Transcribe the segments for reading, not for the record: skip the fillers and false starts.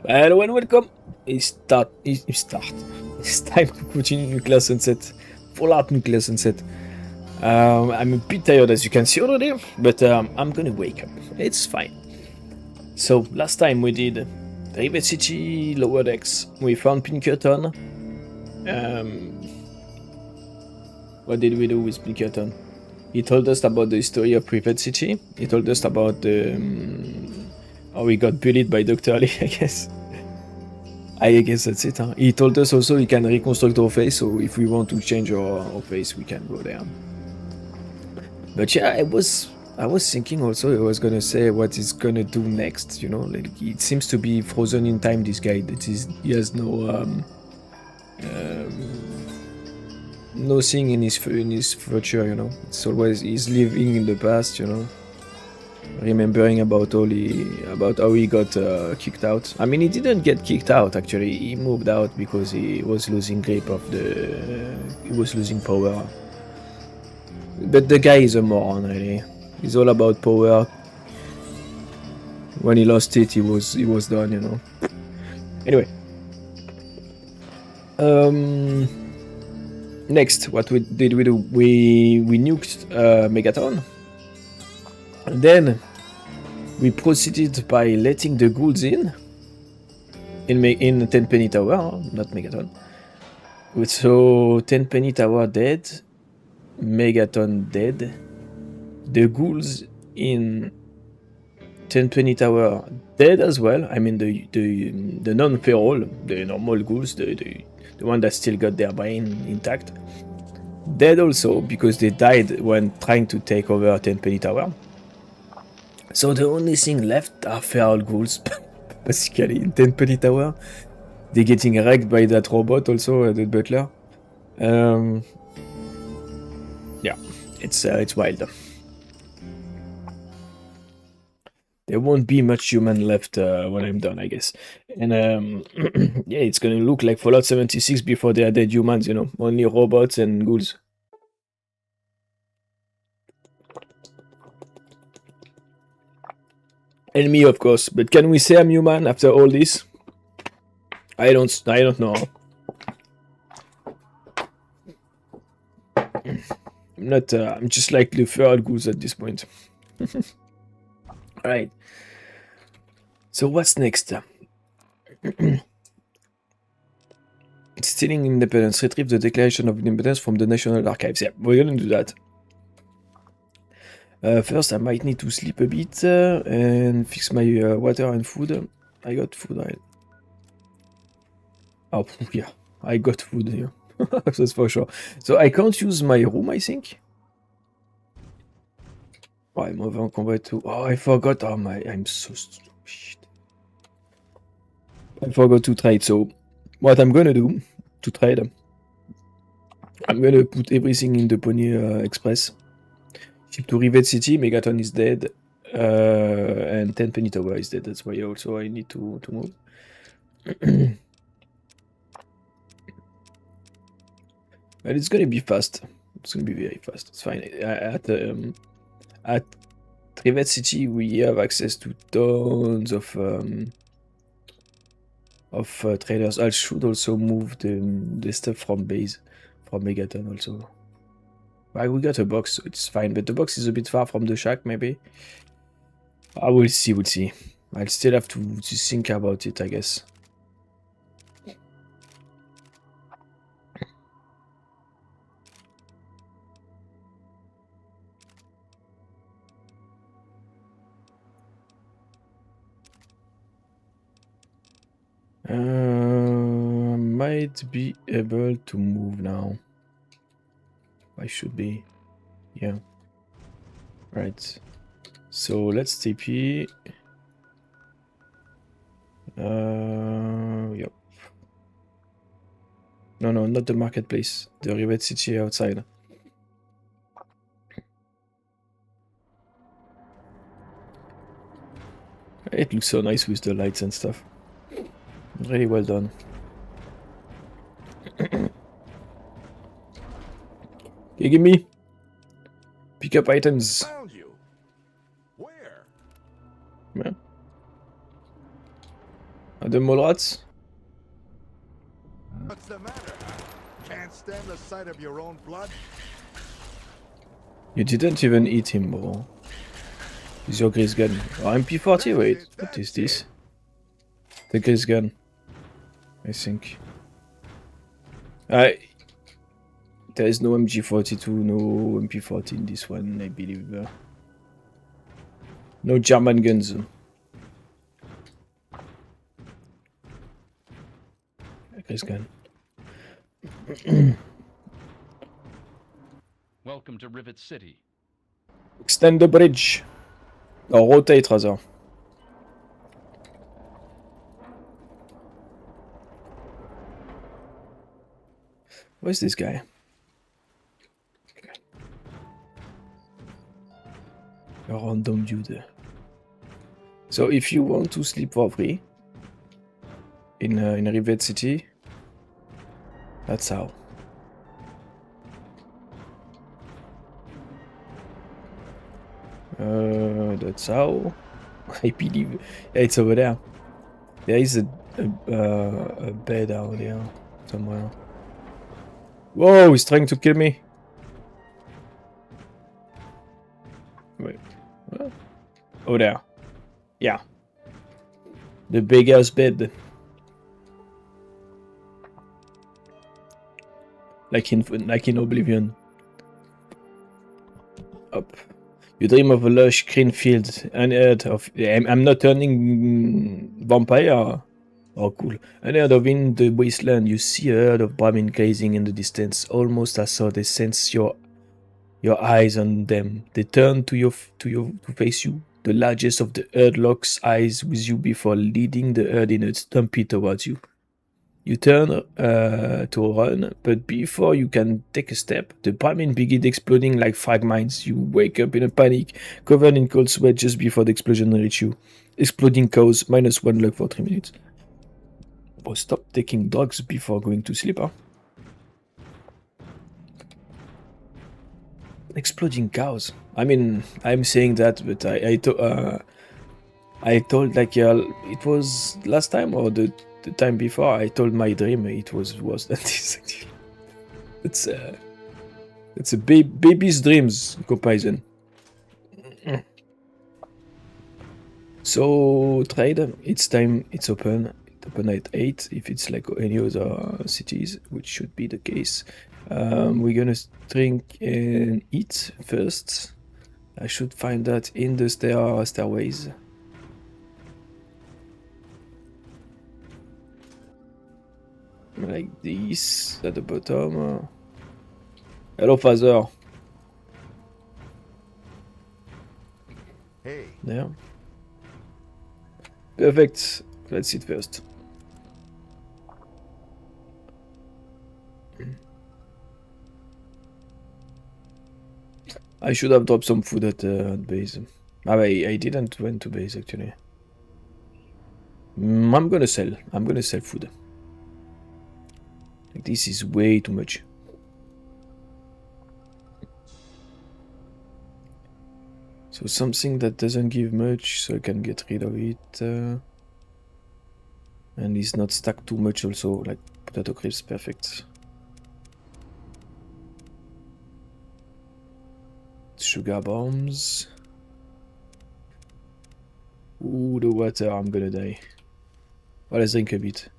Hello and welcome. It's time to continue Nuclear Sunset. Fallout Nuclear Sunset. I'm a bit tired as you can see already, but I'm gonna wake up. It's fine. So last time we did Rivet City, Lower Decks. We found Pinkerton. What did we do with Pinkerton? He told us about the history of Rivet City. He told us about how we got bullied by Dr. Lee, I guess. I guess that's it. Huh? He told us also he can reconstruct our face, so if we want to change our face, we can go there. But yeah, I was thinking also I was gonna say what he's gonna do next. You know, like it seems to be frozen in time. This guy, he has nothing in his future. You know, it's always he's living in the past. You know, remembering about about how he got kicked out. I mean, he didn't get kicked out actually. He moved out because he was losing grip of he was losing power. But the guy is a moron, really. He's all about power. When he lost it, he was done, you know. Anyway, next, what did we do? We nuked Megaton. And then we proceeded by letting the ghouls in 10 Penny Tower, not Megaton. So 10 Penny Tower dead, Megaton dead, the ghouls in 10 Penny Tower dead as well. I mean the non-feral, the normal ghouls, the one that still got their brain intact, dead also because they died when trying to take over 10 Penny Tower. So the only thing left are feral ghouls, basically in 10 Penny Tower. They're getting wrecked by that robot also, the butler. Yeah, it's wild. There won't be much human left when I'm done, I guess. And yeah, it's gonna look like Fallout 76 before they are dead humans, you know, only robots and ghouls. And me, of course. But can we say I'm human after all this? I don't know. I'm not. I'm just like the feral ghouls at this point. All right. So what's next? Stealing independence. Retrieve the Declaration of Independence from the National Archives. Yeah, we're gonna do that. First, I might need to sleep a bit and fix my water and food. I got food, right? Oh, yeah. I got food here. That's for sure. So I can't use my room, I think. Oh, I'm over on combat too. Oh, I forgot. Oh, I'm so stupid. I forgot to trade. So what I'm gonna do to trade, I'm gonna put everything in the Pony Express. Ship to Rivet City. Megaton is dead. And 10 Penny Tower is dead. That's why also I need to move. But it's gonna be fast. It's gonna be very fast. It's fine. At Rivet City, we have access to tons of traders. I should also move the stuff from base, from Megaton also. We got a box, so it's fine. But the box is a bit far from the shack, maybe. I will see. We'll see. I'll still have to think about it, I guess. Might be able to move now. I should be. Yeah. Right. So let's TP. Yep. No, not the marketplace. The Rivet City outside. It looks so nice with the lights and stuff. Really well done. Okay, give me. Pick up items. Found you. Where? Yeah. The mole rats? What's the matter? Can't stand the sight of your own blood? You didn't even eat him, bro. Is your grease gun? Oh, MP40, wait. What is this? The grease gun. I think. There is no MG42, no MP40 in this one, I believe. No German guns. Grease gun. Welcome to Rivet City. Extend the bridge. Or rotate, rather. Where's this guy? Okay. A random dude. So if you want to sleep for free in Rivet City, that's how. That's how. I believe it's over there. There is a bed out there somewhere. Whoa, he's trying to kill me. Wait. What? Oh, there. Yeah. The big ass bed. Like in Oblivion. Up. You dream of a lush green field, unheard of. I'm not turning vampire. Oh, cool. Unheard of in the wasteland, you see a herd of brahmin gazing in the distance, almost as though they sense your eyes on them. They turn to face you. The largest of the herd locks eyes with you before leading the herd in a stampede towards you. You turn to run, but before you can take a step, the brahmin begins exploding like fragments. You wake up in a panic, covered in cold sweat just before the explosion reaches you. Exploding cows, -1 luck for 3 minutes. Oh, stop taking drugs before going to sleep, huh? Exploding cows. I mean, I'm saying that, but I told like it was last time or the time before. I told my dream it was worse than this. It's a baby's dreams comparison. So trade. It's time. It's open. It's open at 8. If it's like any other cities, which should be the case. We're gonna drink and eat first. I should find that in the stairways. Like this at the bottom. Hello, father. Hey. There. Perfect. Let's eat first. I should have dropped some food at base. I didn't went to base actually. I'm gonna sell. I'm gonna sell food. Like, this is way too much. So something that doesn't give much, so I can get rid of it. And it's not stacked too much also, like potato crisps, perfect. Sugar bombs. Ooh, the water, I'm gonna die. Well, let's drink a bit.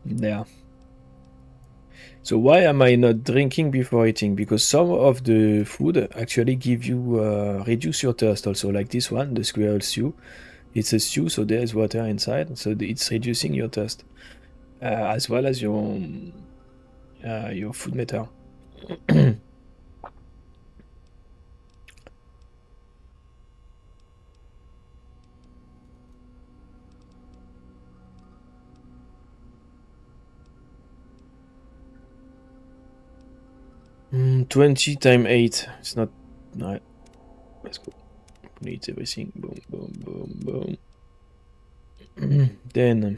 There. So why am I not drinking before eating? Because some of the food actually give you reduce your thirst also, like this one, the squirrel stew. It's a stew, so there's water inside, so it's reducing your thirst, as well as your food meter. 20 times 8. It's not. No. Let's go. Needs everything. Boom, boom, boom, boom. Then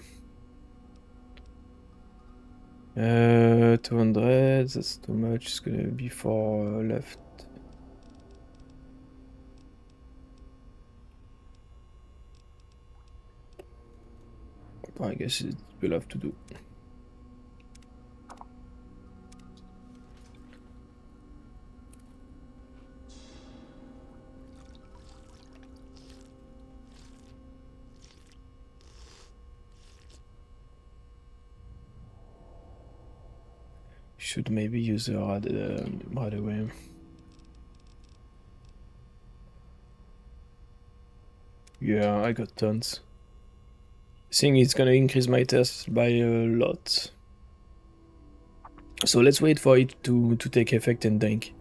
200, that's too much. It's gonna be 4 left. I guess it will have to do. Should maybe use the right away. Yeah, I got tons. I think it's gonna increase my test by a lot. So let's wait for it to take effect and drink.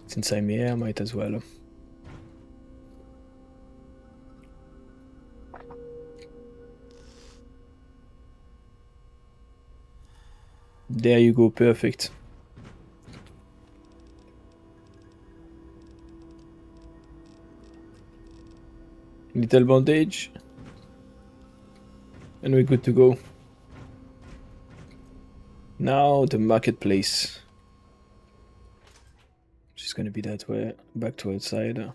Since I'm here, I might as well. There you go, perfect. Little bandage. And we're good to go. Now the marketplace. She's gonna be that way. Back to outside.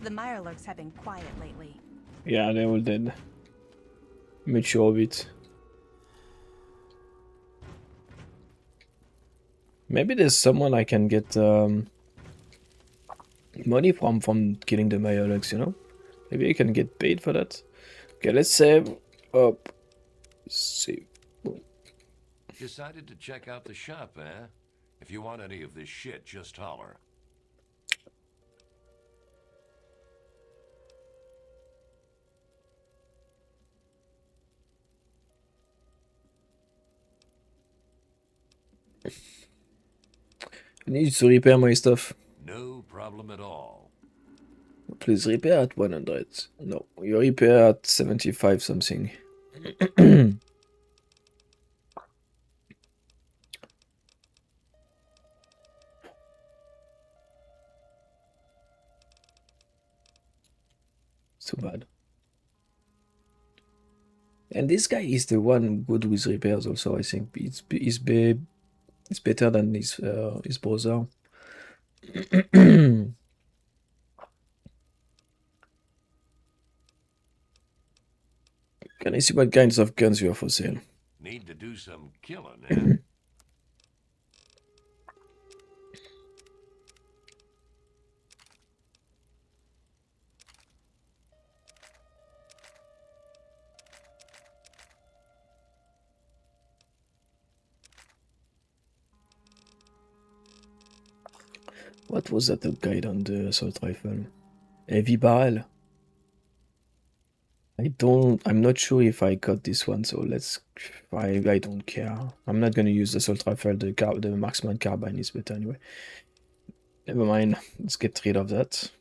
The Mirelurks have been quiet lately. Yeah, they're all dead. Made sure of it. Maybe there's someone I can get money from killing the Myologs, you know? Maybe I can get paid for that. Okay, let's save up. Save. Boom. Decided to check out the shop, eh? If you want any of this shit, just holler. I need to repair my stuff. No problem at all. Please repair at 100. No, you repair at 75 something. So bad. And this guy is the one good with repairs also, I think. It's better than his brother. Can I see what kinds of guns you have for sale? Need to do some killing, eh? What was that guide on the assault rifle? Heavy barrel? I'm not sure if I got this one, so I don't care. I'm not gonna use the assault rifle, the marksman carbine is better anyway. Never mind, let's get rid of that.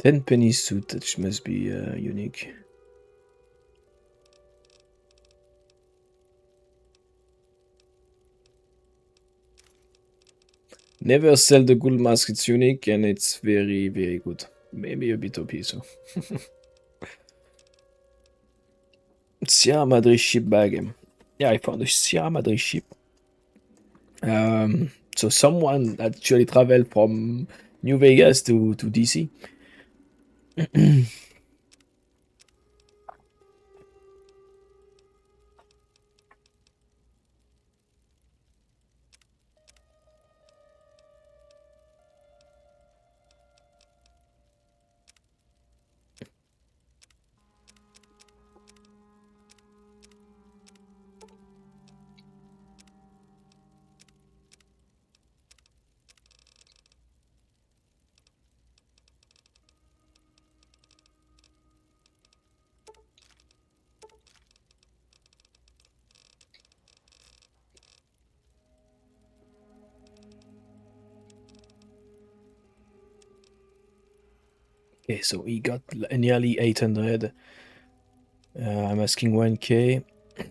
Tenpenny suit, that must be unique. Never sell the ghoul mask, it's unique and it's very, very good. Maybe a bit OP, so. Sierra Madre ship bag. Yeah, I found a Sierra Madre ship. So someone actually traveled from New Vegas to DC. Okay, so he got nearly 800. I'm asking 1k.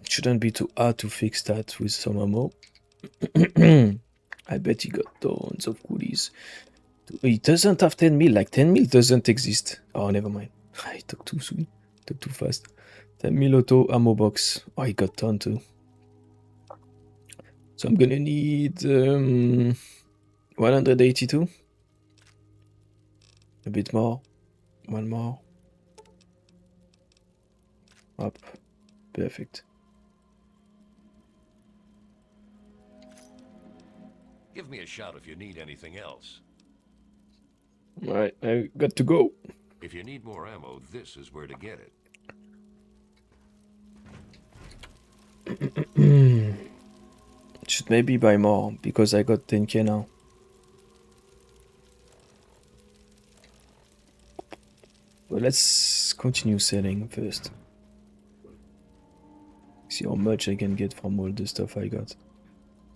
Shouldn't be too hard to fix that with some ammo. I bet he got tons of goodies. He doesn't have 10 mil. Like 10 mil doesn't exist. Oh, never mind. I took too soon. Took too fast. 10 mil auto ammo box. Oh, he got ton too. So I'm gonna need 182. A bit more. One more. Up. Perfect. Give me a shout if you need anything else. Alright, I got to go. If you need more ammo, this is where to get it. Should maybe buy more because I got 10k now. But let's continue selling first. See how much I can get from all the stuff I got.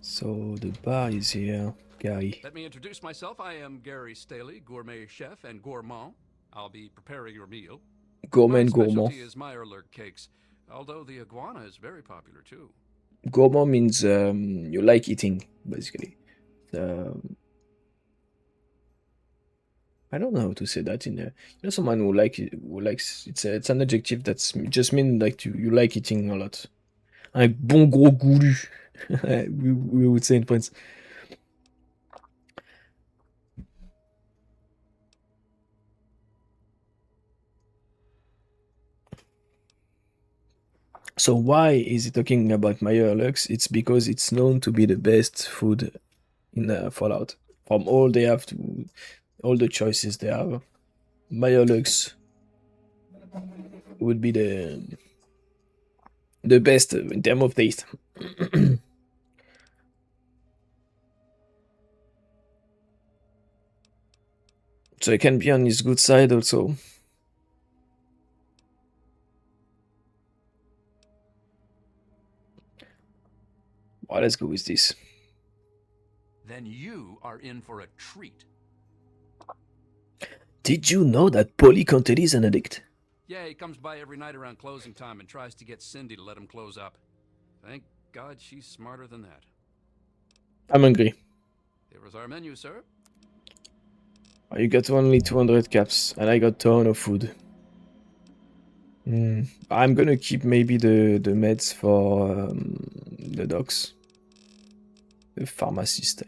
So the bar is here. Gary. Let me introduce myself. I am Gary Staley, gourmet chef and gourmand. I'll be preparing your meal. Gourmet My and gourmand. specialty is Meyerlurk cakes, although the iguana is very popular too. Gourmand means you like eating, basically. I don't know how to say that in there. You know, someone who likes it's an adjective that's just mean like you like eating a lot. Un bon gros goulu. we would say in France. So why is he talking about Meyerlux? It's because it's known to be the best food in Fallout. From all they have to, all the choices they have, Meyerlux would be the best in terms of taste. So it can be on his good side also. Well, let's go with this. Then you are in for a treat. Did you know that Polly Contelli is an addict? Yeah, he comes by every night around closing time and tries to get Cindy to let him close up. Thank God she's smarter than that. I'm hungry. Here was our menu, sir. Oh, you got only 200 caps, and I got ton of food. I'm gonna keep maybe the meds for the docs. The pharmacist,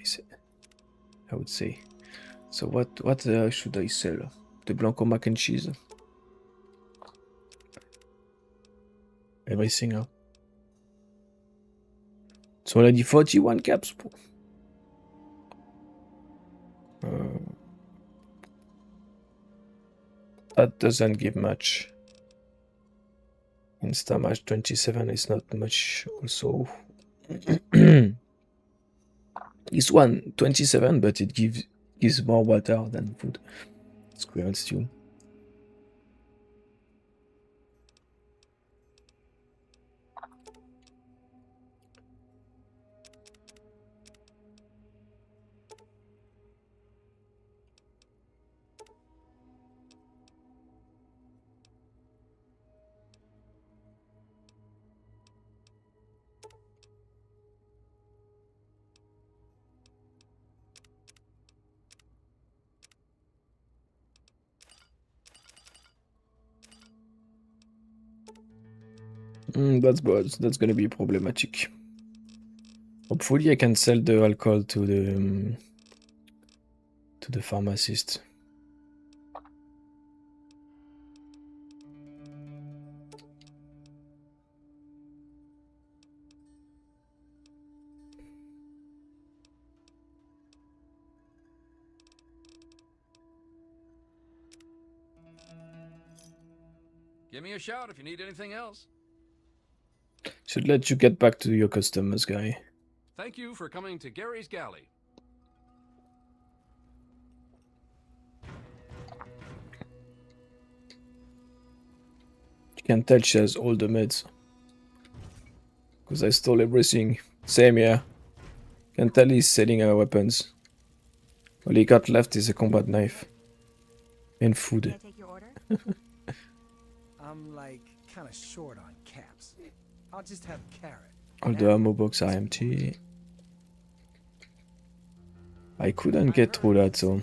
I would say. So what should I sell? The Blanco mac and cheese. Everything, huh? It's already 41 caps. That doesn't give much. Instamatch 27 is not much also. This one 27, but it gives more water than food. Squirrel stew. That's bad. That's gonna be problematic. Hopefully, I can sell the alcohol to the pharmacist. Give me a shout if you need anything else. Should let you get back to your customers, guy. Thank you for coming to Gary's Galley. You can tell she has all the meds. Because I stole everything. Same, yeah. Can tell he's selling our weapons. All he got left is a combat knife. And May I food. take your I'm like kind of short on caps. I'll just have carrot. All the ammo boxes are empty. I couldn't get through that, so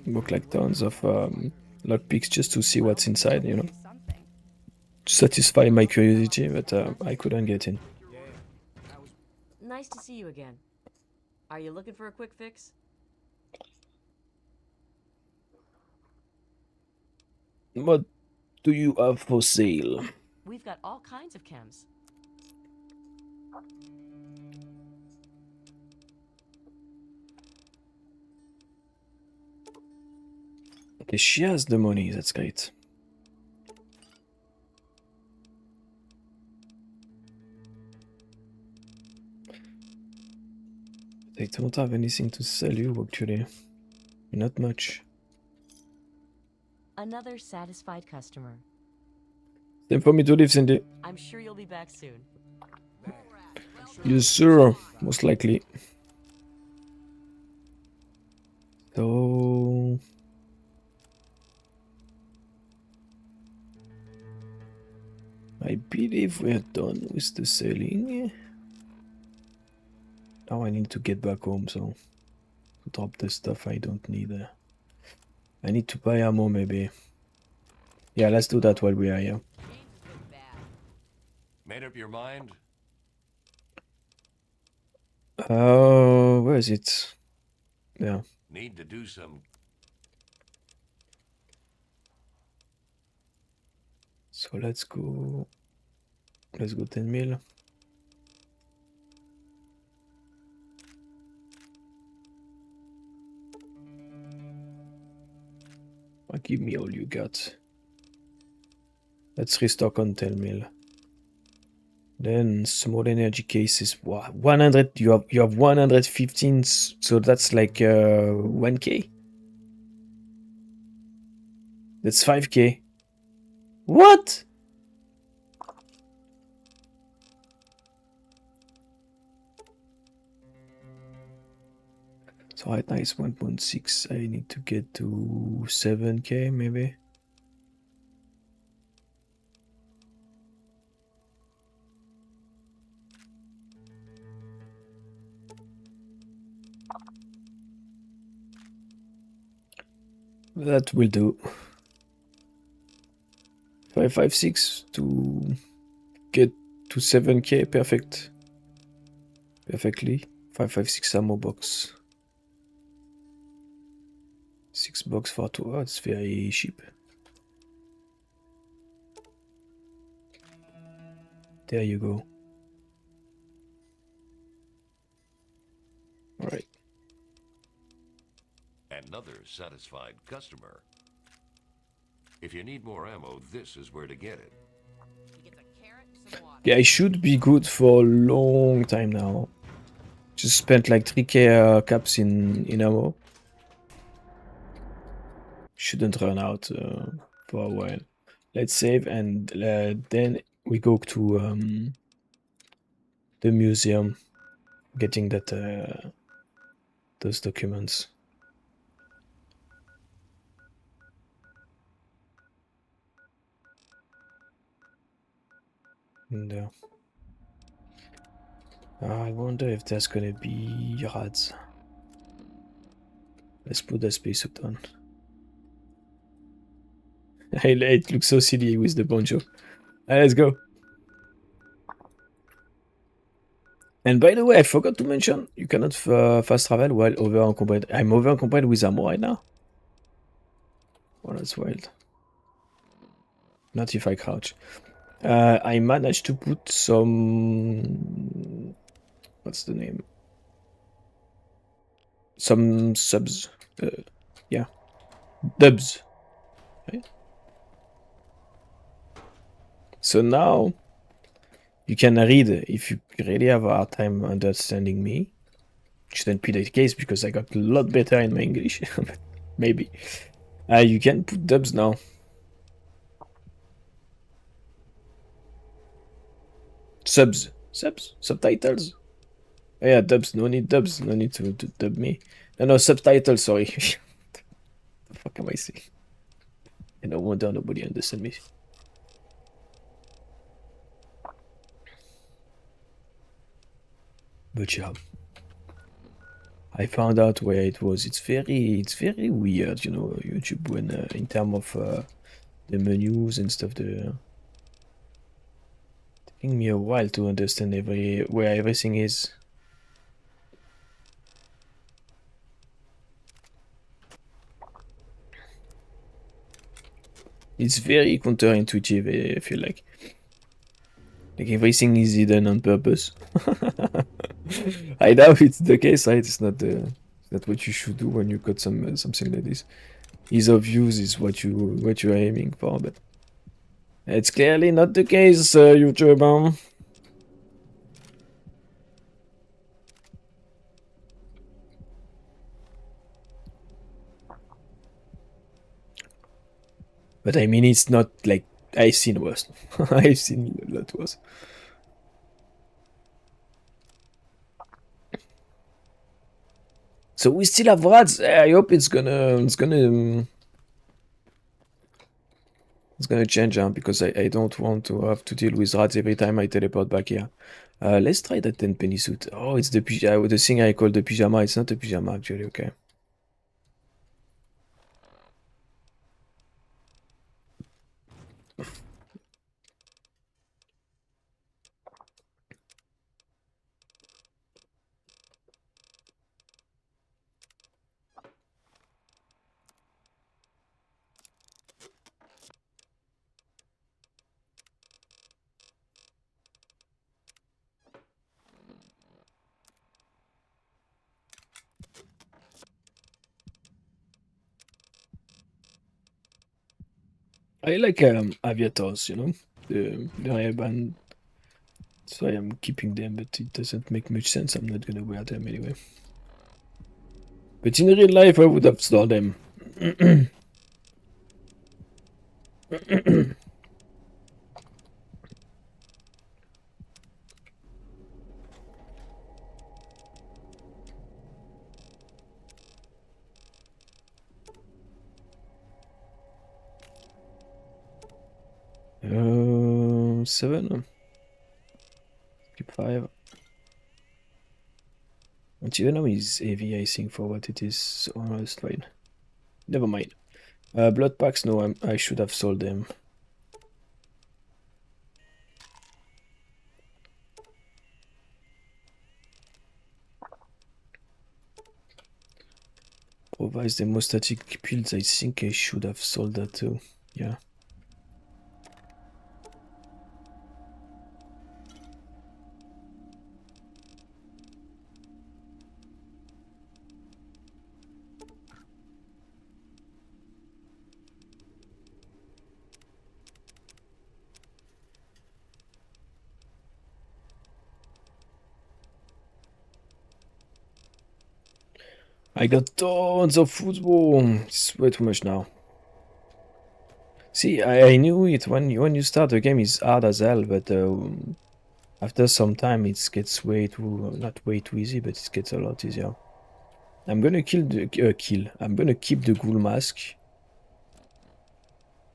look like tons of lockpicks just to see what's inside, you know, Do something. to satisfy my curiosity, but I couldn't get in. Nice to see you again. Are you looking for a quick fix? What do you have for sale? We've got all kinds of chems. Okay, she has the money, that's great. I don't have anything to sell you, actually. Not much. Another satisfied customer. Time for me to leave, Cindy. I'm sure you'll be back soon. Yes, sir. Most likely. So... I believe we're done with the selling. Now I need to get back home, so... drop the stuff I don't need. I need to buy ammo, maybe. Yeah, let's do that while we are here. Made up your mind? Where is it? Yeah. Need to do some. So let's go. Let's go 10 mil. Give me all you got. Let's restock on 10 mil. Then small energy cases. Wow, 100. You have 115. So that's like 1k. That's 5k. What? So right now it's 1.6. I need to get to 7k maybe. That will do. 556 to get to 7k. Perfect. Perfectly. 556 ammo box. 6 bucks for 2. Oh, it's very cheap. There you go. All right. Another satisfied customer. If you need more ammo, this is where to get it. Yeah, I should be good for a long time now. Just spent like 3k caps in ammo. Shouldn't run out for a while. Let's save and then we go to the museum, getting that those documents. And I wonder if there's gonna be rats. Let's put the spacesuit on. It looks so silly with the poncho. Let's go. And by the way, I forgot to mention, you cannot fast travel while over encumbered. I'm over encumbered with ammo right now. Well, that's wild. Not if I crouch. I managed to put some... What's the name? Some subs. Yeah. Dubs. Right? So now you can read if you really have a hard time understanding me. Shouldn't be the case because I got a lot better in my English. But maybe. You can put dubs now. Subtitles. Yeah, dubs. No need dubs. No need to dub me. No, subtitles. Sorry. The fuck am I saying? And no wonder nobody understands me. But yeah, I found out where it was. It's very weird, you know, YouTube when in terms of the menus and stuff. Taking me a while to understand where everything is. It's very counterintuitive. I feel like everything is hidden on purpose. I doubt it's the case, right? It's not what you should do when you got something like this. Ease of use is what you are aiming for, but it's clearly not the case, YouTuber. But I mean, it's not like I've seen worse. I've seen a lot worse. So we still have rats. I hope it's gonna change, huh? Because I don't want to have to deal with rats every time I teleport back here. Let's try that 10 penny suit. Oh, it's the thing I call the pyjama. It's not a pyjama actually. Okay. I like aviators, you know, the hairband. So I am keeping them, but it doesn't make much sense. I'm not gonna wear them anyway. But in real life, I would have stored them. 7. Keep 5. And even though he's heavy, I think, for what it is, so it's fine. Never mind. Blood packs, no, I should have sold them. Provides the most static builds, I think I should have sold that too. Yeah. I got tons of football. It's way too much now. See, I knew it when you start the game is hard as hell, but after some time it gets way too not way too easy, but it gets a lot easier. I'm gonna I'm gonna keep the ghoul mask.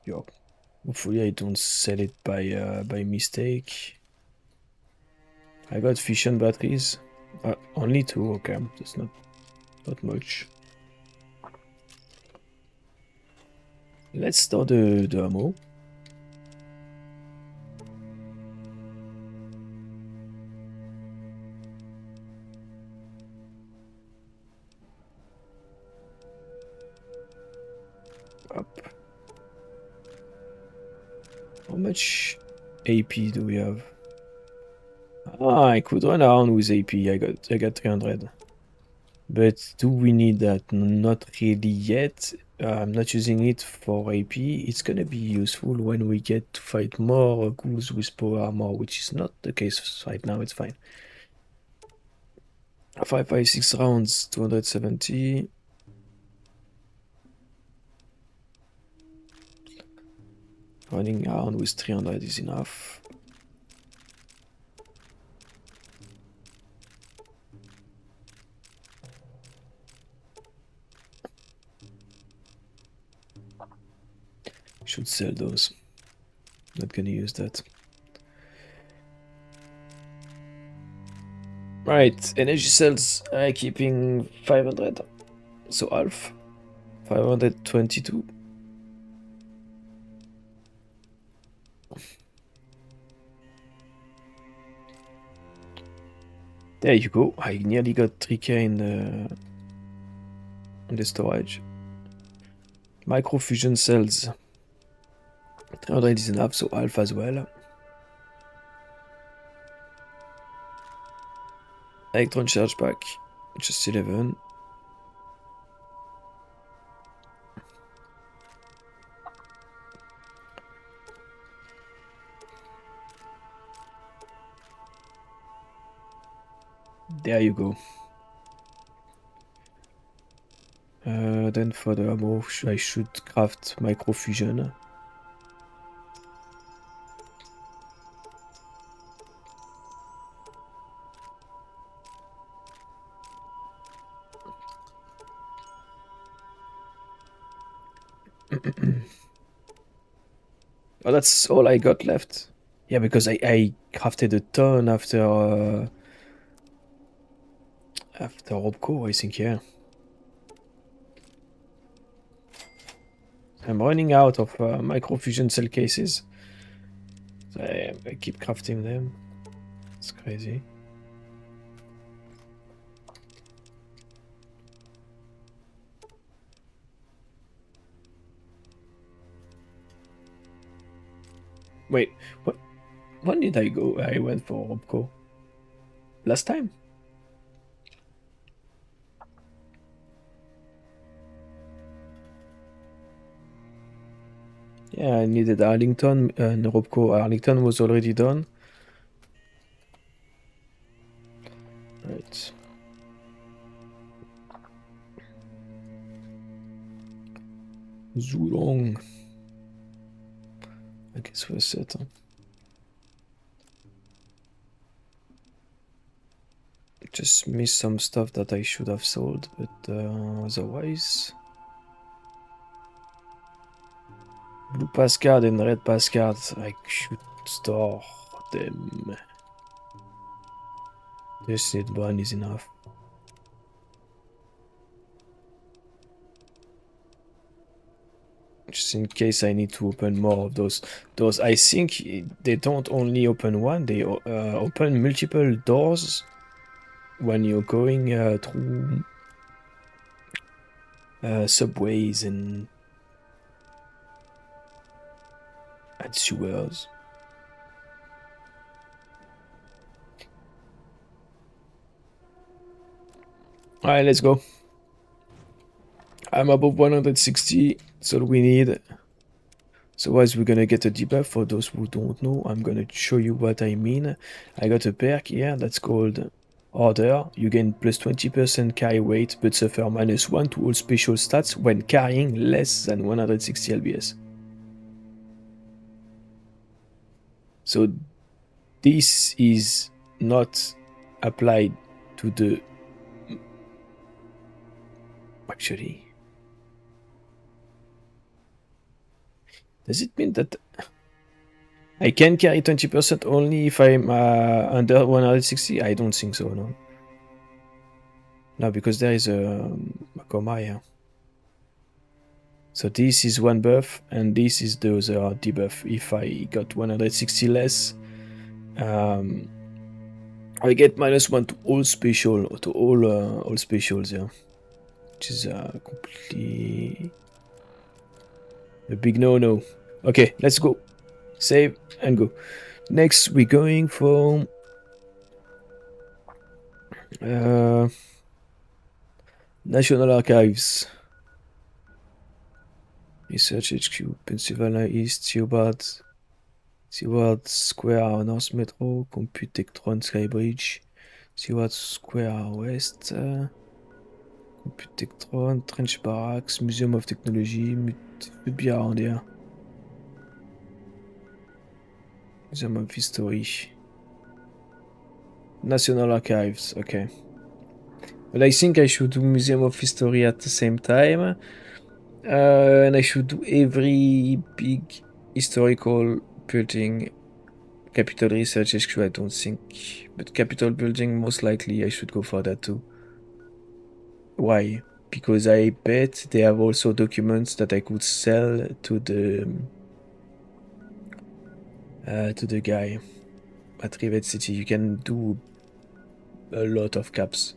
Yo, hopefully I don't sell it by mistake. I got fission batteries. Only 2. Okay, that's not much. Let's start the ammo. Up. How much AP do we have? Ah, I could run around with AP. I got 300. But do we need that? Not really yet. I'm not using it for AP. It's gonna be useful when we get to fight more ghouls with power armor, which is not the case right now. It's fine. 556 rounds, 270. Running around with 300 is enough. Should sell those. Not gonna use that. Right, energy cells keeping 500. So half. 522. There you go. I nearly got 3k in the storage. Microfusion cells. 300 is enough, so half as well. Electron charge pack. Just 11. There you go. Then for the ammo, I should craft microfusion. Oh, that's all I got left. Yeah, because I crafted a ton after Robco, I think, yeah. I'm running out of microfusion cell cases. So I keep crafting them. It's crazy. Wait, what? When did I go? I went for Robco. Last time? Yeah, I needed Arlington and Robco. Arlington was already done. Right. Zulong. I guess we're set. Huh? Just missed some stuff that I should have sold, but otherwise. Blue pass card and red pass card, I should store them. Just need one is enough. Just in case I need to open more of those. Those, I think they don't only open one, they open multiple doors when you're going through subways and sewers. Alright, let's go. I'm above 160, that's all we need. So as we're gonna get a debuff, for those who don't know, I'm gonna show you what I mean. I got a perk here that's called Order. You gain plus 20% carry weight, but suffer -1 to all special stats when carrying less than 160 lbs. So this is not applied to the... Actually... Does it mean that I can carry 20% only if I'm under 160? I don't think so, no. No, because there is a comma here. So this is one buff, and this is the other debuff. If I got 160 less, I get -1 to all special, to all specials, yeah. Which is completely a big no-no. Okay, let's go. Save and go. Next, we're going for National Archives. Research HQ, Pennsylvania East, Seward Square, North Metro, Computectron Skybridge, Seward Square West, Computectron, Trench Barracks, Museum of Technology, should be around here. Museum of History. National Archives, okay. But I think I should do Museum of History at the same time. And I should do every big historical building. Capital research HQ, I don't think. But capital building, most likely I should go for that too. Why? Because I bet they have also documents that I could sell to the guy at Rivet City. You can do a lot of caps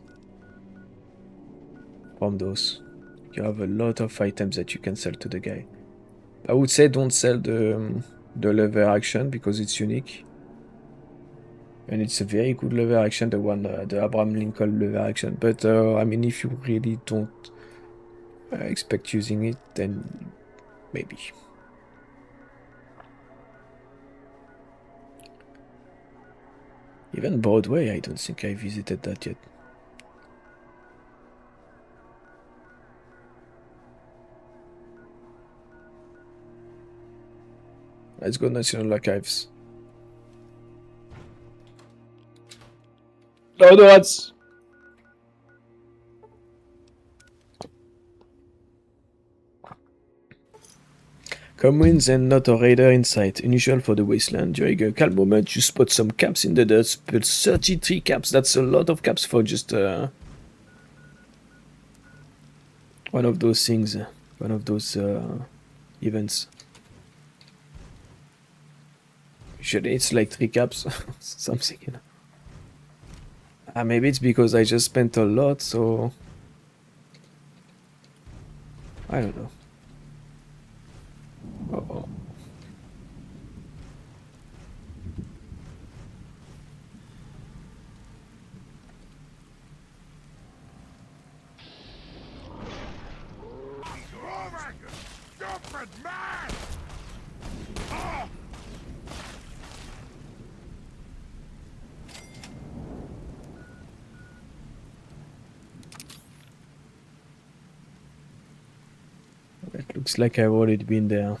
from those. You have a lot of items that you can sell to the guy. I would say don't sell the lever action because it's unique. And it's a very good lever action, the one, the Abraham Lincoln lever action. But I mean, if you really don't expect using it, then maybe. Even Broadway, I don't think I visited that yet. Let's go National Archives. No, no, that's... Communes and not a raider in sight. Unusual for the wasteland. During a calm moment, you spot some caps in the dirt. But 33 caps, that's a lot of caps for just one of those things. One of those events. Usually it's like 3 caps. Something, you know. Maybe it's because I just spent a lot, so... I don't know. Uh-oh. Stupid man! Oh! It looks like I've already been there.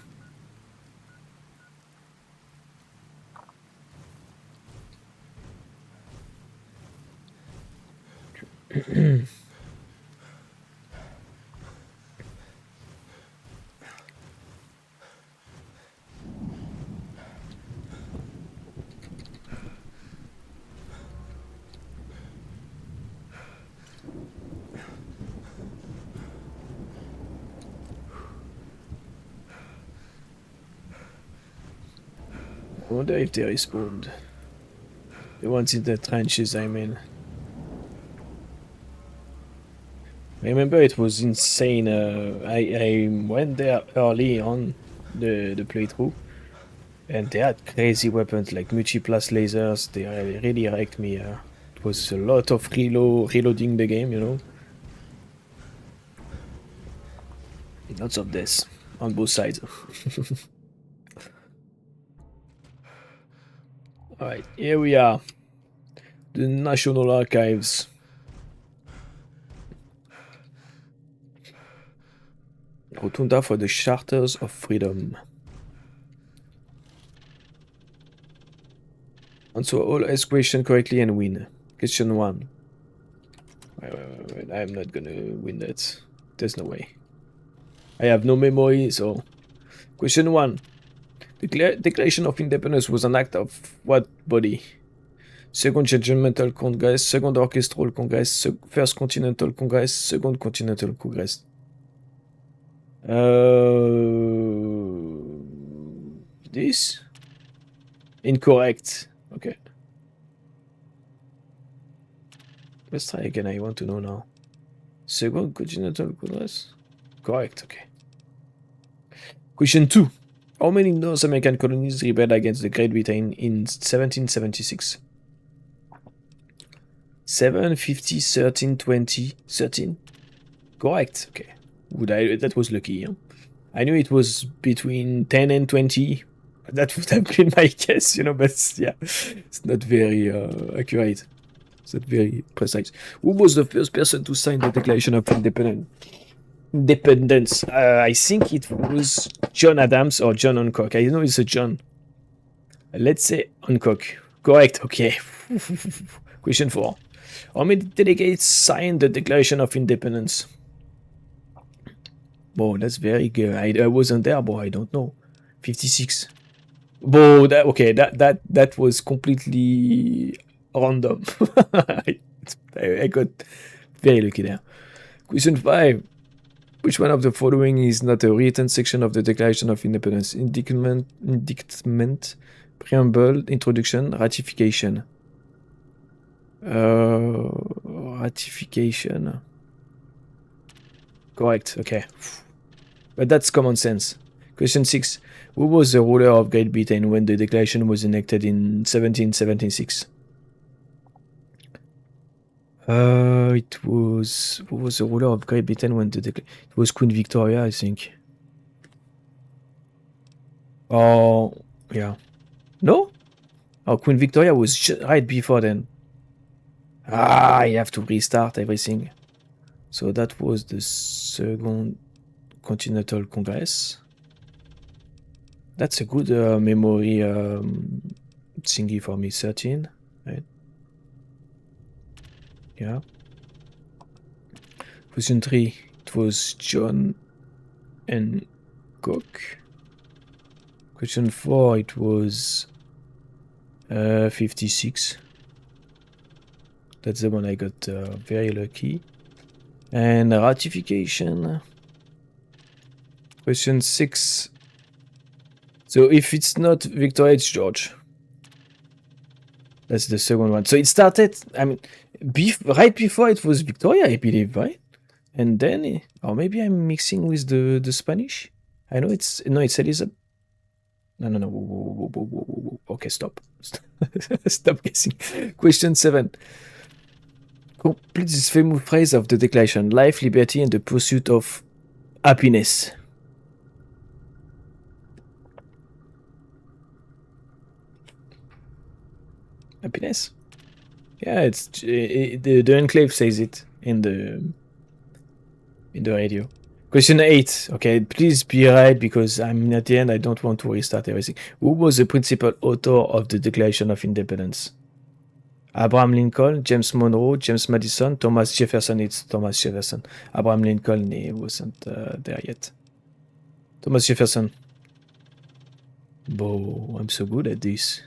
I wonder if they respawned. The ones in the trenches, I mean. I remember it was insane. I went there early on the playthrough, and they had crazy weapons like multi-plus lasers. They really wrecked me. It was a lot of reloading the game, you know. Lots of this on both sides. Alright, here we are. The National Archives. Rotunda for the Charters of Freedom. Answer all asked questions correctly and win. Question 1. Wait. I'm not gonna win that. There's no way. I have no memory, so... Question 1. The Declaration of Independence was an act of what body? Second Judgmental Congress, Second Orchestral Congress, First Continental Congress, Second Continental Congress. This? Incorrect. Okay. Let's try again, I want to know now. Second Continental Congress? Correct, okay. Question 2. How many North American colonies rebelled against the Great Britain in 1776? 7, 50, 13, 20, 13? Correct, okay. That was lucky, huh? I knew it was between 10 and 20. That would have been my guess, you know, but yeah, it's not very accurate. It's not very precise. Who was the first person to sign the Declaration of Independence? I think it was John Adams or John Hancock. I know it's a John. Let's say Hancock. Correct, okay. Question 4. How many delegates signed the Declaration of Independence? Whoa, that's very good. I wasn't there, but I don't know. 56. Whoa, that was completely random. I got very lucky there. Question 5. Which one of the following is not a written section of the Declaration of Independence? Indictment, preamble, introduction, ratification. Ratification. Correct, okay. But that's common sense. Question 6. Who was the ruler of Great Britain when the Declaration was enacted in 1776? It was... Who was the ruler of Great Britain when the Declaration... It was Queen Victoria, I think. Oh, yeah. No? Oh, Queen Victoria was right before then. Ah, I have to restart everything. So that was the Second Continental Congress. That's a good memory thingy for me. 13, right? Yeah. Question 3. It was John and Cook. Question 4. It was 56. That's the one I got very lucky. And ratification. Question 6. So if it's not Victoria, it's George. That's the second one. So it started, I mean, right before it was Victoria, I believe, right? And then, or maybe I'm mixing with the Spanish. I know it's, no, it's Elizabeth. No. Whoa. Okay, stop. Stop guessing. Question 7. Complete this famous phrase of the Declaration: life, liberty, and the pursuit of happiness. Happiness? Yeah, it's the Enclave says it in the radio. Question 8. Okay, please be right because I'm at the end. I don't want to restart everything. Who was the principal author of the Declaration of Independence? Abraham Lincoln, James Monroe, James Madison, Thomas Jefferson. It's Thomas Jefferson. Abraham Lincoln, he wasn't there yet. Thomas Jefferson. Bo, I'm so good at this.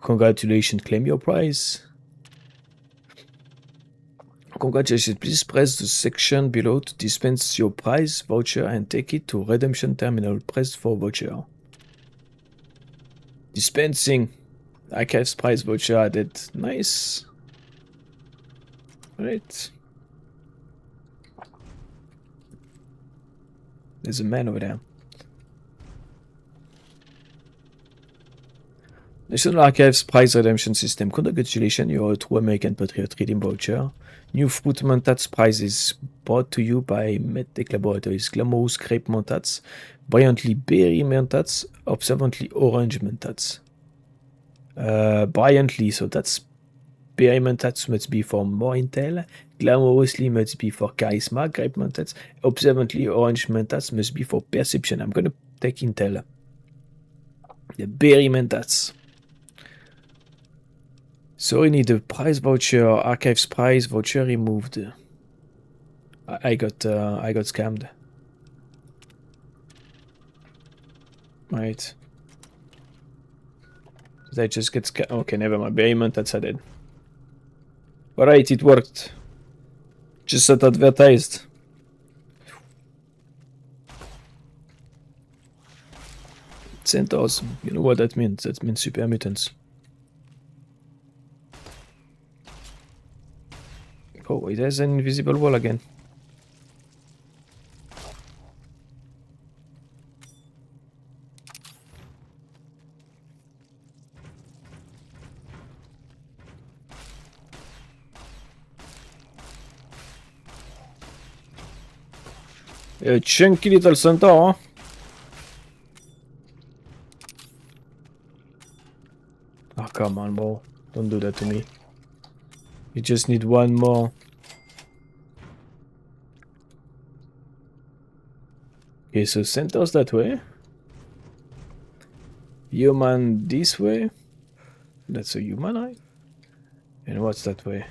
Congratulations, claim your prize. Congratulations, please press the section below to dispense your prize voucher and take it to redemption terminal. Press for voucher. Dispensing. Archives prize voucher added. Nice. Alright. There's a man over there. National Archives Prize Redemption System. Congratulations, you're a true American Patriot. Redeem voucher. New Fruit Montats Prize is brought to you by MedTech Laboratories. Glamorous Grape Montats. Brilliantly Berry Montats. Observantly Orange Montats. Brilliantly, so that's Berry Montats must be for more intel. Glamorously must be for charisma. Grape Montats. Observantly Orange Montats must be for perception. I'm gonna take intel. The Berry Montats. So we need a prize voucher, archives prize voucher removed. I got scammed. Right. Did I just get scammed? Okay, never mind. Payment, that's I did. Alright, it worked. Just as advertised. Centaurs. You know what that means? That means super mutants. Oh, it has an invisible wall again. A chunky little centaur, huh? Oh, come on, bro. Don't do that to me. You just need one more. Okay, so centaurs that way. Human this way. That's a human eye. And what's that way?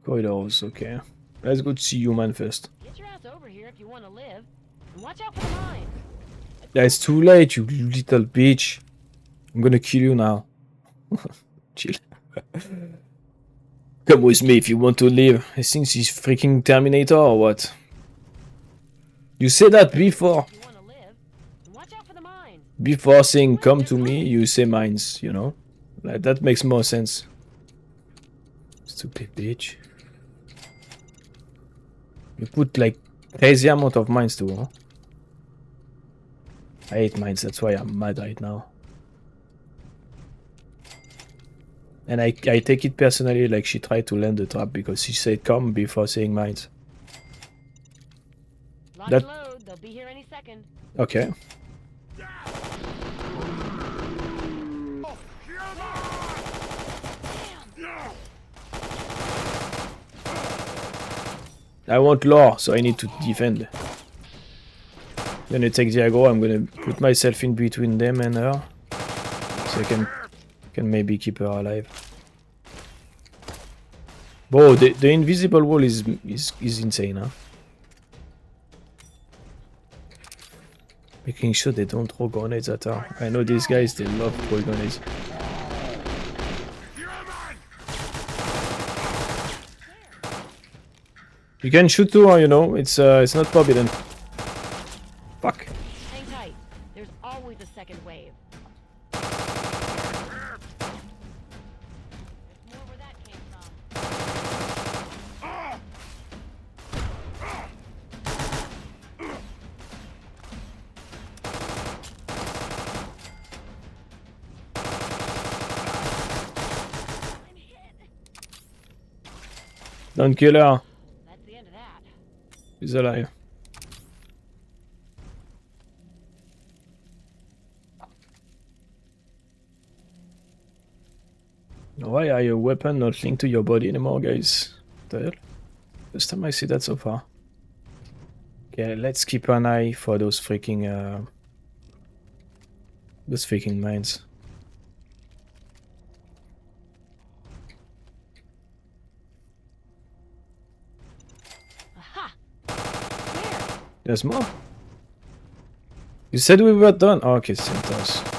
Corridors, okay. Let's go to see human first. Get your ass over here if you want to live. And watch out for the mine. Yeah, it's too late, you little bitch. I'm gonna kill you now. Chill. Come with me if you want to live. I think she's freaking Terminator or what? You said that before. If you want to live. And watch out for the mine. Before saying come to me, you say mines, you know? Like, that makes more sense. Stupid bitch. You put like crazy amount of mines too, huh? I hate mines, that's why I'm mad right now. And I take it personally, like she tried to land the trap because she said come before saying mines. Lock That- and load. They'll be here any second. Okay. I want lore, so I need to defend. Gonna take the aggro, I'm gonna put myself in between them and her. So I can maybe keep her alive. Bro, the invisible wall is insane, huh? Making sure they don't throw grenades at her. I know these guys, they love throwing grenades. You can shoot too, you know, it's not forbidden. Fuck. Hang tight. There's always a second wave. There's more where that came from. I'm hit. Don't kill her. That's the end of that. She's alive. Why are your weapon not linked to your body anymore, guys? What the hell? First time I see that so far. Okay, let's keep an eye for those freaking mines. Aha! Where? There's more. You said we were done. Oh, okay, Centos.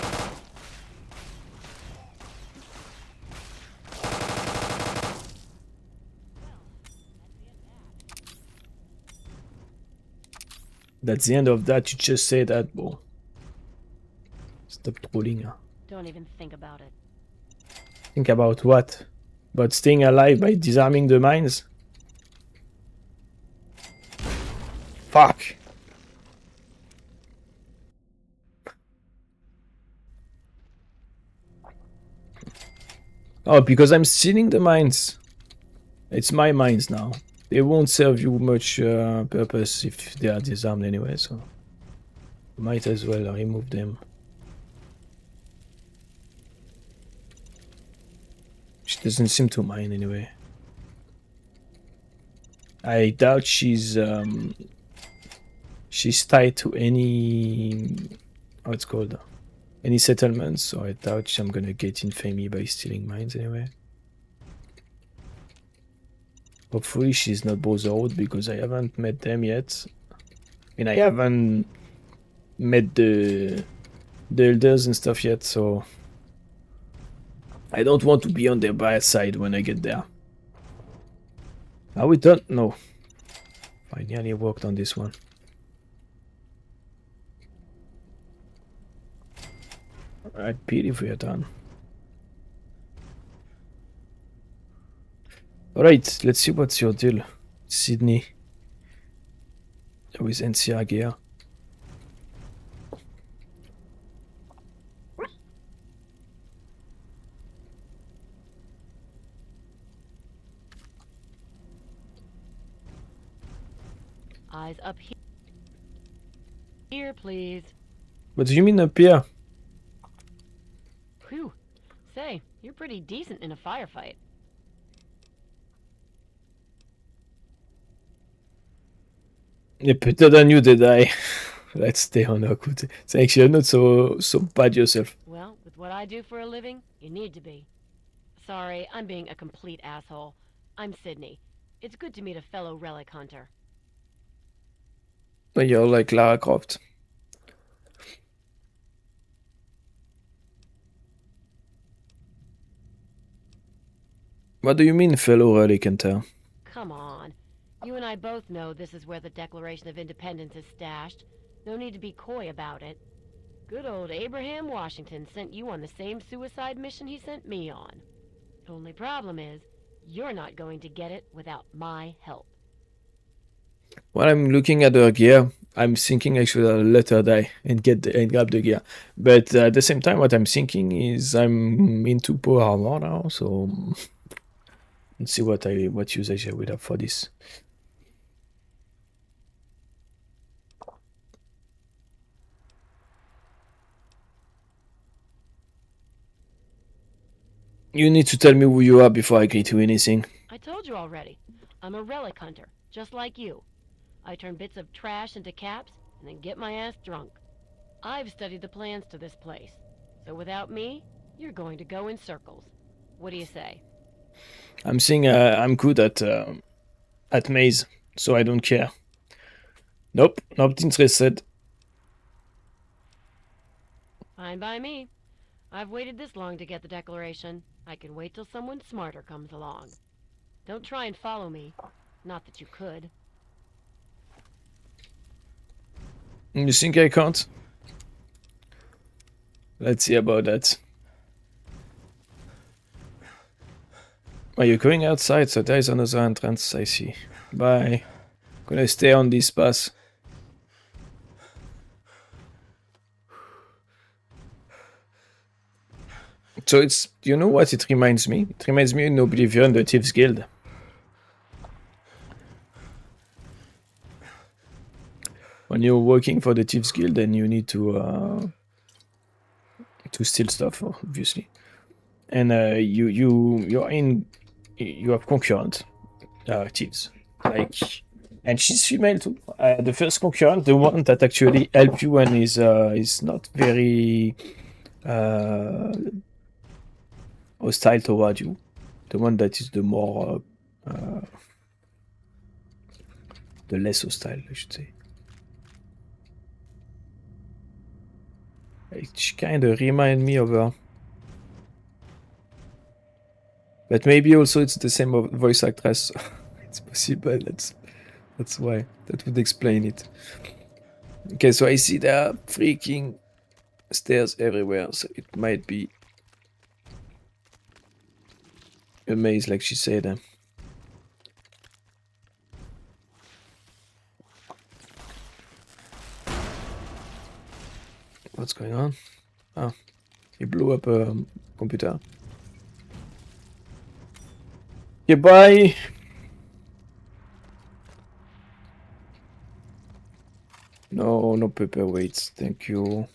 That's the end of that. You just say that, bro. Stop trolling, huh? Don't even think about it. Think about what? About staying alive by disarming the mines? Fuck! Oh, because I'm stealing the mines. It's my mines now. They won't serve you much purpose if they are disarmed anyway, so might as well remove them. She doesn't seem to mind anyway. I doubt she's tied to any what's called any settlements, so I doubt I'm gonna get infamy by stealing mines anyway. Hopefully she's not bothered because I haven't met them yet. I mean, I haven't met the elders and stuff yet, so I don't want to be on their bad side when I get there. Are we done? No. I nearly worked on this one. Alright, Pete, if we are done. Alright, let's see what's your deal, Sydney. With NCR gear. Eyes up here. Here, please. What do you mean up here? Whew. Say, you're pretty decent in a firefight. Yeah, better than you did I. Let's stay on our good. Thanks, you're not so bad yourself. Well, with what I do for a living, you need to be. Sorry, I'm being a complete asshole. I'm Sydney. It's good to meet a fellow relic hunter. But you're like Lara Croft. What do you mean, fellow relic hunter? Come on. You and I both know this is where the Declaration of Independence is stashed. No need to be coy about it. Good old Abraham Washington sent you on the same suicide mission he sent me on. Only problem is, you're not going to get it without my help. When I'm looking at the gear, I'm thinking I should let her die and grab the gear. But at the same time, what I'm thinking is I'm into power armor now, so let's see what usage I would have for this. You need to tell me who you are before I agree to anything. I told you already. I'm a relic hunter, just like you. I turn bits of trash into caps and then get my ass drunk. I've studied the plans to this place, so without me, you're going to go in circles. What do you say? I'm saying I'm good at maze, so I don't care. Nope, not interested. Fine by me. I've waited this long to get the declaration. I can wait till someone smarter comes along. Don't try and follow me. Not that you could. You think I can't? Let's see about that. Are you going outside? So there is another entrance, I see. Bye. Gonna stay on this path. So it's, you know what it reminds me? It reminds me of Oblivion, the Thieves Guild. When you're working for the Thieves Guild, then you need to steal stuff, obviously. And you have concurrent thieves, like, and she's female too. The first concurrent, the one that actually help you and is not very hostile toward you. The one that is the more the less hostile, I should say. It kind of remind me of her. But maybe also it's the same voice actress. It's possible. That's why. That would explain it. Okay, so I see there are freaking stairs everywhere, so it might be a maze, like she said. What's going on? Ah, he blew up a computer. Goodbye. No, no paperweights, thank you.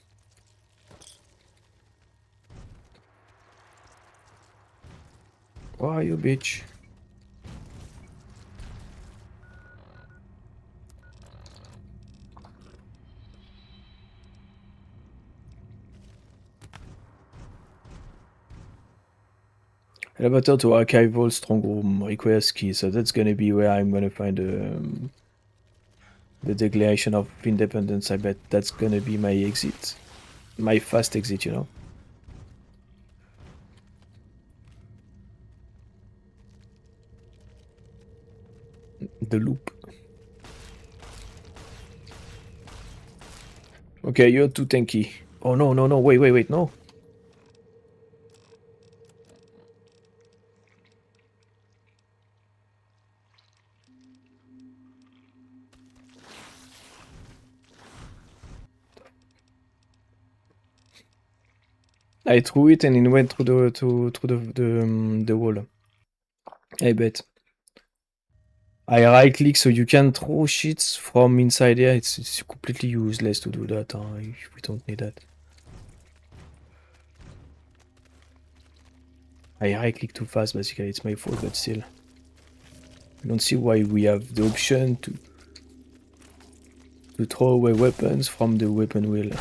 Why are you, bitch? Elevator to archival strong room requires key, so that's gonna be where I'm gonna find the Declaration of Independence. I bet that's gonna be my exit, my fast exit, you know. The loop. Okay, you're too tanky. Oh no, no, no, wait, no. I threw it and it went through the wall. I bet. I right click so you can throw shit from inside here. It's completely useless to do that. We don't need that. I right click too fast, basically. It's my fault, but still. I don't see why we have the option to throw away weapons from the weapon wheel.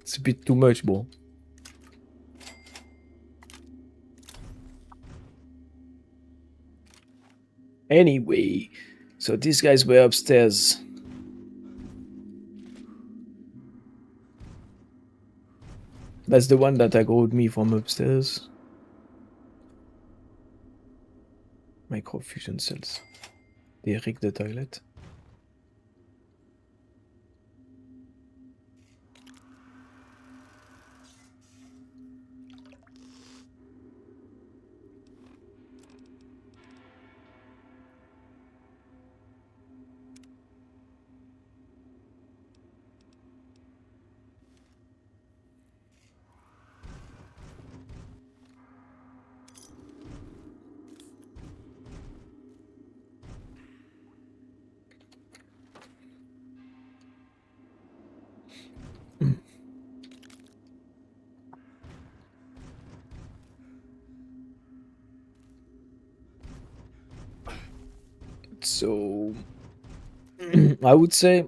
It's a bit too much, bro. Anyway, so these guys were upstairs. That's the one that aggroed me from upstairs. Microfusion cells. They rig the toilet. So I would say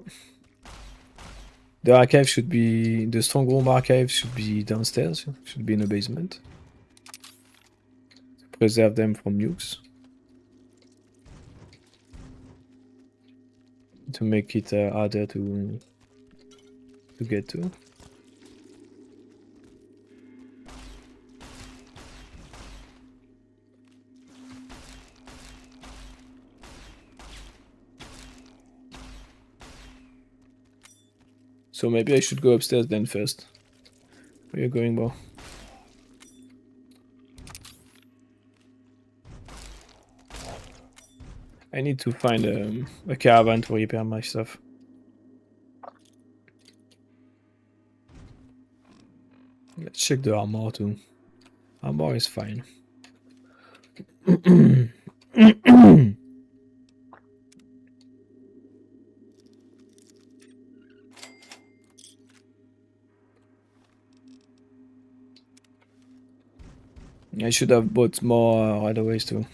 the archive should be, the stronghold archive should be downstairs, should be in the basement. To preserve them from nukes. To make it harder to get to. So maybe I should go upstairs then first. Where are you going, bro? I need to find a caravan to repair my stuff. Let's check the armor too. Armor is fine. I should have bought more otherways too.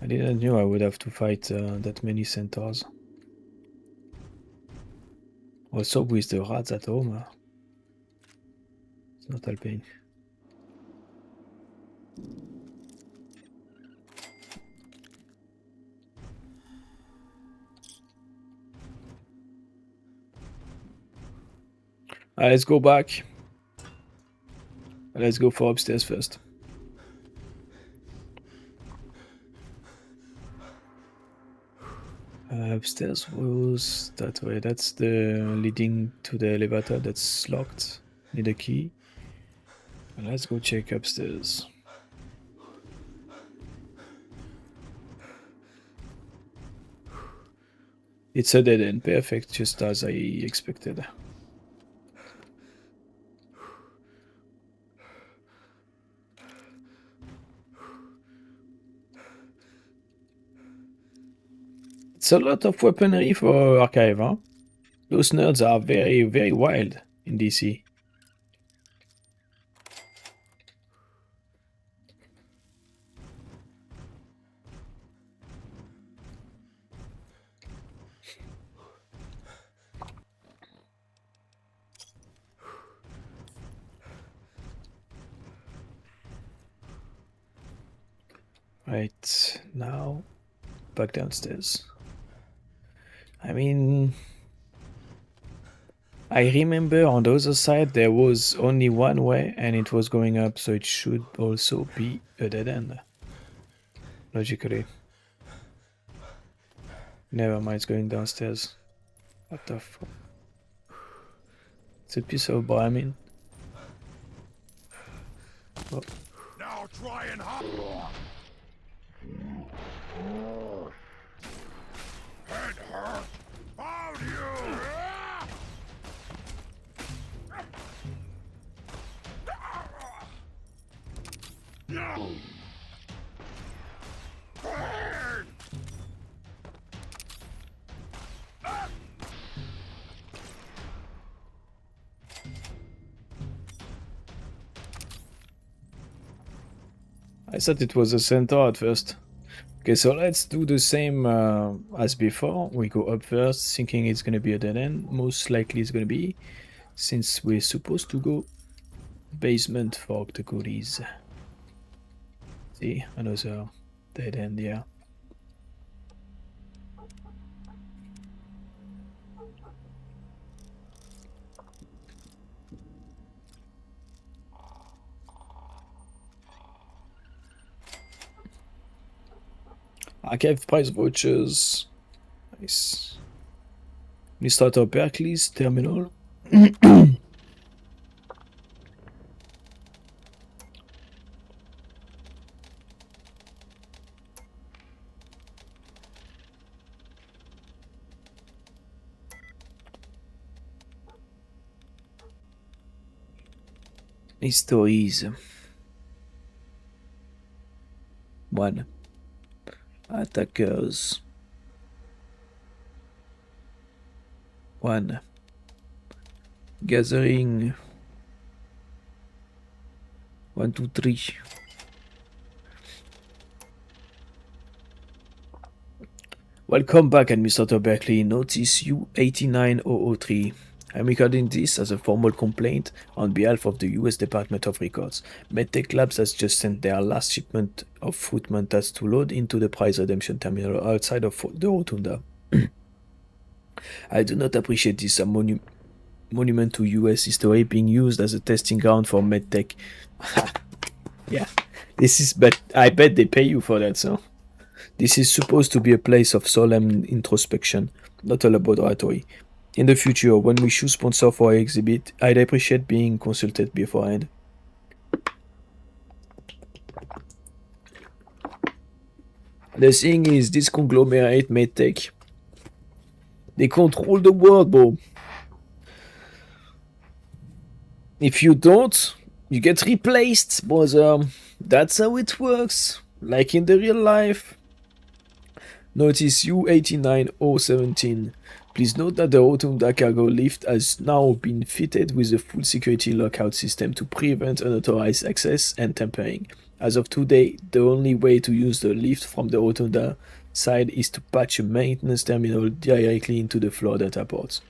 I didn't know I would have to fight that many centaurs. Also with the rats at home. It's not helping. Let's go back. Let's go for upstairs first. Upstairs was that way. That's the leading to the elevator that's locked. Need a key. Let's go check upstairs. It's a dead end. Perfect, just as I expected. It's a lot of weaponry for archive, huh? Those nerds are very, very wild in DC. Right, now back downstairs. I mean, I remember on the other side there was only one way and it was going up, so it should also be a dead end. Logically. Never mind, it's going downstairs. What the fuck? It's a piece of Brahmin. Oh. Now try and hide. Head hurt. Found you. I thought it was a centaur at first. Okay, so let's do the same as before. We go up first, thinking it's gonna be a dead end. Most likely it's gonna be, since we're supposed to go basement for the goodies. See, another dead end, yeah. Archive price vouchers. Nice. Administrator Berkeley's terminal. Histories. 1. Attackers. 1. Gathering. 1, 2, 3. Welcome back, Administrator Berkeley. Notice U89003. I'm recording this as a formal complaint on behalf of the US Department of Records. MedTech Labs has just sent their last shipment of fruit mantas to load into the prize redemption terminal outside of the Rotunda. I do not appreciate this monument to US history being used as a testing ground for MedTech. Yeah, this is, but I bet they pay you for that, so. This is supposed to be a place of solemn introspection, not a laboratory. In the future, when we choose sponsor for our exhibit, I'd appreciate being consulted beforehand. The thing is, this conglomerate MedTech, they control the world, bro. If you don't, you get replaced, brother. That's how it works, like in the real life. Notice U89017. Please note that the Rotunda cargo lift has now been fitted with a full security lockout system to prevent unauthorized access and tampering. As of today, the only way to use the lift from the Rotunda side is to patch a maintenance terminal directly into the floor data ports.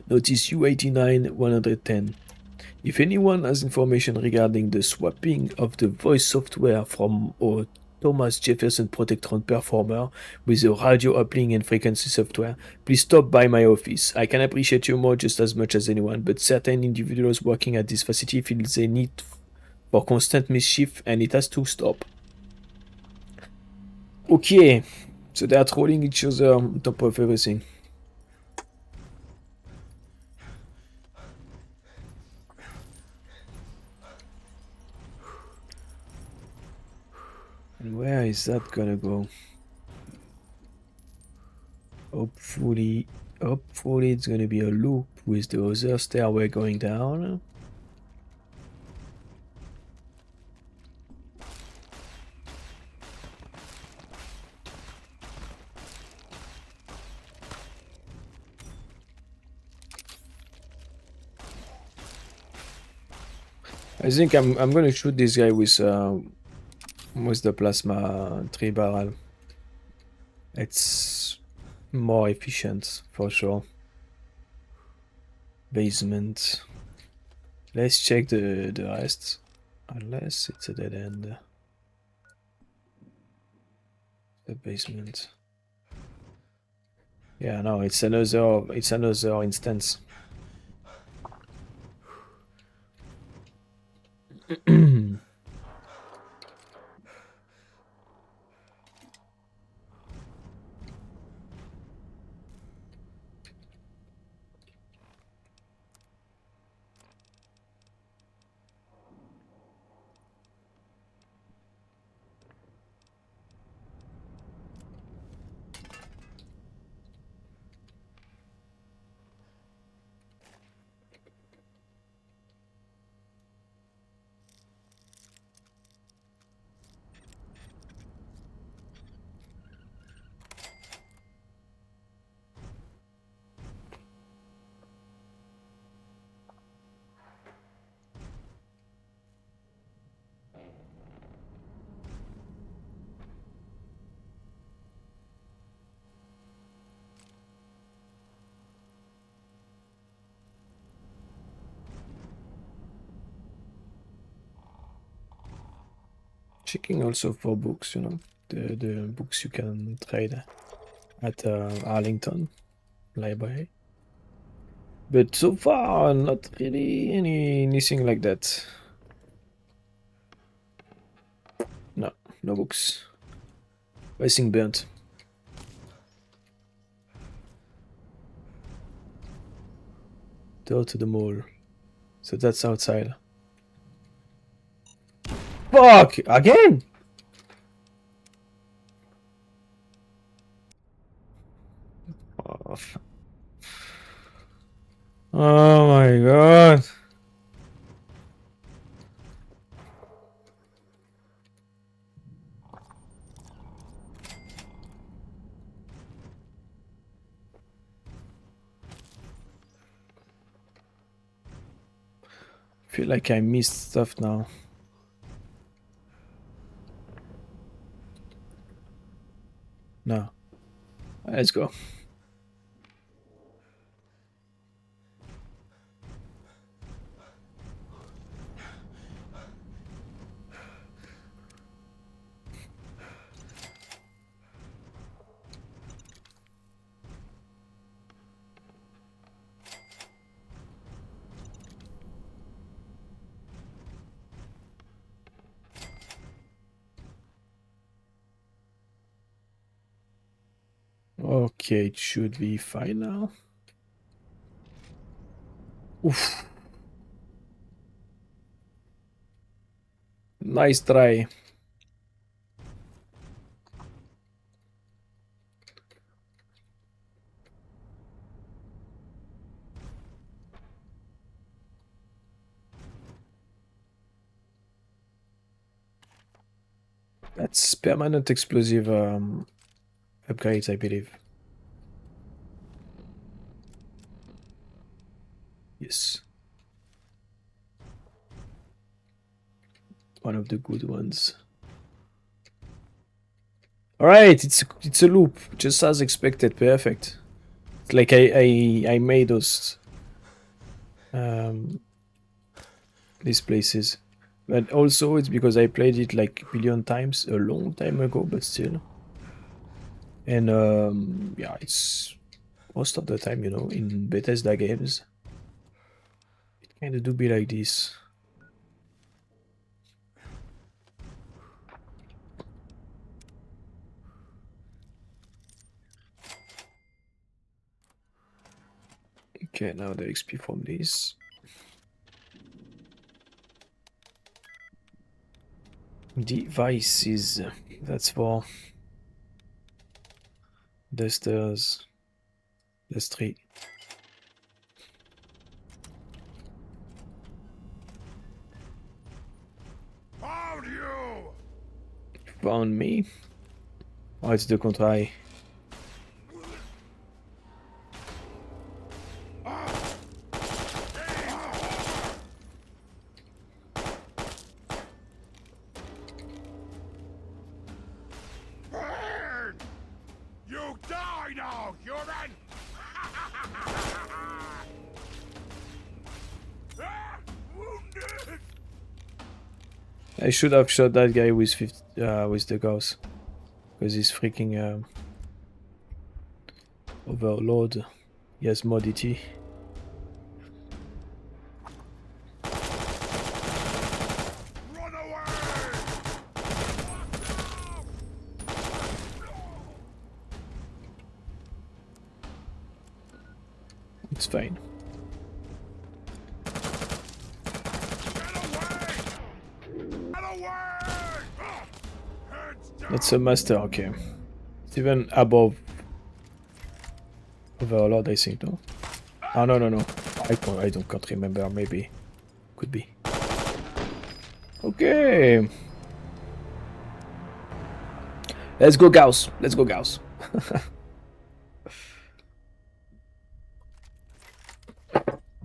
Notice U89110. If anyone has information regarding the swapping of the voice software from our Thomas Jefferson Protectron Performer with the radio uplink and frequency software, please stop by my office. I can appreciate you more just as much as anyone, but certain individuals working at this facility feel the need for constant mischief and it has to stop. Okay, so they are trolling each other on top of everything. And where is that gonna go? Hopefully it's gonna be a loop with the other stairway going down. I think I'm gonna shoot this guy with the plasma 3 barrel. It's more efficient for sure. Basement. Let's check the rest. Unless it's a dead end. The basement. Yeah, no, it's another instance. Checking also for books, you know, the books you can trade at Arlington Library. But so far, not really anything like that. No books. Racing burnt. Door to the mall. So that's outside. Fuck! Again? Oh, oh my god. I feel like I missed stuff now. No. Let's go. Okay, it should be fine now. Oof. Nice try. That's permanent explosive upgrades, I believe. Yes. One of the good ones. Alright, it's a loop, just as expected, perfect. It's like I made those these places. But also it's because I played it like a billion times a long time ago, but still. And yeah, it's most of the time, you know, in Bethesda games, it kind of do be like this. Okay, now the XP from this. Devices. That's for the stairs. That's 3. Found you! Found me. Oh, it's the contrary. Burn! You die now, human! Ah, wounded! I should have shot that guy with with the gauss, because he's freaking overload. He has modity. Run away! It's fine. Get away! Heads down! That's a master, okay. It's even above overload, I think, no? Oh, no. I can't remember, maybe. Could be. Okay. Let's go, Gauss. Let's go, Gauss.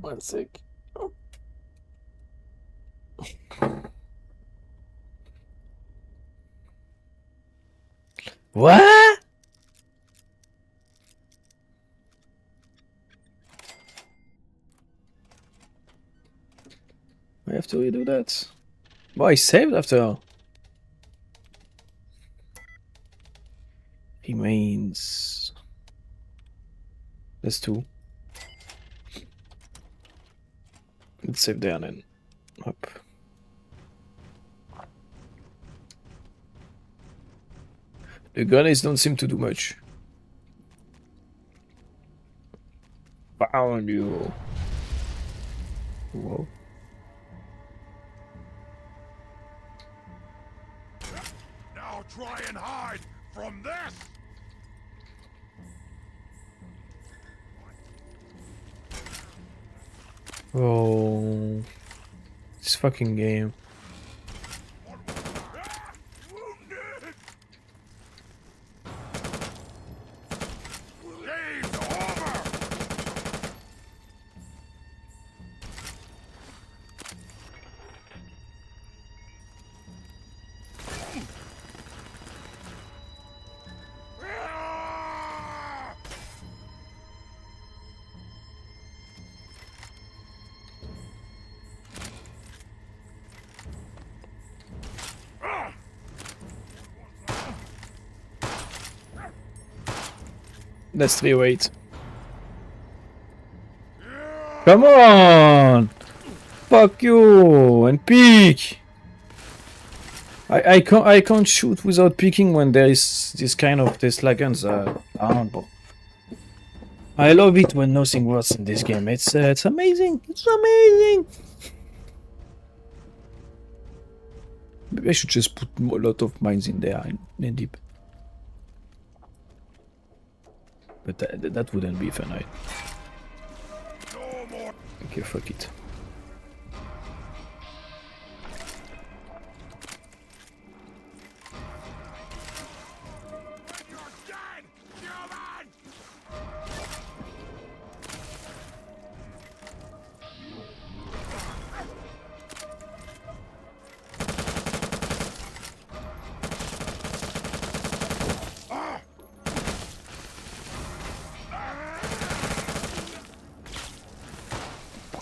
One sec. What? I have to redo that. Well, I saved after all. Remains. That's 2. Let's save there then. Up. The gunners don't seem to do much. Found you. Whoa. Now try and hide from this! Oh. This fucking game. Wounded! Game's over! That's 308. Come on! Fuck you! And peek! I can't shoot without peeking when there is this kind of Tesla guns around, bro. I love it when nothing works in this game. It's amazing. It's amazing. Maybe I should just put a lot of mines in there in deep. But that wouldn't be fun, right? Okay, fuck it.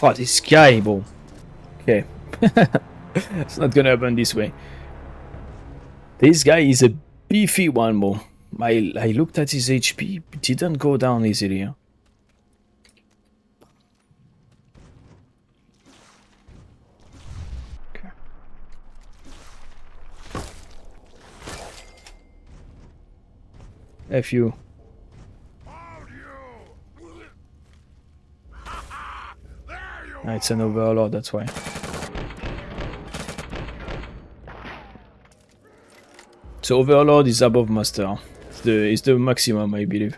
Oh, this guy, bro. Okay. It's not gonna happen this way. This guy is a beefy one, bro. I looked at his HP. It didn't go down easily. Huh? Okay. F you. Ah, it's an overlord, that's why. So overlord is above master. It's the maximum, I believe.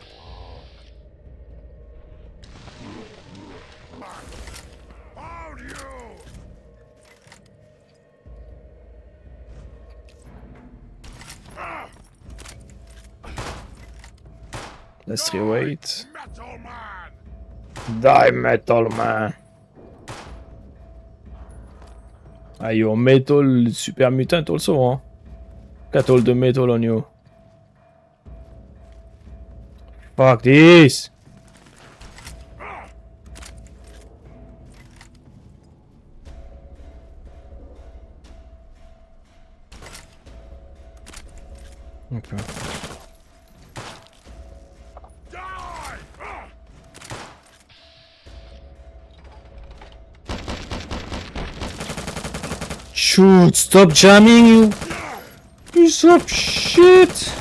Let's rewait. Die, metal man. Ah, you're metal super mutant also, huh? Got all the metal on you. Fuck this! Okay. Shoot! Stop jamming, you piece of shit!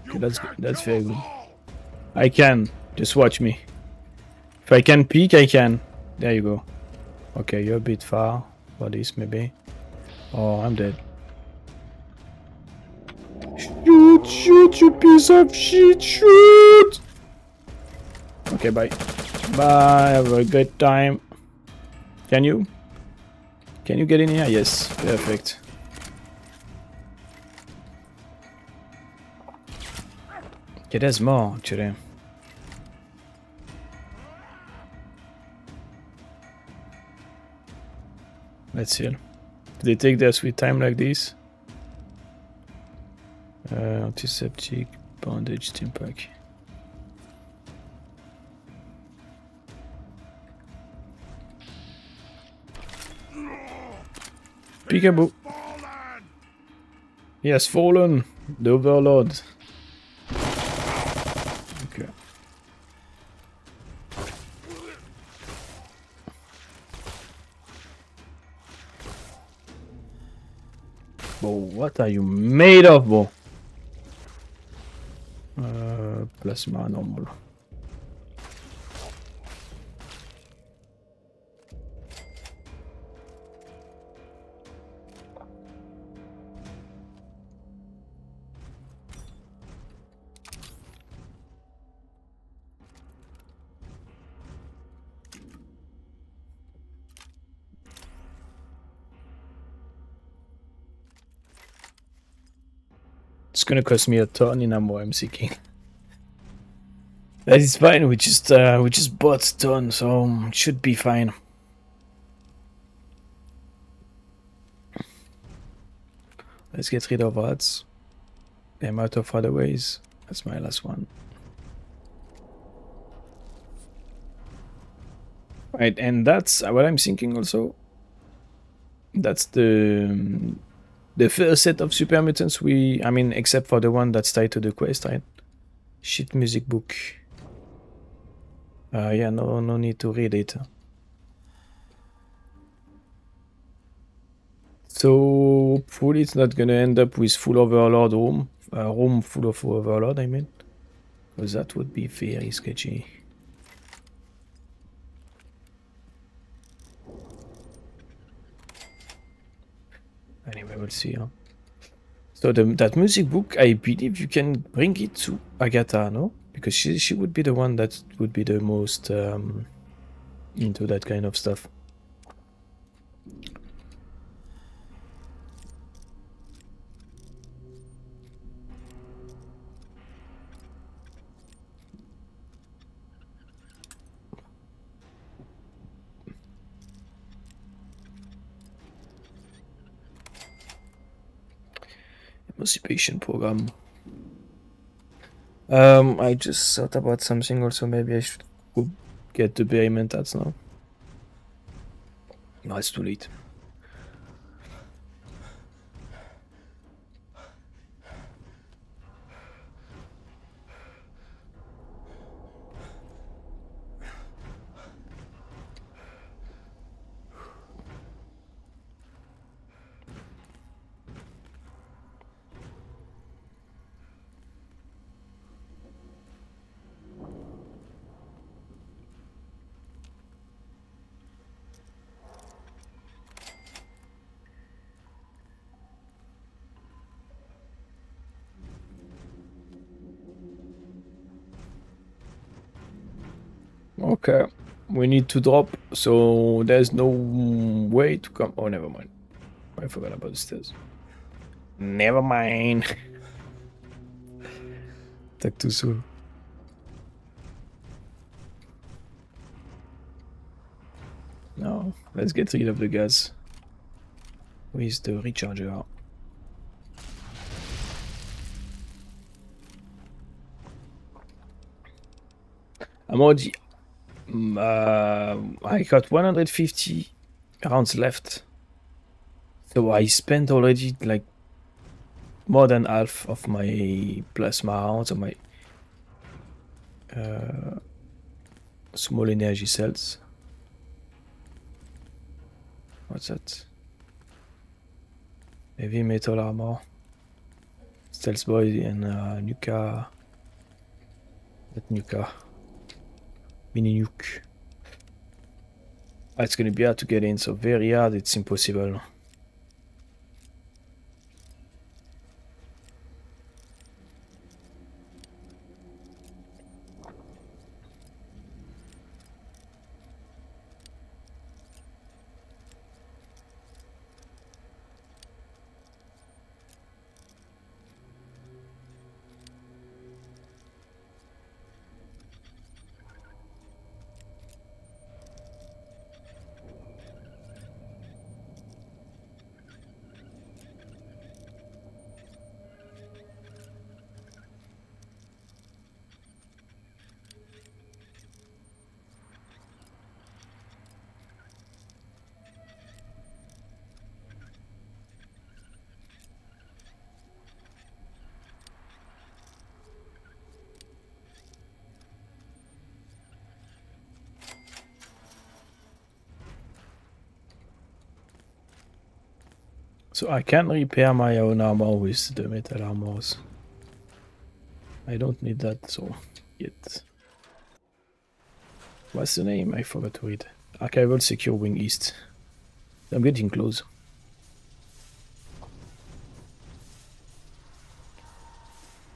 Okay, that's very good. I can. Just watch me. If I can peek, I can. There you go. Okay, you're a bit far for this, maybe. Oh, I'm dead. Shoot! Shoot, you piece of shit! Shoot! Okay, bye. Bye, have a good time. Can you? Can you get in here? Yes, perfect. Okay, there's more actually. Let's see. Do they take their sweet time like this? Antiseptic, bandage, team pack. Peekaboo. He has fallen. The overlord. Okay. Bro, what are you made of, bro? Plasma normal. It's gonna cost me a ton in ammo, I'm seeking. That is fine, we just bought stone, so it should be fine. Let's get rid of that. I'm out of other ways. That's my last one. Right, and that's what I'm thinking also. That's the first set of super mutants I mean, except for the one that's tied to the quest, right? Shit music book. Yeah, no need to read it. So hopefully it's not gonna end up with full overlord room full of overlord, I mean. Because that would be very sketchy. Anyway, we'll see, huh? So that music book, I believe you can bring it to Agatha, no? Because she would be the one that would be the most into that kind of stuff. Emancipation program. I just thought about something also. Maybe I should go get the berry mentats now. No, it's too late. Okay, we need to drop, so there's no way to come. Oh, never mind. I forgot about the stairs. Never mind. Took too soon. No, let's get rid of the gas. With the recharger. I'm already. I got 150 rounds left. So I spent already like more than half of my plasma rounds or my small energy cells. What's that? Heavy metal armor. Stealth boy and Nuka. Not Nuka. Mini nuke. It's gonna be hard to get in, so very hard, it's impossible. So I can repair my own armor with the metal armors. I don't need that, so yet. What's the name? I forgot to read. Archival Secure Wing East. I'm getting close.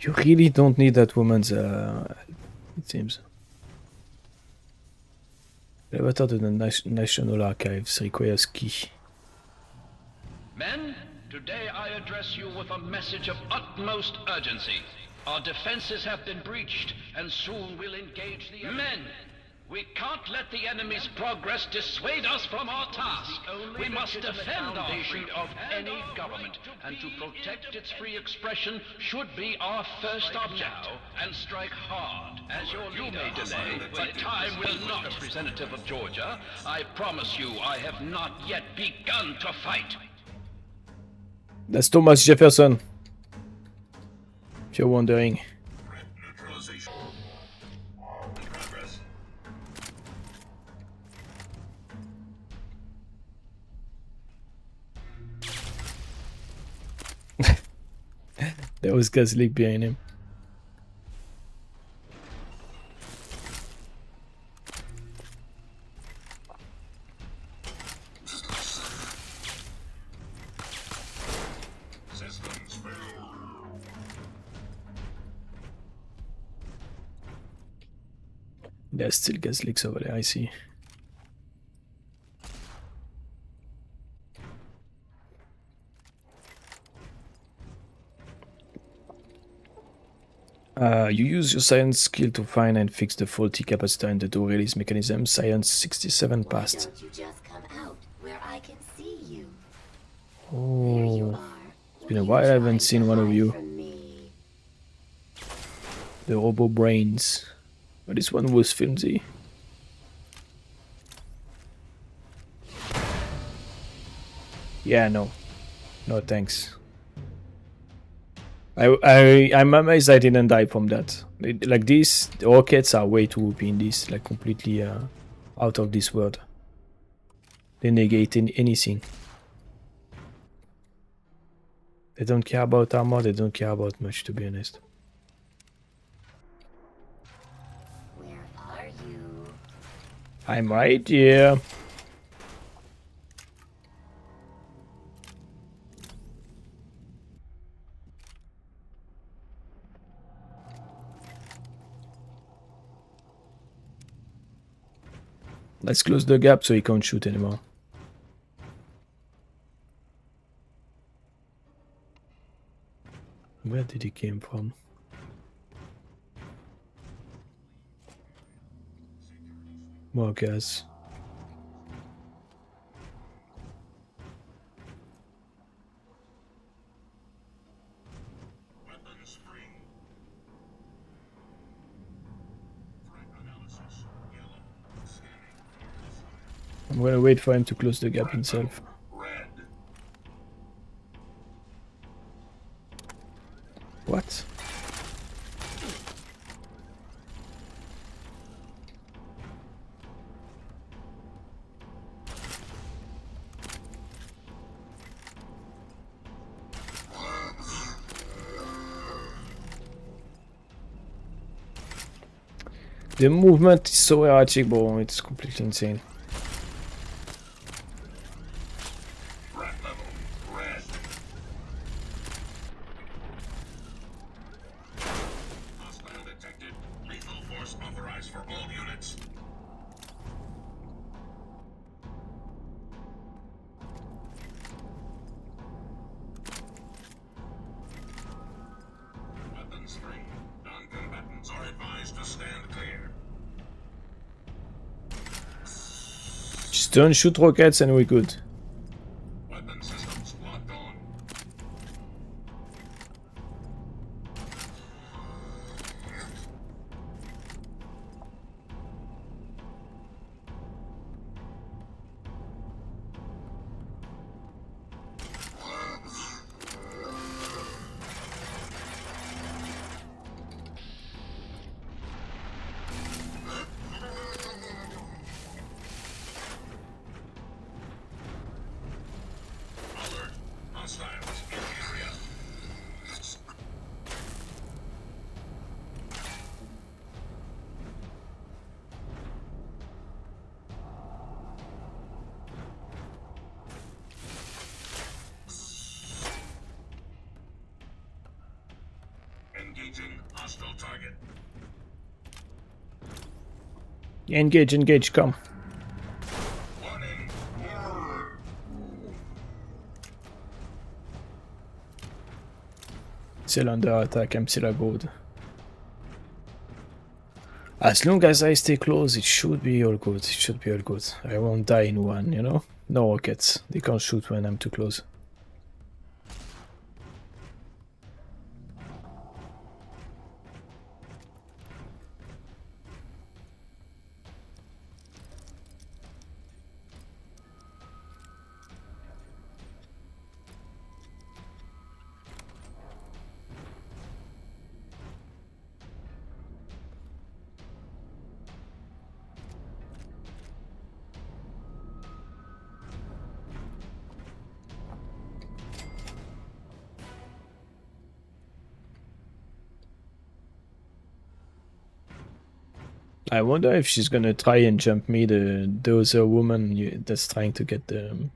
You really don't need that woman's, it seems. Elevator to the National Archives requires key. Men, today I address you with a message of utmost urgency. Our defenses have been breached, and soon we'll engage the enemy. Men, we can't let the enemy's progress dissuade us from our task. We must defend our freedom of any government, and to protect its free expression should be our first object. And strike hard. As your leader, you may delay, but time will not. Representative of Georgia, I promise you I have not yet begun to fight. That's Thomas Jefferson. If you're wondering. There was gas leak behind him. There's still gas leaks over there, I see. You use your science skill to find and fix the faulty capacitor in the door release mechanism. Science 67 passed. Don't you just come out where I can see you? Oh, There you are. it's been a while I haven't seen one of you. The Robo Brains. But this one was flimsy. Yeah, no. No thanks. I'm amazed I didn't die from that. Like these rockets are way too OP in this, like completely out of this world. They negate anything. They don't care about armor, they don't care about much, to be honest. Where are you? I'm right here. Let's close the gap so he can't shoot anymore. Where did he came from? More gas. I'm gonna wait for him to close the gap himself. What? The movement is so erratic, bro. It's completely insane. Just don't shoot rockets and we're good. Engage, come. Still under attack, I'm still good. As long as I stay close, it should be all good. It should be all good. I won't die in one, you know? No rockets. They can't shoot when I'm too close. I wonder if she's gonna try and jump me, the other woman that's trying to get the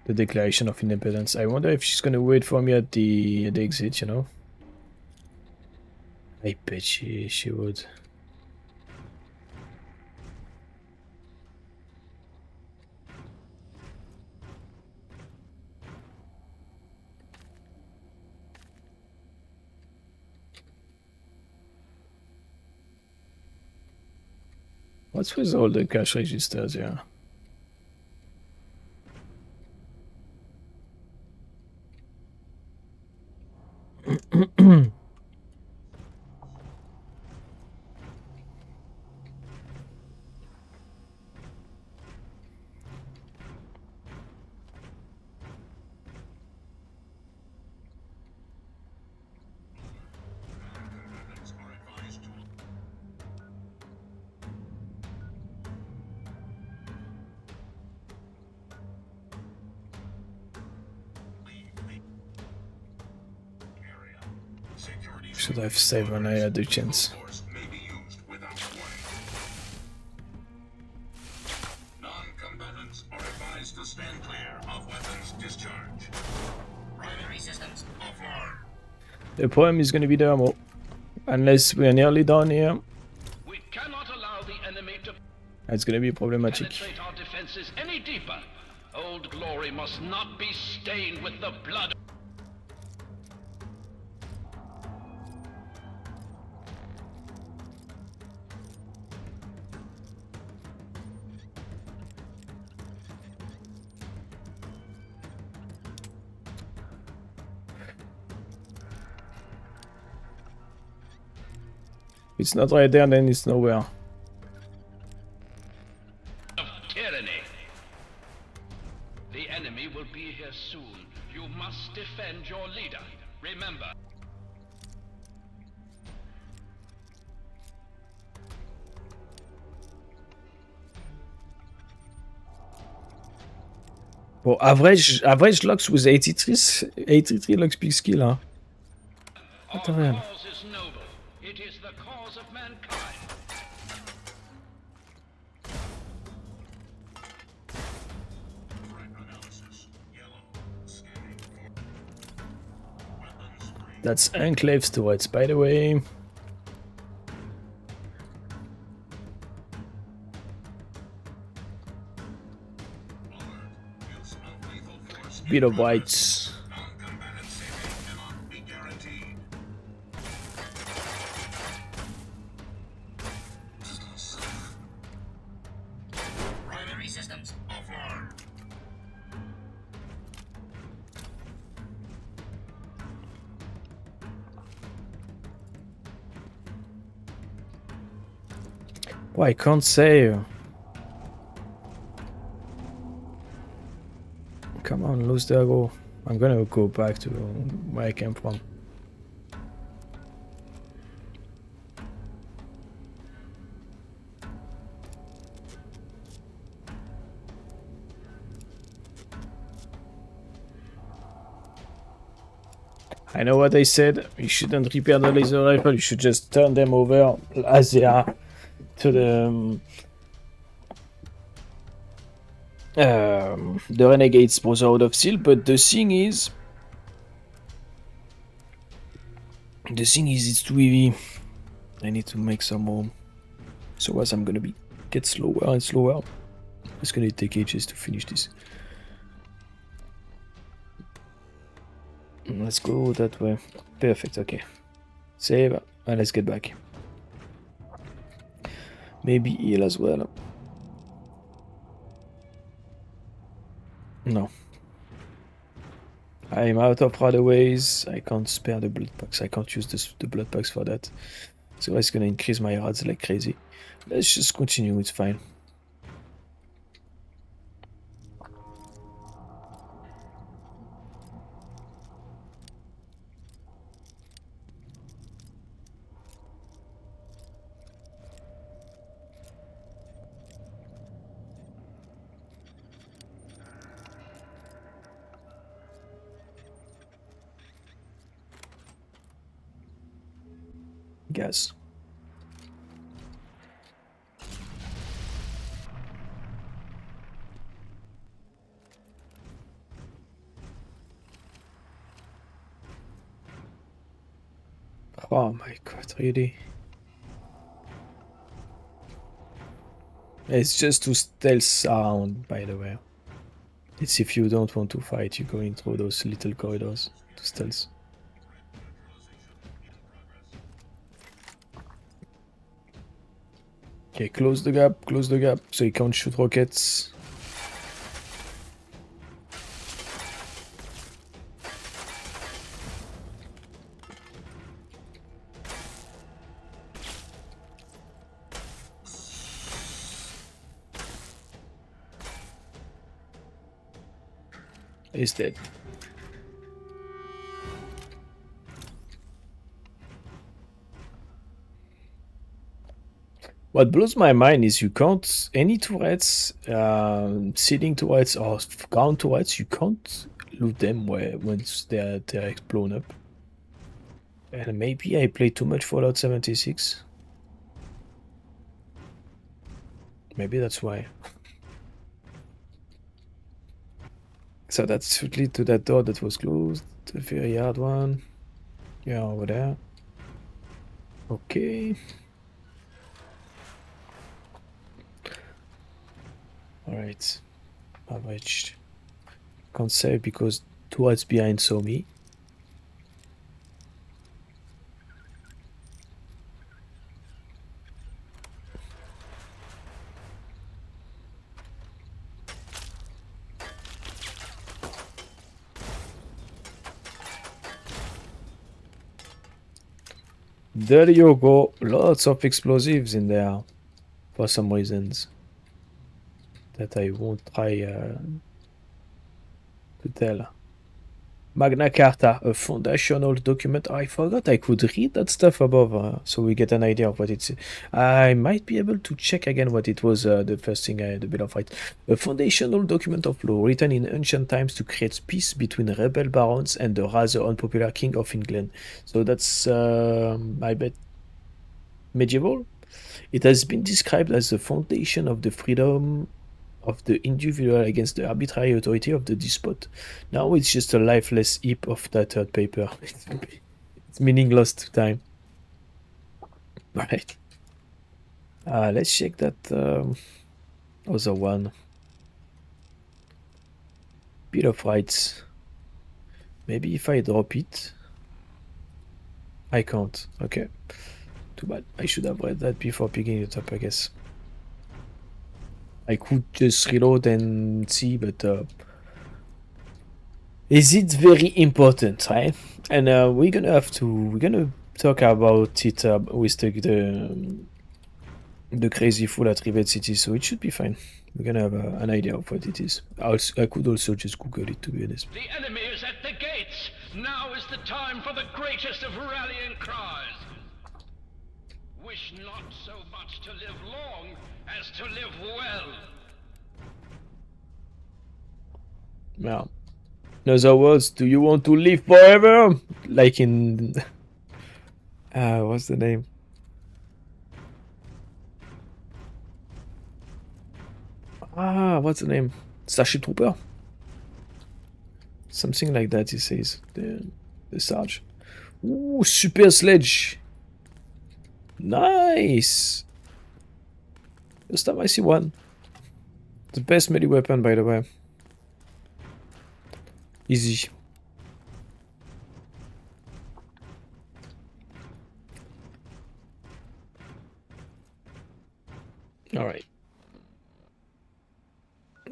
Declaration of Independence. I wonder if she's gonna wait for me at the exit, you know? I bet she would. What's with all the cash registers here? Should have saved when I had the chance. Non-combatants are advised to stand clear of weapons discharge. Primary systems offline. The problem is gonna be the ammo. Unless we're nearly done here. We cannot allow the enemy to It's gonna be problematic. penetrate our defenses any deeper. Old Glory must not be stained with the blood. It's not right there, then it's nowhere. Of tyranny. The enemy will be here soon. You must defend your leader. Remember. Well, average locks with 83 locks big skill, huh? What the hell? Cause is noble. It is the cause of mankind. That's Enclave Stewards, by the way. Bit of whites. Primary systems offline. Well, I can't say. Come on, lose the go. I'm gonna go back to where I came from. I know what I said. You shouldn't repair the laser rifle. You should just turn them over as they are to the Renegade's Brotherhood of Steel. But the thing is, The thing is, it's too heavy. I need to make some more. So as I'm gonna get slower and slower. It's gonna take ages to finish this. Let's go that way. Perfect, okay. Save, and let's get back. Maybe heal as well. No. I'm out of other ways. I can't spare the blood packs. I can't use the blood packs for that. So it's gonna increase my odds like crazy. Let's just continue, it's fine. Gas. Oh my god, really? It's just to stealth around, by the way. It's if you don't want to fight, you go in through those little corridors to stealth. Okay, close the gap, so you can't shoot rockets. He's dead. What blows my mind is you can't, any turrets, ceiling turrets or ground turrets, you can't loot them once they're blown up. And maybe I played too much Fallout 76. Maybe that's why. So that should lead to that door that was closed. The very hard one. Yeah, over there. Okay. Alright. I've reached. Can't save because turrets behind saw me. There you go. Lots of explosives in there. For some reasons. That I won't try to tell. Magna Carta, a foundational document. I forgot I could read that stuff above, so we get an idea of what it's. I might be able to check again what it was. The first thing, the Bill of Rights, a foundational document of law written in ancient times to create peace between rebel barons and the rather unpopular King of England. So that's, I bet, medieval. It has been described as the foundation of the freedom of the individual against the arbitrary authority of the despot. Now it's just a lifeless heap of tattered paper. It's meaningless to time. Right. Let's check that other one. Bill of Rights. Maybe if I drop it. I can't. Okay. Too bad. I should have read that before picking it up, I guess. I could just reload and see, but is it very important, right? And we're gonna talk about it with the crazy fool at Rivet City, so it should be fine. We're gonna have an idea of what it is. I could also just Google it, to be honest. The enemy is at the gates. Now is the time for the greatest of rallying cries. Wish not so much to live long as to live well. Yeah. In other words, do you want to live forever? Like in what's the name? What's the name? Starship Trooper? Something like that, he says. The Sarge. Ooh, super sledge. Nice. First time I see one. The best melee weapon, by the way. Easy. Alright.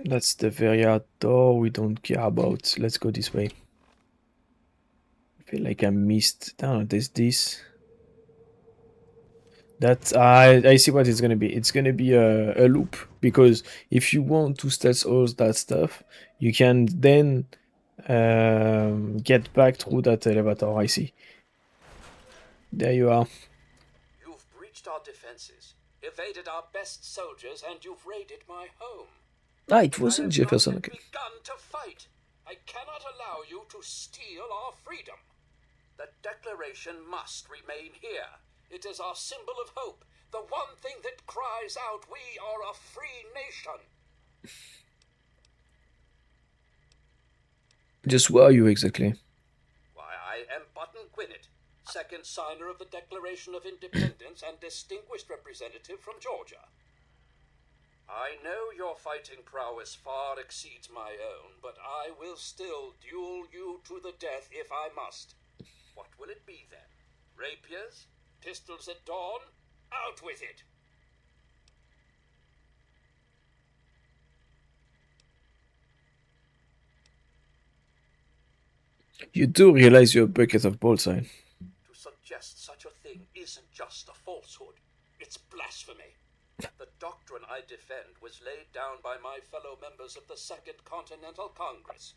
That's the very hard door we don't care about. Let's go this way. I feel like I missed. Oh, there's this. That I see what it's gonna be. It's gonna be a loop, because if you want to stealth all that stuff, you can then get back through that elevator. I see. There you are. You've breached our defenses, evaded our best soldiers, and you've raided my home. Ah, it wasn't Jefferson. Okay. Begun to fight. I cannot allow you to steal our freedom. The Declaration must remain here. It is our symbol of hope, the one thing that cries out, we are a free nation. Just where are you exactly? Why, I am Button Gwinnett, second signer of the Declaration of Independence and distinguished representative from Georgia. I know your fighting prowess far exceeds my own, but I will still duel you to the death if I must. What will it be then? Rapiers? Pistols at dawn? Out with it! You do realize you're a bucket of balls, right? To suggest such a thing isn't just a falsehood. It's blasphemy. The doctrine I defend was laid down by my fellow members of the Second Continental Congress.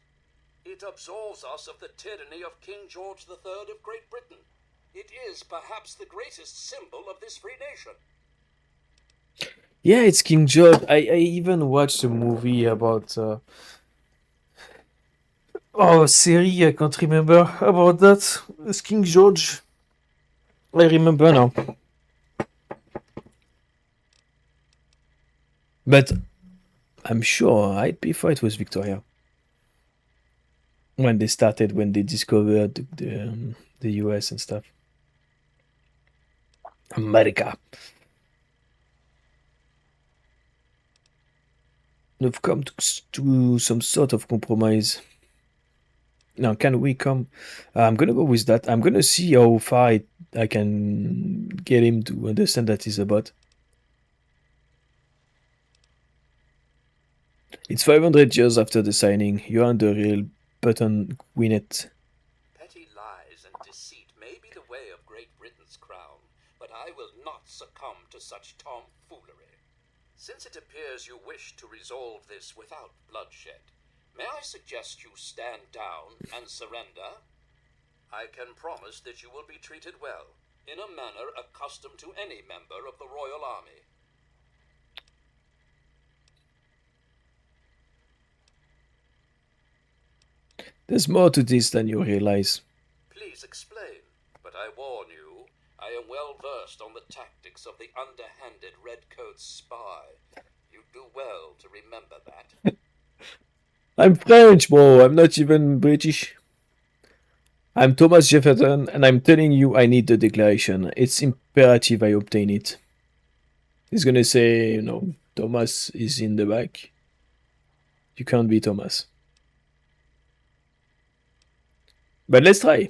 It absolves us of the tyranny of King George III of Great Britain. It is perhaps the greatest symbol of this free nation. Yeah, it's King George. I even watched a movie about Siri, I can't remember about that. It's King George. I remember now. But I'm sure right before it was Victoria. When they discovered the US and stuff. America. We've come to some sort of compromise. Now, can we come? I'm gonna go with that. I'm gonna see how far I can get him to understand that he's a bot. It's 500 years after the signing. You're on the real Button Gwinnett. Petty lies and deceit may be the way of Great Britain's crown, but I will not succumb to such tomfoolery. Since it appears you wish to resolve this without bloodshed, may I suggest you stand down and surrender? I can promise that you will be treated well, in a manner accustomed to any member of the Royal Army. There's more to this than you realize. Please explain, but I warn you, I am well versed on the tactics of the underhanded redcoat spy. You do well to remember that. I'm French, bro. I'm not even British. I'm Thomas Jefferson, and I'm telling you I need the declaration. It's imperative I obtain it. He's gonna say, Thomas is in the back. You can't be Thomas. But let's try.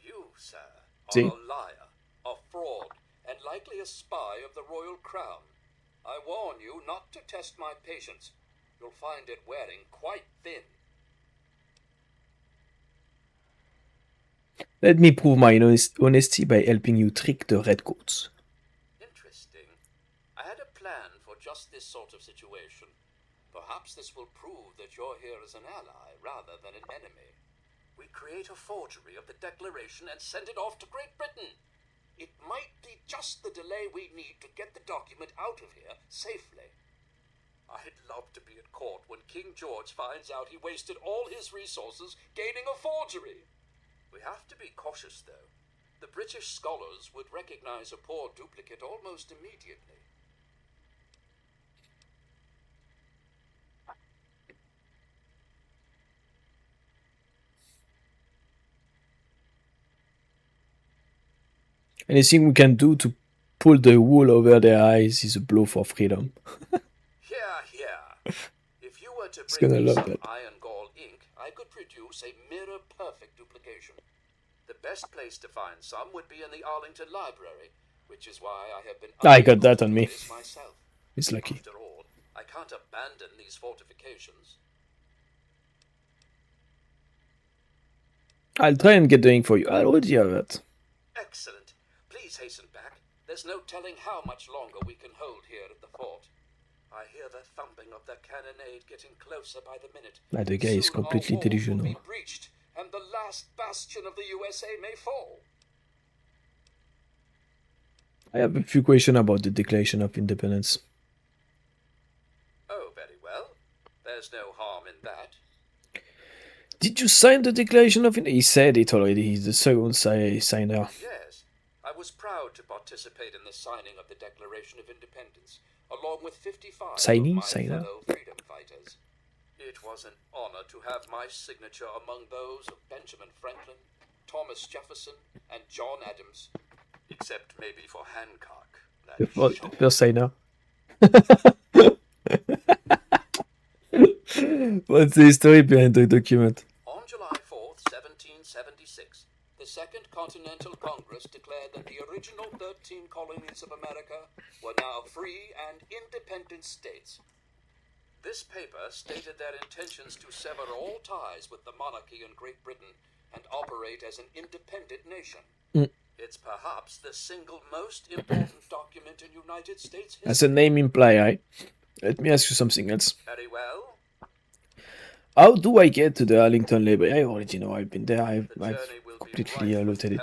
You, sir, are See? a liar, a fraud, and likely a spy of the royal crown. I warn you not to test my patience. You'll find it wearing quite thin. Let me prove my honesty by helping you trick the redcoats. Interesting. I had a plan for just this sort of situation. Perhaps this will prove that you're here as an ally rather than an enemy. We create a forgery of the Declaration and send it off to Great Britain. It might be just the delay we need to get the document out of here safely. I'd love to be at court when King George finds out he wasted all his resources gaining a forgery. We have to be cautious, though. The British scholars would recognize a poor duplicate almost immediately. Anything we can do to pull the wool over their eyes is a blow for freedom. Yeah. If you were to It's bring gonna me love some that. iron gall ink, I could produce a mirror-perfect duplication. The best place to find some would be in the Arlington Library, which is why I have been I got unable that to on do me. this myself. It's lucky. After all, I can't abandon these fortifications. I'll try and get the ink for you. I already have that. Excellent. Please hasten back. There's no telling how much longer we can hold here at the fort. I hear the thumping of the cannonade getting closer by the minute. Like, the guy is Soon our completely walls will delusional. be breached, and the last bastion of the USA may fall. I have a few questions about the Declaration of Independence. Oh, very well. There's no harm in that. Did you sign the Declaration of Independence? He said it already. He's the second signer. Yes, I was proud to participate in the signing of the Declaration of Independence, along with 55 Signing? of my Signer? fellow freedom fighters. It was an honor to have my signature among those of Benjamin Franklin, Thomas Jefferson, and John Adams, except maybe for Hancock. The first signer. What's the history behind the document? On July 4th, 1776, the Second Continental Congress declared that the original 13 colonies of America were now free and independent states. This paper stated their intentions to sever all ties with the monarchy in Great Britain and operate as an independent nation. It's perhaps the single most important document in United States history. As the name implies, right? Let me ask you something else. Very well. How do I get to the Arlington Library? I already know. I've been there. I've completely looted it.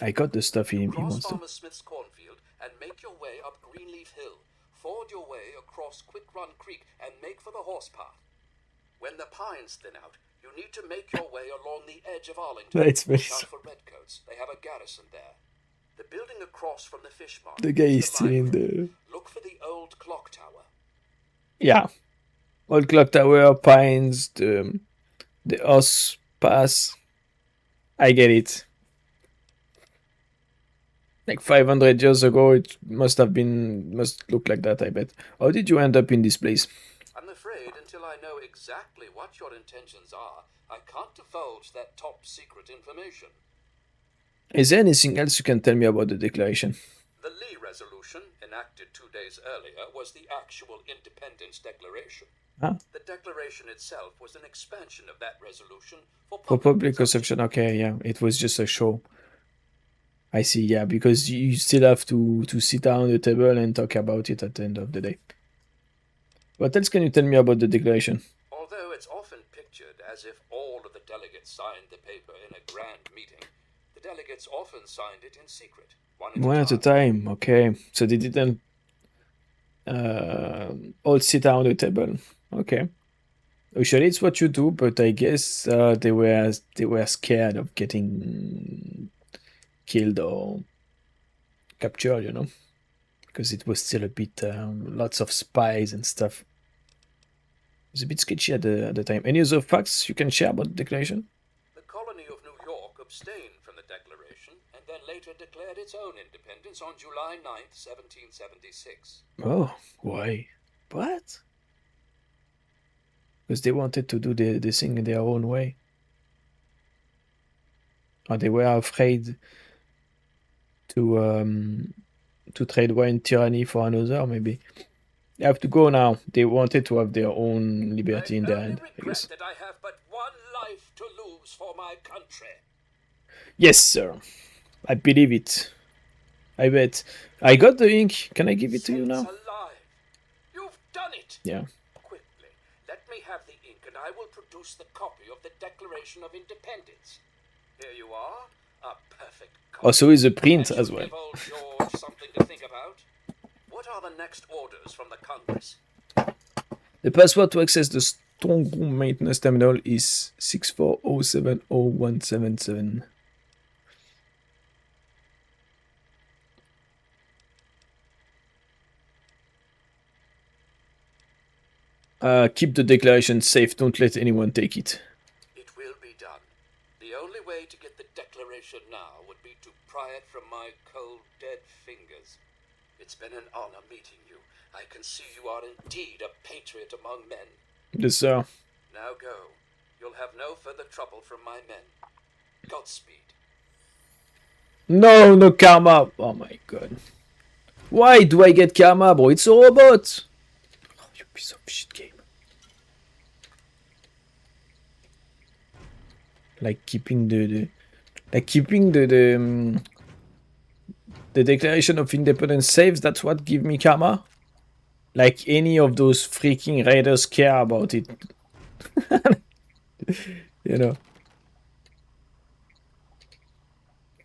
I got the stuff he Cross wants to. Farmer Smith's cornfield and make your way up Greenleaf Hill. Ford your way across Quick Run Creek and make for the horse path. When the pines thin out, you need to make your way along the edge of Arlington. That's very South for Redcoats. They have a garrison there. The building across from the fish market. The guy is is the still in library. the. Look for the old clock tower. Yeah. Old clock tower, pines, the horse pass. I get it. Like 500 years ago, it must look like that, I bet. How did you end up in this place? I'm afraid until I know exactly what your intentions are, I can't divulge that top secret information. Is there anything else you can tell me about the declaration? The Lee Resolution, enacted 2 days earlier, was the actual Independence Declaration. Ah. The declaration itself was an expansion of that resolution For public consumption, okay, yeah. It was just a show. I see, yeah, because you still have to sit down at the table and talk about it at the end of the day. What else can you tell me about the declaration? Although it's often pictured as if all of the delegates signed the paper in a grand meeting, the delegates often signed it in secret, One at a time, okay. So they didn't all sit down at the table. Okay. Usually it's what you do, but I guess they were scared of getting killed or captured, you know, because it was still a bit lots of spies and stuff. It's a bit sketchy at the time. Any other facts you can share about the declaration? The colony of New York abstained from the declaration and then later declared its own independence on July 9th, 1776. Oh, why? What? Because they wanted to do the thing in their own way. Or they were afraid to trade one tyranny for another, maybe. They have to go now. They wanted to have their own liberty in their hand, I guess. That I have but one life to lose for my country. Yes, sir. I believe it. I bet. I got the ink. Can I give it to you now? Alive. You've done it. Yeah. Quickly, let me have the ink and I will produce the copy of the Declaration of Independence. Here you are. A perfect copy. Also is a print as well. Give old George something to think about. What are the next orders from the Congress? The password to access the Strong Maintenance Terminal is 640700177. Keep the declaration safe. Don't let anyone take it. It will be done. The only way to get the declaration now would be to pry it from my cold, dead fingers. It's been an honor meeting you. I can see you are indeed a patriot among men. Yes, sir. Now go. You'll have no further trouble from my men. Godspeed. No, no karma. Oh my god. Why do I get karma, bro? It's a robot. Oh, you piece of shit game. Like keeping the Declaration of Independence saves. That's what give me karma. Like any of those freaking raiders care about it. You know.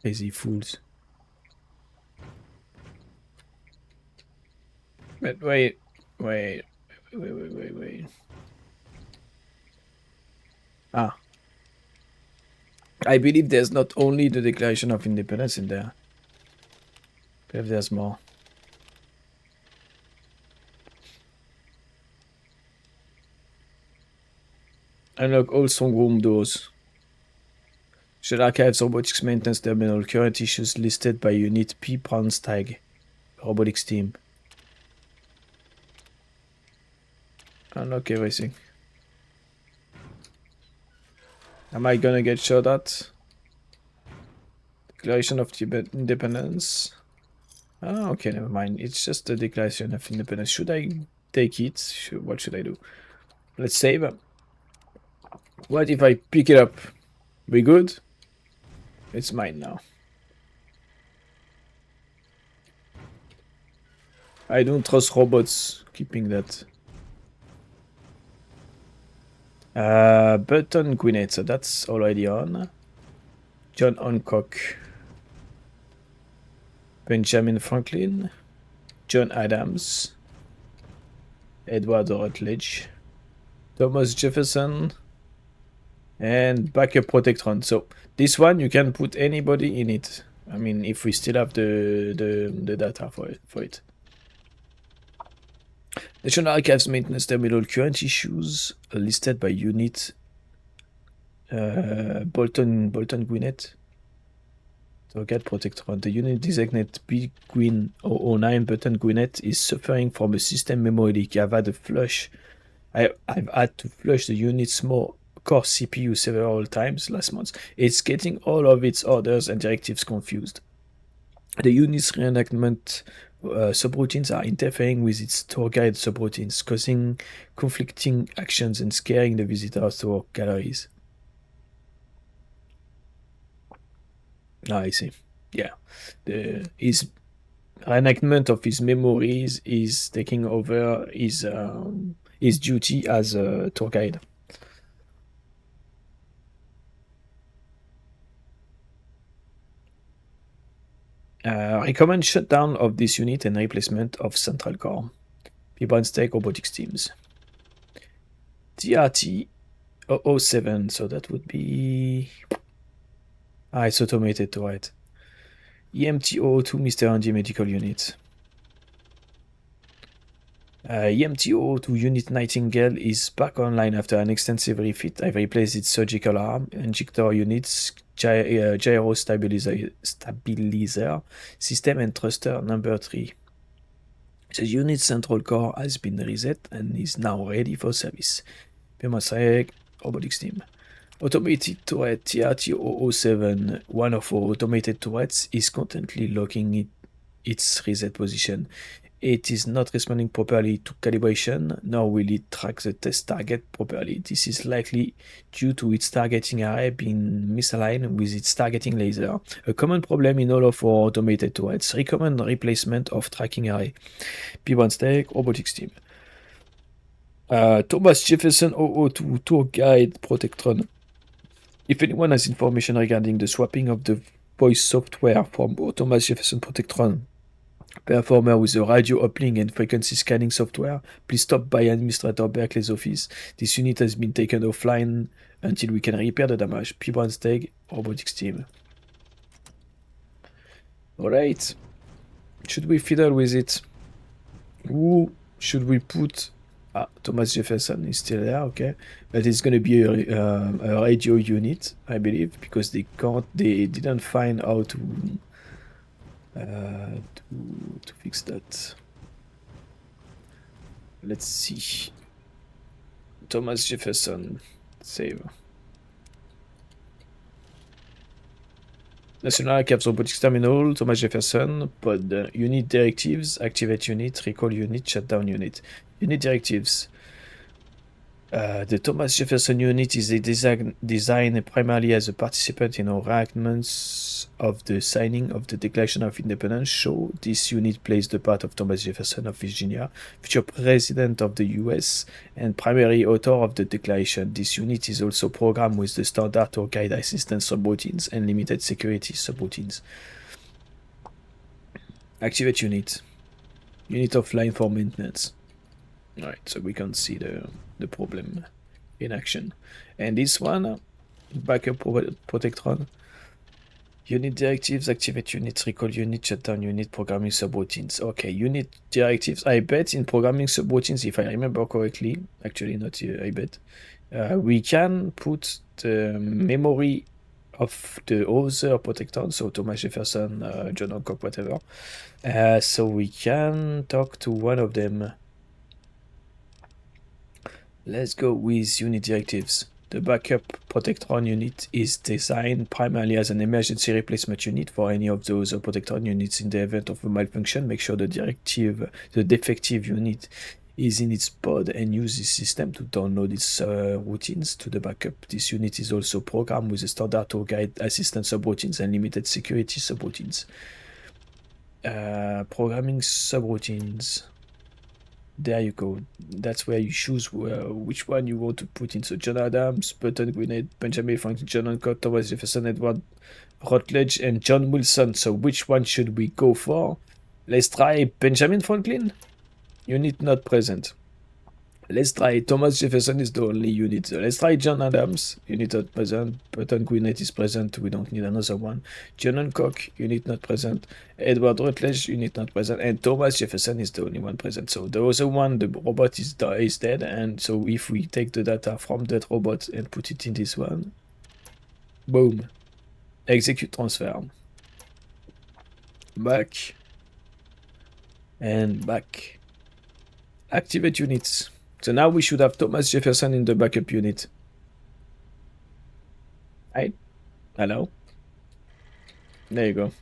Crazy fools. But wait. Ah. I believe there's not only the Declaration of Independence in there. I believe there's more. Unlock all strong doors. Shell Archives Robotics Maintenance Terminal. Current issues listed by Unit P. Braunstag. Robotics Team. Unlock everything. Am I gonna get shot at? Declaration of Independence. Ah, okay, never mind. It's just the Declaration of Independence. Should I take it? What should I do? Let's save. What if I pick it up? We good? It's mine now. I don't trust robots keeping that. Burton Gwinnett, so that's already on. John Hancock. Benjamin Franklin. John Adams. Edward Rutledge. Thomas Jefferson. And backup protectron. So this one you can put anybody in it. I mean, if we still have the data for it. National Archives Maintenance Terminal current issues listed by unit. Bolton Gwinnett. Target protectron. The unit designated B Gwyn 009 Bolton Gwinnett is suffering from a system memory leak. I've had to flush the unit's core CPU several times last month. It's getting all of its orders and directives confused. The unit's reenactment subroutines are interfering with its tour guide subroutines, causing conflicting actions and scaring the visitors to our galleries. Ah, I see. Yeah. His reenactment of his memories is taking over his duty as a tour guide. Recommend shutdown of this unit and replacement of central core. P-Braunstag robotics teams. TRT 007, so that would be... it's automated to write. EMT 002 Mr. Andy medical unit. EMT 002 unit Nightingale is back online after an extensive refit. I've replaced its surgical arm, injector units, gyro stabilizer system, and thruster number 3. The unit's central core has been reset and is now ready for service. P-Braunstag robotics team. Automated turret TRT-007, one of our automated turrets, is constantly locking its reset position. It is not responding properly to calibration, nor will it track the test target properly. This is likely due to its targeting array being misaligned with its targeting laser. A common problem in all of our automated turrets. Recommend replacement of tracking array. P-Braunstag robotics team. Thomas Jefferson 002 tour guide protectron. If anyone has information regarding the swapping of the voice software from Thomas Jefferson Protectron Performer with the radio uplink and frequency scanning software, please stop by Administrator Berkeley's office. This unit has been taken offline until we can repair the damage. P-Braunstag robotics team. Alright. Should we fiddle with it? Who should we put Thomas Jefferson is still there, okay. But it's gonna be a radio unit, I believe, because they didn't find how to fix that. Let's see. Thomas Jefferson, save. National Archives Robotics Terminal, Thomas Jefferson, pod, unit directives, activate unit, recall unit, shutdown unit. Unit directives. The Thomas Jefferson unit is designed primarily as a participant in enactments of the signing of the Declaration of Independence. So this unit plays the part of Thomas Jefferson of Virginia, future President of the US and primary author of the Declaration. This unit is also programmed with the standard or guide assistance subroutines and limited security subroutines. Activate unit. Unit offline for maintenance. Alright, so we can see the problem in action. And this one, backup protectron. Unit directives, activate units, recall unit, shutdown unit, programming subroutines. Okay, unit directives. I bet in programming subroutines, if I remember correctly, actually not I bet, we can put the memory of the other protectron, so Thomas Jefferson, John Hancock, whatever. So we can talk to one of them. Let's go with unit directives. The backup protectron unit is designed primarily as an emergency replacement unit for any of those protectron units. In the event of a malfunction, make sure the defective unit is in its pod and use this system to download its routines to the backup. This unit is also programmed with a standard tour guide assistance subroutines and limited security subroutines. Programming subroutines. There you go. That's where you choose which one you want to put in. So John Adams, Button Gwinnett, Benjamin Franklin, John Hancock, Thomas Jefferson, Edward Rutledge, and John Wilson. So which one should we go for? Let's try Benjamin Franklin. Unit not present. Let's try Thomas Jefferson is the only unit. So let's try John Adams. Unit not present. Button Gwinnett is present. We don't need another one. John Hancock, unit not present. Edward Rutledge, unit not present. And Thomas Jefferson is the only one present. So the other one, the robot is dead. And so if we take the data from that robot and put it in this one, boom. Execute transfer. Back. And back. Activate units. So now we should have Thomas Jefferson in the backup unit. Right? Hello? There you go.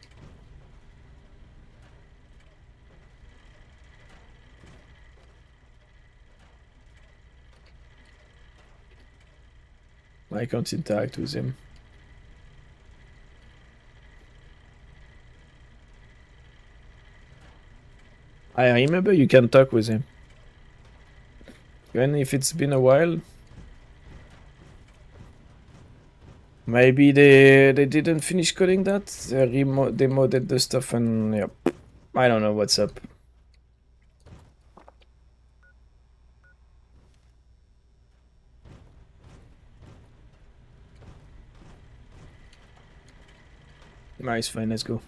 I can't interact with him. I remember you can talk with him. Even if it's been a while. Maybe they didn't finish coding that. They modded the stuff and yeah. I don't know what's up. Nice, fine, let's go.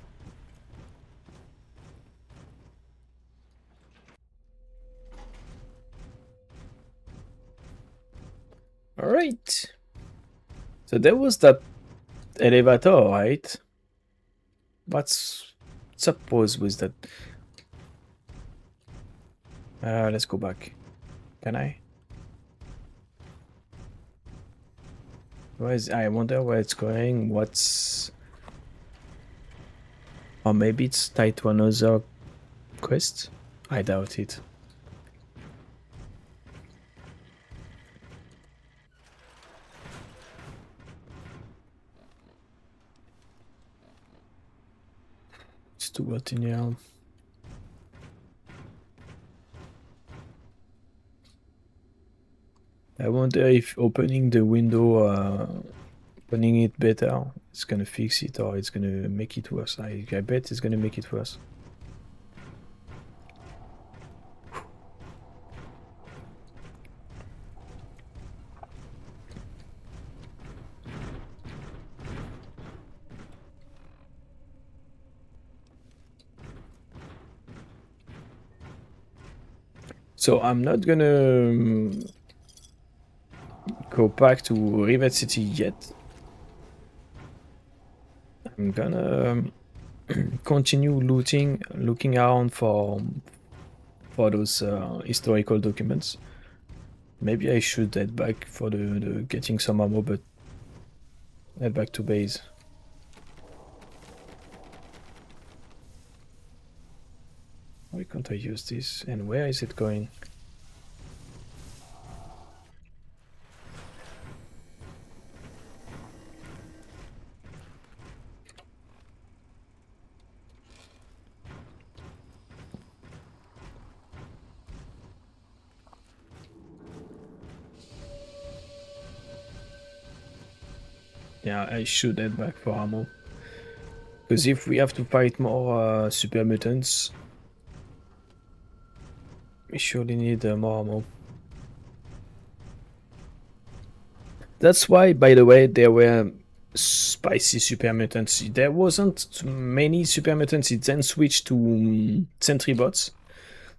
Alright. So there was that elevator, right? What's suppose with that? Let's go back. Can I? I wonder where it's going. What's... Or maybe it's tied to another quest? I doubt it. It's too hot in here. I wonder if opening the window, opening it better, it's gonna fix it or it's gonna make it worse. I bet it's gonna make it worse. So I'm not gonna go back to Rivet City yet. I'm gonna continue looking around for those historical documents. Maybe I should head back for the getting some ammo, but head back to base. Why can't I use this? And where is it going? Yeah, I should head back for ammo. Because if we have to fight more super mutants, we surely need more ammo. That's why, by the way, there were spicy super mutants. There wasn't many super mutants. It then switched to sentry bots.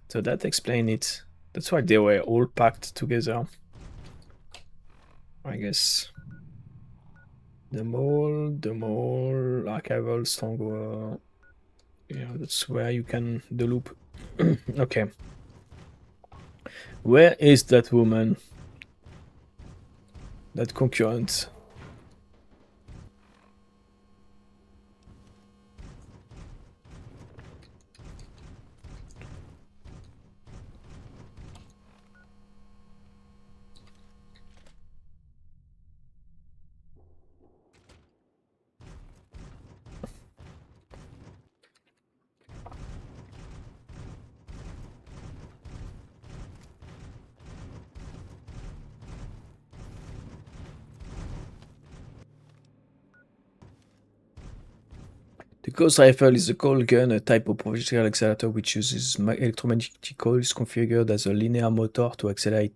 So that explains it. That's why they were all packed together. I guess. The mole, archival, stronghold. Yeah, that's where you can the loop. Okay. Where is that woman? That concurrent? The Ghost Rifle is a cold gun, a type of projectile accelerator which uses electromagnetic coils configured as a linear motor to accelerate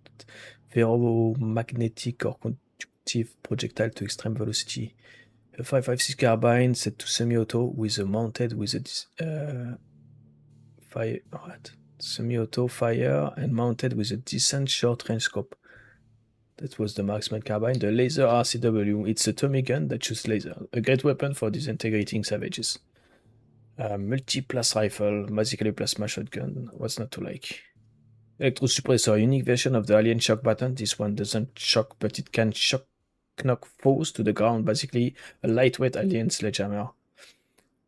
ferromagnetic or conductive projectile to extreme velocity. A 5.56 carbine set to semi-auto with a mounted with a semi-auto fire and mounted with a decent short-range scope. That was the marksman carbine. The laser RCW. It's a Tommy gun that shoots laser. A great weapon for disintegrating savages. Multi-plus rifle, basically plasma shotgun. What's not to like? Electro suppressor, unique version of the alien shock button. This one doesn't shock, but it can knock foes to the ground. Basically, a lightweight alien sledgehammer.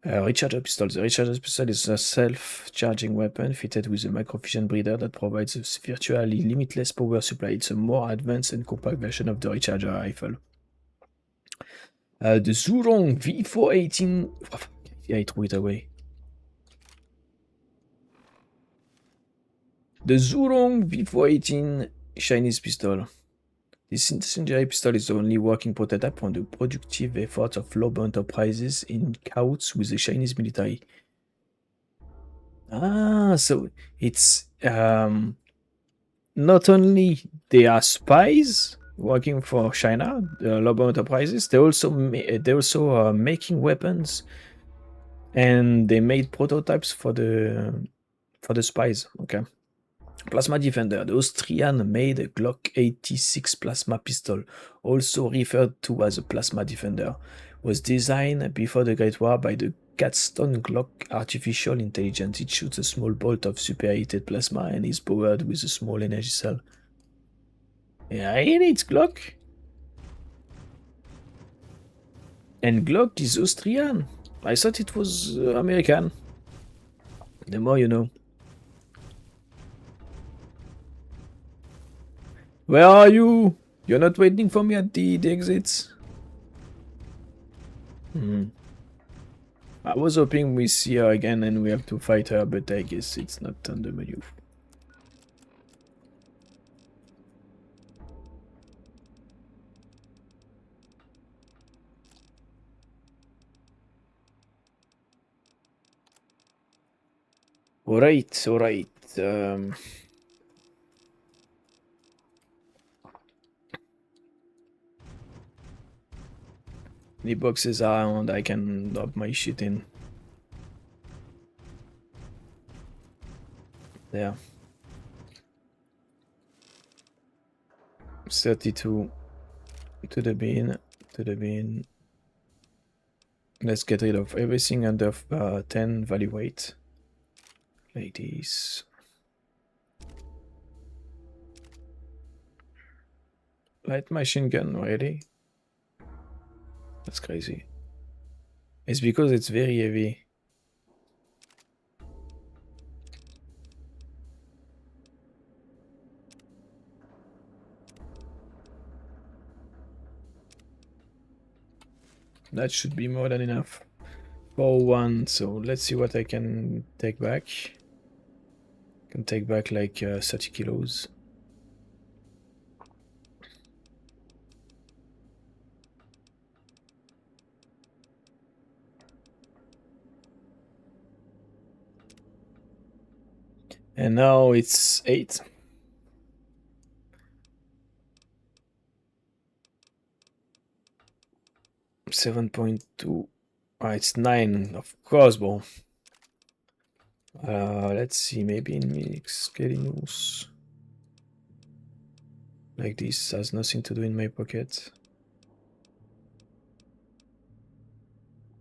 Recharger pistol. The recharger pistol is a self-charging weapon fitted with a microfusion breeder that provides a virtually limitless power supply. It's a more advanced and compact version of the recharger rifle. The Zhurong V418. Yeah, I threw it away. The Zhurong V418 Chinese pistol. This incendiary pistol is the only working prototype from the productive efforts of Lobo Enterprises in cahoots with the Chinese military. Ah, so it's not only they are spies working for China, the Lobo Enterprises, they also making weapons, and they made prototypes for the spies. Okay. Plasma Defender. The Austrian-made Glock 86 plasma pistol, also referred to as a Plasma Defender, was designed before the Great War by the Gadsden Glock artificial intelligence. It shoots a small bolt of superheated plasma and is powered with a small energy cell. Yeah, really, it's Glock. And Glock is Austrian. I thought it was American. The more you know. Where are you? You're not waiting for me at the exits? I was hoping we see her again and we have to fight her, but I guess it's not on the menu. Alright, alright. The boxes are around, I can drop my shit in. There. 32 to the bin, to the bin. Let's get rid of everything under 10 value weight. Like this. Light machine gun ready. That's crazy. It's because it's very heavy. That should be more than enough. For one, so let's see what I can take back. I can take back like 30 kilos. And now it's 8. $7.2. It's 9 of crossbow. Let's see, maybe in mix Scalinus. Like this has nothing to do in my pocket.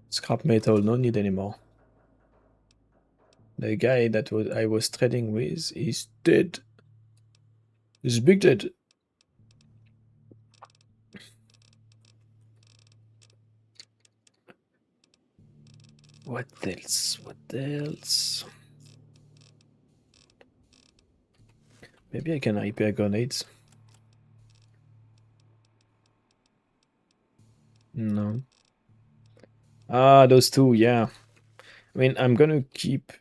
Scrap metal, no need anymore. The guy that I was trading with is dead. He's big dead. What else? What else? Maybe I can repair grenades. No. Ah, those two, yeah. I mean, I'm gonna keep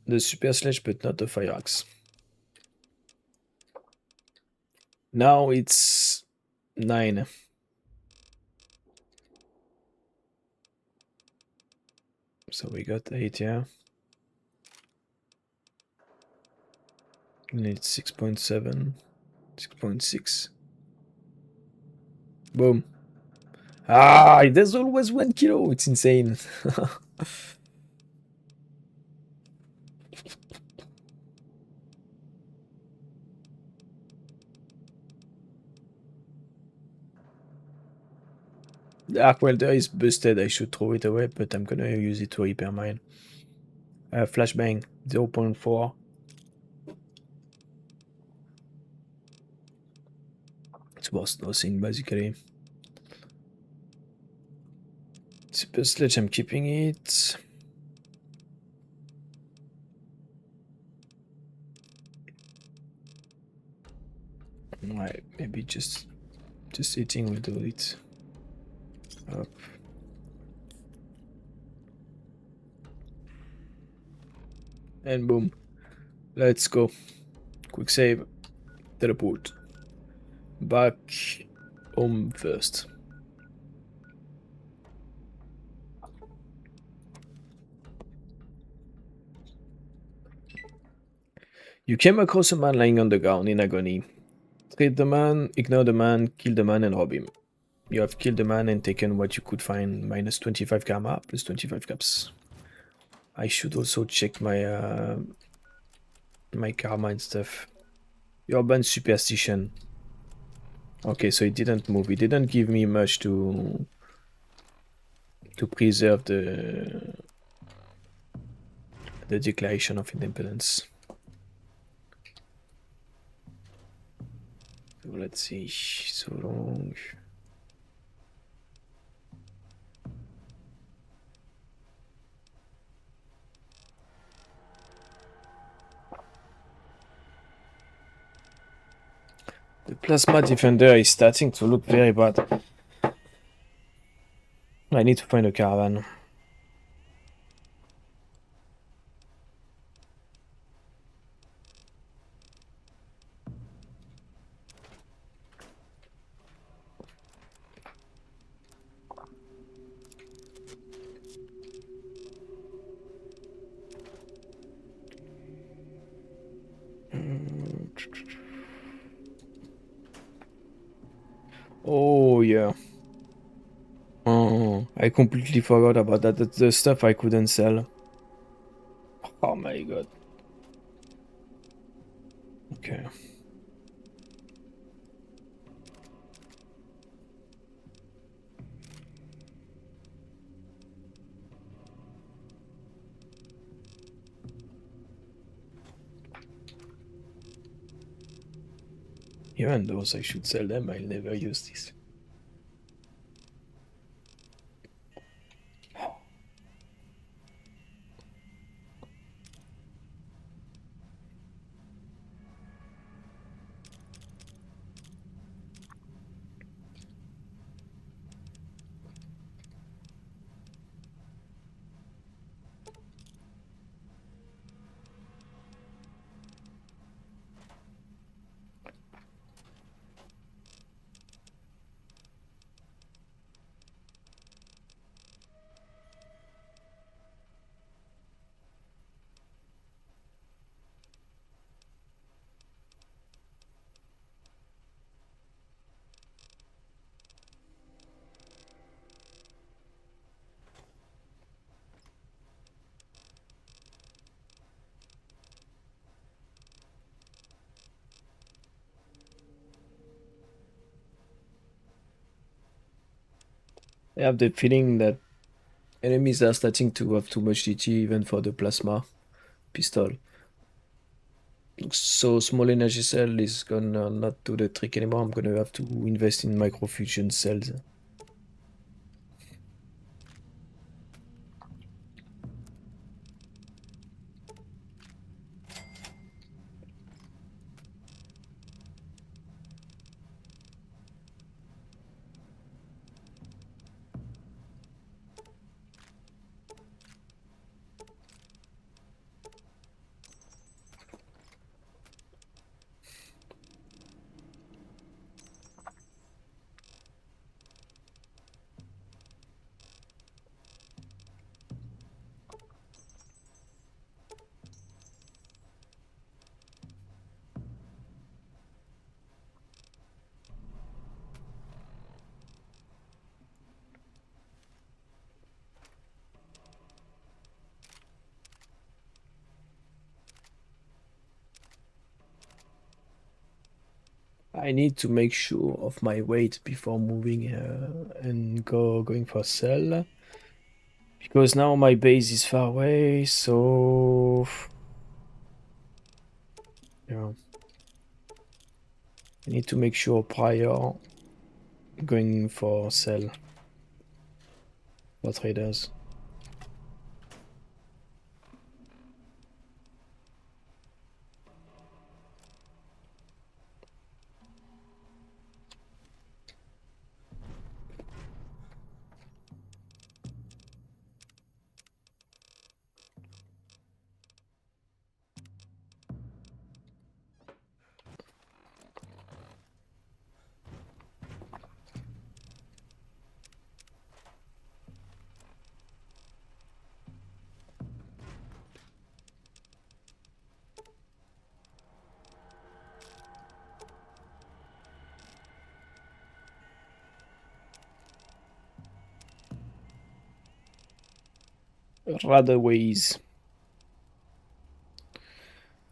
the super sledge, but not the fire axe. Now it's 9. So we got 8, yeah. Need 6.7, 6.6. Boom. Ah, there's always 1 kilo. It's insane. The arc welder is busted. I should throw it away, but I'm gonna use it to repair mine. Flashbang 0.4. It's worth nothing basically. Super sledge, I'm keeping it. Right, maybe just eating will do it. Up. And boom. Let's go. Quick save. Teleport. Back home first. You came across a man lying on the ground in agony. Treat the man, ignore the man, kill the man and rob him. You have killed the man and taken what you could find, minus 25 karma, plus 25 caps. I should also check my my karma and stuff. Urban superstition. Okay, so it didn't move. It didn't give me much to preserve the Declaration of Independence. So let's see. So long. The plasma defender is starting to look very bad. I need to find a caravan. Oh yeah. Oh, I completely forgot about that. That's the stuff I couldn't sell. Oh my god. Okay. Even those I should sell them, I'll never use this. I have the feeling that enemies are starting to have too much DT even for the plasma pistol. So small energy cell is gonna not do the trick anymore. I'm gonna have to invest in microfusion cells. I need to make sure of my weight before moving and going for cell. Because now my base is far away, so yeah. I need to make sure prior going for cell for traders. Rather ways.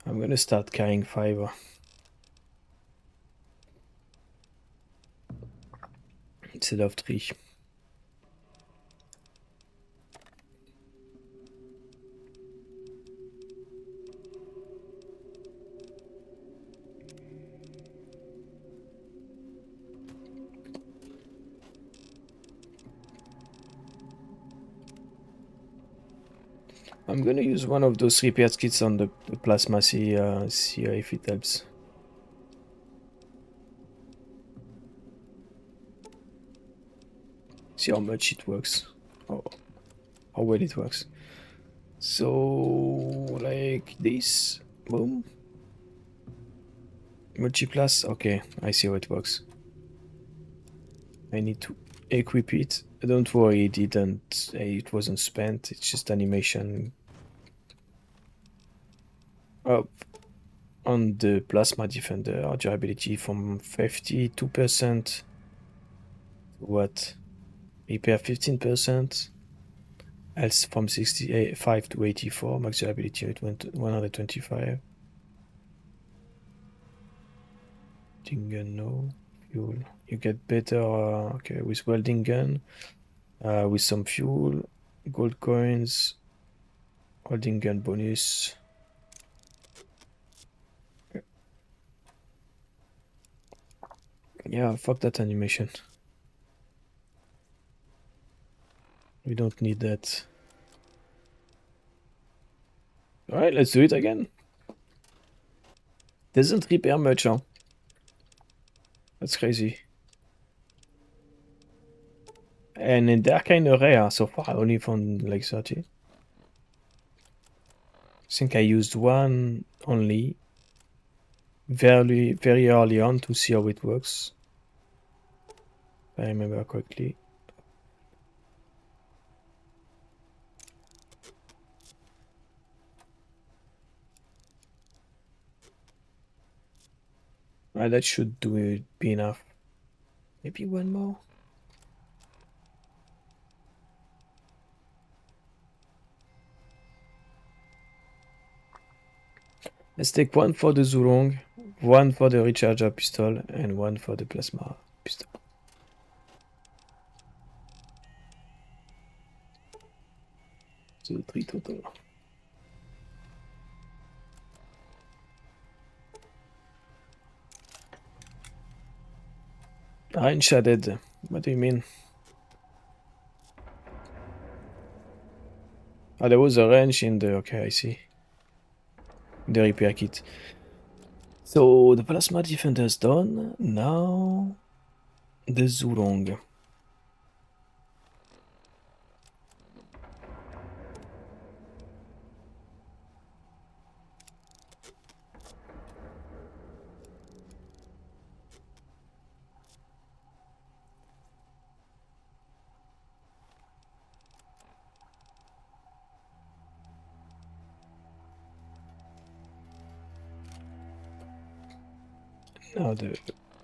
I'm gonna start carrying fiber instead of 3. I'm gonna use one of those repair kits on the plasma, see if it helps. See how much it works. Oh, how well it works. So, like this. Boom. Multiplus. Okay, I see how it works. I need to equip it. Don't worry, it wasn't spent. It's just animation. Up on the plasma defender, durability from 52%. What? Repair 15%. Else from 65 to 84. Max durability at 125. Welding gun, no. Fuel. You get better, okay, with welding gun. With some fuel. Gold coins. Welding gun bonus. Yeah, fuck that animation. We don't need that. Alright, let's do it again. Doesn't repair much, huh? That's crazy. And they're kinda rare so far. I only found like 30. I think I used one only very early on to see how it works. If I remember correctly. That should do it, be enough. Maybe one more. Let's take one for the Zulong, one for the recharger pistol, and one for the plasma pistol. So 3 total. Range shaded. What do you mean? Ah, there was a range in the... Okay, I see. The repair kit. So the plasma defender's done. Now the Zulong. Now the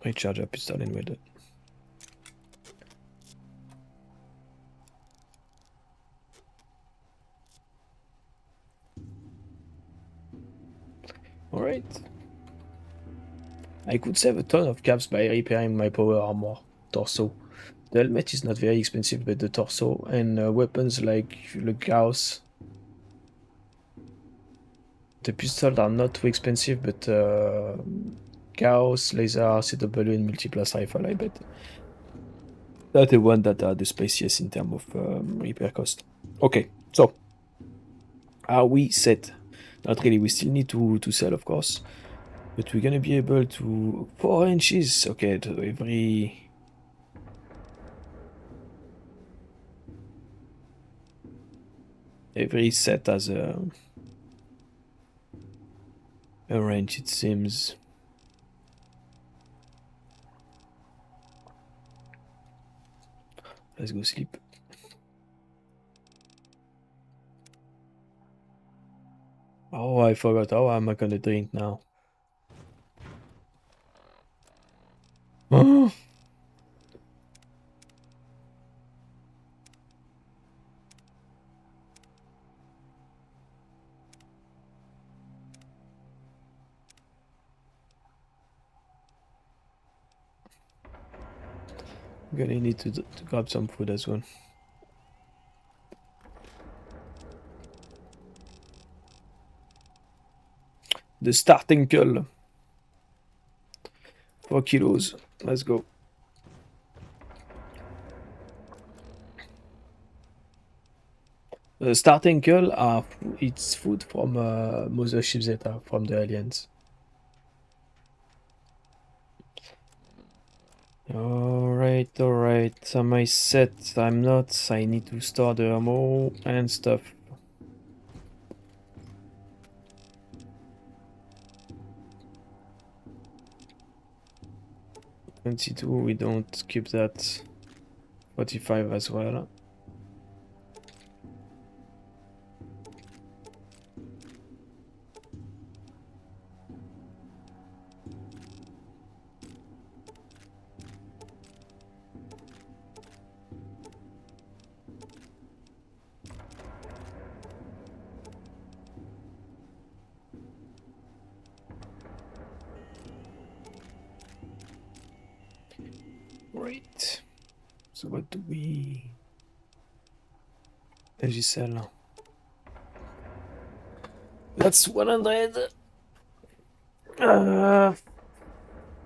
recharger pistol in with it. Alright. I could save a ton of caps by repairing my power armor torso. The helmet is not very expensive, but the torso and weapons like the Gauss. The pistols are not too expensive, but Gauss, laser, CW, and multiplus rifle, I bet. That's the one that are the spiciest in terms of repair cost. Okay, so are we set? Not really. We still need to sell, of course, but we're gonna be able to 4 inches. Okay, to every set has a range, it seems. Let's go sleep. Oh, I forgot. How am I gonna drink now? Oh. I'm gonna need to grab some food as well. The starting cull. 4 kilos. Let's go. The starting cull are it's food from Mothership Zeta from the aliens. Alright. Am I set? I'm not. I need to store the ammo and stuff. $22, we don't keep that. 45 as well. Right. So what do we... Energy cell. That's 100.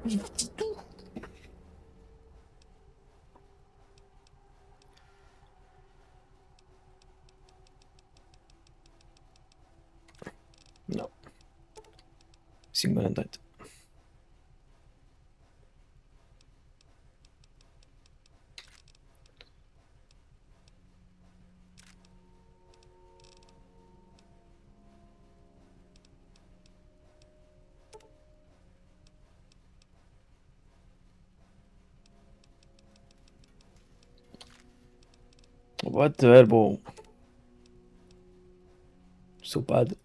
52. Single-handed. What the hell, bro? So bad.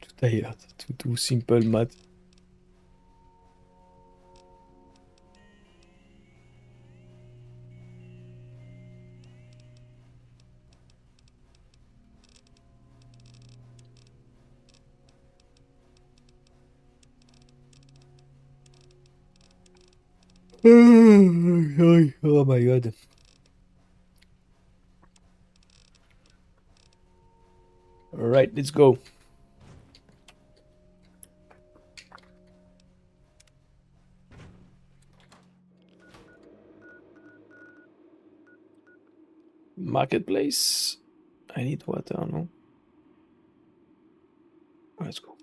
Too tired. Too simple math. Oh my god. Alright, let's go. Marketplace. I need water, no? Let's go.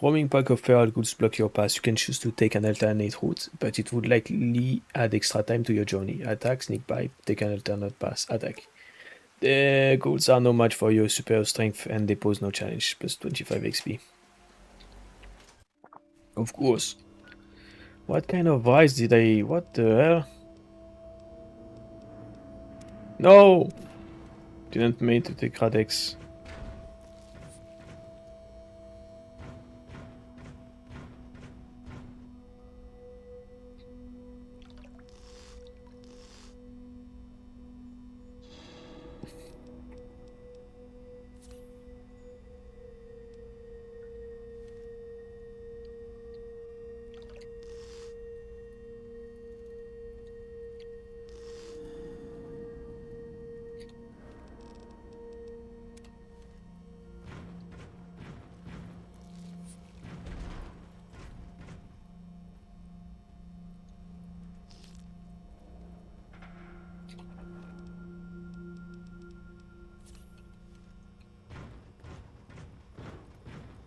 Roaming pack of feral goods block your path. You can choose to take an alternate route, but it would likely add extra time to your journey. Attack, sneak by, take an alternate path. Attack. The ghouls are no match for your superior strength and they pose no challenge. Plus 25 XP. Of course. What kind of vice did I... What the hell? No! Didn't mean to take Radex.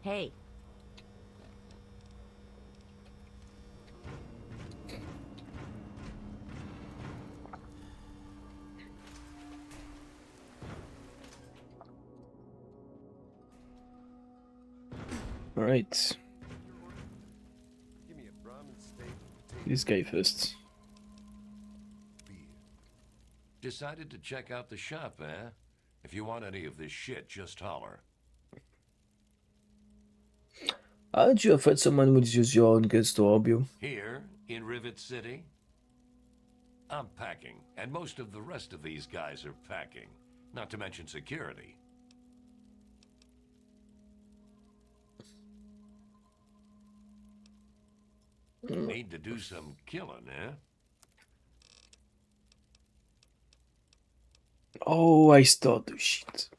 Hey, Alright. Give me a Brahmin steak, This guy first. Decided to check out the shop, eh? If you want any of this shit, just holler. Aren't you afraid someone would use your own guns to rob you? Here, in Rivet City? I'm packing, and most of the rest of these guys are packing. Not to mention security. Need to do some killing, eh? Oh, I start the shit.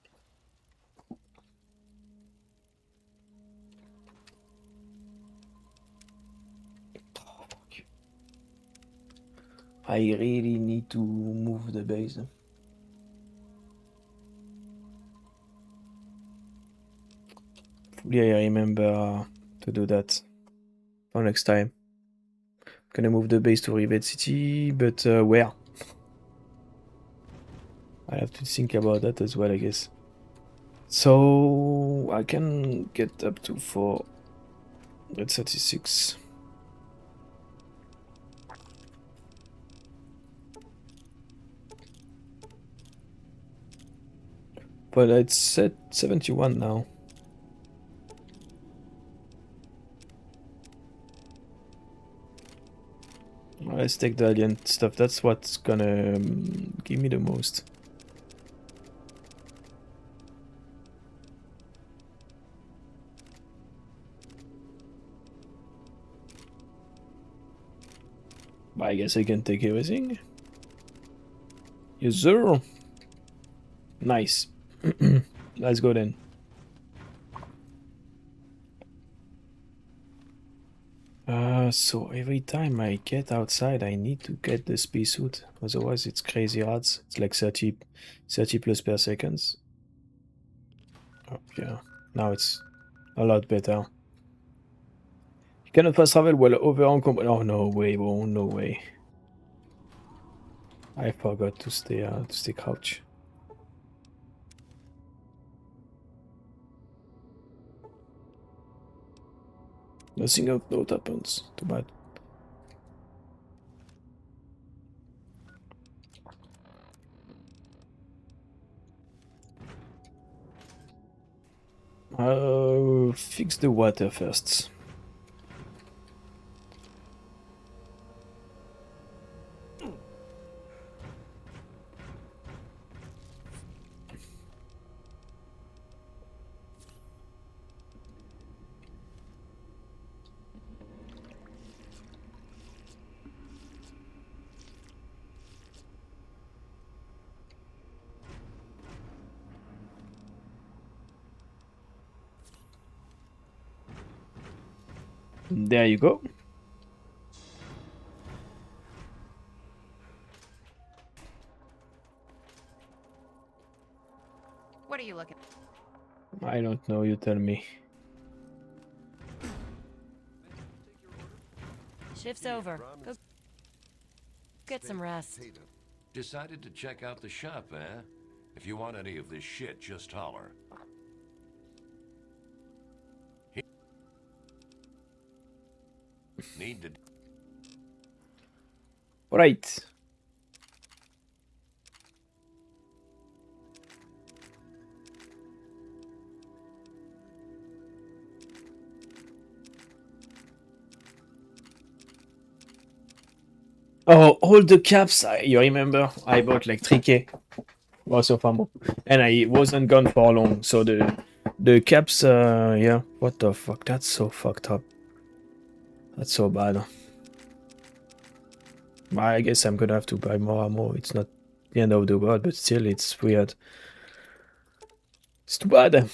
I really need to move the base. Hopefully I remember to do that for next time. Gonna move the base to Rivet City, but where? I have to think about that as well, I guess. So I can get up to 436. But it's at 71 now. Let's take the alien stuff. That's what's gonna give me the most. I guess I can take everything. Yes, sir. Nice. Let's go then. So every time I get outside, I need to get the spacesuit. Otherwise, it's crazy odds. It's like 30 plus per seconds. Oh, yeah, now it's a lot better. You cannot fast travel while over on Oh, no way, bro. No way. I forgot to stay crouch. Nothing of note happens. Too bad. Fix the water first. There you go. What are you looking? I don't know, you tell me. Shift's over. Go get some rest. Decided to check out the shop, eh? If you want any of this shit, just holler. Need to... Right. Oh, all the caps, you remember? I bought like 3K worth of ammo. And I wasn't gone for long. So the caps, yeah. What the fuck? That's so fucked up. That's so bad. I guess I'm gonna have to buy more ammo. It's not the end of the world, but still, it's weird. It's too bad.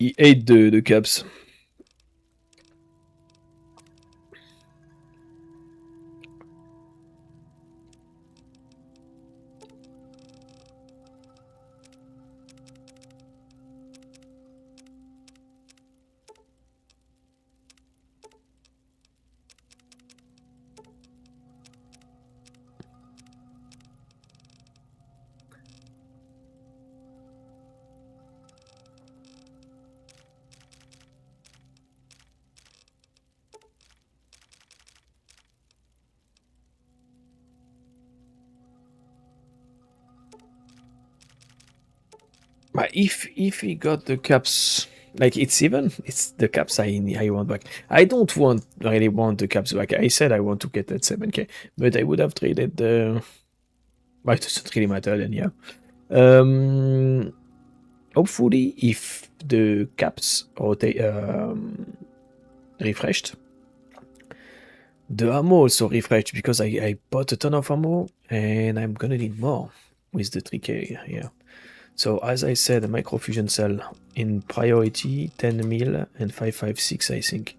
He ate the caps. But if he got the caps, like it's even, it's the caps I want back. I don't really want the caps back. I said I want to get that 7K, but I would have traded the. Well, it doesn't really matter then, yeah. Hopefully, if the caps rotate refreshed, the ammo also refreshed because I bought a ton of ammo and I'm gonna need more with the 3K, yeah. So as I said, a microfusion cell in priority 10 mil and 556, I think.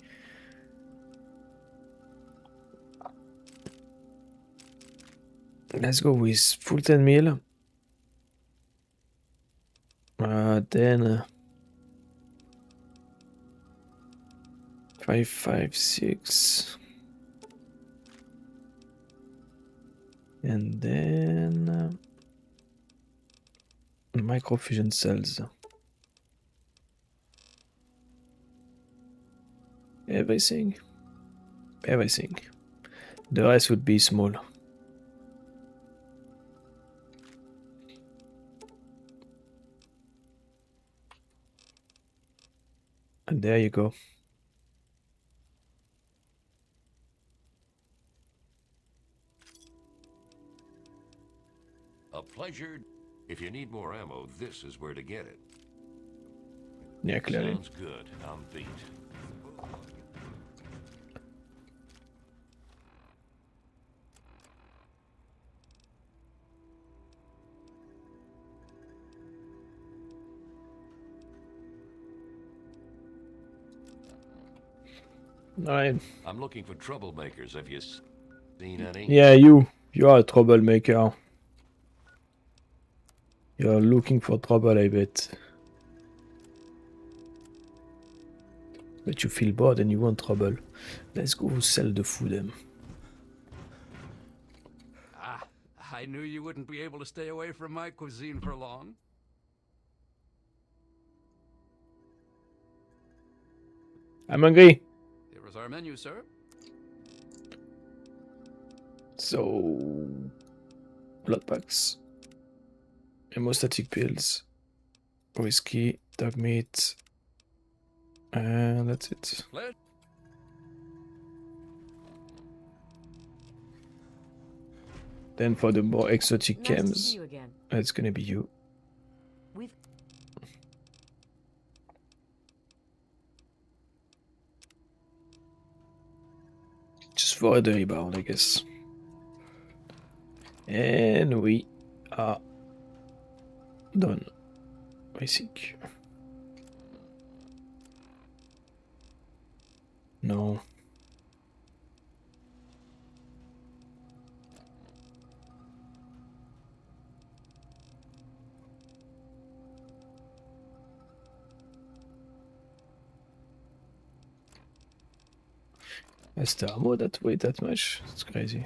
Let's go with full 10 mil. Then 556. And then microfusion cells. Everything. Everything. The rest would be small. And there you go. A pleasure. If you need more ammo, this is where to get it. Yeah, clearly. Sounds good. I'm beat. Alright. I'm looking for troublemakers. Have you seen any? Yeah, you are a troublemaker. You're looking for trouble, I bet. But you feel bored and you want trouble. Let's go sell the food. Ah, I knew you wouldn't be able to stay away from my cuisine for long. I'm hungry. Here is our menu, sir. So, blood packs, hemostatic pills, whiskey, dog meat, and that's it. Then for the more exotic Nice to chems, see you again. it's gonna be you. We've Just for a rebound, I guess. And we are done, I think. No. Has the ammo that weight that much? It's crazy.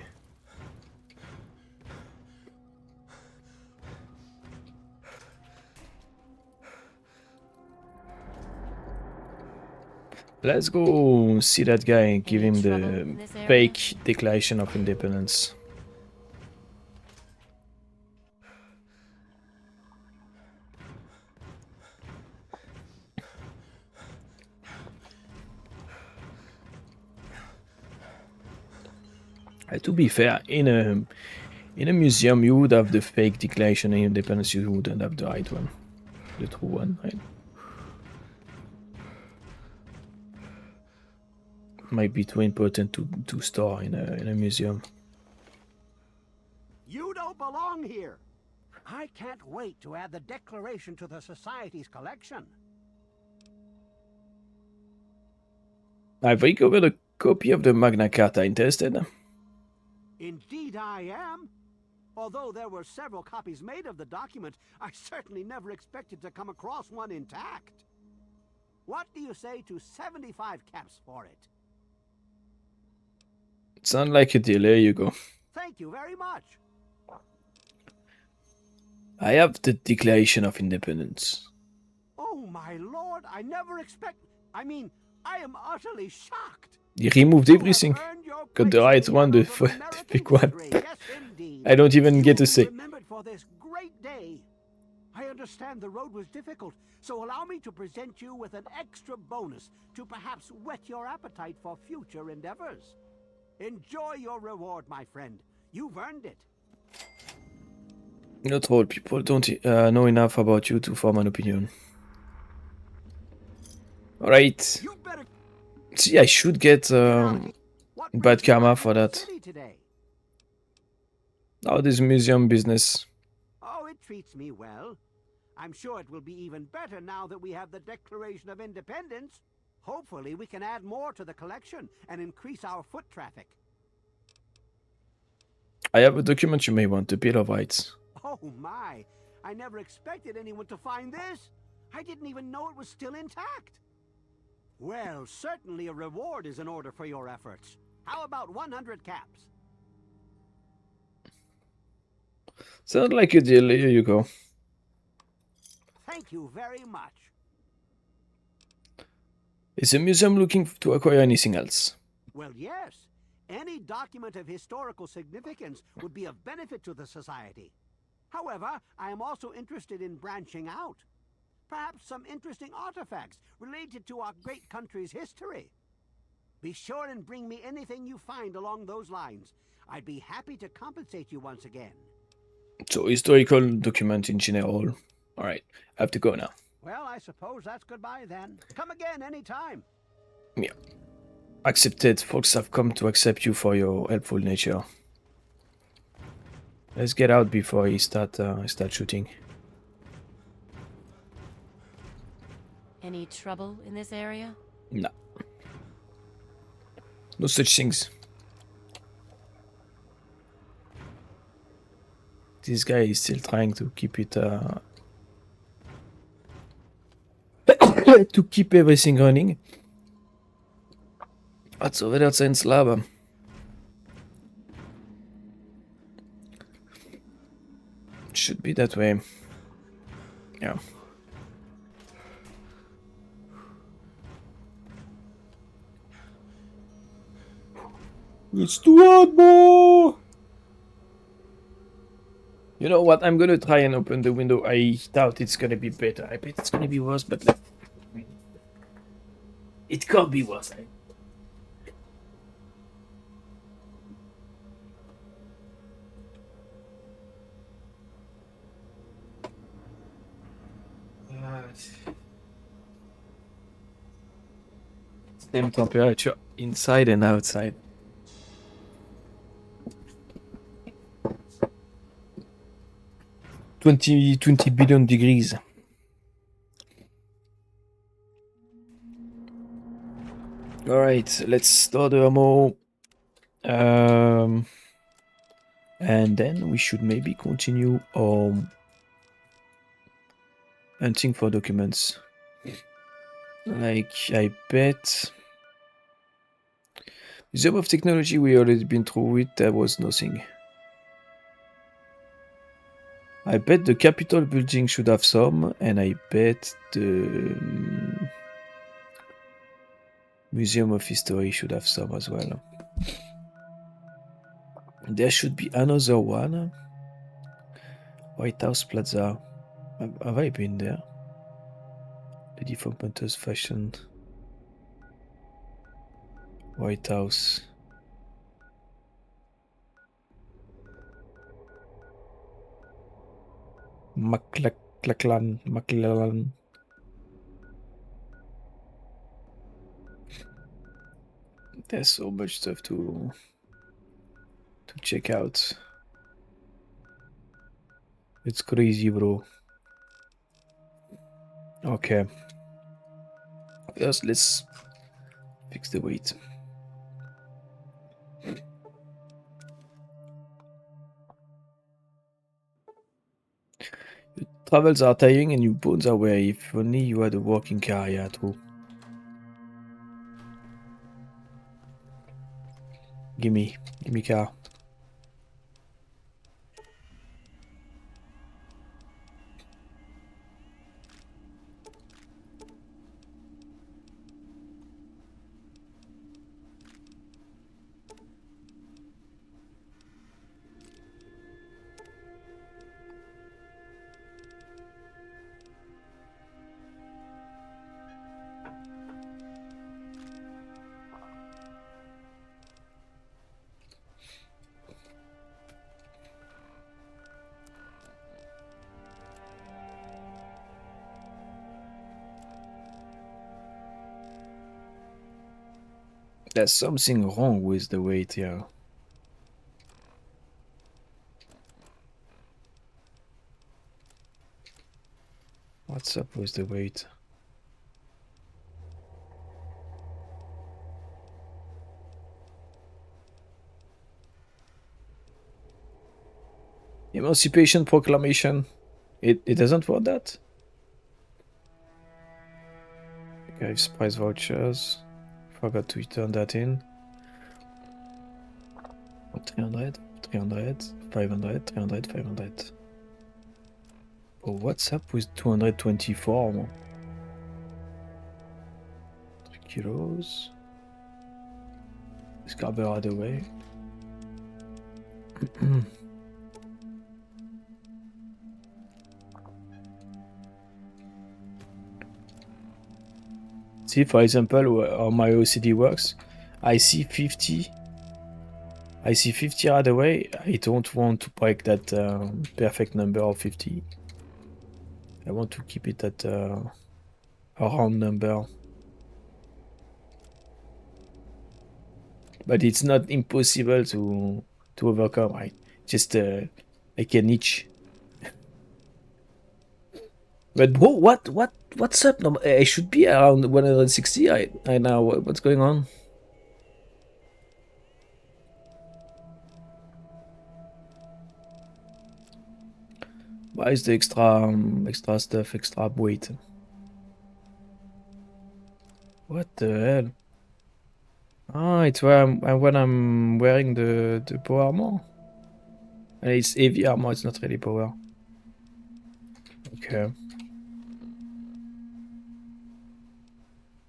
Let's go see that guy and give him the fake Declaration of Independence. To be fair, in a museum you would have the fake Declaration of Independence, you wouldn't have the right one. The true one, right? Might be too important to store in a museum. You don't belong here. I can't wait to add the Declaration to the Society's collection. I've recovered a copy of the Magna Carta. Interested? Indeed I am. Although there were several copies made of the document, I certainly never expected to come across one intact. What do you say to 75 caps for it? Sound like a deal. Here you go. Thank you very much. I have the Declaration of Independence. Oh my lord, I never I mean, I am utterly shocked. He removed everything. Got the right one, the big one. I don't even get to say. Remembered for this great day. I understand the road was difficult, so allow me to present you with an extra bonus to perhaps whet your appetite for future endeavors. Enjoy your reward, my friend. You've earned it. Not all people don't know enough about you to form an opinion. Alright. See, I should get bad karma for that. Oh, this museum business. Oh, it treats me well. I'm sure it will be even better now that we have the Declaration of Independence. Hopefully, we can add more to the collection and increase our foot traffic. I have a document you may want, the Bill of Rights. Oh my! I never expected anyone to find this. I didn't even know it was still intact. Well, certainly a reward is in order for your efforts. How about 100 caps? Sounds like a deal. Here you go. Thank you very much. Is the museum looking to acquire anything else? Well, yes. Any document of historical significance would be of benefit to the Society. However, I am also interested in branching out. Perhaps some interesting artifacts related to our great country's history. Be sure and bring me anything you find along those lines. I'd be happy to compensate you once again. So, historical document in general. Alright, I have to go now. Well, I suppose that's goodbye then. Come again anytime. Yeah. Accepted. Folks have come to accept you for your helpful nature. Let's get out before he start shooting. Any trouble in this area? No. No such things. This guy is still trying to keep it to keep everything running. What's over there in lava? Should be that way. Yeah. It's too hard, boy! You know what? I'm gonna try and open the window. I doubt it's gonna be better. I bet it's gonna be worse, but it can't be worse. Same temperature inside and outside. 20 billion degrees. Alright, let's store the ammo. And then we should maybe continue hunting for documents. Like, I bet... Museum of Technology, we already been through it, there was nothing. I bet the Capitol building should have some, and I bet the Museum of History should have some as well. There should be another one. White House Plaza. Have I been there? Lady from Panthers Fashion. White House. McClellan. There's so much stuff to check out. It's crazy, bro. Okay. First, let's fix the weight. Your travels are tiring and your bones are weary. If only you had a working car, yeah, true. Gimme car. There's something wrong with the weight here. What's up with the weight? Emancipation Proclamation. It doesn't want that? Guys, price vouchers. Forgot to turn that in. 300, 300, 500, 300, 500. Oh, what's up with 224? 3 kilos. Is Carver out of the way? See, for example, how my OCD works. I see 50 right away. I don't want to break that perfect number of 50. I want to keep it at a round number. But it's not impossible to overcome, right? Just like a niche. But bro, what's up? I should be around 160 right now. What's going on? Why is the extra stuff, extra weight? What the hell? Ah, it's when I'm wearing the power armor. And it's heavy armor, it's not really power. Okay.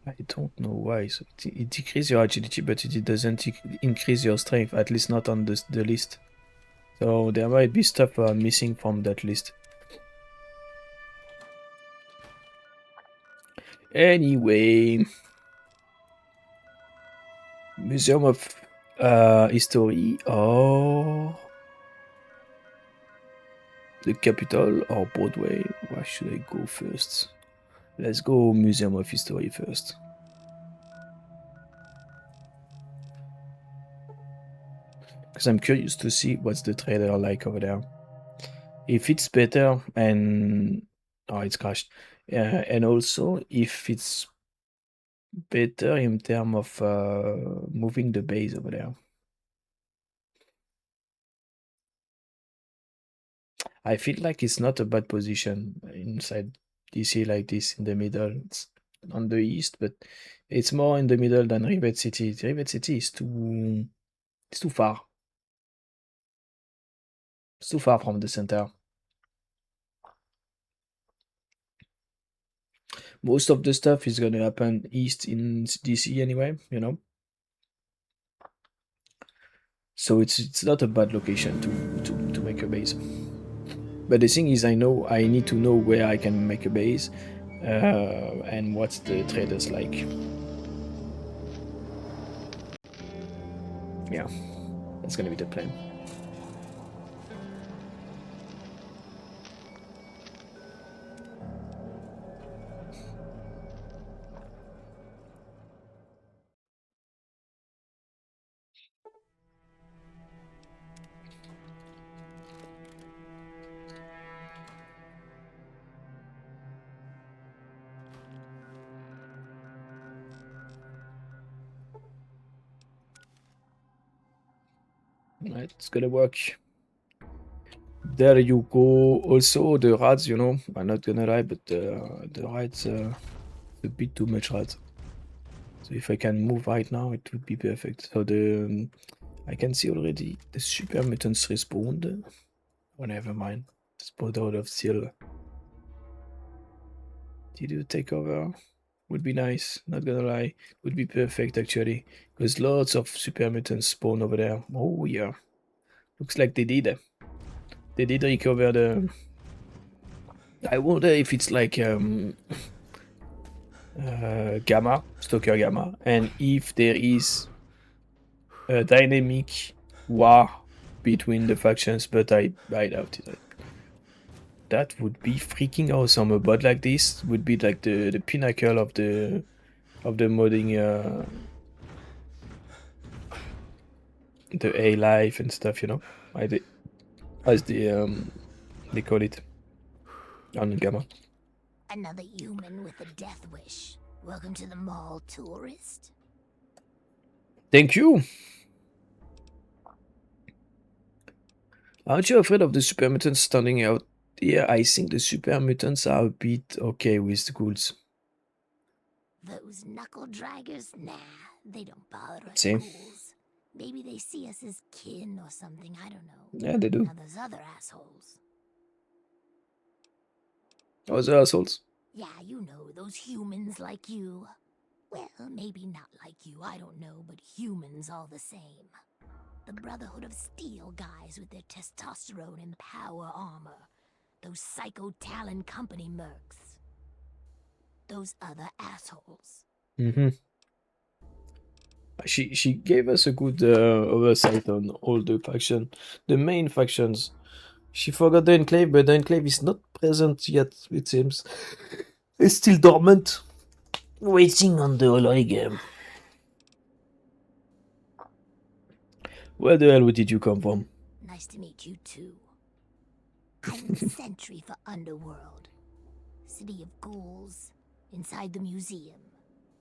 I don't know why. So it decreases your agility, but it doesn't increase your strength, at least not on the list. So there might be stuff missing from that list. Anyway, Museum of History or the Capitol or Broadway. Where should I go first? Let's go Museum of History first. Because I'm curious to see what's the trailer like over there. If it's better and... Oh, it's crashed. And also, if it's better in terms of moving the base over there. I feel like it's not a bad position inside DC like this in the middle. It's on the east, but it's more in the middle than Rivet City. Rivet City is too far. It's too far from the center. Most of the stuff is gonna happen east in DC anyway, you know. So it's not a bad location to make a base. But the thing is, I need to know where I can make a base and what's the traders like. Yeah, that's gonna be the plan. Right, it's gonna work. There you go. Also, the rats, you know, I'm not gonna lie, but the rats, a bit too much rats. So if I can move right now, it would be perfect. So I can see already the super mutants respawned. Oh, never mind. Spawned out of steel. Did you take over? Would be nice, not gonna lie. Would be perfect actually. Because lots of super mutants spawn over there. Oh yeah. Looks like they did. They did recover the... I wonder if it's like Gamma, Stalker Gamma, and if there is a dynamic war between the factions, but I doubt it. That would be freaking awesome. A bot like this would be like the pinnacle of the modding, the A life and stuff, you know, as they call it on Gamma. Another human with a death wish. Welcome to the mall, tourist. Thank you. Aren't you afraid of the super mutants standing out? Yeah, I think the super mutants are a bit okay with the ghouls. Those knuckle draggers? Nah, they don't bother us See? ghouls. Maybe they see us as kin or something, I don't know. Yeah, they do. Now those other assholes. Other assholes? Yeah, you know, those humans like you. Well, maybe not like you, I don't know, but humans all the same. The Brotherhood of Steel guys with their testosterone and power armor. Those Psycho Talon Company mercs. Those other assholes. Mm-hmm. She gave us a good oversight on all the factions, the main factions. She forgot the Enclave, but the Enclave is not present yet, it seems. It's still dormant, waiting on the hologram. Where the hell did you come from? Nice to meet you too. I'm the sentry for Underworld. City of ghouls, inside the museum.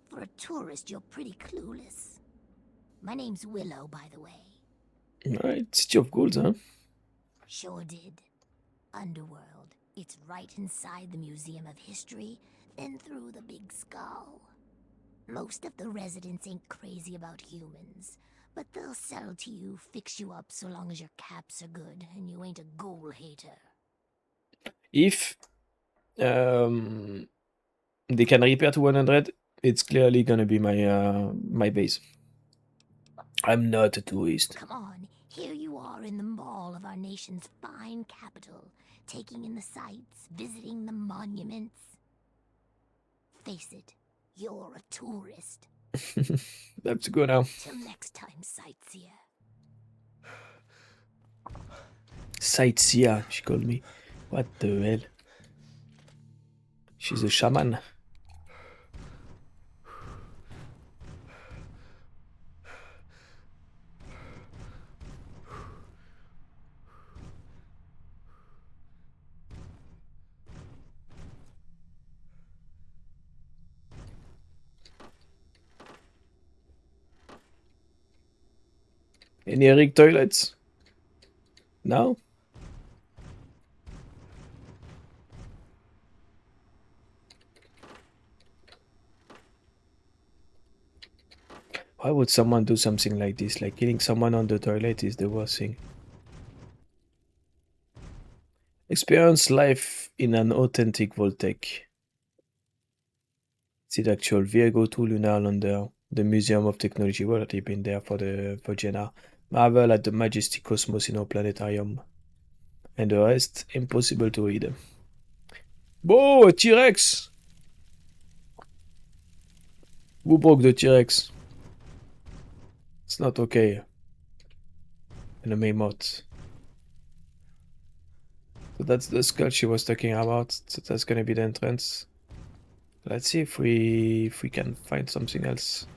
For a tourist, you're pretty clueless. My name's Willow, by the way. Alright, City of Ghouls, huh? Sure did. Underworld. It's right inside the Museum of History, then through the big skull. Most of the residents ain't crazy about humans, but they'll sell to you, fix you up so long as your caps are good and you ain't a ghoul hater. If they can repair to 100, it's clearly gonna be my base. I'm not a tourist. Come on, here you are in the mall of our nation's fine capital, taking in the sights, visiting the monuments. Face it, you're a tourist. I have to go now. Till next time, sightseer. Sightseer, she called me. What the hell? She's a shaman. Any Eric toilets? No? Why would someone do something like this? Like killing someone on the toilet is the worst thing. Experience life in an authentic Voltec. It's the actual Virgo 2 lunar lander. The Museum of Technology. Well, already been there for Jenna. Marvel at the Majestic Cosmos in our planetarium. And the rest, impossible to read. Whoa, a T-Rex! Who broke the T-Rex? It's not okay. And a Mammoth. So that's the skull she was talking about. So that's gonna be the entrance. Let's see if we can find something else.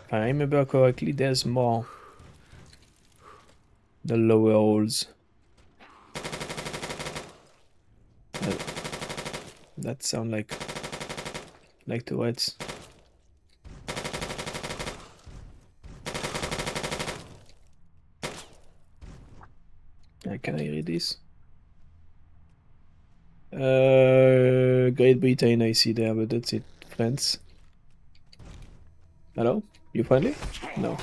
If I remember correctly, there's more. The lower holes. That sound like turrets. Can I read this? Great Britain, I see there, but that's it. Friends. Hello? You friendly? No.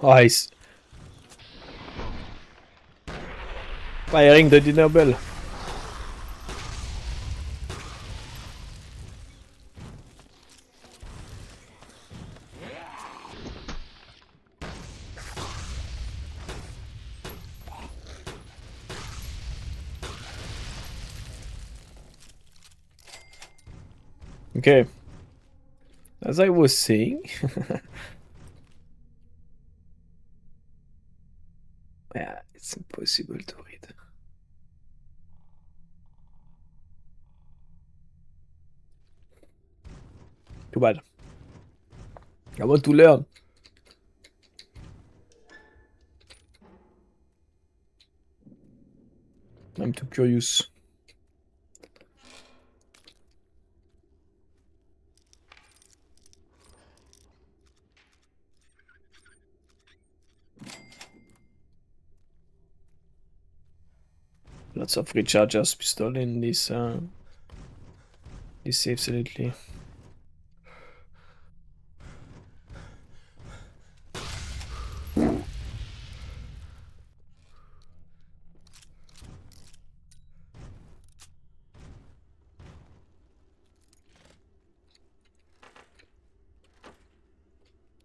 Nice. Firing the dinner bell. Okay. As I was saying, yeah, it's impossible to read. Too bad. I want to learn. I'm too curious. Lots of rechargers pistol in this safe lately.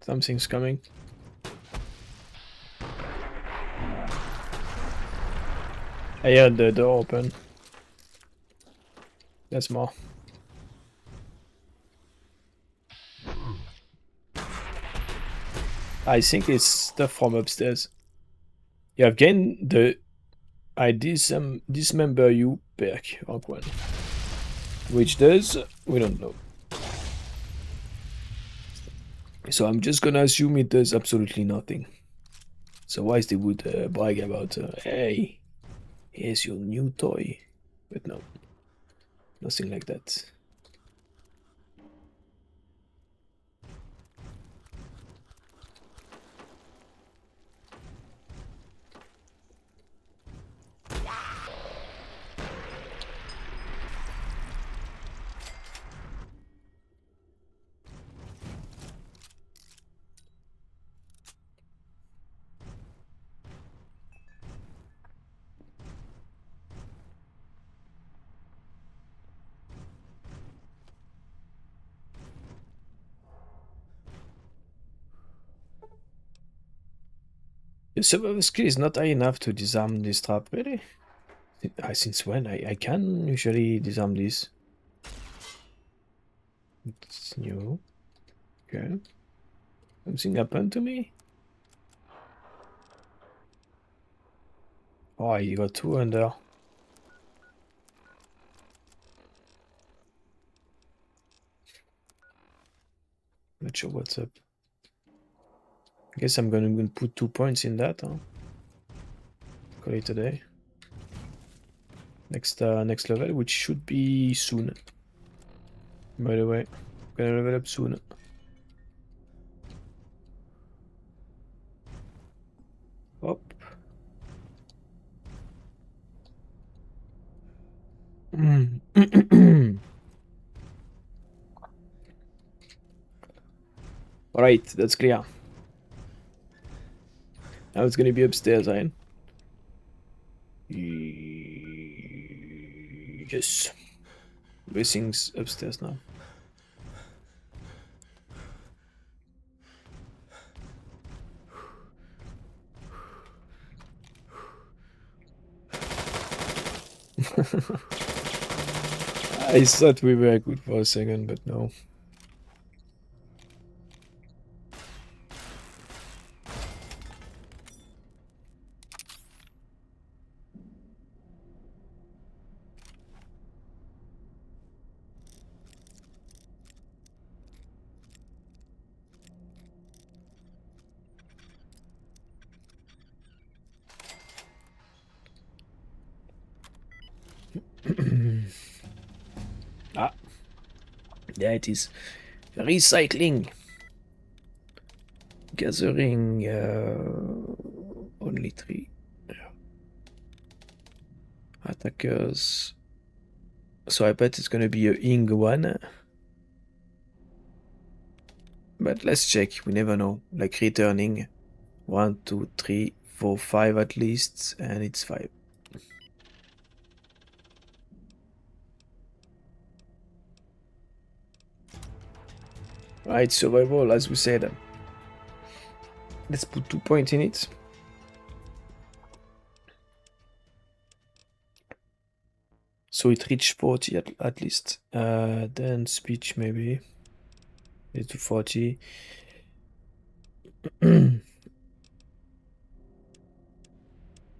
Something's coming. I heard the door open. There's more. I think it's stuff from upstairs. You have gained the I dismember you perk, rank 1. Which does, we don't know. So I'm just gonna assume it does absolutely nothing. So why they would brag about, hey, here's your new toy. But no, nothing like that. The survival skill is not high enough to disarm this trap, really? Since when? I can usually disarm this. It's new. Okay. Something happened to me? Oh, you got 2 under. Not sure what's up. Guess I'm gonna put 2 points in that, huh? Call it a day. Next level, which should be soon. By the way, gonna level up soon. Hop. Alright, that's clear. Now it's gonna be upstairs, right? Yes. Everything's upstairs now. I thought we were good for a second, but no. Ah, there it is. Recycling. Gathering only 3 attackers. So I bet it's gonna be a Ing one. But let's check, we never know. Like returning 1, 2, 3, 4, 5 at least, and it's 5. Right, survival as we said. Let's put 2 points in it. So it reached 40 at least. Then speech maybe. It's to 40.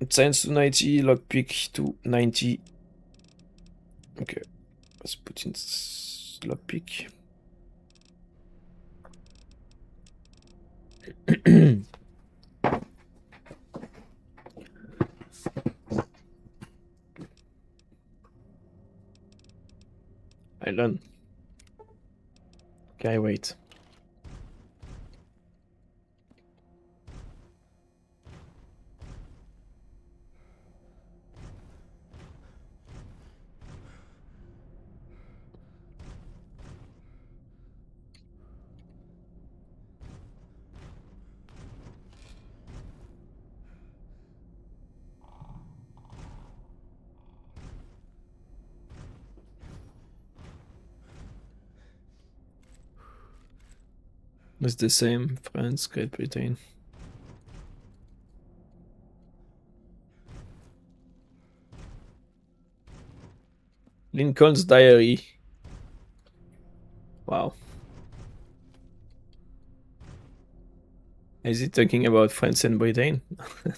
Science to 90, lockpick to 90. Okay, let's put in lockpick. I'm done. Okay, wait. It's the same, France, Great Britain. Lincoln's Diary. Wow. Is he talking about France and Britain?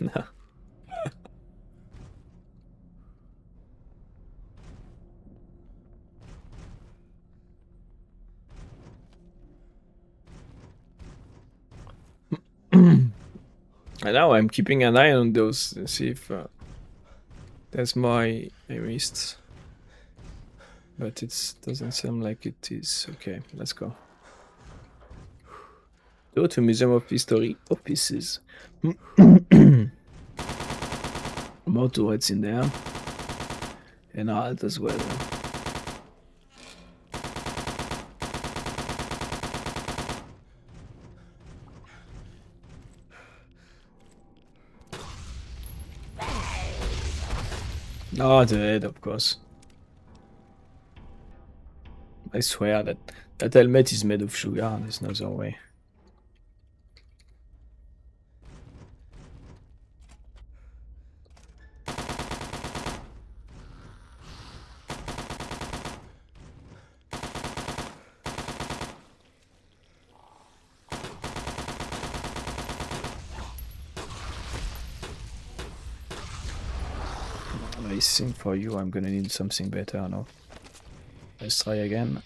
No. And now I'm keeping an eye on those to see if there's more I missed. But it doesn't seem like it is. Okay, let's go. Go to Museum of History offices. More turrets in there. And art as well. Oh, the head, of course. I swear that helmet is made of sugar. There's no other way. I think for you I'm gonna need something better now. Let's try again.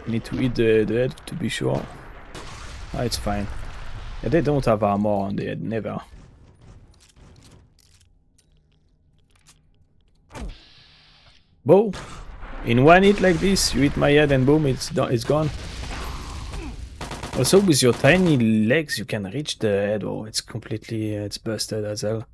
Need to hit the head to be sure. Ah, it's fine. Yeah, they don't have armor on the head, never. Boom! In one hit like this, you hit my head and boom, it's done, it's gone. Also, with your tiny legs, you can reach the head. Oh, it's completely, it's busted as hell.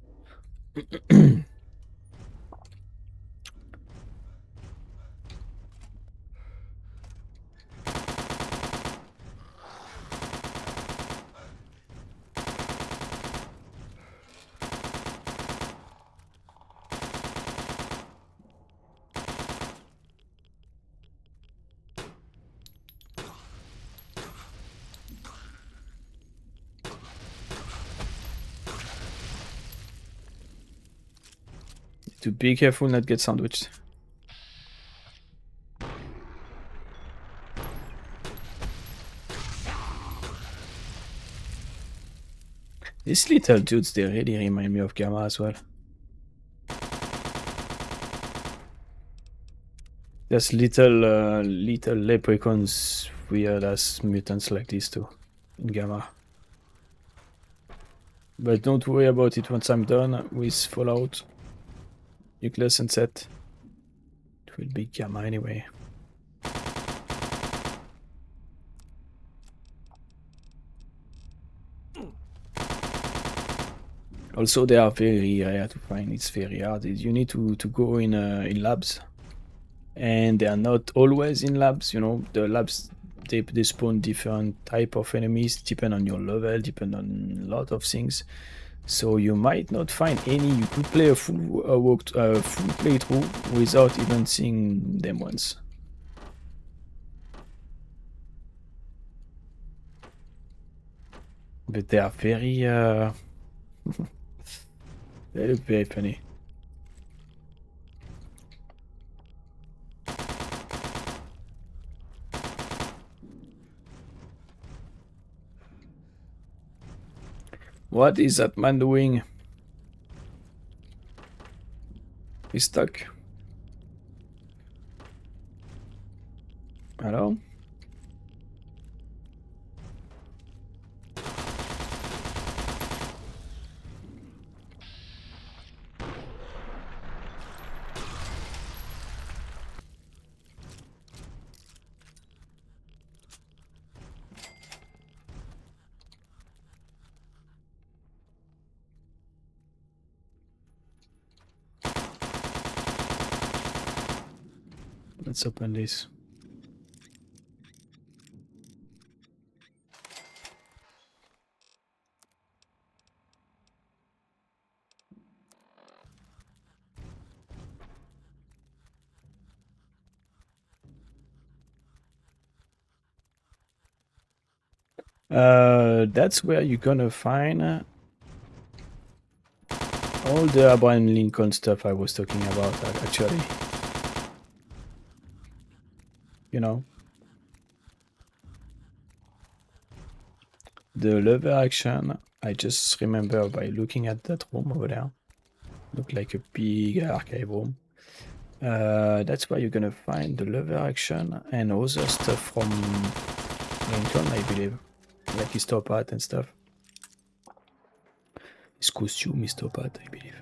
To be careful not get sandwiched. These little dudes, they really remind me of Gamma as well. There's little leprechauns, weird as mutants like these too, in Gamma. But don't worry about it once I'm done with Fallout, Nuclear Sunset. It will be Gamma anyway. Also, they are very rare to find. It's very hard. You need to go in labs, and they are not always in labs. You know, the labs they spawn different type of enemies, depend on your level, depend on a lot of things. So you might not find any. You could play a full playthrough without even seeing them once. But they are very they look very funny. What is that man doing? He's stuck. Hello? Let's open this. That's where you're gonna find all the Abraham Lincoln stuff I was talking about, actually. You know, the lever action, I just remember by looking at that room over there. Looked like a big archive room. That's where you're gonna find the lever action and other stuff from Lincoln, I believe. Like his top hat and stuff. His costume, his top hat, I believe.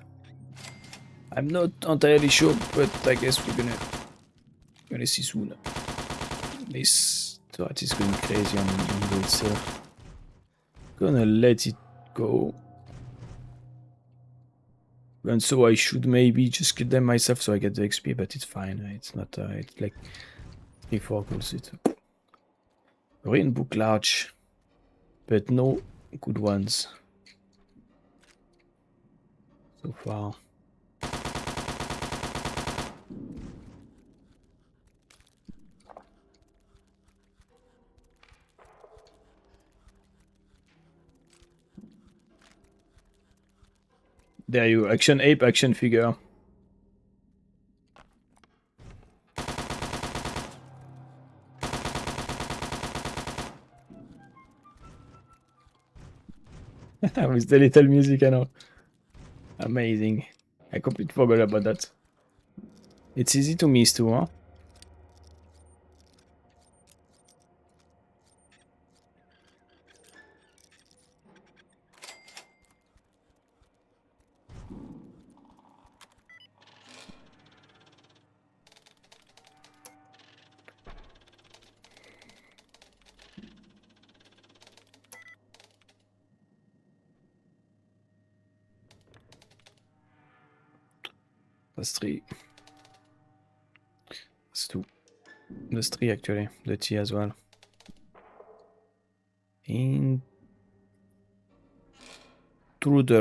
I'm not entirely sure, but I guess we're gonna see soon. This threat is going crazy on the itself. Gonna let it go. And so I should maybe just kill them myself so I get the XP, but it's fine. It's not, it's like 3-4 goals. It's Green book large, but no good ones so far. There you, action ape, action figure. With the little music, I know. Amazing. I completely forgot about that. It's easy to miss too, huh? That's 3. That's 2. That's 3 actually. The T as well. Intruder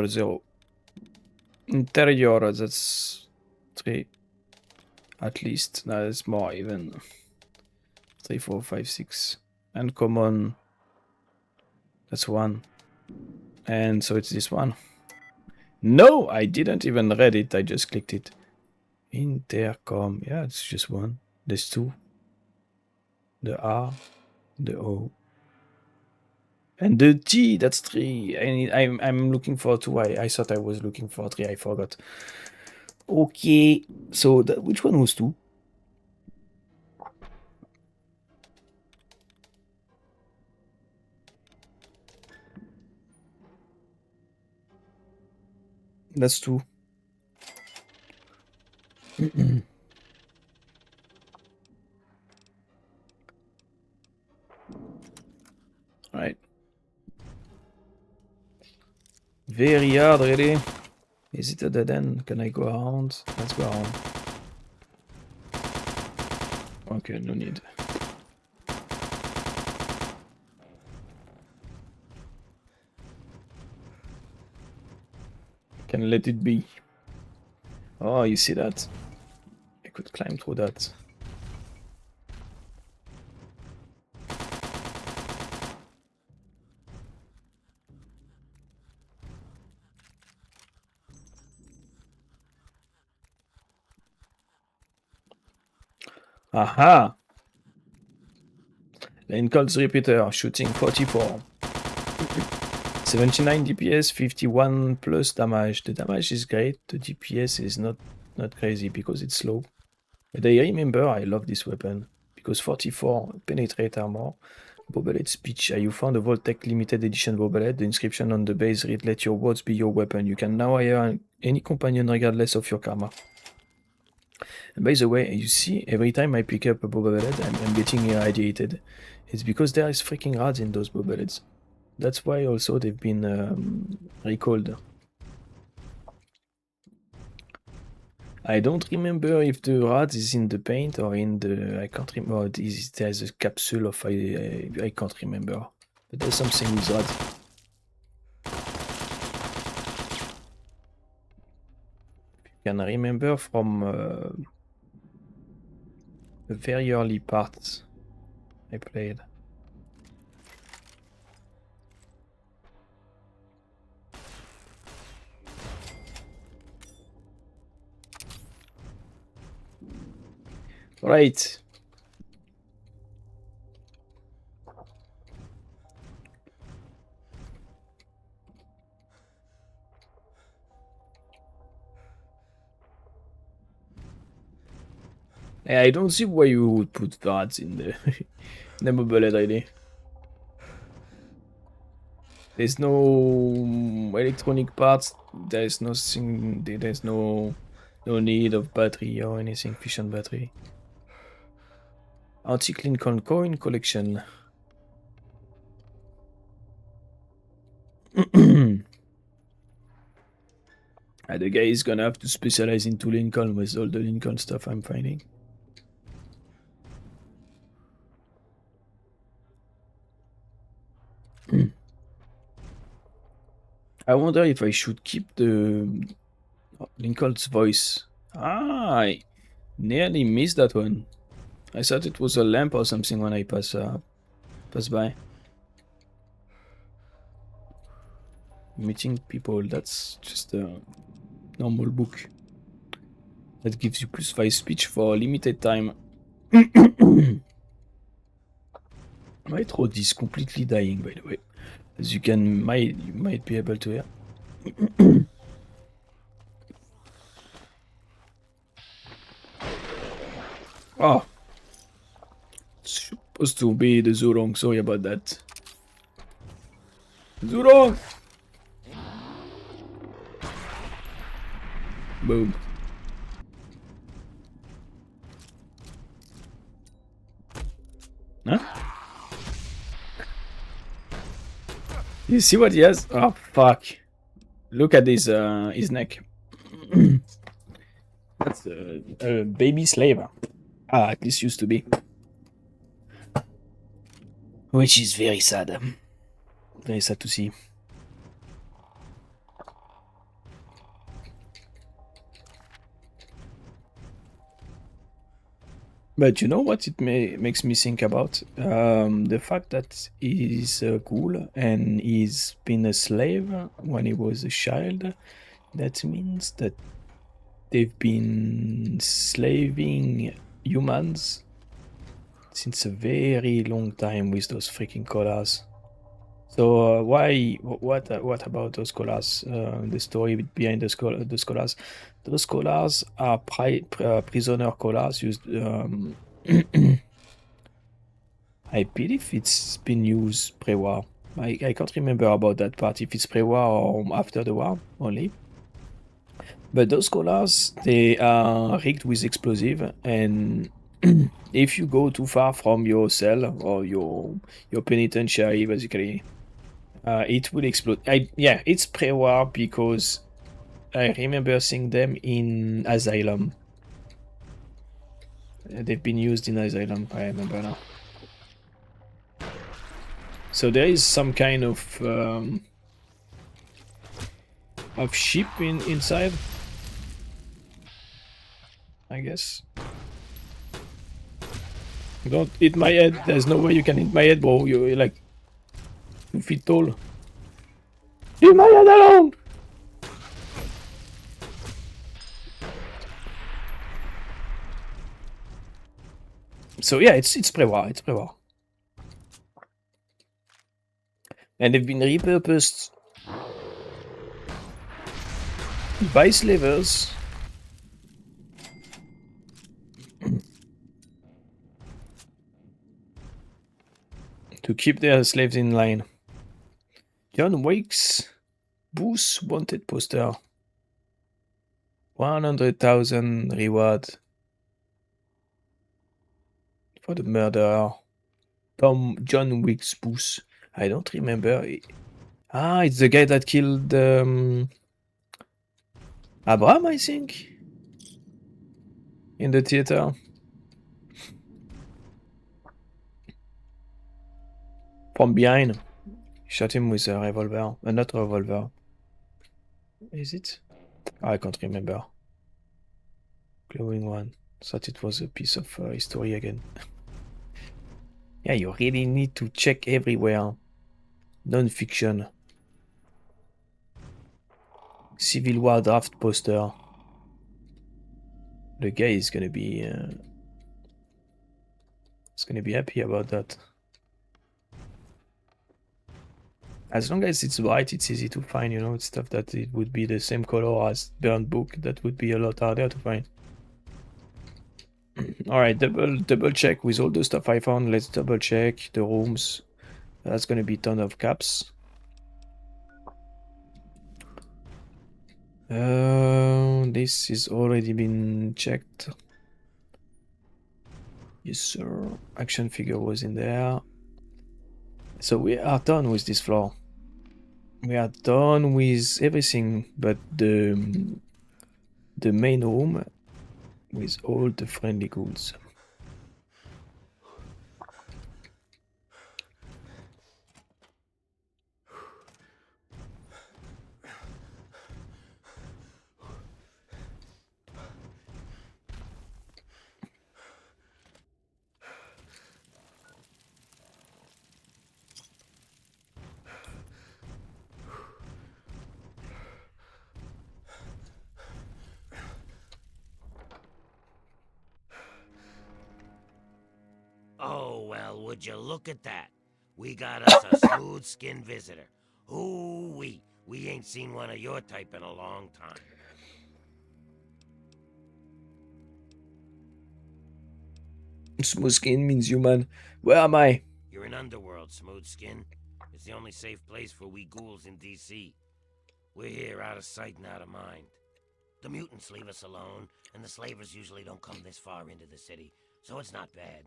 0. Interior, that's 3. At least. No, it's more even. 3, 4, 5, 6. Uncommon. That's 1. And so it's this one. No, I didn't even read it. I just clicked it. Intercom. Yeah, it's just 1. There's 2. The R. The O. And the T, that's 3. I'm looking for 2. I thought I was looking for 3. I forgot. Okay. So which one was 2? That's 2. Right. Very hard, really. Is it a dead end? Can I go around? Let's go around. Okay, no need. Can let it be. Oh, you see that? I could climb through that. Aha! Lincoln's repeater, shooting 44. 79 DPS, 51 plus damage. The damage is great, the DPS is not crazy because it's slow. But I remember I love this weapon because 44 penetrate armor. Bobblehead speech. You found a Voltec limited edition bobblehead. The inscription on the base read, "Let your words be your weapon. You can now hire any companion regardless of your karma." And by the way, you see, every time I pick up a bobblehead, I'm getting irradiated. It's because there is freaking rats in those bobbleheads. That's why also they've been recalled. I don't remember if the rat is in the paint or in the... I can't remember. There's a capsule of... I can't remember. But there's something with rat. You can remember from a very early part I played. Right. I don't see why you would put rats in the in the bobblehead really. There's no electronic parts. There's nothing. There's no need of battery or anything. Fission battery. Anti-Lincoln coin collection. The guy is gonna have to specialize into Lincoln with all the Lincoln stuff I'm finding. I wonder if I should keep the Lincoln's voice. I nearly missed that one. I thought it was a lamp or something when I pass by. Meeting people, that's just a normal book. That gives you +5 speech for a limited time. My throat is completely dying, by the way. As you might be able to hear. Oh. It's supposed to be the Zurong. Sorry about that. Zurong! Boom. Huh? You see what he has? Oh, fuck. Look at his neck. That's a baby slave. Ah, at least used to be. Which is very sad. Very sad to see. But you know what it makes me think about? The fact that he's a ghoul and he's been a slave when he was a child. That means that they've been slaving humans since a very long time with those freaking collars. So what about those collars? The story behind those collars. Those collars are prisoner collars used. I believe it's been used pre-war. I can't remember about that part, if it's pre-war or after the war only. But those collars, they are rigged with explosive, and if you go too far from your cell or your penitentiary, basically, it will explode. Yeah, it's pre-war because I remember seeing them in Asylum. They've been used in Asylum, I remember now. So there is some kind of ship inside, I guess. Don't hit my head. There's no way you can hit my head, bro. You're like 2 feet tall. Leave my head alone! So yeah, it's pre-war. It's pre-war. And they've been repurposed by slavers to keep their slaves in line. John Wake's Booth wanted poster. 100,000 reward for the murderer. John Wick's Booth. I don't remember. Ah, it's the guy that killed Abraham, I think, in the theater. From behind. Shot him with a revolver. Not a revolver. Is it? I can't remember. Glowing one. Thought it was a piece of history again. Yeah, you really need to check everywhere. Non-fiction. Civil War draft poster. The guy is gonna be happy about that. As long as it's white, it's easy to find, you know. It's stuff that it would be the same color as burnt book. That would be a lot harder to find. Alright, double check with all the stuff I found. Let's double check the rooms. That's gonna be a ton of caps. This has already been checked. Yes, sir. Action figure was in there. So we are done with this floor. We are done with everything but the main room with all the friendly ghouls. Oh, well, would you look at that? We got us a smooth-skinned visitor. Ooh-wee, we ain't seen one of your type in a long time. Smooth skin means human. Where am I? You're in Underworld, Smooth Skin. It's the only safe place for we ghouls in DC. We're here out of sight and out of mind. The mutants leave us alone, and the slavers usually don't come this far into the city, so it's not bad.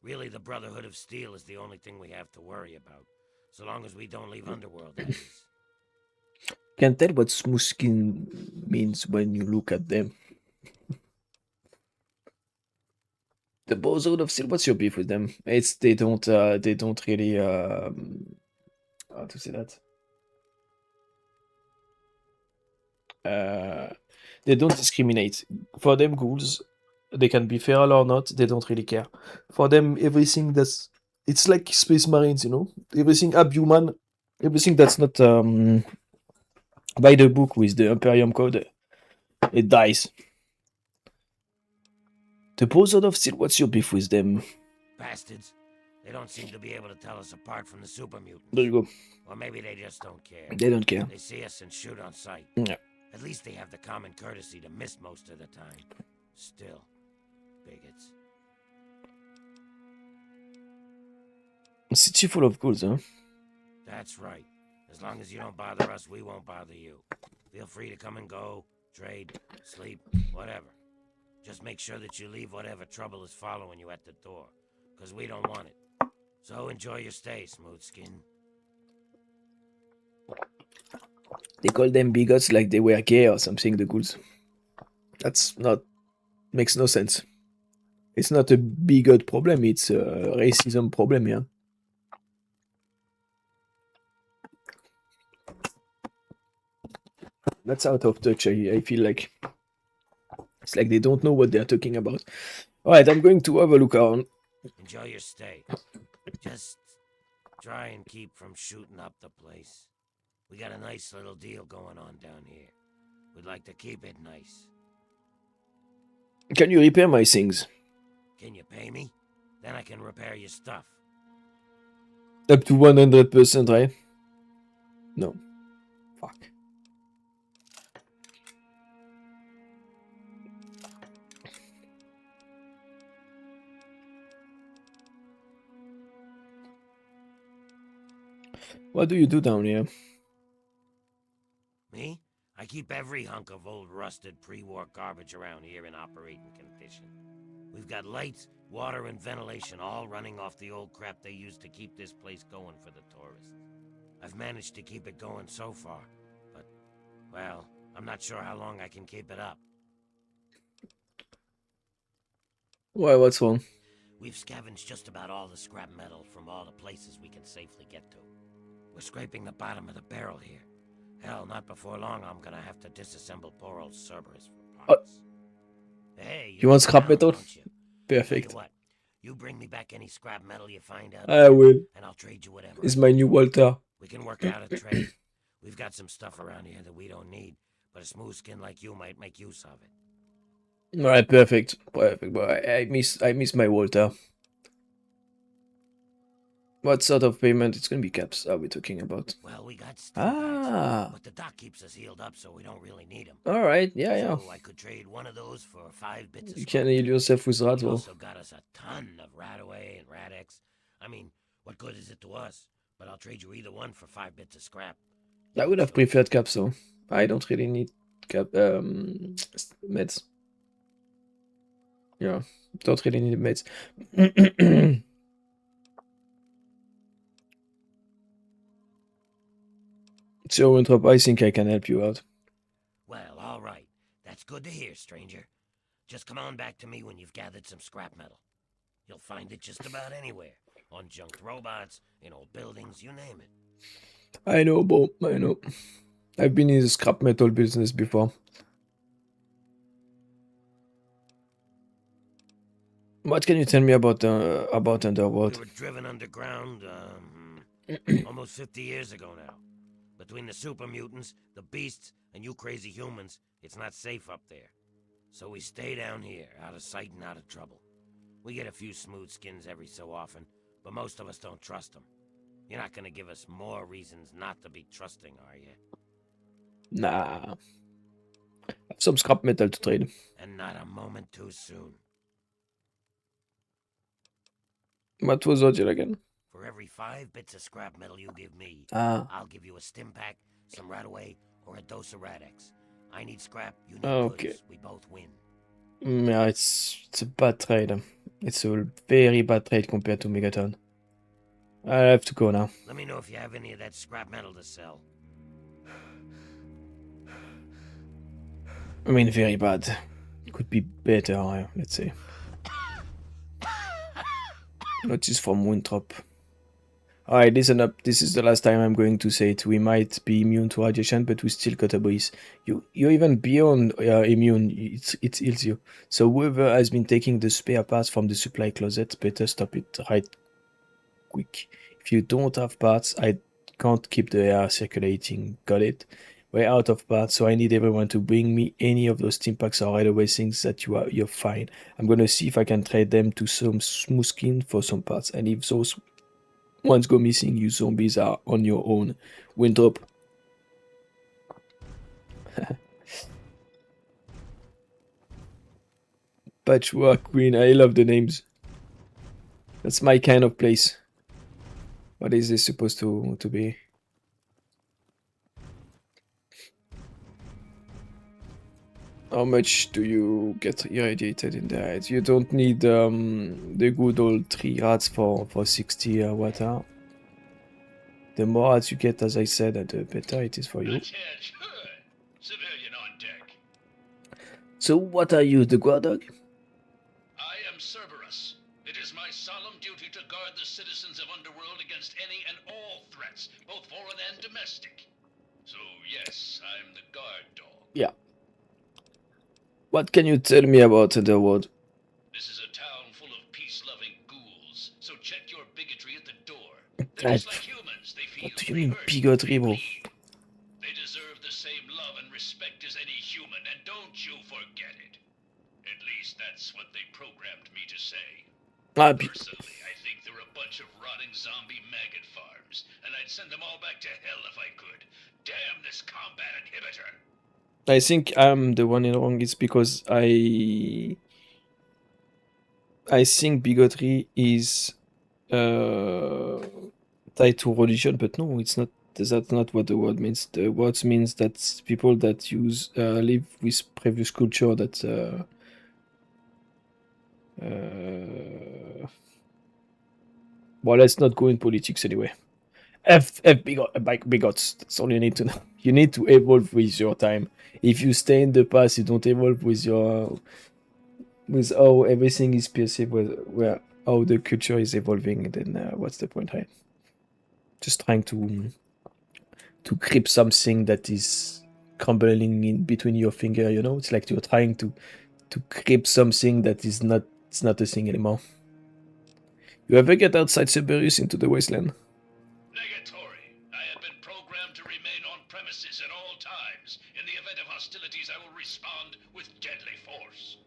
Really, the Brotherhood of Steel is the only thing we have to worry about. So long as we don't leave Underworld, that is. Can't tell what smooth skin means when you look at them. The Brotherhood of Steel, what's your beef with them? It's they don't really how to say that? They don't discriminate. For them, ghouls, they can be feral or not, they don't really care. For them, everything that's it's like Space Marines, you know? Everything abhuman, everything that's not by the book with the Imperium Code, it dies. The Brotherhood of Steel, what's your beef with them? Bastards. They don't seem to be able to tell us apart from the super mutants. There you go. Or maybe they just don't care. They don't care. They see us and shoot on sight. Yeah. At least they have the common courtesy to miss most of the time. Still, bigots. A city full of ghouls, huh? That's right. As long as you don't bother us, we won't bother you. Feel free to come and go, trade, sleep, whatever. Just make sure that you leave whatever trouble is following you at the door, because we don't want it. So enjoy your stay, Smooth Skin. They call them bigots like they were gay or something, the ghouls. That's not... makes no sense. It's not a bigot problem, it's a racism problem, yeah. That's out of touch, I feel like. It's like they don't know what they're talking about. Alright, I'm going to have a look around. Enjoy your stay. Just try and keep from shooting up the place. We got a nice little deal going on down here. We'd like to keep it nice. Can you repair my things? Can you pay me? Then I can repair your stuff. Up to 100%, right? No. Fuck. What do you do down here? Me? I keep every hunk of old rusted pre-war garbage around here in operating condition. We've got lights, water, and ventilation all running off the old crap they used to keep this place going for the tourists. I've managed to keep it going so far, but, well, I'm not sure how long I can keep it up. Why, what's wrong? We've scavenged just about all the scrap metal from all the places we can safely get to. We're scraping the bottom of the barrel here. Hell, not before long I'm gonna have to disassemble poor old Cerberus for parts. Hey, you want scrap down, metal? don't you? Perfect. Tell you what, you bring me back any scrap metal you find out I will. and I'll trade you whatever. It's my new Walter. We can work out a trade. We've got some stuff around here that we don't need, but a smooth skin like you might make use of it. Alright, perfect. Perfect. But I miss my Walter. What sort of payment? It's gonna be caps. Are we talking about? Well, we got bags, but the dock keeps us healed up, so we don't really need them. All right, yeah. So I could trade one of those for 5 bits of You scrap. can heal yourself with Radwell. Also got us a ton of Radaway and Radex. I mean, what good is it to us? But I'll trade you either one for 5 bits of scrap. I would have preferred caps, though. I don't really need meds. Yeah, don't really need meds. So, Winthrop, I think I can help you out. Well, all right. That's good to hear, stranger. Just come on back to me when you've gathered some scrap metal. You'll find it just about anywhere. On junked robots, in old buildings, you name it. I know, Bo. I know. I've been in the scrap metal business before. What can you tell me about Underworld? We were driven underground, almost 50 years ago now. Between the super mutants, the beasts, and you crazy humans, it's not safe up there. So we stay down here, out of sight and out of trouble. We get a few smooth skins every so often, but most of us don't trust them. You're not gonna give us more reasons not to be trusting, are you? Nah. Have some scrap metal to trade. And not a moment too soon. What was the deal again? For every 5 bits of scrap metal you give me, Ah. I'll give you a stim pack, some Radaway, or a dose of Radex. I need scrap, you need Okay. goods. We both win. Yeah, it's a bad trade. It's a very bad trade compared to Megaton. I have to go now. Let me know if you have any of that scrap metal to sell. I mean, very bad. Could be better, let's say. Notice from Winthrop. Alright, listen up. This is the last time I'm going to say it. We might be immune to radiation, but we still got a breeze. You're even beyond immune. It heals you. So whoever has been taking the spare parts from the supply closet, better stop it right quick. If you don't have parts, I can't keep the air circulating. Got it? We're out of parts, so I need everyone to bring me any of those steam packs or right away things that you're fine. I'm gonna see if I can trade them to some smooth skin for some parts, and if those ones go missing, you zombies are on your own. Winthrop. Patchwork Queen, I love the names. That's my kind of place. What is this supposed to be? How much do you get irradiated in the head? You don't need the good old 3 rats for 60 water. The more rats you get, as I said, the better it is for you. Civilian on deck. So what are you, the guard dog? I am Cerberus. It is my solemn duty to guard the citizens of Underworld against any and all threats, both foreign and domestic. So yes, I'm the guard dog. Yeah. What can you tell me about Underworld? This is a town full of peace-loving ghouls, so check your bigotry at the door. They're just like humans. They feel, What do you mean bigotry, bro? They deserve the same love and respect as any human, and don't you forget it. At least that's what they programmed me to say. Personally, I think they're a bunch of rotting zombie maggot farms, and I'd send them all back to hell if I could. Damn this combat inhibitor! I think I'm the one in wrong. It's because I think bigotry is tied to religion, but no, it's not. That's not what the word means. The word means that people that live with previous culture that well, let's not go in politics anyway. Bigots. That's all you need to know. You need to evolve with your time. If you stay in the past, you don't evolve with how everything is perceived, where how the culture is evolving. Then what's the point, right? Just trying to grip something that is crumbling in between your finger. You know, it's like you're trying to grip something that is not. It's not a thing anymore. You ever get outside Cerberus into the wasteland? Negatory. I have been programmed to remain on premises at all times. In the event of hostilities, I will respond with deadly force.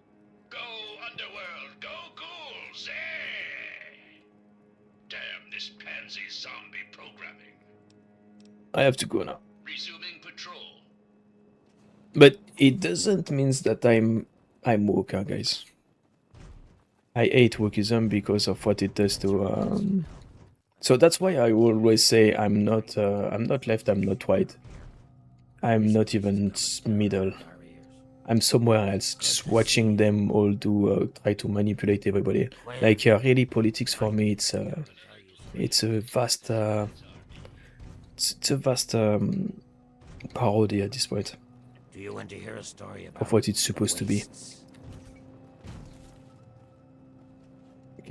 Go, Underworld! Go, ghouls! Damn this pansy zombie programming. I have to go now. Resuming patrol. But it doesn't mean that I'm woke, guys. I hate wokeism because of what it does to. So that's why I always say I'm not left, I'm not right. I'm not even middle. I'm somewhere else, just watching them all try to manipulate everybody. Like really, politics for me, it's a vast, it's a vast parody at this point. Do you want to hear a story about of what it's supposed to be?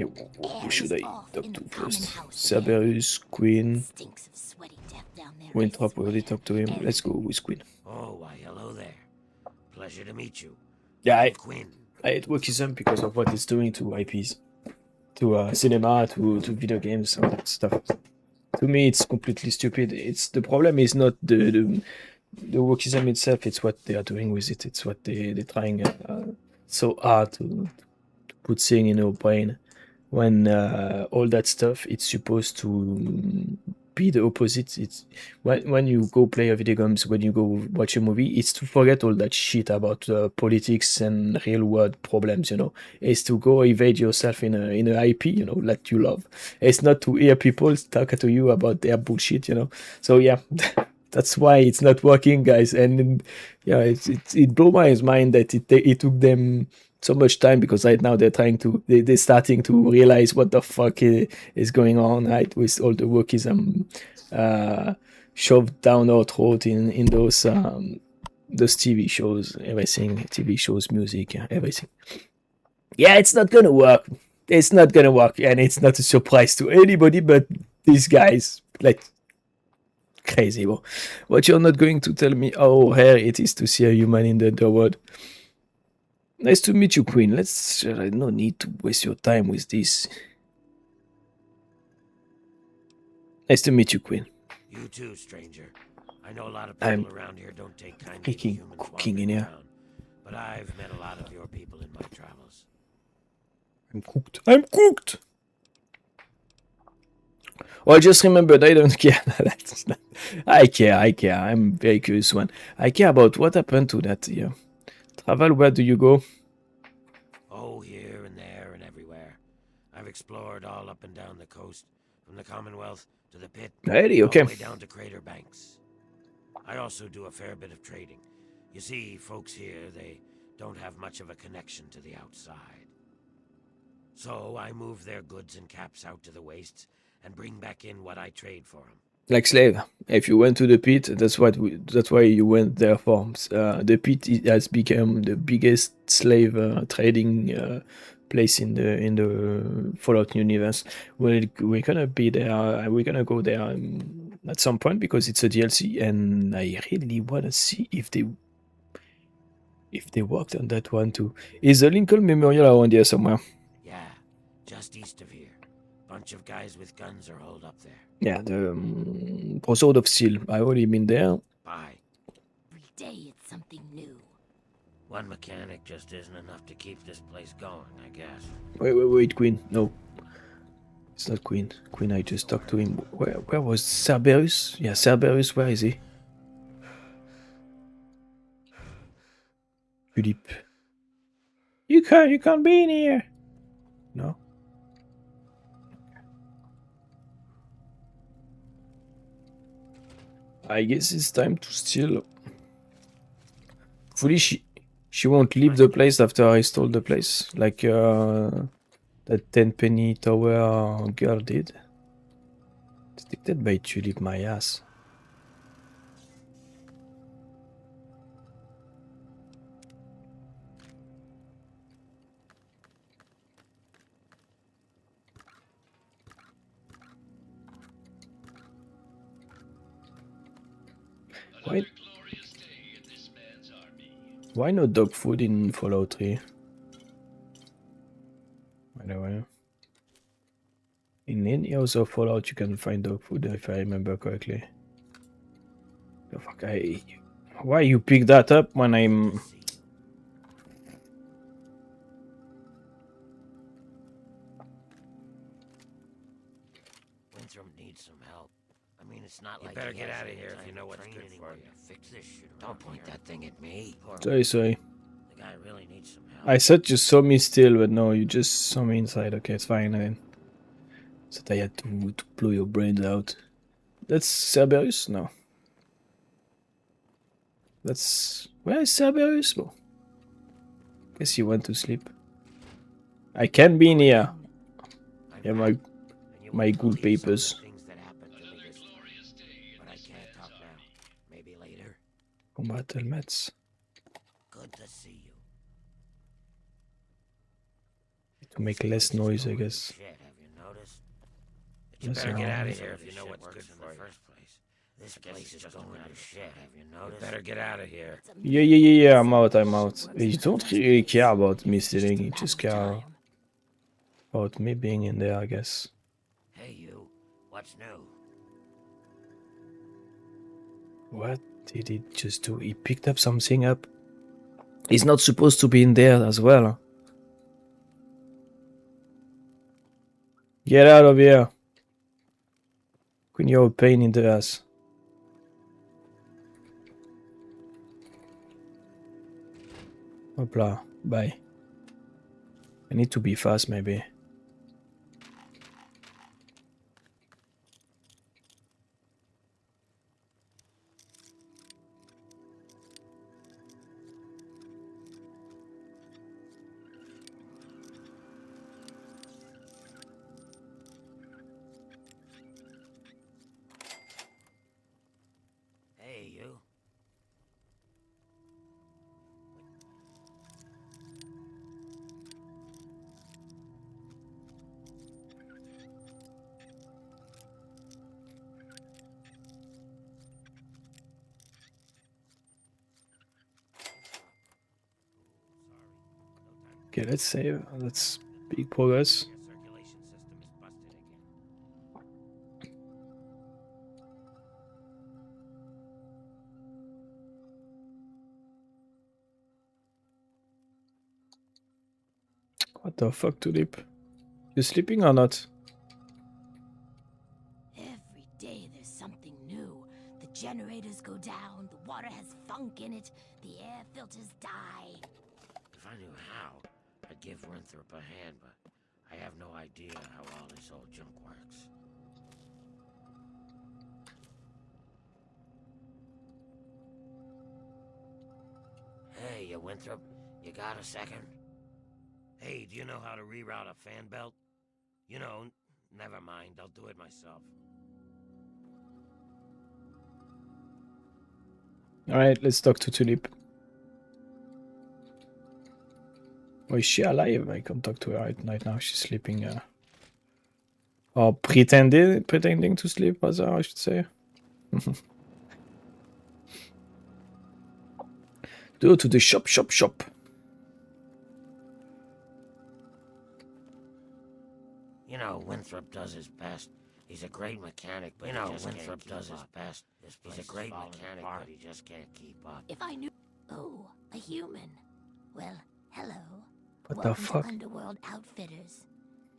Okay, who should I talk to first? Cerberus, Queen. Winthrop, we already talked to him. Let's go with Queen. Oh, why, hello there. Pleasure to meet you. Yeah, I Queen. hate wokeism because of what it's doing to IPs, to cinema, to video games, all that stuff. To me, it's completely stupid. The problem is not the wokeism itself. It's what they are doing with it. It's what they're trying so hard to put things in your brain. When all that stuff, it's supposed to be the opposite. It's when you go play a video games, when you go watch a movie, it's to forget all that shit about politics and real world problems. You know, it's to go evade yourself in a IP. You know, that you love. It's not to hear people talk to you about their bullshit. You know, so yeah. That's why it's not working, guys. And yeah, it blew my mind that it took them so much time, because right now they're starting to realize what the fuck is going on, right, with all the wokeism shoved down our throat in those TV shows, everything, TV shows, music, everything. Yeah, it's not gonna work. It's not gonna work, and it's not a surprise to anybody but these guys. Like, crazy, bro. But you're not going to tell me how rare it is to see a human in the underworld. Nice to meet you, Queen. No need to waste your time with this. Nice to meet you, Queen. You too, stranger. I know a lot of people around here don't take kindly to humans cooking in here. around, but I've met a lot of your people in my travels. I'm cooked. I'm cooked! Oh, I just remembered, I don't care. I care. I'm very curious one. I care about what happened to that here. Travel, where do you go? Oh, here and there and everywhere. I've explored all up and down the coast, from the Commonwealth to the pit, Really? Okay. all the way down to Crater Banks. I also do a fair bit of trading. You see, folks here, they don't have much of a connection to the outside. So I move their goods and caps out to the wastes and bring back in what I trade for them. Like slave. If you went to the pit, that's why you went there for. The pit has become the biggest slave trading place in the Fallout universe. We're gonna be there. We're gonna go there at some point because it's a DLC, and I really wanna see if they worked on that one too. Is the Lincoln Memorial around here somewhere? Yeah, just east of here. Bunch of guys with guns are holed up there. Yeah, the Sword of Steel. I already been there. Bye. Every day it's something new. One mechanic just isn't enough to keep this place going, I guess. Wait, Queen. No. It's not Queen. Queen, I just talked to him. Where was Cerberus? Yeah, Cerberus, where is he? Philippe. You can't be in here. No. I guess it's time to steal. Hopefully she won't leave the place after I stole the place, like that 10-penny tower girl did. Detected by Tulip, my ass. Why no dog food in Fallout 3? By the way. In any other Fallout you can find dog food, if I remember correctly. The fuck, why you pick that up when I'm... Winthrop needs some help. I mean, it's not like better get out of here if you know what's good for you. Fix this shit. Don't point that thing at me. Sorry. The guy really needs some help. I thought you saw me still, but no, you just saw me inside. Okay, it's fine then. So I had to blow your brains out. That's Cerberus? No. That's... Where is Cerberus? Oh. Guess he went to sleep. I can be in here. Yeah, my ghoul papers. Combat helmets. Good to see you. To make less noise, I guess. Shit, have you noticed? You better get out of here if you know what's good for you. This place is going to shit, have you noticed? You better get out of here. Yeah, I'm out. You don't really care about me stealing, you just care about me being in there, I guess. Hey you, what's new? What did he just do? He picked up something up. He's not supposed to be in there as well. Get out of here. Queen, you're a pain in the ass. Hopla, bye. I need to be fast, maybe. Hey, you. Okay, let's save. That's big progress. Your circulation system is busted again. What the fuck, Tulip? You sleeping or not? Every day there's something new. The generators go down, the water has funk in it, the air filters die. If I knew how, I'd give Winthrop a hand, but I have no idea how all this old junk works. Hey, you Winthrop, you got a second? Hey, do you know how to reroute a fan belt? You know, never mind, I'll do it myself. Alright, let's talk to Tulip. Oh, is she alive? I can't talk to her right now. She's sleeping. Or pretending to sleep, rather, I should say. Go to the shop. You know, Winthrop does his best. He's a great mechanic, but Winthrop does his best. He's a great mechanic, but he just can't keep up. If I knew... Oh, a human. Well, hello. What Welcome the fuck? to Underworld Outfitters.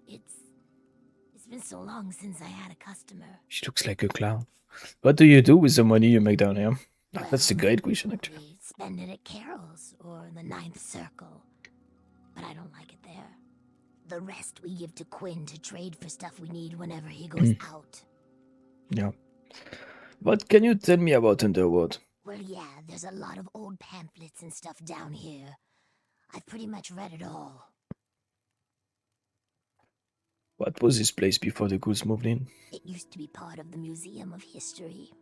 It's been so long since I had a customer. She looks like a clown. What do you do with the money you make down here? Well, That's a great question, actually. We spend it at Carol's or the Ninth Circle. But I don't like it there. The rest we give to Quinn to trade for stuff we need whenever he goes out. Yeah. What can you tell me about Underworld? Well, yeah, there's a lot of old pamphlets and stuff down here. I've pretty much read it all. What was this place before the ghouls moved in? It used to be part of the Museum of History.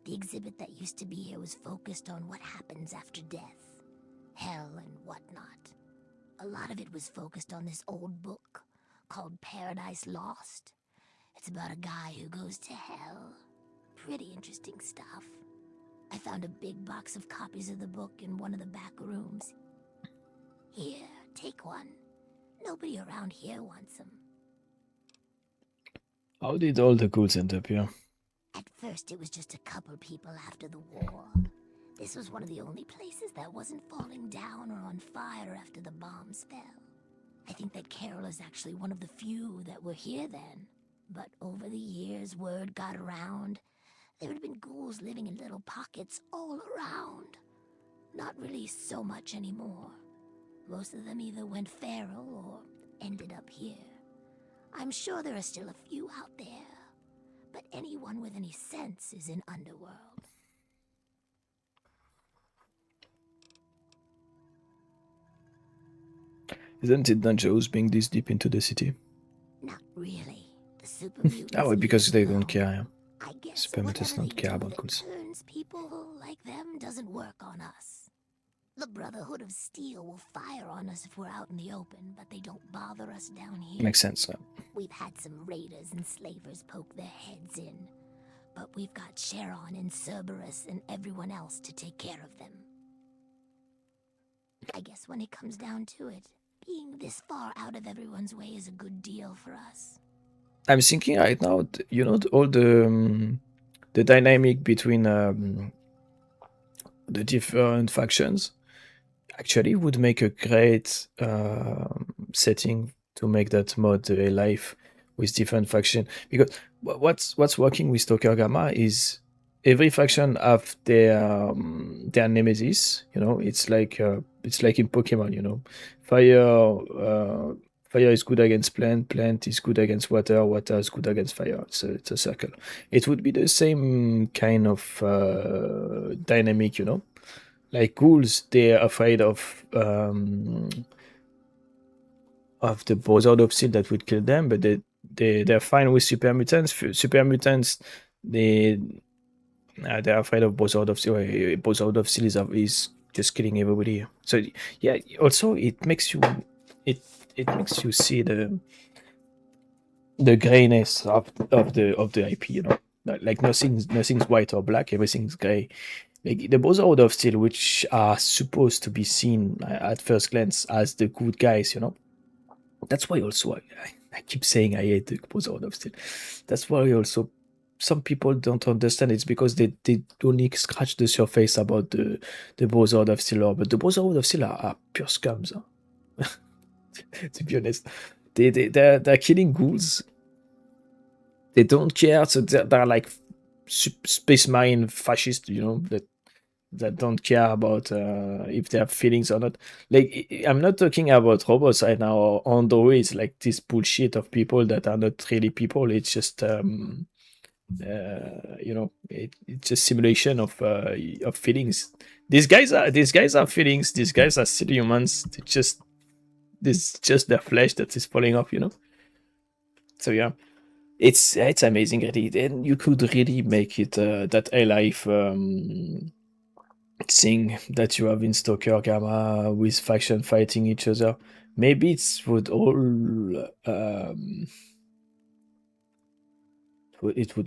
The exhibit that used to be here was focused on what happens after death, hell and whatnot. A lot of it was focused on this old book called Paradise Lost. It's about a guy who goes to hell. Pretty interesting stuff. I found a big box of copies of the book in one of the back rooms. Here, take one. Nobody around here wants them. How did all the ghouls end up here? At first, it was just a couple people after the war. This was one of the only places that wasn't falling down or on fire after the bombs fell. I think that Carol is actually one of the few that were here then. But over the years, word got around. There had been ghouls living in little pockets all around. Not really so much anymore. Most of them either went feral or ended up here. I'm sure there are still a few out there. But anyone with any sense is in Underworld. Isn't it dangerous being this deep into the city? Not really. The super mutants. Oh, because they don't care. Yeah. I guess Super mutants whatever don't they care do about that ghouls. turns people like them doesn't work on us. The Brotherhood of Steel will fire on us if we're out in the open, but they don't bother us down here. Makes sense. We've had some raiders and slavers poke their heads in, but we've got Sharon and Cerberus and everyone else to take care of them. I guess when it comes down to it, being this far out of everyone's way is a good deal for us. I'm thinking right now, you know, all the dynamic between the different factions actually would make a great setting to make that mod life with different faction. Because what's working with Stalker Gamma is every faction have their nemesis. You know, it's like in Pokemon. You know, fire is good against plant is good against water is good against fire. It's a circle. It would be the same kind of dynamic, you know. Like ghouls, they're afraid of the Buzzard of Steel that would kill them, but they're fine with super mutants. Super mutants, they're afraid of Buzzard of Steel. Buzzard of Steel is just killing everybody. So yeah, also it makes you see the grayness of the IP. You know, like nothing's white or black. Everything's gray. Like the Buzzard of Steel, which are supposed to be seen at first glance as the good guys. You know, that's why also I keep saying I hate the Buzzard of Steel. That's why also some people don't understand. It's because they only scratch the surface about the Buzzard of Steel lore, but the Buzzard of Steel are pure scums. Huh? To be honest, they're killing ghouls. They don't care. So they're like space marine fascists, you know, that don't care about if they have feelings or not. Like I'm not talking about robots right now or androids, like this bullshit of people that are not really people. It's just you know, it's just simulation of feelings. These guys are feelings. These guys are still humans. It's just their flesh that is falling off, you know. So yeah, it's amazing really. Then you could really make it that alive thing that you have in Stalker Gamma with faction fighting each other. Maybe it would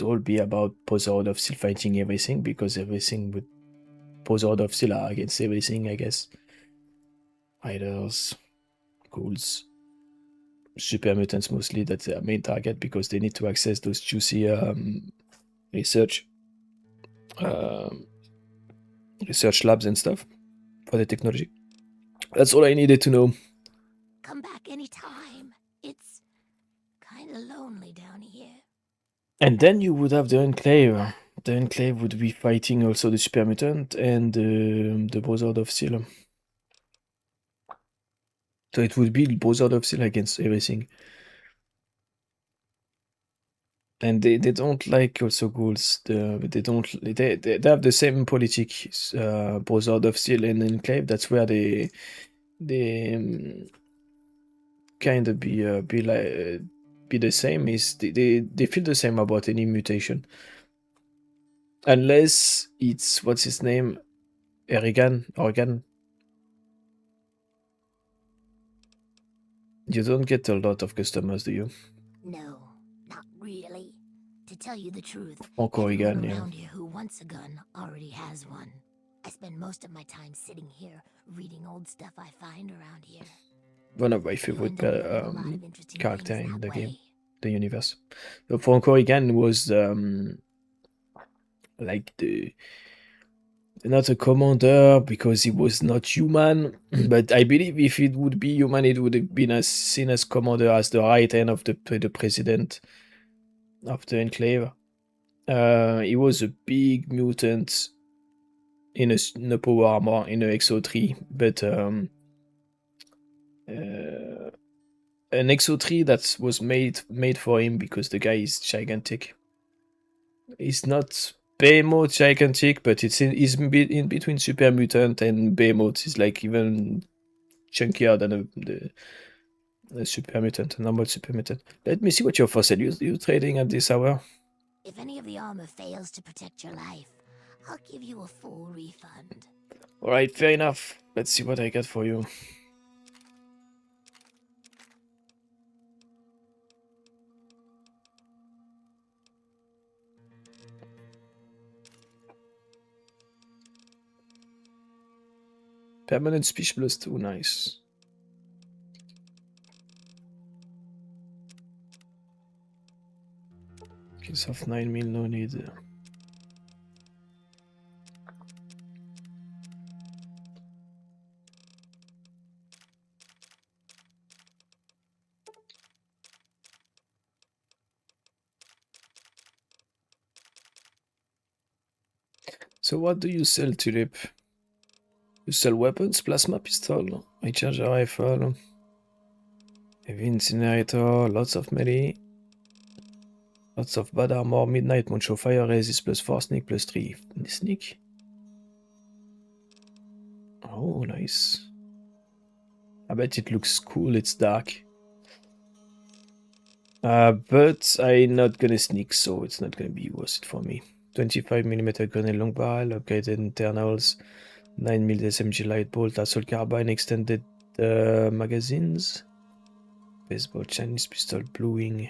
all be about Buzzard of Steel fighting everything, because everything would Buzzard of Steel are against everything, I guess. Riders, ghouls, super mutants mostly, that's their main target because they need to access those juicy research um, research labs and stuff for the technology. That's all I needed to know. Come back anytime. It's kind of lonely down here. And then you would have the Enclave. The Enclave would be fighting also the Super Mutant and the Buzzard of Steel. So it would be the Buzzard of Steel against everything. And they don't like also ghouls. They have the same politics. Buzzard of Steel and Enclave. That's where they kind of be the same. Is they feel the same about any mutation, unless it's what's his name, Oregon. You don't get a lot of customers, do you? No, not really. To tell you the truth, Oregon, everyone yeah. around here who wants a gun already has one. I spend most of my time sitting here reading old stuff I find around here. One of my favorite character in the game, the universe. So Frank Oregon was like not a commander because he was not human, but I believe if it would be human, it would have been seen as commander, as the right hand of the president of the Enclave. He was a big mutant in a power armor in a XO3, but an XO3 that was made for him because the guy is gigantic. He's not Behemoth gigantic, but he's in between Super Mutant and Behemoth. He's like even chunkier than the Super Mutant, a normal Super Mutant. Let me see what your fossil you trading at this hour. If any of the armor fails to protect your life, I'll give you a full refund. Alright, fair enough. Let's see what I got for you. Permanent speech +2, nice. Kills of 9 mil, no need. So what do you sell, Tulip? You sell weapons, plasma pistol, recharger rifle, heavy incinerator, lots of melee, lots of bad armor, midnight poncho, fire resist plus 4, sneak plus 3. Sneak? Oh, nice. I bet it looks cool, it's dark. But I'm not gonna sneak, so it's not gonna be worth it for me. 25mm grenade long barrel, upgraded internals, 9mm SMG light bolt, assault carbine, extended magazines, baseball Chinese pistol, blue wing.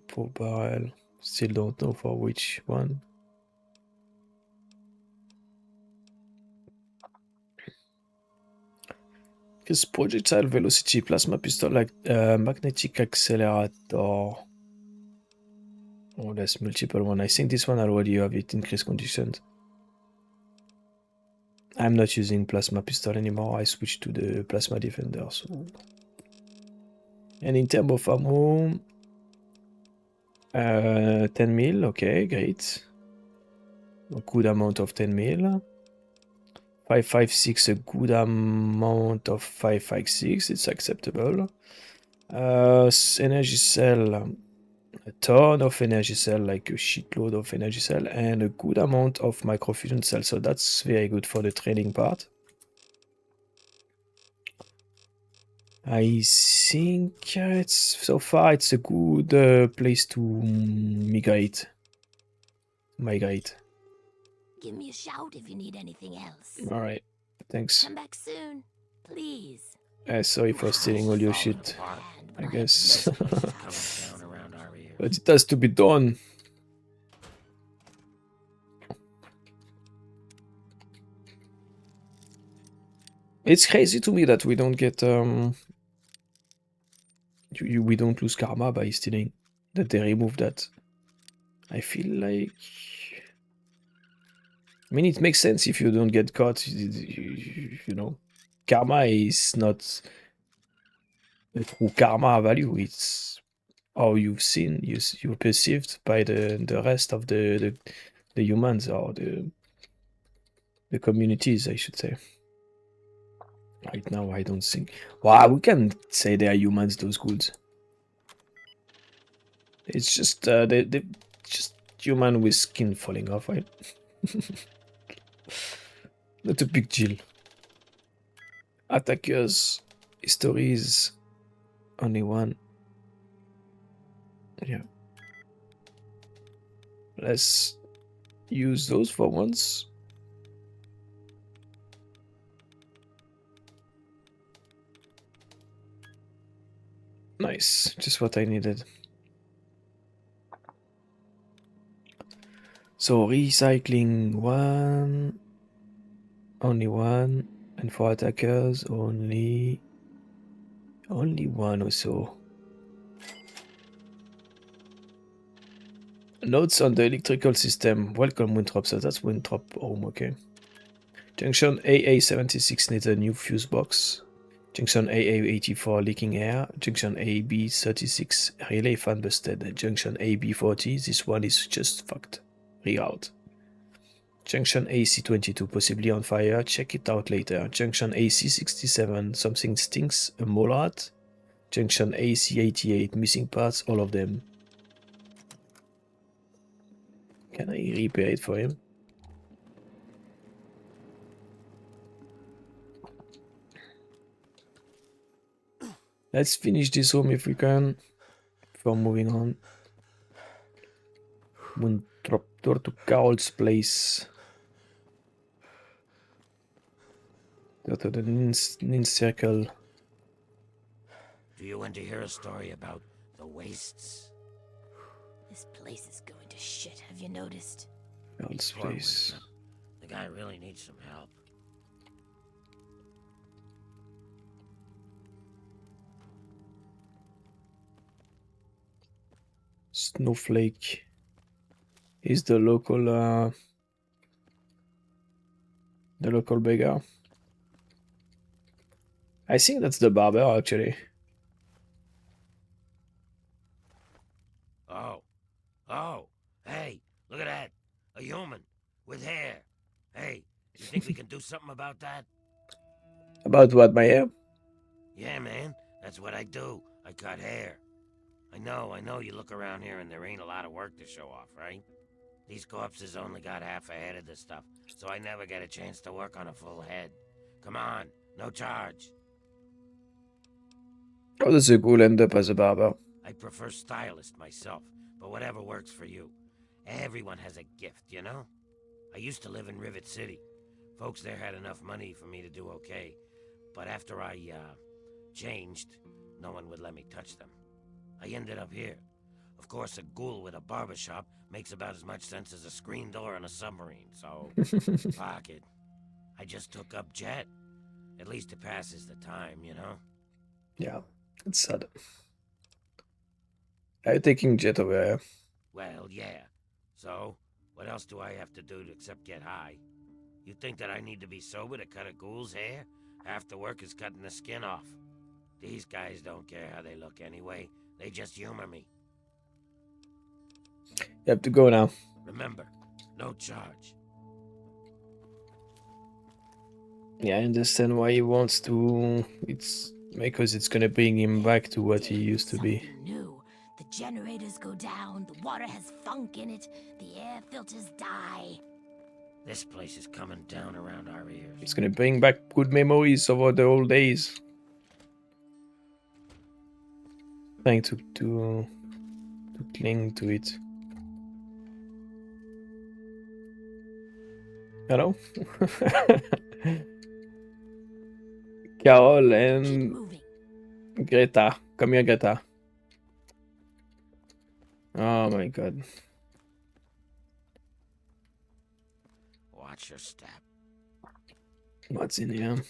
Full barrel, still don't know for which one. Because projectile velocity, plasma pistol, like magnetic accelerator. Oh, there's multiple one. I think this one already have it increased conditions. I'm not using plasma pistol anymore. I switched to the plasma defender. So, and in terms of ammo, 10 mil. Okay, great. A good amount of 10 mil. 5.56, a good amount of 5.56. It's acceptable. Energy cell, a ton of energy cell, like a shitload of energy cell, and a good amount of microfusion cell. So that's very good for the training part. I think it's so far it's a good place to migrate. Give me a shout if you need anything else. All right, thanks. Come back soon, please. Sorry for stealing all your shit, I guess. Coming down around our ears. But it has to be done. It's crazy to me that we don't get we don't lose karma by stealing. That they remove that. I feel like, I mean, it makes sense if you don't get caught. You know, karma is not a true karma value. It's how you've seen, you're perceived by the rest of the humans or the communities, I should say. Right now, I don't think. Wow, we can say they are humans, those ghouls. It's just they just human with skin falling off, right? Not a big deal. Attackers, histories, only one. Yeah. Let's use those for once. Nice, just what I needed. So recycling one, only one, and for attackers only one or so. Notes on the electrical system. Welcome Winthrop. So that's Winthrop home, okay. Junction AA76 needs a new fuse box. Junction AA84 leaking air. Junction AB36 relay fan busted. Junction AB40, this one is just fucked. Reroute. Junction AC22 possibly on fire. Check it out later. Junction AC67, something stinks. A mole rat. Junction AC88, missing parts, all of them. Can I repair it for him? Let's finish this home if we can, before moving on. Winthrop door to Carol's place. Go to the nin circle. Do you want to hear a story about the wastes? This place is going to shit, have you noticed? Carol's Poor place. Winthrop. The guy really needs some help. Snowflake is the local beggar. I think that's the barber actually. Oh, hey, look at that. A human with hair. Hey, you think we can do something about that? About what, my hair? Yeah, man, that's what I do. I cut hair. I know you look around here and there ain't a lot of work to show off, right? These corpses only got half a head of the stuff, so I never get a chance to work on a full head. Come on, no charge. How does a ghoul end up as a barber? I prefer stylist myself, but whatever works for you. Everyone has a gift, you know? I used to live in Rivet City. Folks there had enough money for me to do okay, but after I, changed, no one would let me touch them. I ended up here. Of course, a ghoul with a barbershop makes about as much sense as a screen door on a submarine, so... fuck it. I just took up Jet. At least it passes the time, you know? Yeah, it's sad. Are you taking Jet over here? Well, yeah. So, what else do I have to do except get high? You think that I need to be sober to cut a ghoul's hair? Half the work is cutting the skin off. These guys don't care how they look anyway. They just humor me. You have to go now. Remember, no charge. Yeah, I understand why he wants to. It's because it's gonna bring him back to what he used to be. New. The generators go down, the water has funk in it, the air filters die. This place is coming down around our ears. It's gonna bring back good memories of the old days. Trying to cling to it. Hello? Carol and Greta. Come here, Greta. Oh my god. Watch your step. What's in here?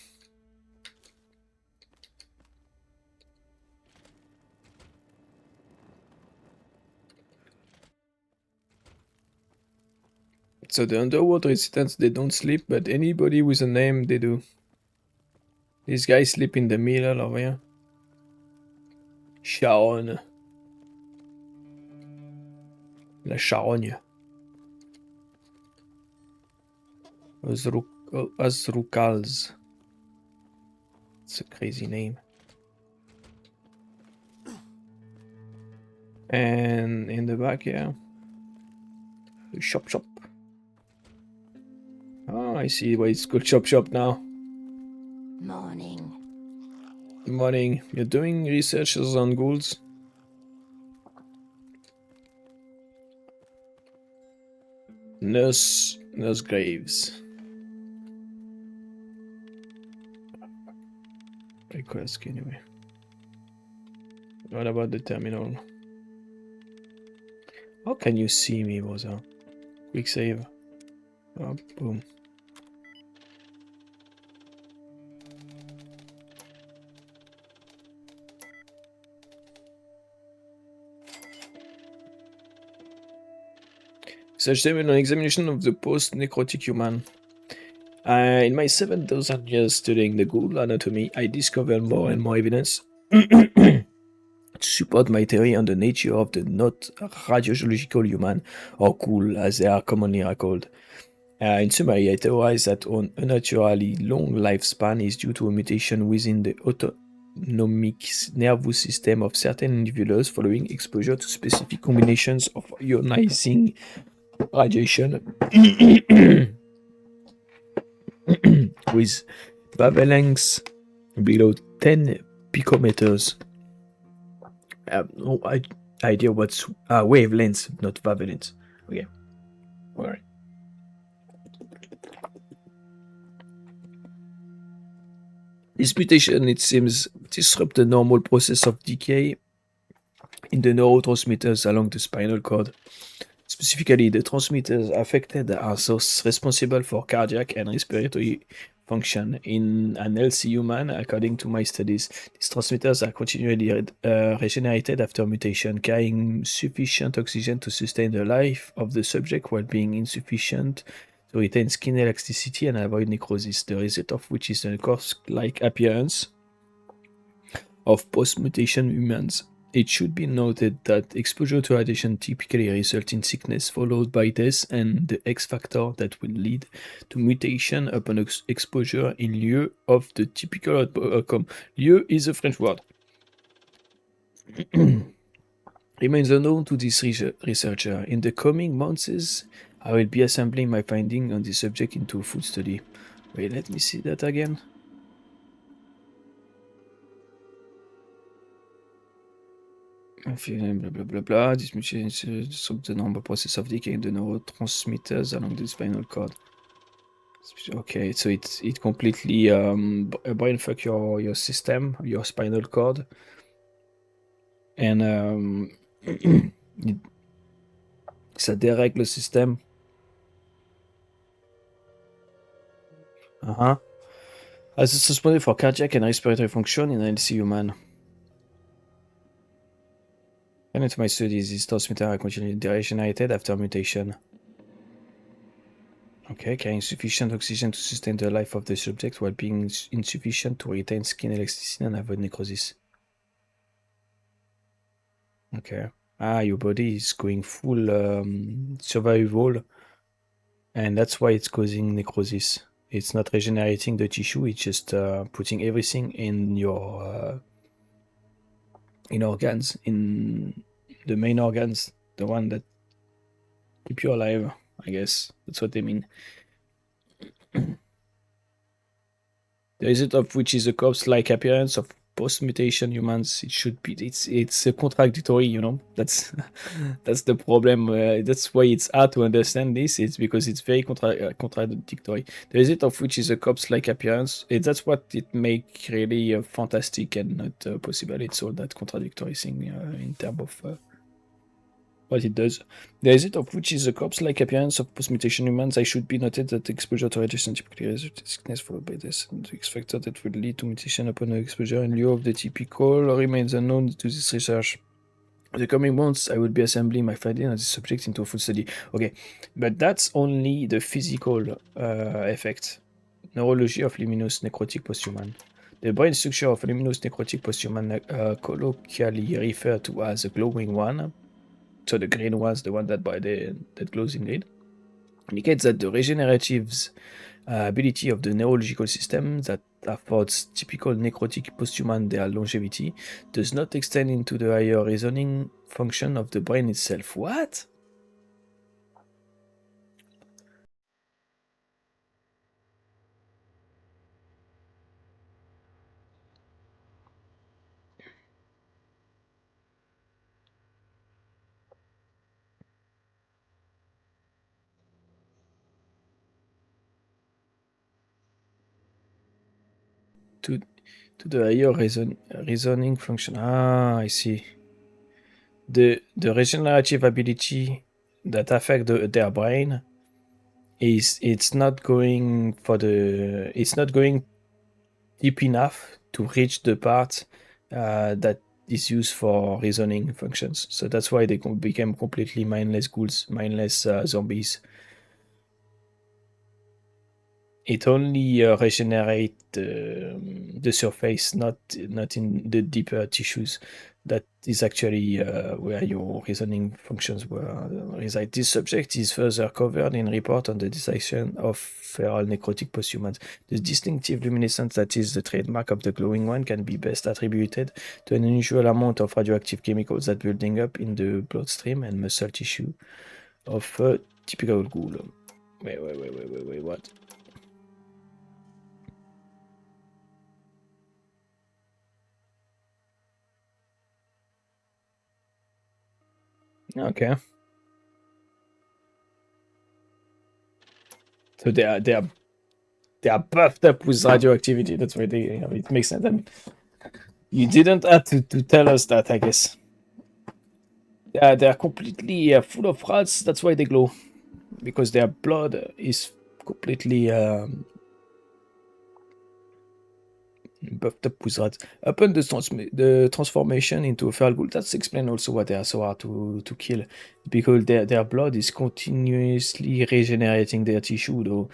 So the underworld residents, they don't sleep, but anybody with a name, they do. These guys sleep in the middle over here. Sharon. La Charogne. Azrukals. It's a crazy name. And in the back, yeah. Shop. Oh, I see why it's called Shop now. Morning. Morning. You're doing researches on ghouls? Nurse Graves. Request anyway. What about the terminal? How can you see me, Rosa? Quick save. Oh, boom. Such an examination of the post-necrotic human. In my 7,000 years studying the ghoul anatomy, I discovered more and more evidence to support my theory on the nature of the not radiological human, or ghoul as they are commonly called. In summary, I theorize that an unnaturally long lifespan is due to a mutation within the autonomic nervous system of certain individuals following exposure to specific combinations of ionizing radiation with wavelengths below 10 picometers. I have no idea what's wavelengths, not wavelengths. Okay, alright. This mutation, it seems, disrupts the normal process of decay in the neurotransmitters along the spinal cord. Specifically, the transmitters affected are those responsible for cardiac and respiratory function in an healthy human. According to my studies, these transmitters are continually regenerated after mutation, carrying sufficient oxygen to sustain the life of the subject while being insufficient to retain skin elasticity and avoid necrosis, the result of which is a corpse-like appearance of post-mutation humans. It should be noted that exposure to radiation typically results in sickness followed by death, and the X factor that will lead to mutation upon exposure in lieu of the typical outcome. Lieu is a French word. Remains unknown to this researcher. In the coming months, I will be assembling my findings on this subject into a full study. Wait, let me see that again. Blah blah blah blah. This mutation disrupts the normal process of decaying the neurotransmitters along the spinal cord. Okay, so it completely brain fuck your system, your spinal cord, and ça dérègle le système. As it's suspended for cardiac and respiratory function in healthy human. According to my studies, these transmitters are continually degenerated after mutation. Okay, carrying sufficient oxygen to sustain the life of the subject while being insufficient to retain skin elasticity and avoid necrosis. Okay. Your body is going full survival, and that's why it's causing necrosis. It's not regenerating the tissue, it's just putting everything in your in organs, in the main organs, the one that keep you alive, I guess. That's what they mean. The result of which is a corpse-like appearance of post-mutation humans. It should be. It's contradictory, you know. That's the problem. That's why it's hard to understand this. It's because it's very contradictory. The result of which is a corpse-like appearance. That's what it makes really fantastic and not possible. It's all that contradictory thing in terms of what it does. The result of which is a corpse-like appearance of post-mutation humans. I should be noted that exposure to radiation typically results in sickness followed by death. And the X factor that will lead to mutation upon exposure in lieu of the typical remains unknown to this research. In the coming months, I will be assembling my findings on this subject into a full study. Okay, but that's only the physical effect. Neurology of luminous necrotic posthuman. The brain structure of luminous necrotic posthuman, colloquially referred to as a glowing one, so the green one's the one that glows in green, indicates that the regenerative ability of the neurological system that affords typical necrotic posthuman their longevity does not extend into the higher reasoning function of the brain itself. What? To the higher reasoning function. I see. The regenerative ability that affect their brain it's not going deep enough to reach the part that is used for reasoning functions. So that's why they became completely mindless ghouls, mindless zombies. It only regenerates the surface, not in the deeper tissues. That is actually where your reasoning functions reside. This subject is further covered in report on the dissection of feral necrotic posthumans. The distinctive luminescence that is the trademark of the glowing one can be best attributed to an unusual amount of radioactive chemicals that building up in the bloodstream and muscle tissue of a typical ghoul. Wait, what? Okay. So they are buffed up with radioactivity. That's why it makes sense. I mean, you didn't have to tell us that, I guess. Yeah, they are completely full of rats. That's why they glow, because their blood is completely buffed up with rats. Upon the transformation into a feral ghoul, that's explain also why they are so hard to kill, because their blood is continuously regenerating their tissue. Though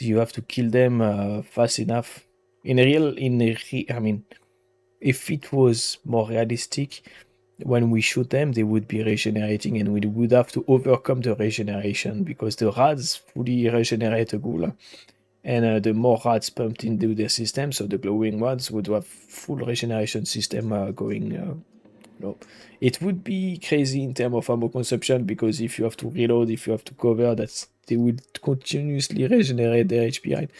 you have to kill them fast enough. I mean, if it was more realistic, when we shoot them, they would be regenerating, and we would have to overcome the regeneration because the rats fully regenerate a ghoul, and the more rats pumped into their system, so the glowing ones would have full regeneration system going. It would be crazy in terms of ammo consumption because if you have to reload, if you have to cover, they would continuously regenerate their HP, right?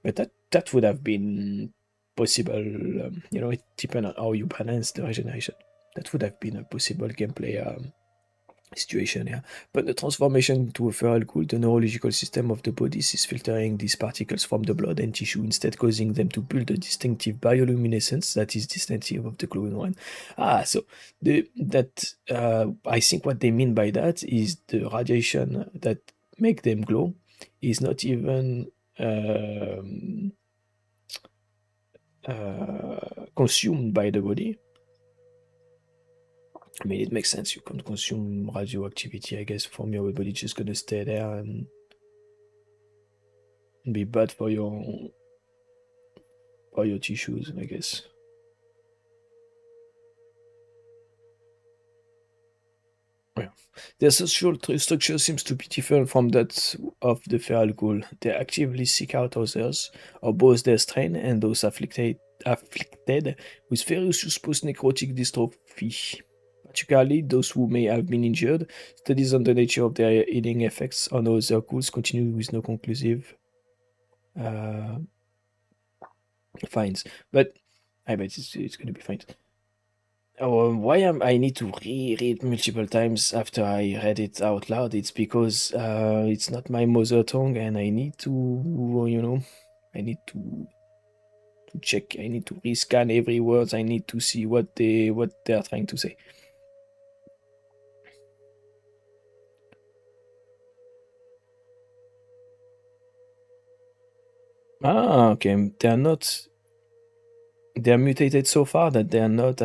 But that would have been possible. It depends on how you balance the regeneration. That would have been a possible gameplay situation, yeah. But the transformation into a feral ghoul, the neurological system of the bodies is filtering these particles from the blood and tissue, instead causing them to build a distinctive bioluminescence that is distinctive of the glowing one. So I think what they mean by that is the radiation that make them glow is not even consumed by the body. I mean, it makes sense. You can't consume radioactivity, I guess. From your body, just gonna stay there and be bad for your tissues, I guess. Yeah. Their social structure seems to be different from that of the feral ghoul. They actively seek out others, or both their strain and those afflicted with various post-necrotic dystrophy, particularly those who may have been injured. Studies on the nature of their healing effects on other ghouls continue with no conclusive finds. But I bet it's going to be fine. Why I need to reread multiple times after I read it out loud? It's because it's not my mother tongue, and I need to, I need to check. I need to rescan every word. I need to see what they are trying to say. Okay. They're mutated so far that they are not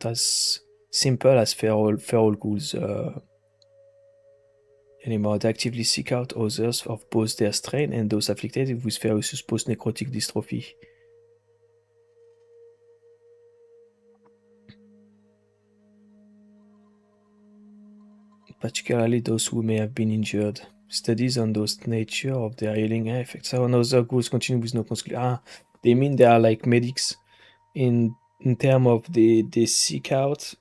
as simple as feral ghouls anymore. They actively seek out others of both their strain and those afflicted with various post-necrotic dystrophy. Particularly those who may have been injured. Studies on those nature of their healing effects. Other ghouls continue with no conclusion. They mean they are like medics in terms of they seek out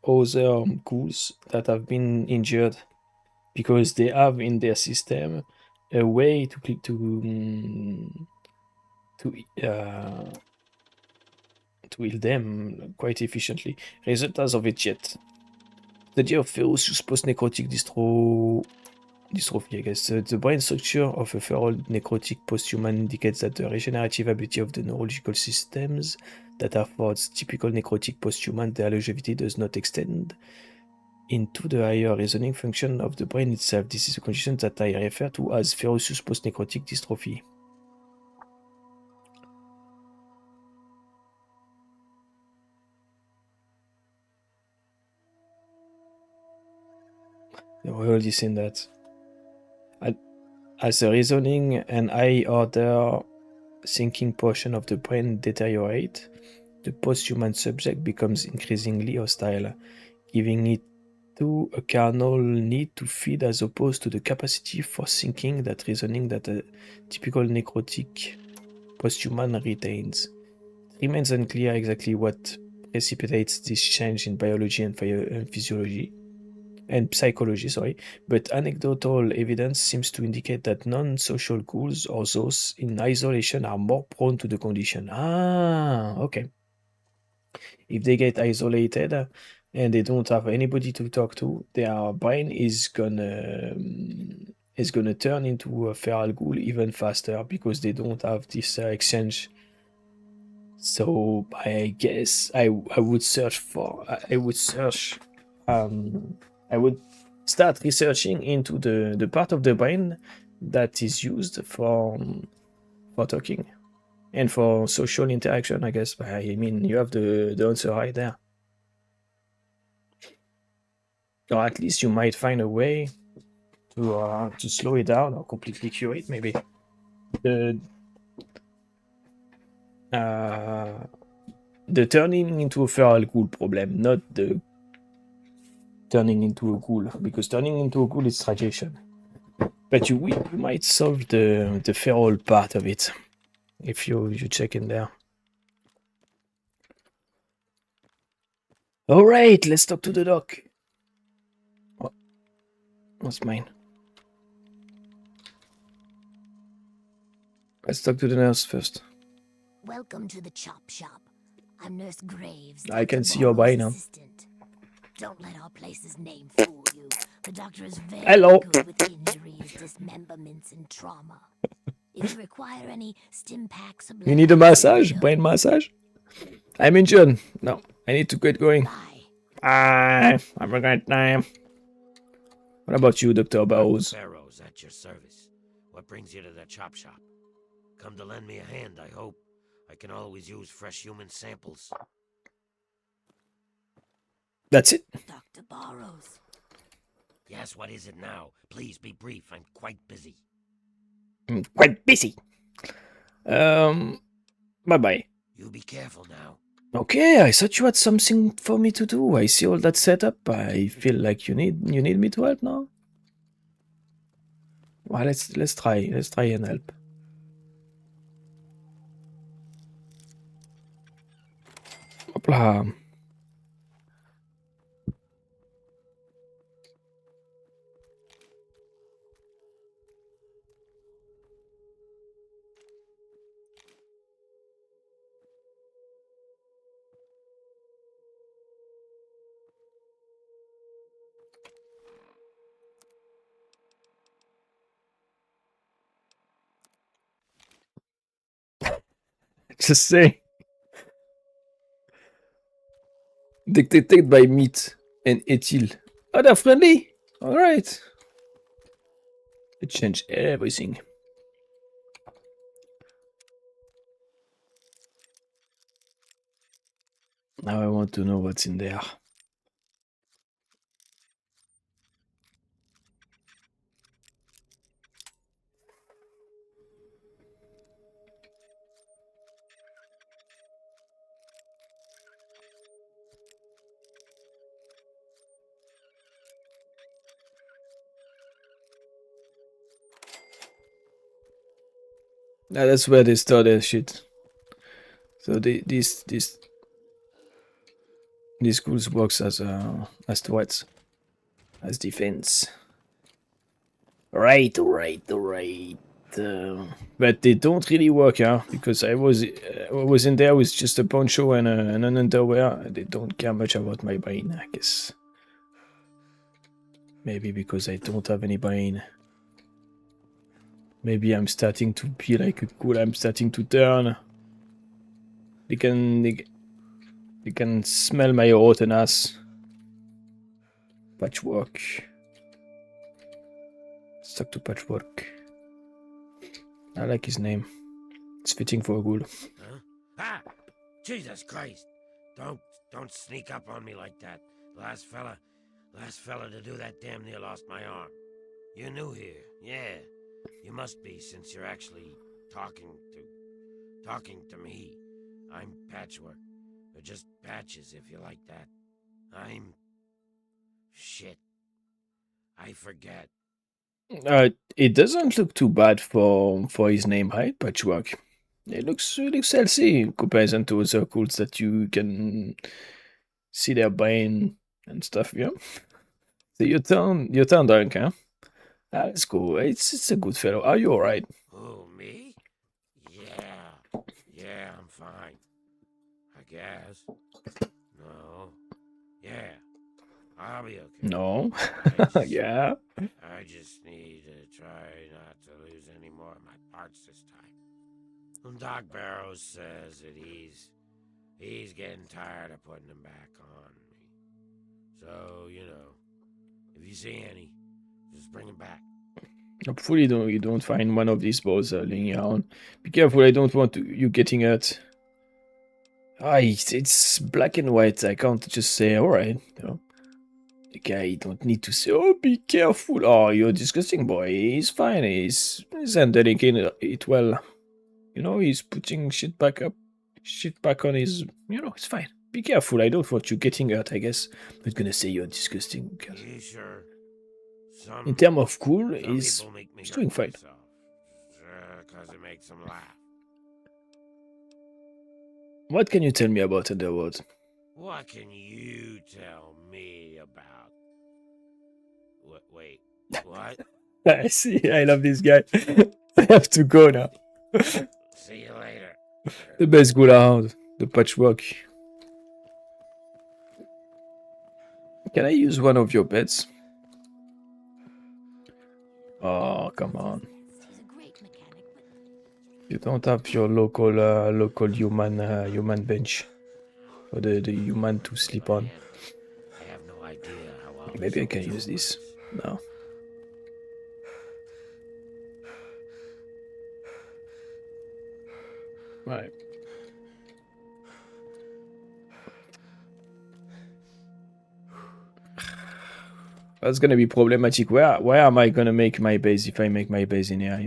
other ghouls that have been injured because they have in their system a way to heal them quite efficiently. Results of it yet. Study of ferocious post-necrotic dystrophy, I guess. The brain structure of a feral necrotic post-human indicates that the regenerative ability of the neurological systems that affords typical necrotic post-human, their longevity does not extend into the higher reasoning function of the brain itself. This is a condition that I refer to as ferocious post-necrotic dystrophy. We already seen that. As the reasoning and high order thinking portion of the brain deteriorate, the post-human subject becomes increasingly hostile, giving it to a carnal need to feed as opposed to the capacity for thinking, that reasoning that a typical necrotic post-human retains. It remains unclear exactly what precipitates this change in biology and physiology and psychology, but anecdotal evidence seems to indicate that non-social ghouls or those in isolation are more prone to the condition. Okay. If they get isolated and they don't have anybody to talk to, their brain is gonna turn into a feral ghoul even faster because they don't have this exchange. So I guess I would start researching into the part of the brain that is used for talking and for social interaction, I guess. I mean, you have the answer right there. Or at least you might find a way to slow it down or completely cure it, maybe. the turning into a feral ghoul problem, not the turning into a ghoul, because turning into a ghoul is tradition. But you might solve the feral part of it if you check in there. All right, let's talk to the doc. Oh, what's mine? Let's talk to the nurse first. Welcome to the chop shop. I'm Nurse Graves. I can Dr. see your Barrow's body now. assistant. Don't let our place's name fool you. The doctor is very Hello. good with injuries, dismemberments, and trauma. If you require any stim packs, You need a massage? Brain massage? I'm injured. No, I need to get going. Bye. Have a great time. What about you, Dr. Barrows? Barrows at your service. What brings you to the chop shop? Come to lend me a hand, I hope. I can always use fresh human samples. That's it? Dr. Barrows. Yes, what is it now? Please be brief. I'm quite busy. I'm quite busy. Bye-bye. You be careful now. Okay, I thought you had something for me to do. I see all that setup. I feel like you need me to help now. Well, let's try. Let's try and help. Hopla. Just say. Dictated by meat and ethyl. Oh, they're friendly. All right. It changed everything. Now I want to know what's in there. Now that's where they store their shit. So these schools works as what? As defense. Right. But they don't really work, huh? Because I was in there with just a poncho and an underwear. They don't care much about my brain, I guess. Maybe because I don't have any brain. Maybe I'm starting to be like a ghoul. I'm starting to turn. They can smell my rotten ass. Patchwork. Let's talk to Patchwork. I like his name. It's fitting for a ghoul. Huh? Ah! Jesus Christ! Don't sneak up on me like that. Last fella to do that damn near lost my arm. You're new here, yeah. You must be, since you're actually talking to me. I'm Patchwork. Or just Patches, if you like that. Shit. I forget. It doesn't look too bad for his name, right? Patchwork. It looks healthy in comparison to other cults that you can see their brain and stuff, yeah. So you turn drunk, huh? Let's go. It's a good fellow. Are you alright? Oh, me? Yeah, I'm fine. I guess. No. Yeah. I'll be okay. No. Yeah. I just need to try not to lose any more of my parts this time. And Doc Barrows says that he's getting tired of putting them back on me. So, if you see any, just bring them back. Hopefully you don't find one of these balls laying around. Be careful, I don't want you getting hurt. It's black and white. I can't just say, alright. The guy don't need to say, oh, be careful. Oh, you're disgusting, boy. He's fine. He's handling it well. He's putting shit back up. shit back on his, it's fine. Be careful, I don't want you getting hurt, I guess. I'm not gonna say you're disgusting. Because Yeah, sure. in terms of cool, Some he's people make me hurt doing fine. myself. Because it makes them laugh. What can you tell me about Underworld? What can you tell me about? Wait, what? I see, I love this guy. I have to go now. See you later. The best ghoul around. The patchwork. Can I use one of your beds? Oh, come on. You don't have your local human bench for the human to sleep on. I have no idea how all Maybe I this can all use this works. now. Right. That's gonna be problematic. Where am I gonna make my base if I make my base in here,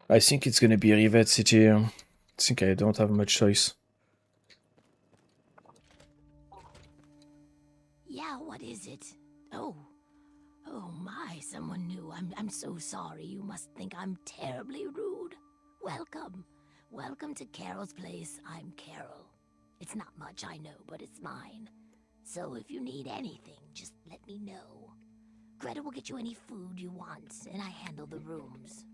I think it's gonna be Rivet City. I think I don't have much choice. Yeah, what is it? Oh. Oh my, someone new. I'm so sorry. You must think I'm terribly rude. Welcome. Welcome to Carol's place. I'm Carol. It's not much, I know, but it's mine. So if you need anything, just let me know. Greta will get you any food you want, and I handle the rooms.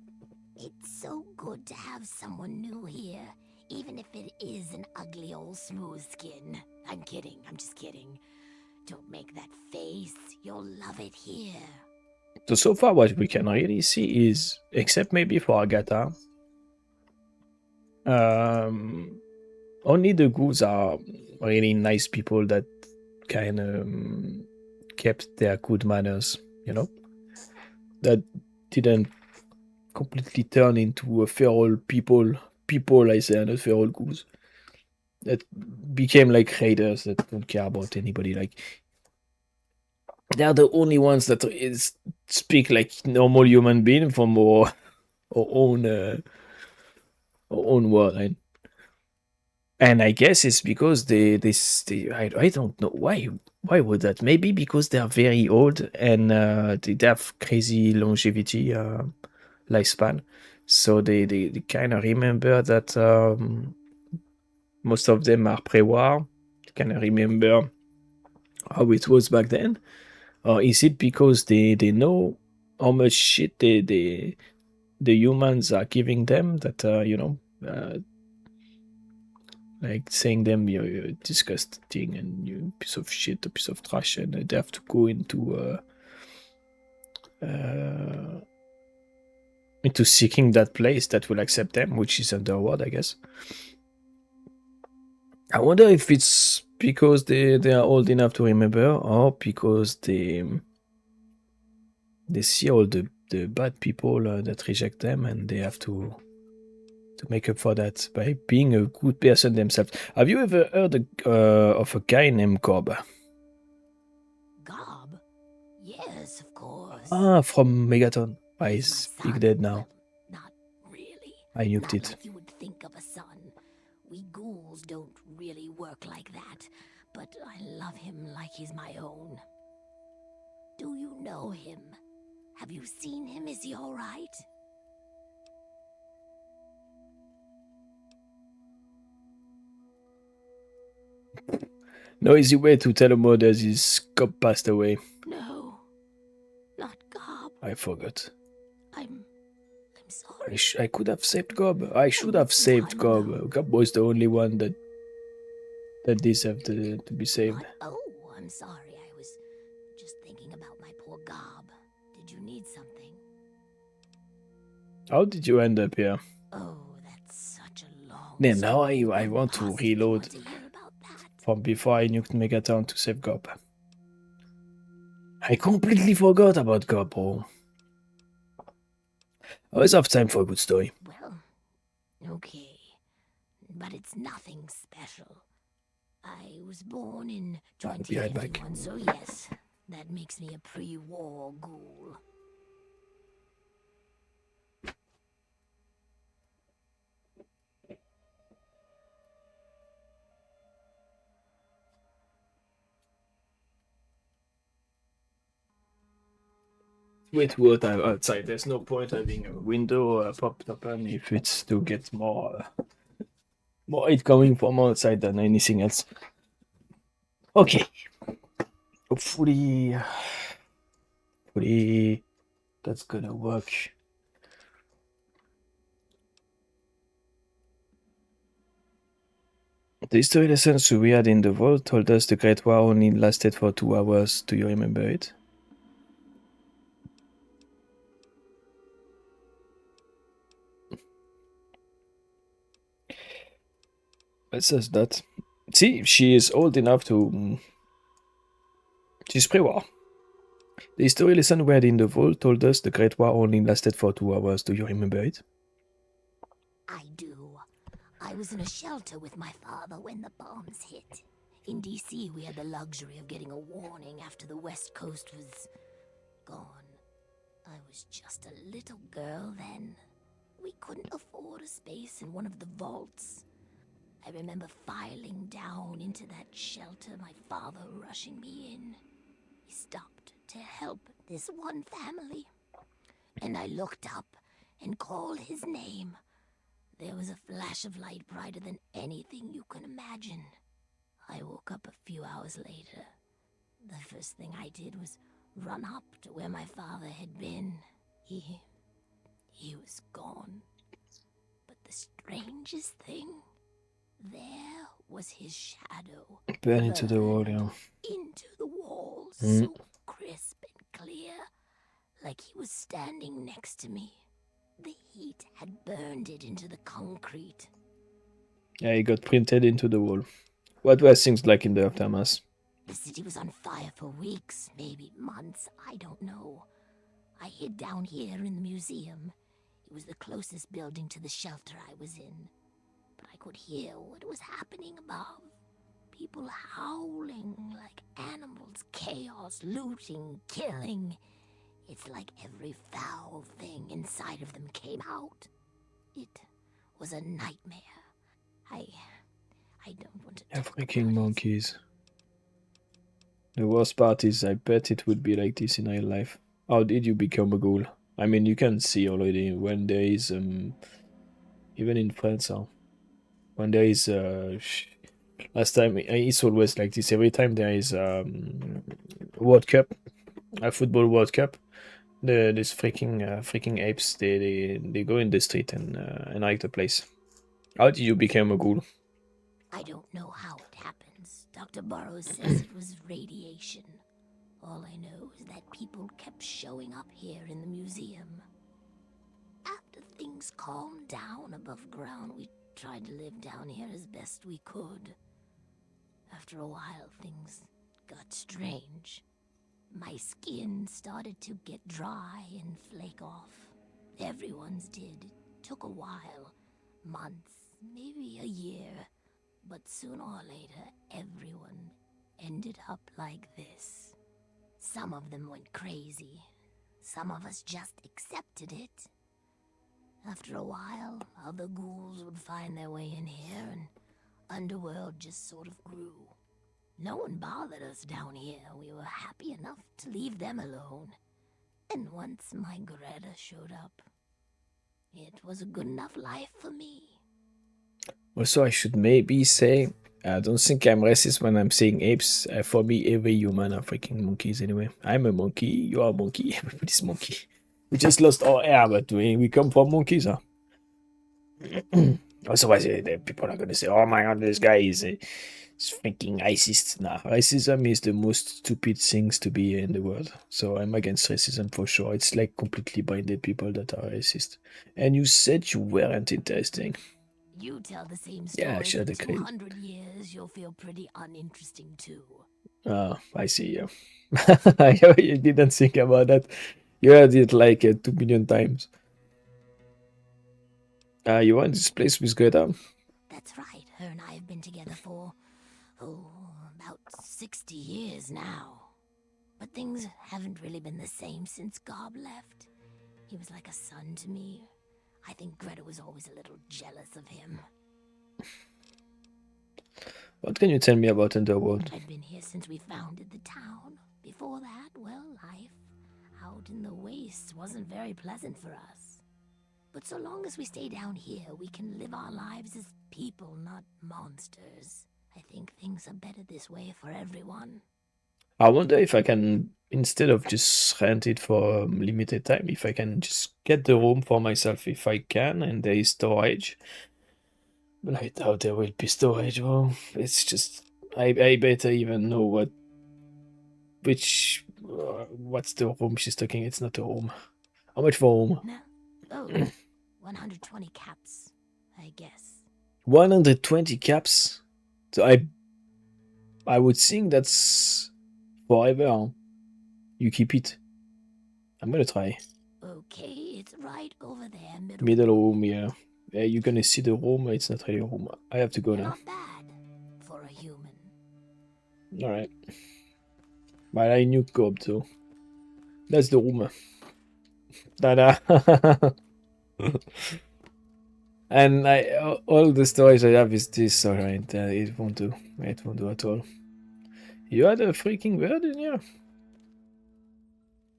It's so good to have someone new here, even if it is an ugly old smooth skin. I'm kidding, I'm just kidding. Don't make that face, you'll love it here. So far what we can really see is, except maybe for Agatha, only the ghouls are really nice people that kind of kept their good manners, that didn't completely turn into a feral people, I say, not feral ghouls, that became like raiders that don't care about anybody. Like, they're the only ones that speak like normal human being from our own world, right? And I guess it's because they I don't know why would that, maybe because they are very old and they have crazy longevity lifespan, so they kind of remember that most of them are pre-war, kind of remember how it was back then. Or is it because they know how much shit the humans are giving them, that like saying them you're disgusting and you piece of shit, a piece of trash, and they have to go into seeking that place that will accept them, which is Underworld, I guess. I wonder if it's because they are old enough to remember, or because they see all the bad people that reject them, and they have to make up for that by being a good person themselves. Have you ever heard of a guy named Gob? Gob? Yes, of course. Ah, from Megaton. He's big dead now. Not really. I nuked Not it. like you would think of a son. We ghouls don't really work like that, but I love him like he's my own. Do you know him? Have you seen him? Is he all right? No easy way to tell a mother his Gob passed away. No, not Gob. I forgot. I'm sorry. I could have saved Gob. I should have saved Gob. Gob was the only one that deserved to be saved. Oh, I'm sorry. I was just thinking about my poor Gob. Did you need something? How did you end up here? Oh, that's such a long Then now I want to reload from before I nuked Megaton to save Gob. I completely forgot about Gob, bro. I always have time for a good story. Well, okay. But it's nothing special. I was born in I'll be right back. 2021, so yes, that makes me a pre-war ghoul. Wait, what outside? There's no point having a window popped open if it's to get more heat coming from outside than anything else. Okay. Hopefully that's gonna work. The history lessons we had in the vault told us the Great War only lasted for 2 hours. Do you remember it? It says that. See, she is old enough to... She's pre-war. The history lesson we had in the vault told us the Great War only lasted for 2 hours. Do you remember it? I do. I was in a shelter with my father when the bombs hit. In DC, we had the luxury of getting a warning after the West Coast was gone. I was just a little girl then. We couldn't afford a space in one of the vaults. I remember filing down into that shelter, my father rushing me in. He stopped to help this one family. And I looked up and called his name. There was a flash of light brighter than anything you can imagine. I woke up a few hours later. The first thing I did was run up to where my father had been. He was gone. But the strangest thing, there was his shadow. Burn into the wall, yeah. Into the wall, so crisp and clear, like he was standing next to me. The heat had burned it into the concrete. Yeah, he got printed into the wall. What were things like in the aftermath? The city was on fire for weeks, maybe months, I don't know. I hid down here in the museum. It was the closest building to the shelter I was in. But I could hear what was happening above. People howling like animals, chaos, looting, killing. It's like every foul thing inside of them came out. It was a nightmare. I don't want to talk Freaking monkeys. The worst part is I bet it would be like this in real life. How did you become a ghoul? I mean, you can see already when there is even in France, when there is last time it's always like this. Every time there is World Cup, a football World Cup, this freaking apes they go in the street and hike the place. How did you become a ghoul? I don't know how it happens. Dr. Burroughs says it was radiation. All I know is that people kept showing up here in the museum. After things calmed down above ground, we tried to live down here as best we could. After a while, things got strange. My skin started to get dry and flake off. Everyone's did. It took a while. Months, maybe a year. But sooner or later, everyone ended up like this. Some of them went crazy. Some of us just accepted it. After a while, other ghouls would find their way in here, and Underworld just sort of grew. No one bothered us down here. We were happy enough to leave them alone. And once my Greta showed up, it was a good enough life for me. Also, I should maybe say, I don't think I'm racist when I'm saying apes. For me, every human are freaking monkeys anyway. I'm a monkey, you are a monkey, everybody's monkey. We just lost our hair, but we come from monkeys, huh? Otherwise, people are gonna say, oh my god, this guy is freaking racist. Nah, racism is the most stupid things to be in the world. So I'm against racism for sure. It's like completely blinded people that are racist. And you said you weren't interesting. You tell the same story for 200 years, you'll feel pretty uninteresting too. I see, yeah. You didn't think about that. You heard it like 2 million times. You want this place with Greta? That's right. Her and I have been together for, about 60 years now. But things haven't really been the same since Gob left. He was like a son to me. I think Greta was always a little jealous of him. What can you tell me about Underworld? I'd been here since we founded the town. Before that, well, Out in the wastes wasn't very pleasant for us. But so long as we stay down here, we can live our lives as people, not monsters. I think things are better this way for everyone. I wonder if I can, instead of just rent it for limited time, if I can just get the room for myself if I can, and there is storage. But I doubt there will be storage, bro. It's just, I better even know what's the room she's talking. It's not a room. How much for room? No. Oh, 120 caps, I guess. 120 caps. So I would think that's forever. Huh? You keep it. I'm gonna try. Okay, it's right over there, Middle room, yeah. Yeah, you're gonna see the room. It's not really a room. I have to go now. Not bad for a human. Alright. But I knew Cobb, so. That's the room. Ta-da! And all the storage I have is this, alright. It won't do. It won't do at all. You had a freaking bird in here?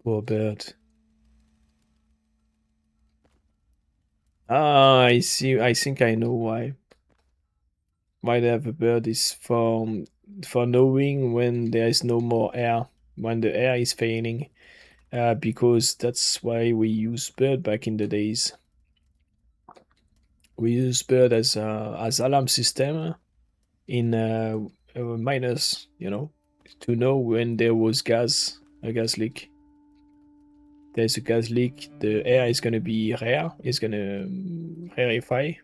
Poor bird. Ah, I see. I think I know why. Why they have a bird is for knowing when there is no more air, when the air is failing. Because that's why we used bird back in the days. We used bird as alarm system in miners, you know, to know when there was a gas leak. There's a gas leak, the air is gonna be rare, it's gonna rarefy,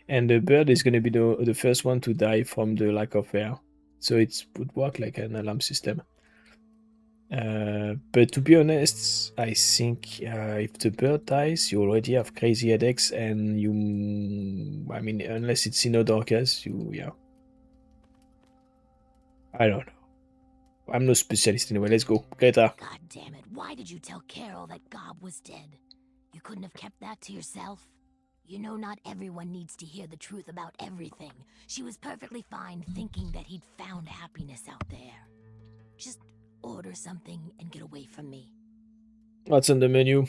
and the bird is gonna be the first one to die from the lack of air. So it would work like an alarm system. But to be honest, I think if the bird dies, you already have crazy headaches, and I mean, unless it's in other case, yeah. I don't know. I'm no specialist anyway. Let's go, Greta. God damn it! Why did you tell Carol that Gob was dead? You couldn't have kept that to yourself. You know, not everyone needs to hear the truth about everything. She was perfectly fine thinking that he'd found happiness out there. Just order something and get away from me. What's on the menu?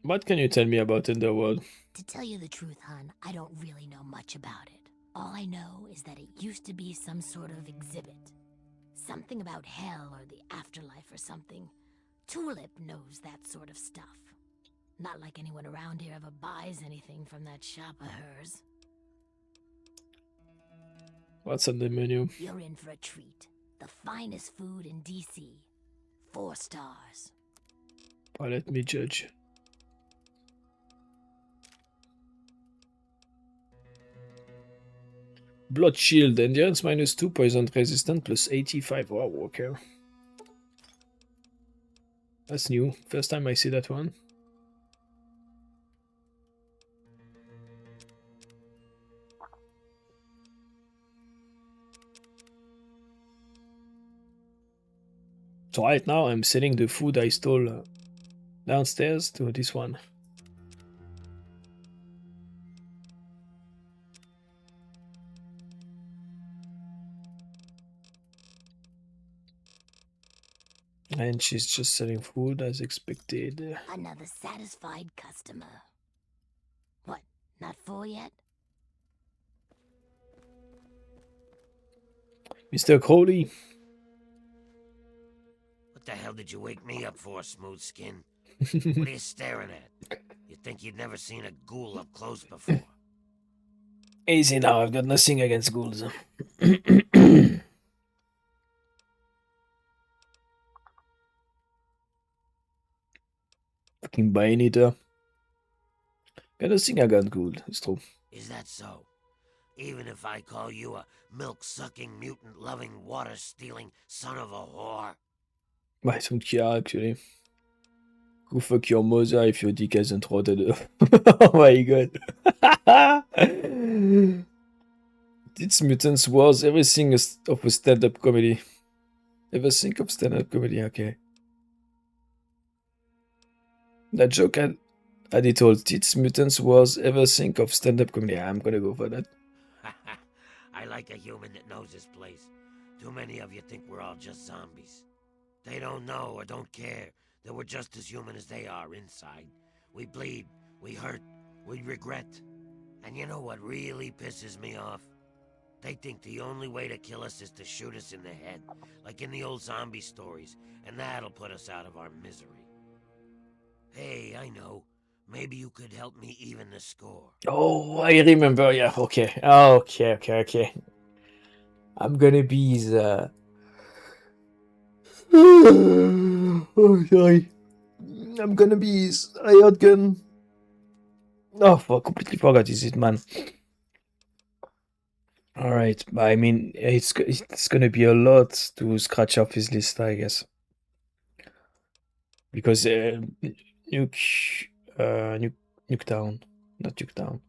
What can you tell me about Underworld? To tell you the truth, hon, I don't really know much about it. All I know is that it used to be some sort of exhibit. Something about hell or the afterlife or something. Tulip knows that sort of stuff. Not like anyone around here ever buys anything from that shop of hers. What's on the menu? You're in for a treat. The finest food in DC. 4 stars. Well, let me judge. Blood shield, endurance -2, poison resistant +85. Wow, okay. That's new. First time I see that one. So right now I'm selling the food I stole downstairs to this one. And she's just selling food as expected. Another satisfied customer. What, not full yet? Mr. Crowley. What the hell did you wake me up for, Smooth Skin? What are you staring at? You'd think you'd never seen a ghoul up close before. Easy now, I've got nothing against ghouls. Fucking buying it. Got nothing against ghoul, it's true. Is that so? Even if I call you a milk-sucking, mutant-loving, water-stealing son of a whore? I don't care, actually. Go fuck your mother if your dick hasn't rotted. Oh my god. It's Mutants was everything of a stand-up comedy. Ever think of stand-up comedy? Okay. That joke had it all. Tits Mutants was ever think of stand-up comedy. I'm gonna go for that. I like a human that knows his place. Too many of you think we're all just zombies. They don't know or don't care that we're just as human as they are inside. We bleed, we hurt, we regret. And you know what really pisses me off? They think the only way to kill us is to shoot us in the head, like in the old zombie stories, and that'll put us out of our misery. Hey, I know. Maybe you could help me even the score. Oh, I remember. Yeah. Okay. Okay. I'm gonna be the. Oh, sorry. I'm gonna be his hired gun. Oh, I completely forgot. Is it, man? All right, but I mean, it's gonna be a lot to scratch off his list, I guess, because nuke, nuke, Nuketown, not Nuketown,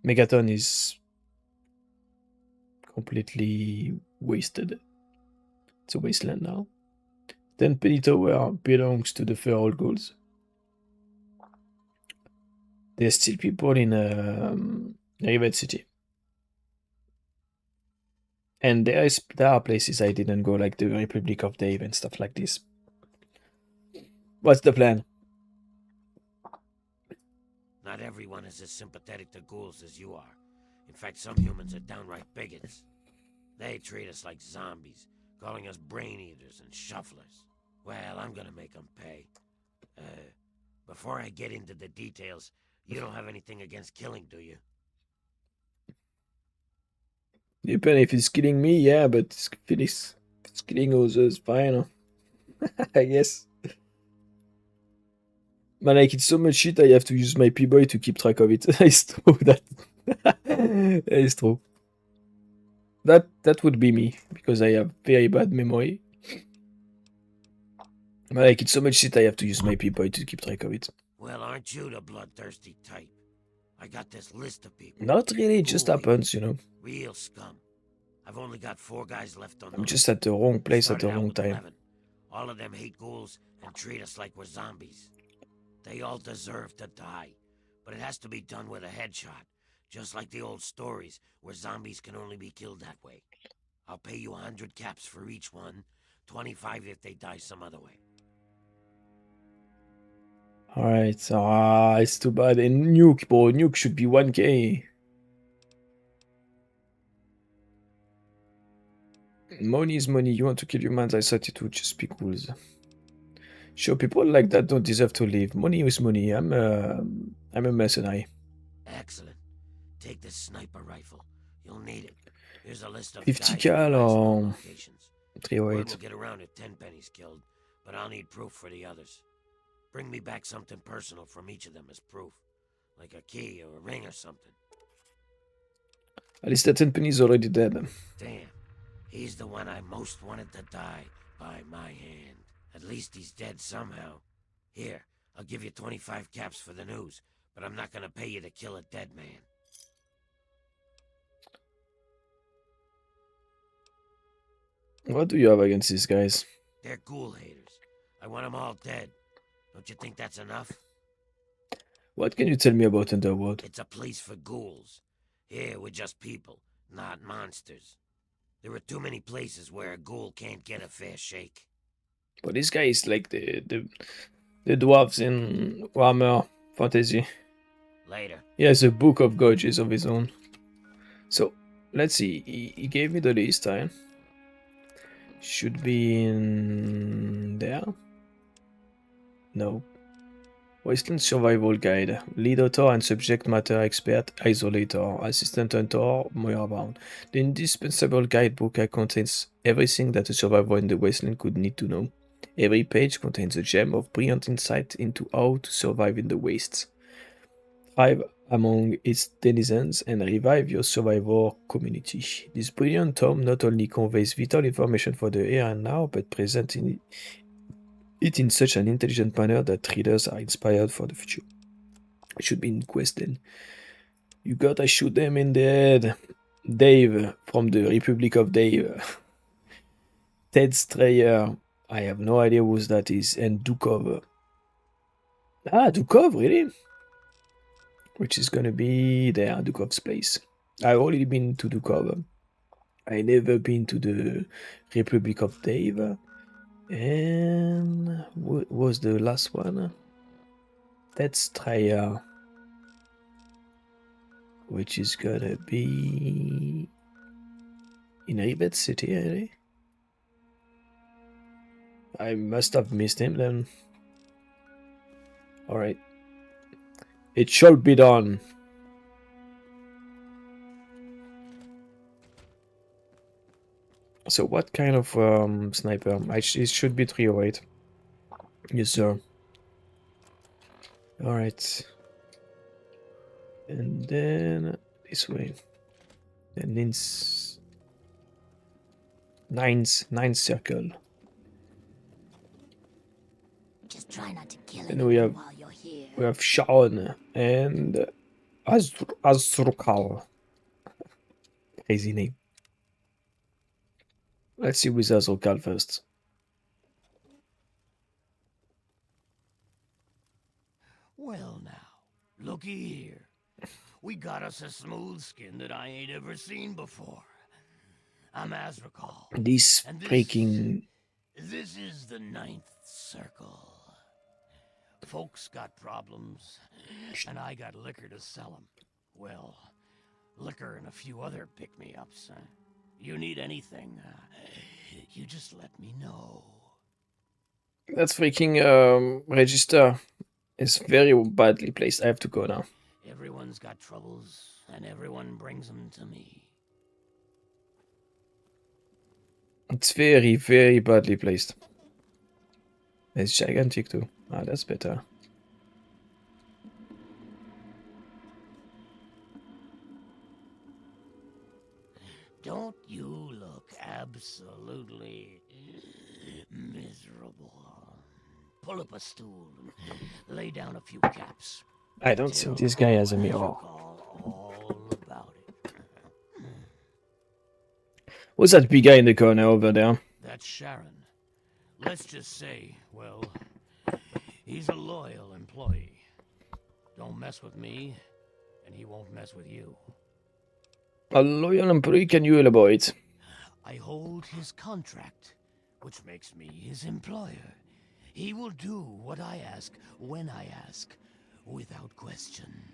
Megaton is completely wasted. It's a wasteland now. Then Penny Tower belongs to the feral ghouls. There's still people in Rivet City. And there are places I didn't go, like the Republic of Dave and stuff like this. What's the plan? Not everyone is as sympathetic to ghouls as you are. In fact, some humans are downright bigots. They treat us like zombies, calling us brain eaters and shufflers. Well, I'm gonna make them pay. Before I get into the details, you don't have anything against killing, do you? Depend if it's killing me, yeah, but if it's killing others, fine. I guess. Man, like it's so much shit I have to use my P-Boy to keep track of it. It's true that it's true. That would be me, because I have very bad memory. Man, like it's so much shit I have to use my P-Boy to keep track of it. Well, aren't you the bloodthirsty type? I got this list of people. Not really, it just happens, you know. Real scum. I've only got 4 guys left on the I'm list. just at the wrong place at the Started out wrong with time. 11. All of them hate ghouls and treat us like we're zombies. They all deserve to die, but it has to be done with a headshot, just like the old stories where zombies can only be killed that way. I'll pay you 100 caps for each one, 25 if they die some other way. Alright, it's too bad. And Nuke, bro, Nuke should be 1k. Money is money. You want to kill humans, I thought it would just be cool. Sure, people like that don't deserve to live. Money is money. I'm a mercenary. Excellent. Take this sniper rifle. You'll need it. Here's a list of 50 guys cal or locations. 308. Word will get around if 10 pennies killed, but I'll need proof for the others. Bring me back something personal from each of them as proof, like a key or a ring or something. At least that 10 penny is already dead. Damn, he's the one I most wanted to die by my hand. At least he's dead somehow. Here, I'll give you 25 caps for the news, but I'm not gonna pay you to kill a dead man. What do you have against these guys? They're ghoul haters. I want them all dead. Don't you think that's enough? What can you tell me about Underworld? It's a place for ghouls. Here, we're just people, not monsters. There are too many places where a ghoul can't get a fair shake. But this guy is like the dwarves in Warhammer Fantasy. Later. He has a book of gouges of his own. So, let's see. He gave me the list, huh? Should be in there. No. Wasteland Survival Guide. Lead author and subject matter expert, isolator, assistant hunter, Moira Brown. The indispensable guidebook contains everything that a survivor in the wasteland could need to know. Every page contains a gem of brilliant insight into how to survive in the wastes, thrive among its denizens, and revive your survivor community. This brilliant tome not only conveys vital information for the here and now, but presents it in such an intelligent manner that readers are inspired for the future. It should be in Questland. You gotta shoot them in the head. Dave from the Republic of Dave. Ted Strayer. I have no idea who that is. And Dukov. Ah, Dukov, really? Which is gonna be there, Dukov's place. I've already been to Dukov. I never been to the Republic of Dave. And what was the last one? Let's try which is gonna be in Rivet City, really? I must have missed him then. Alright. It should be done. So what kind of sniper? It should be 308. Yes, sir. Alright. And then this way. And then ninth circle. Just try not to kill And we anyone while you're here. have Sharon and Azrukal. Crazy name. Let's see with Azrukal first. Well now, looky here. We got us a smooth skin that I ain't ever seen before. I'm Azrakal. This and freaking... This is the 9th circle. Folks got problems, and I got liquor to sell them. Well, liquor and a few other pick-me-ups. You need anything, you just let me know. That freaking register is very badly placed. I have to go now. Everyone's got troubles, and everyone brings them to me. It's very, very badly placed. It's gigantic too. Ah, that's better. Don't you look absolutely miserable? Pull up a stool and lay down a few caps. I don't think this guy has a mirror. All about it. What's that big guy in the corner over there? That's Sharon. Let's just say, well, he's a loyal employee. Don't mess with me, and he won't mess with you. A loyal employee can you elaborate? I hold his contract, which makes me his employer. He will do what I ask, when I ask, without question.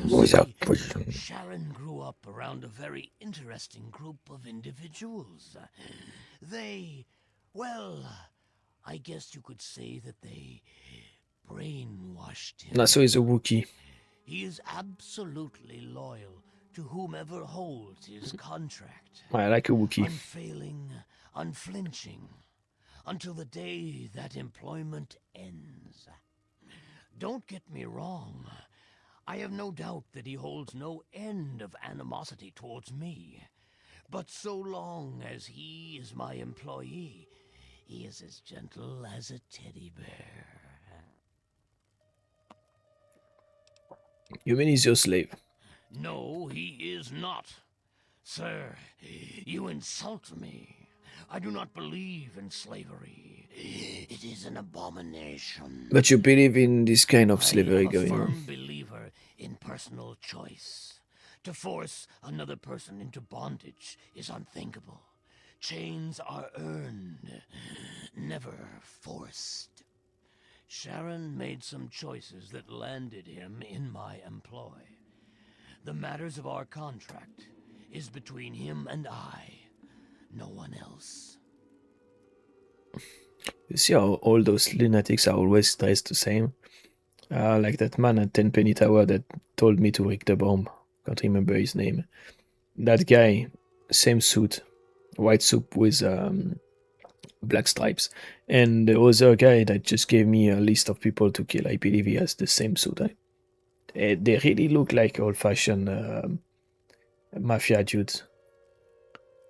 Without question. Sharon grew up around a very interesting group of individuals. Well, I guess you could say that they brainwashed him. So he's a Wookiee. He is absolutely loyal to whomever holds his contract. I like a Wookiee. Unfailing, unflinching, until the day that employment ends. Don't get me wrong. I have no doubt that he holds no end of animosity towards me. But so long as he is my employee, he is as gentle as a teddy bear. You mean he's your slave? No, he is not. Sir, you insult me. I do not believe in slavery. It is an abomination. But you believe in this kind of slavery going on? I am a firm believer in personal choice. To force another person into bondage is unthinkable. Chains are earned, never forced. Sharon made some choices that landed him in my employ. The matters of our contract is between him and I, no one else. You see how all those lunatics are always dressed the same? Like that man at Tenpenny Tower that told me to rig the bomb. Can't remember his name. That guy, same suit, white suit with black stripes. And the other guy that just gave me a list of people to kill, I believe he has the same suit. They really look like old-fashioned mafia dudes.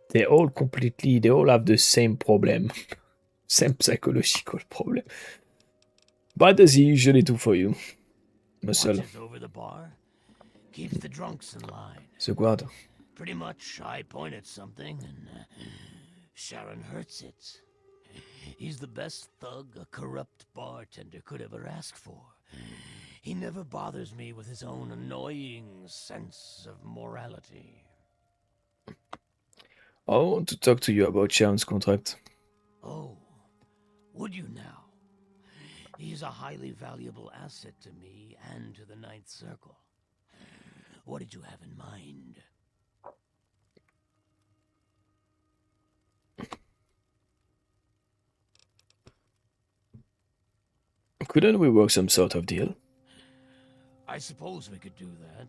They all have the same problem. Same psychological problem. What does he usually do for you? Muscle. Watches over the bar, keeps the drunks in line. The guard. Pretty much, I point at something and Sharon hurts it. He's the best thug a corrupt bartender could ever ask for. He never bothers me with his own annoying sense of morality. I want to talk to you about Sharon's contract. Oh, Would you now? He's a highly valuable asset to me and to the Ninth Circle. What did you have in mind? Couldn't we work some sort of deal? I suppose we could do that,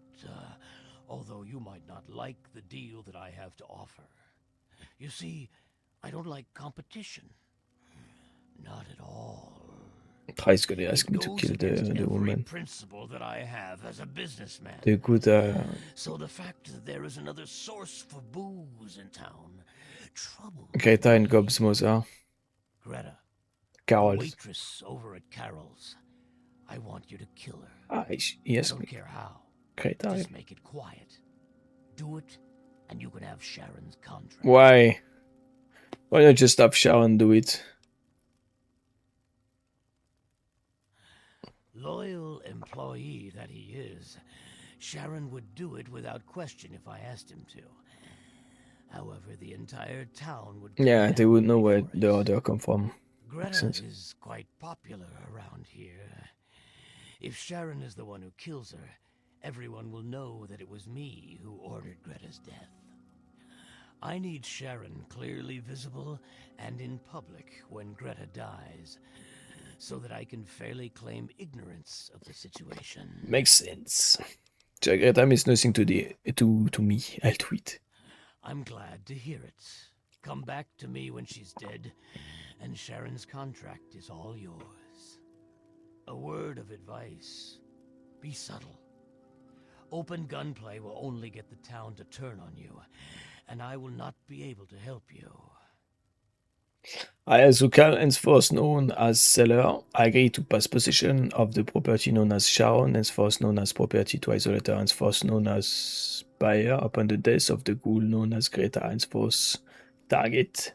although you might not like the deal that I have to offer. You see, I don't like competition. Not at all. He's gonna ask me to Goes kill against the every woman. principle that I have as a businessman. The good, So the fact that there is another source for booze in town troubles Greta and Gob's mother. Greta, Carol. the waitress over at Carol's. I want you to kill her. Ah, I yes, don't care how. Greta. Just make it quiet. Do it, and you can have Sharon's contract. Why? Why not just have Sharon do it? Loyal employee that he is, Sharon would do it without question if I asked him to. However, the entire town would... Yeah, they would know where the order come from. Greta is quite popular around here. If Sharon is the one who kills her, everyone will know that it was me who ordered Greta's death. I need Sharon clearly visible and in public when Greta dies, so that I can fairly claim ignorance of the situation. Makes sense. So Greta means nothing to me. I'll tweet. I'm glad to hear it. Come back to me when she's dead, and Sharon's contract is all yours. A word of advice. Be subtle. Open gunplay will only get the town to turn on you, and I will not be able to help you. I, as local henceforth known as seller, agree to pass possession of the property known as Sharon, henceforth known as property to isolator, henceforth known as buyer, upon the death of the ghoul known as Greta, henceforth target.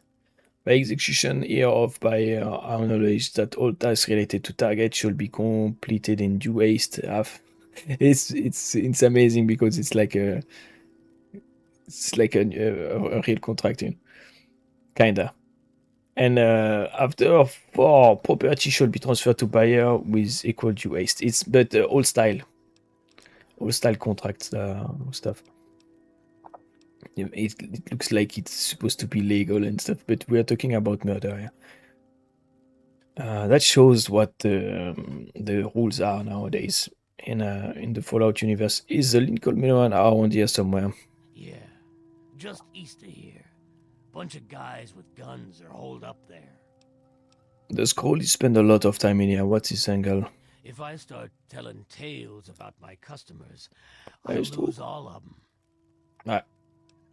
By execution hereof buyer, I acknowledge that all tasks related to target should be completed in due haste. It's amazing because it's like a real contract, you know? Kinda. And after 4, property should be transferred to buyer with equal due haste. It's old style contract stuff. It looks like it's supposed to be legal and stuff, but we are talking about murder. Yeah. That shows what the rules are nowadays in the Fallout universe. Is the Lincoln Miller around here somewhere? Yeah, just east of here. Bunch of guys with guns are holed up there. The scroll spend a lot of time in here. What's his angle? If I start telling tales about my customers, I'll lose all of them.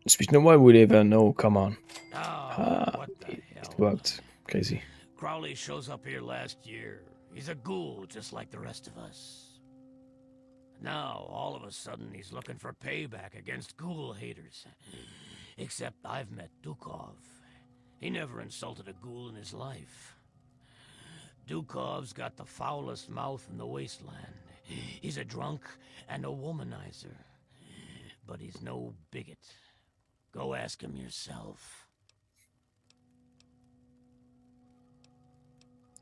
Speech no one will ever know. Come on. What the hell? It worked. Crazy. Crowley shows up here last year. He's a ghoul just like the rest of us. Now, all of a sudden, he's looking for payback against ghoul haters. Except I've met Dukov. He never insulted a ghoul in his life. Dukov's got the foulest mouth in the wasteland. He's a drunk and a womanizer. But he's no bigot. Go ask him yourself.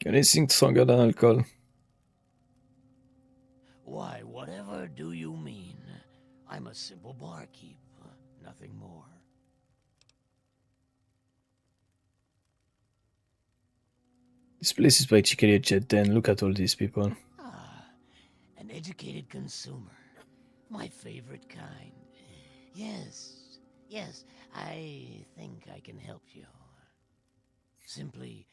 Anything stronger than alcohol? Why, whatever do you mean? I'm a simple barkeep, nothing more. This place is practically a jet den. Look at all these people. An educated consumer. My favorite kind. Yes, I think I can help you. Simply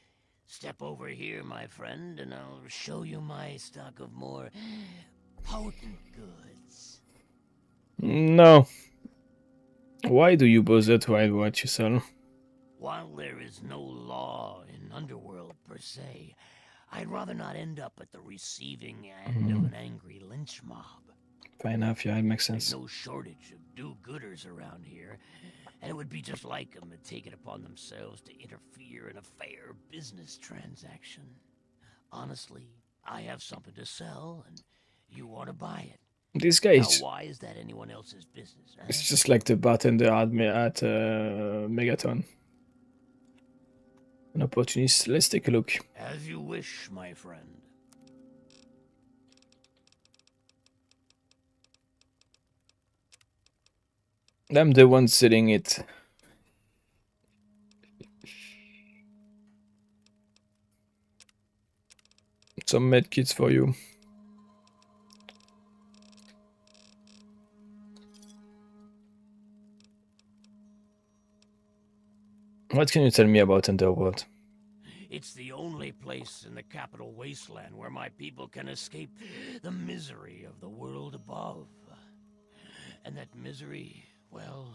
step over here, my friend, and I'll show you my stock of more potent goods. No. Why do you bother to hide what you sell? While there is no law in Underworld per se, I'd rather not end up at the receiving end of an angry lynch mob. Fair enough, yeah, it makes sense. There's no shortage of do-gooders around here, and it would be just like them to take it upon themselves to interfere in a fair business transaction. Honestly, I have something to sell, and you want to buy it. This guy is... Now, why is that anyone else's business? Huh? It's just like the bartender at Megaton. an opportunist. Let's take a look. As you wish, my friend. I'm the one selling it. Some medkits for you. What can you tell me about Underworld? It's the only place in the capital wasteland where my people can escape the misery of the world above. And that misery, well,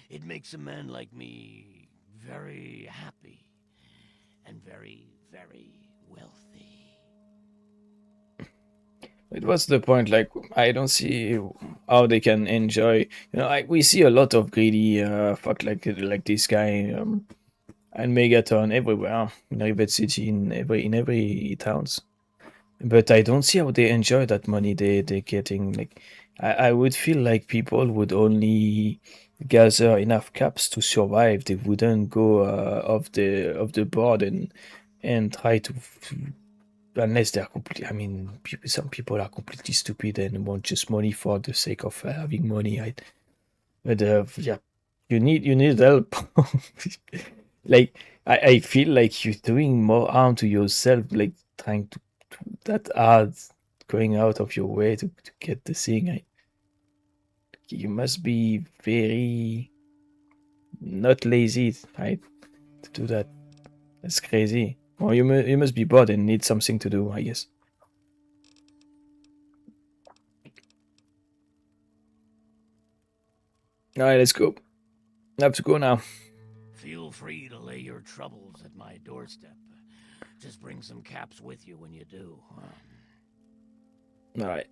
it makes a man like me very happy and very, very wealthy. It was the point, like, I don't see how they can enjoy, like, we see a lot of greedy fuck like this guy, and Megaton everywhere, in Rivet City, in every towns. But I don't see how they enjoy that money they're getting. Like, I would feel like people would only gather enough caps to survive. They wouldn't go off the board and try to, unless they're completely. I mean, some people are completely stupid and want just money for the sake of having money. Right? But yeah, you need help. Like, I feel like you're doing more harm to yourself, like trying to that hard, going out of your way to get the thing. You must be very not lazy, right, to do that. That's crazy. Or you must be bored and need something to do, I guess. All right, let's go. I have to go now. Feel free to lay your troubles at my doorstep. Just bring some caps with you when you do. All right.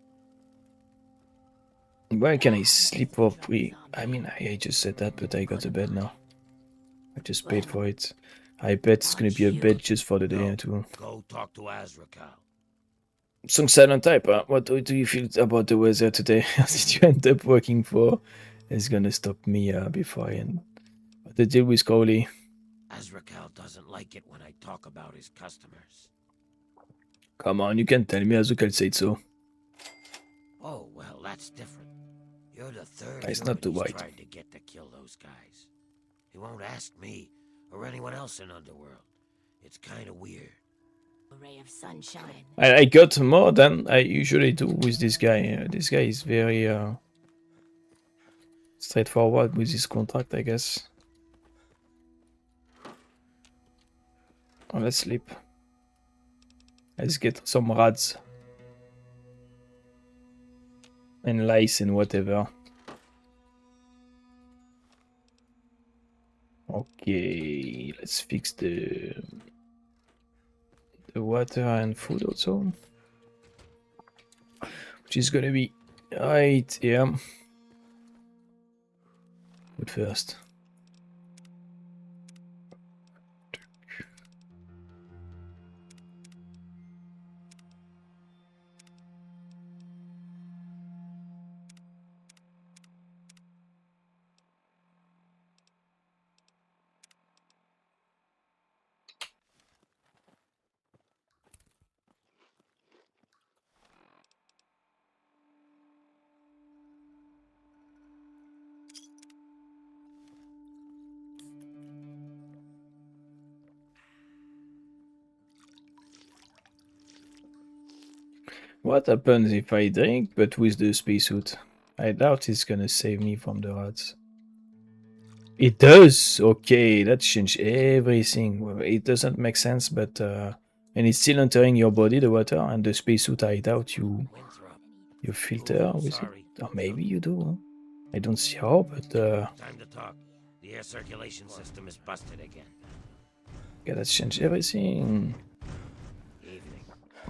Where can I sleep for free? I mean, I just said that, but I got a bed now. I just paid for it. I bet it's gonna be a bed just for the day or two. Go talk to Azrakal. Some silent type, huh? What do you feel about the weather today? Did you end up working for? It's gonna stop me before I end. What the deal with Crowley? Azrakal doesn't like it when I talk about his customers. Come on, you can tell me, Azuka said so. Oh, well, that's different. You're the third It's human not too he's white. tried to get to kill those guys. He won't ask me or anyone else in Underworld. It's kind of weird. A ray of sunshine. I got more than I usually do with this guy. This guy is very straightforward with his contract, I guess. Oh, let's sleep. Let's get some rats and lice and whatever. Okay, let's fix the water and food also, which is gonna be right here. Food first. What happens if I drink but with the spacesuit? I doubt it's gonna save me from the rats. It does! Okay, that changed everything. Well, it doesn't make sense, but and it's still entering your body, the water, and the spacesuit, I doubt you filter with it. Or maybe you do. I don't see how, but Time to talk. The air circulation system is busted again. yeah, that's changed everything.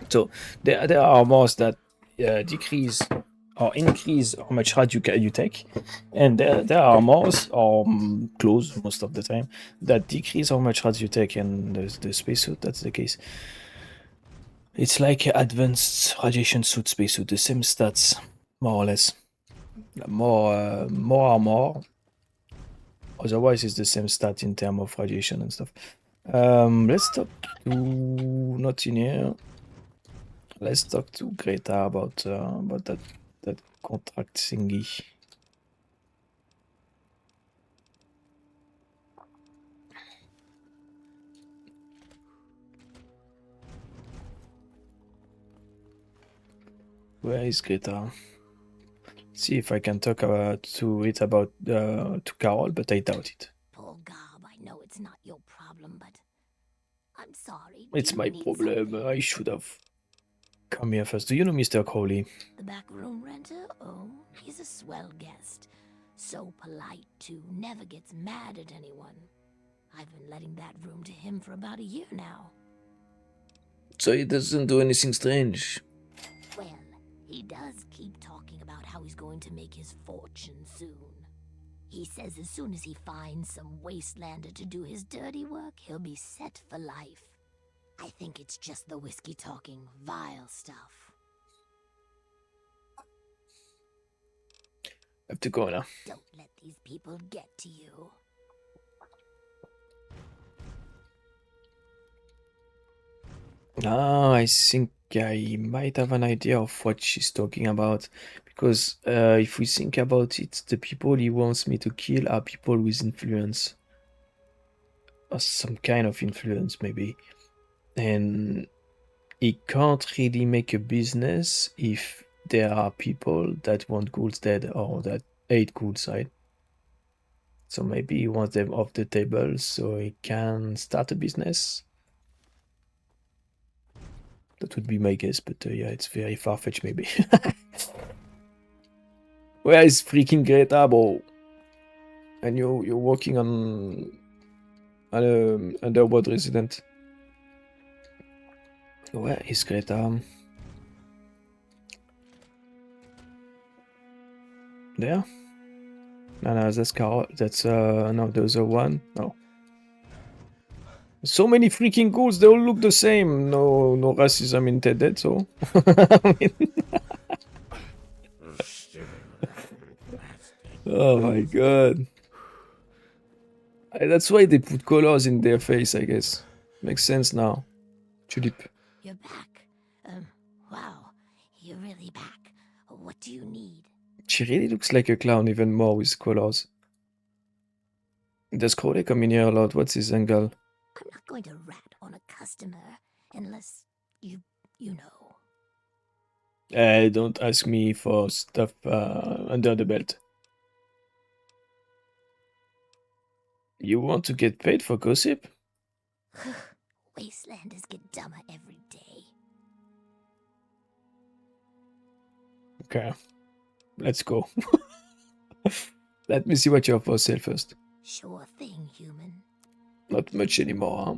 So there are armors that decrease or increase how much rad you take, and there are armors or clothes most of the time that decrease how much rad you take. And the spacesuit, that's the case. It's like advanced radiation suit spacesuit, the same stats more or less. More armor. Otherwise, it's the same stat in terms of radiation and stuff. Let's talk to not in here. Let's talk to Greta about that contract thingy. Where is Greta? See if I can talk to it about to Carol, but I doubt it. Poor Gob, I know it's not your problem, but I'm sorry. It's Do my you need problem. something? I should have come here first. Do you know Mr. Crowley? The back room renter? Oh, he's a swell guest. So polite, too. Never gets mad at anyone. I've been letting that room to him for about a year now. So he doesn't do anything strange. Well, he does keep talking about how he's going to make his fortune soon. He says as soon as he finds some wastelander to do his dirty work, he'll be set for life. I think it's just the whiskey talking vile stuff. I have to go now. Don't let these people get to you. Ah, I think I might have an idea of what she's talking about. Because if we think about it, the people he wants me to kill are people with influence. Or some kind of influence, maybe. And he can't really make a business if there are people that want ghouls dead or that hate ghouls, right? So maybe he wants them off the table so he can start a business. That would be my guess, but yeah, it's very far-fetched maybe. Where is freaking Greta, bro? And you're working on an Underworld resident. Where is Greta? There? No, that's Carol. That's no, the other one. No. So many freaking ghouls, they all look the same. No racism intended, so. I mean... Oh my god. That's why they put colors in their face, I guess. Makes sense now. Tulip. You're back. Wow. You're really back. What do you need? She really looks like a clown, even more with colors. Does Crowley come in here a lot? What's his angle? I'm not going to rat on a customer unless you know. Don't ask me for stuff under the belt. You want to get paid for gossip? Wastelanders get dumber every day. Okay. Let's go. Let me see what you have for sale first. Sure thing, human. Not much anymore, huh?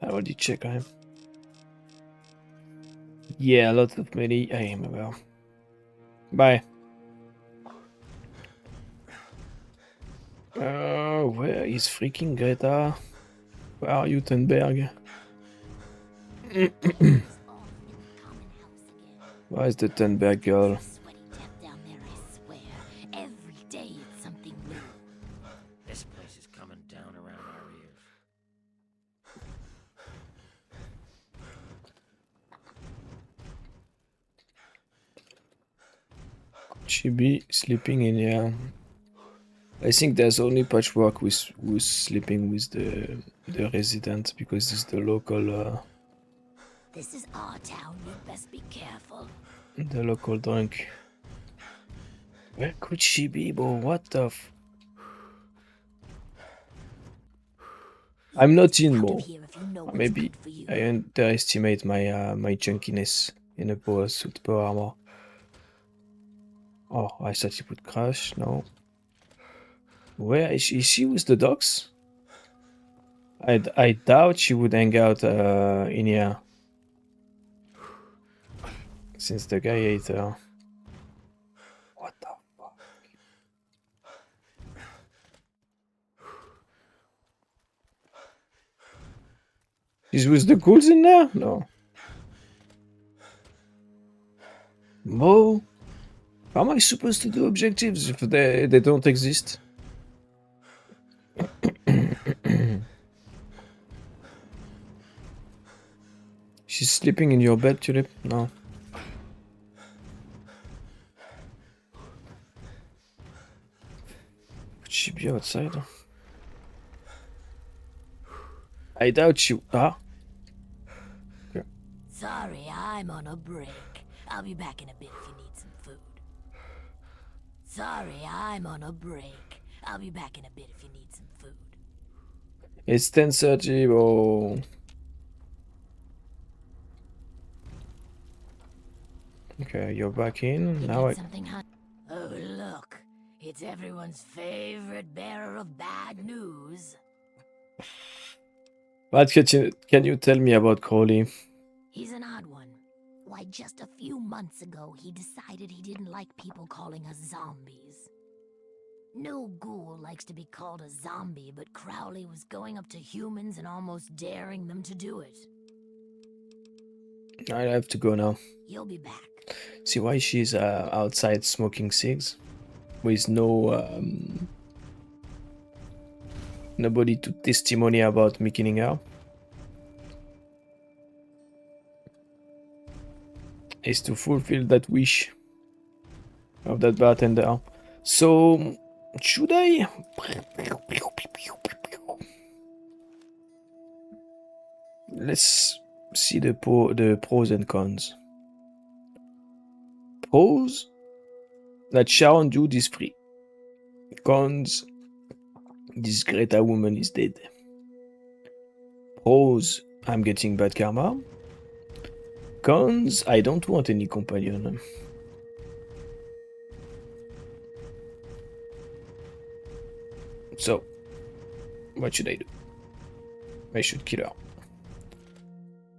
I already checked him. Yeah, lots of money. I remember. Bye. Where is freaking Greta? Where are you, Thunberg? Where is the Thunberg girl? Every day it's something new. This place is coming down around our ears. She be sleeping in here. I think there's only Patchwork who's sleeping with the resident because he's the local. This is our town. You best be careful. The local drunk. Where could she be, bro? What the f... I'm not in, bro. Maybe I underestimate my my junkiness in a power suit, power armor. Oh, I thought she would crash. No. Where is she? Is she with the dogs? I doubt she would hang out in here. Since the guy ate her. What the fuck? Is with the ghouls in there? No. Mo? How am I supposed to do objectives if they don't exist? She's sleeping in your bed, Tulip? No. Would she be outside? I doubt she... Ah? Okay. Sorry, I'm on a break. I'll be back in a bit if you need some food. Sorry, I'm on a break. I'll be back in a bit if you need some food. It's 10:30, bro. Okay, you're back in. Now I... Something hot. Oh, look. It's everyone's favorite bearer of bad news. What can you tell me about Crowley? He's an odd one. Why, just a few months ago, he decided he didn't like people calling us zombies. No ghoul likes to be called a zombie, but Crowley was going up to humans and almost daring them to do it. I have to go now. You'll be back. See why she's outside smoking cigs? With no... nobody to testimony about me killing her. Is to fulfill that wish of that bartender. So, should I? Let's see the pros and cons. Pros: that Sharon Jude is free. Cons: this Greta woman is dead. Pros: I'm getting bad karma. Cons: I don't want any companion. So, what should I do? I should kill her.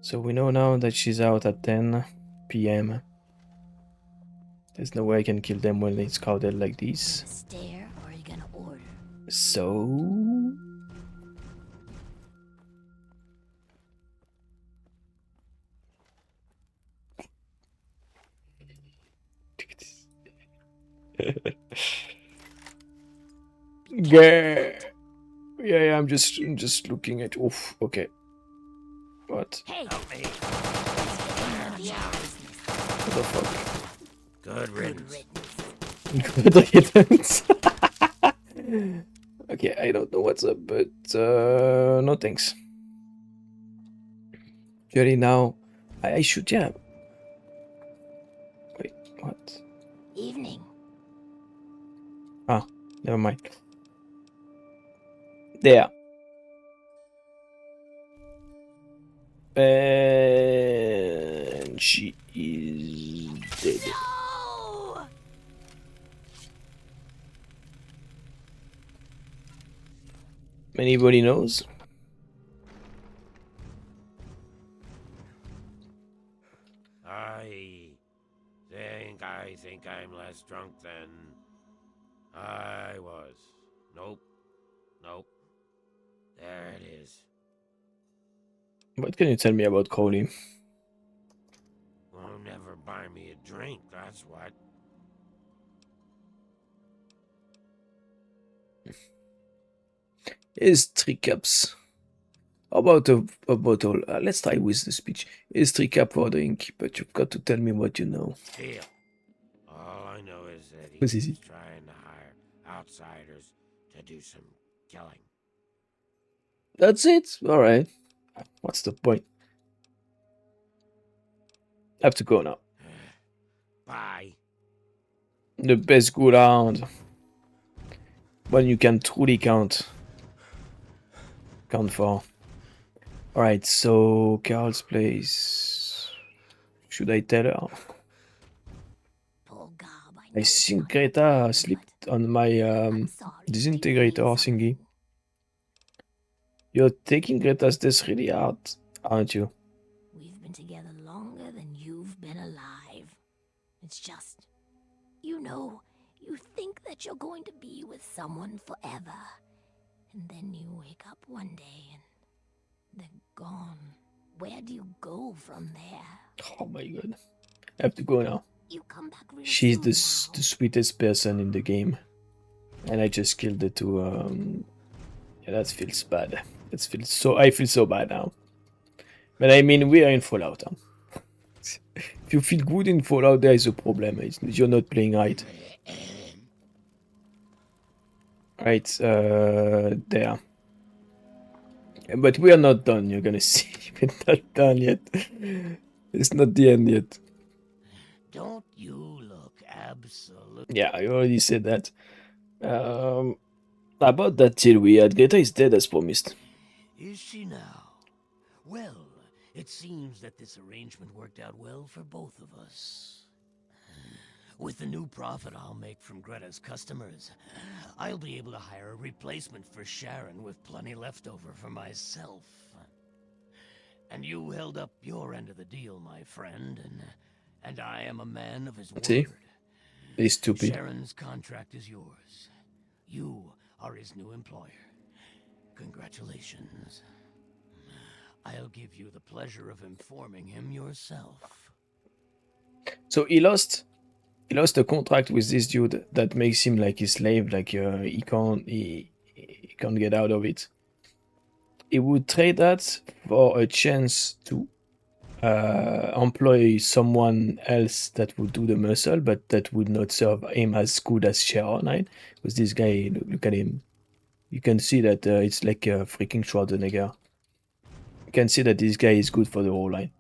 So we know now that she's out at 10 p.m. There's no way I can kill them when it's crowded like this. Stare, or are you gonna order? So... Yeah, I'm just looking at... Oof, okay. What? Hey! Help me. What the fuck? Good riddance. Good riddance. Okay, I don't know what's up, but no thanks. Jerry, now I should, yeah. Wait, what? Evening. Ah, never mind. There. And she is dead. No! Anybody knows? I think I'm less drunk than I was. Nope. There it is. What can you tell me about Crowley? Won't never buy me a drink, that's what. Here's 3 cups. How about a bottle? Let's try with the speech. Here's 3 cups for a drink, but you've got to tell me what you know. Deal. All I know is that Who's he's he? trying to hire outsiders to do some killing. That's it? Alright. What's the point? I have to go now. Bye. The best go round. When you can truly count for. Alright, so Carol's place. Should I tell her? I think Greta slipped on my disintegrator thingy. You're taking Greta's death really hard, aren't you? We've been together longer than you've been alive. it's just, you know, you think that you're going to be with someone forever. And then you wake up one day and they're gone. Where do you go from there? Oh my god. I have to go now. You come back real She's soon the, now. the sweetest person in the game. And I just killed the two. Yeah, that feels bad. I feel so bad now. But I mean, we are in Fallout. Huh? If you feel good in Fallout, there is a problem. You're not playing right. Right, there. But we are not done, you're gonna see. We're not done yet. It's not the end yet. Don't you look absolute? Yeah, I already said that. About that deal we had, Greta is dead as promised. Is she now? Well, it seems that this arrangement worked out well for both of us. With the new profit I'll make from Greta's customers, I'll be able to hire a replacement for Sharon with plenty left over for myself. And you held up your end of the deal, my friend, and I am a man of his word. See? He's stupid. Sharon's contract is yours. You are his new employer. Congratulations. I'll give you the pleasure of informing him yourself. So he lost a contract with this dude that makes him like his slave, like he can't get out of it. He would trade that for a chance to employ someone else that would do the muscle, but that would not serve him as good as Sharon, right? Because this guy, look at him. You can see that it's like a freaking Schwarzenegger. You can see that this guy is good for the whole line.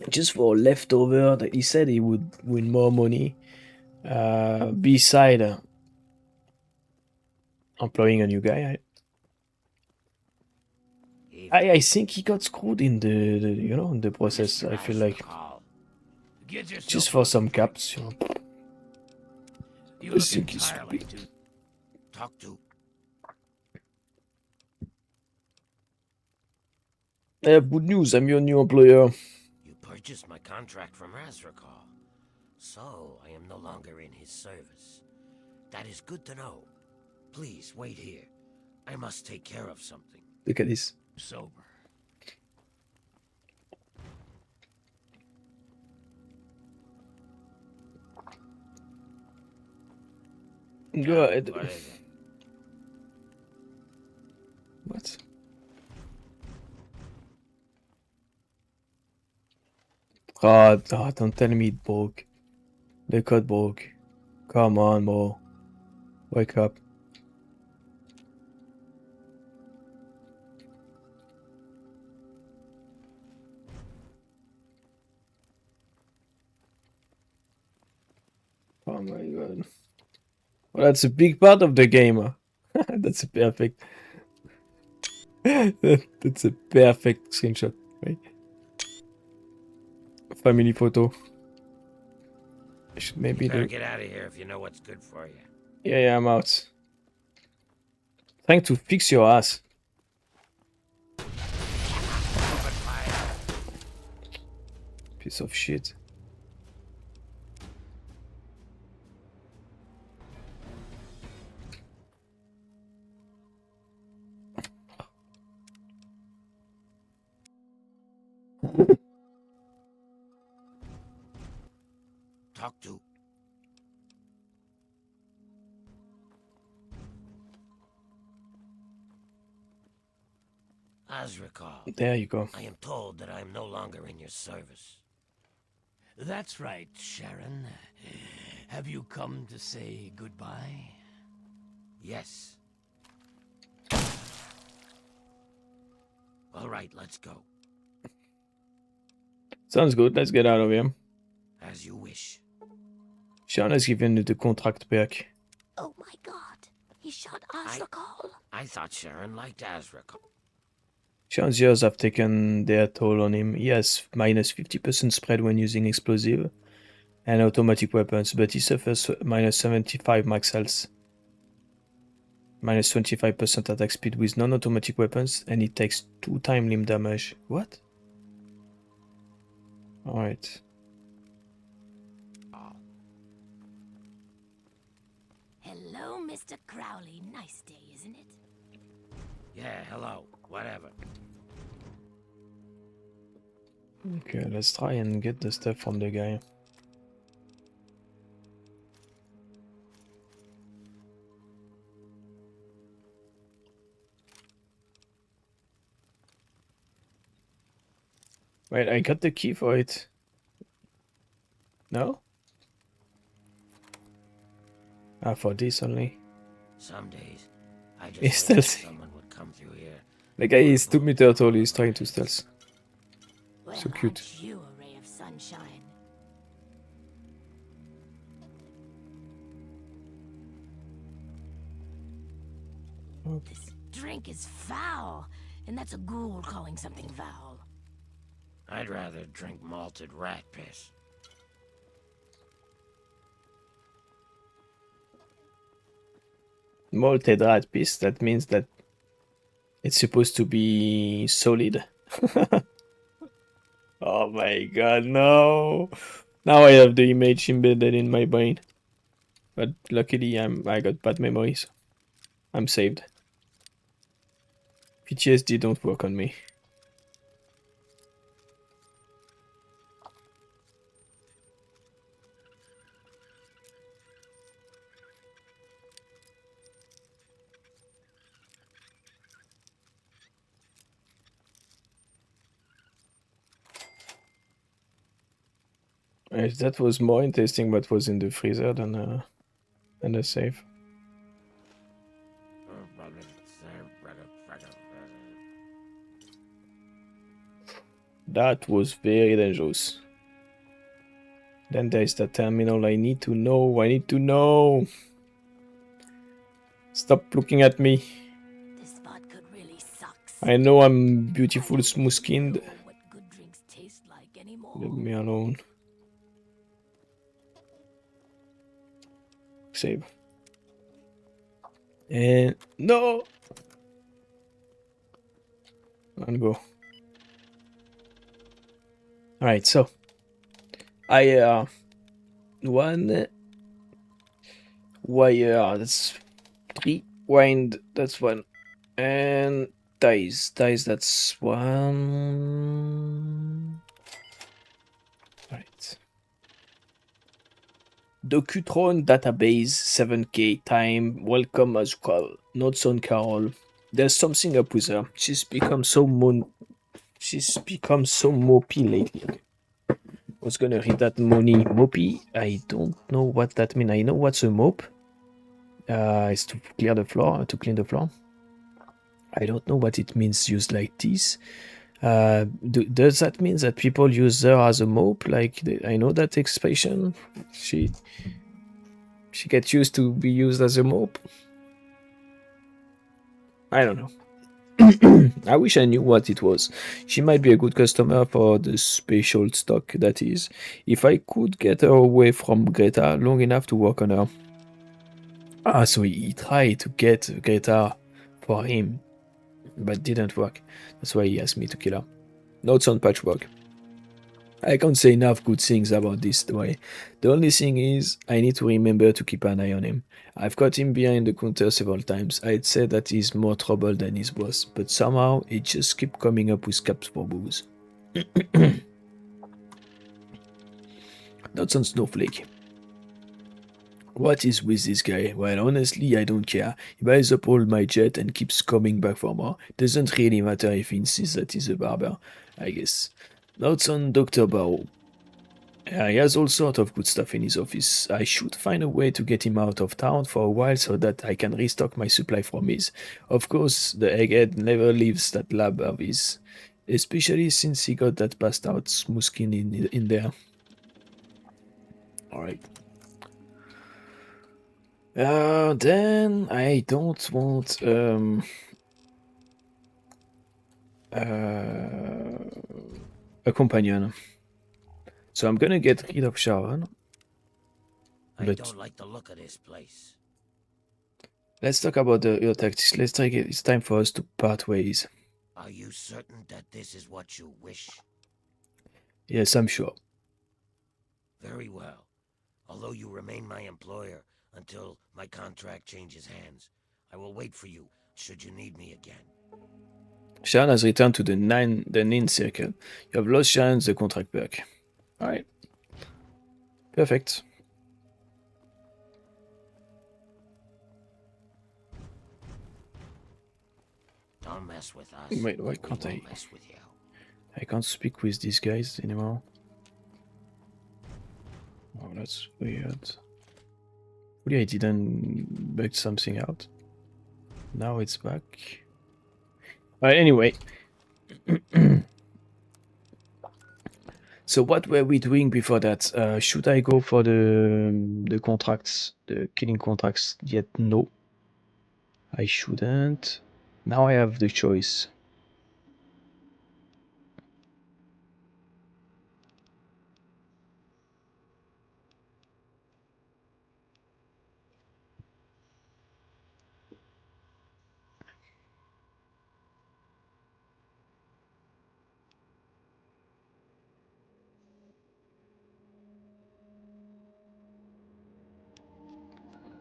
Just for leftover, he said he would win more money beside employing a new guy. I think he got screwed in the you know, in the process. I feel like just for some caps, you know. You look entirely too. Talk to. I have good news. I'm your new employer. You purchased my contract from Azrakal, so I am no longer in his service. That is good to know. Please wait here. I must take care of something. Look at this. Sober. Go ahead. What is it? What? Oh, don't tell me it broke. The code broke. Come on, bro. Wake up. Oh my god. Well, that's a big part of the game. That's perfect. That's a perfect screenshot, right? Family photo. I should maybe You better do. get out of here if you know what's good for you. Yeah, I'm out. Trying to fix your ass. Piece of shit. Talk to. Azrakal. There you go. I am told that I am no longer in your service. That's right, Sharon. Have you come to say goodbye? Yes. All right, let's go. Sounds good. Let's get out of here. As you wish. Sharon has given you the contract back. Oh my god, he shot Azrakal. I thought Sharon liked Azrakal. Sharon's years have taken their toll on him. He has minus 50% spread when using explosive and automatic weapons, but he suffers minus 75 max health. Minus 25% attack speed with non-automatic weapons, and he takes 2x limb damage. What? Alright. Hello, Mr. Crowley. Nice day, isn't it? Yeah, hello. Whatever. Okay, let's try and get the stuff from the guy. Wait, I got the key for it. No? Ah, for this only. Some days, I just He's wish still that saying. someone would come through here. The guy is 2 meter tall, he's trying to stealth. Well, So cute. aren't you a ray of sunshine? This drink is foul, and that's a ghoul calling something foul. I'd rather drink malted rat piss. Malted rat piece, that means that it's supposed to be solid. Oh my god, no! Now I have the image embedded in my brain. But luckily I got bad memories. I'm saved. PTSD don't work on me. That was more interesting what was in the freezer than the safe. That was very dangerous. Then there's the terminal. I need to know. I need to know. Stop looking at me. This vodka really sucks. I know I'm beautiful, smooth-skinned. What good drinks taste like anymore. Leave me alone. Save. And no. And go. All right, so I one wire. That's 3. Wind. That's 1. And dice. That's 1. Right. Docutron database 7K time. Welcome as well. Notes on Carol. There's something up with her. She's become so mopey lately. I was gonna read that mopey. I don't know what that means. I know what's a mop. It's to clear the floor, to clean the floor. I don't know what it means used like this. Does that mean that people use her as a mop? Like, I know that expression. She gets used to be used as a mop. I don't know. I wish I knew what it was. She might be a good customer for the special stock, that is. If I could get her away from Greta long enough to work on her. Ah, so he tried to get Greta for him, but didn't work. That's why he asked me to kill her. Notes on patchwork. I can't say enough good things about this way. The only thing is, I need to remember to keep an eye on him. I've got him behind the counter several times. I'd say that he's more trouble than his boss, but somehow he just keeps coming up with caps for booze. Notes on Snowflake. What is with this guy? Well, honestly, I don't care. He buys up all my jet and keeps coming back for more. Doesn't really matter if he insists that he's a barber, I guess. Notes on Dr. Barrow. He has all sorts of good stuff in his office. I should find a way to get him out of town for a while so that I can restock my supply from his. Of course, the egghead never leaves that lab of his. Especially since he got that passed out smooth skin in there. Alright. Then I don't want a companion. So I'm gonna get rid of Sharon. I don't like the look of this place. Let's talk about your tactics. Let's take it. It's time for us to part ways. Are you certain that this is what you wish? Yes, I'm sure. Very well. Although you remain my employer, until my contract changes hands. I will wait for you, should you need me again. Sharon has returned to the Nin circle. You have lost Sharon's the contract perk. Alright. Perfect. Don't mess with us. Wait, why can't we I? won't mess with you. I can't speak with these guys anymore. Oh, that's weird. Hopefully I didn't bug something out. Now it's back. Alright, anyway. So what were we doing before that? Should I go for the contracts, the killing contracts yet? No. I shouldn't. Now I have the choice.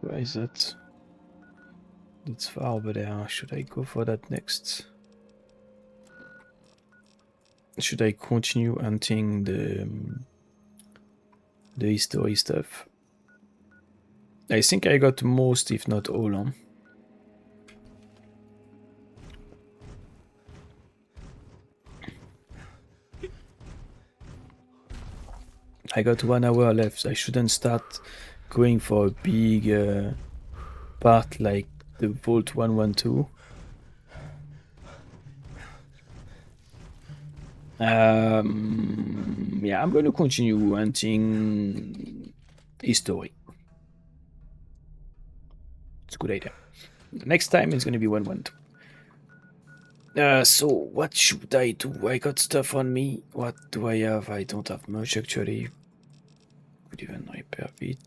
Where is that? That's far over there. Should I go for that next? Should I continue hunting the history stuff? I think I got most, if not all, on. I got 1 hour left. I shouldn't start going for a big part like the Vault 112. Yeah, I'm going to continue hunting history. It's a good idea. The next time it's going to be 112. So what should I do? I got stuff on me. What do I have? I don't have much actually. Could even repair it.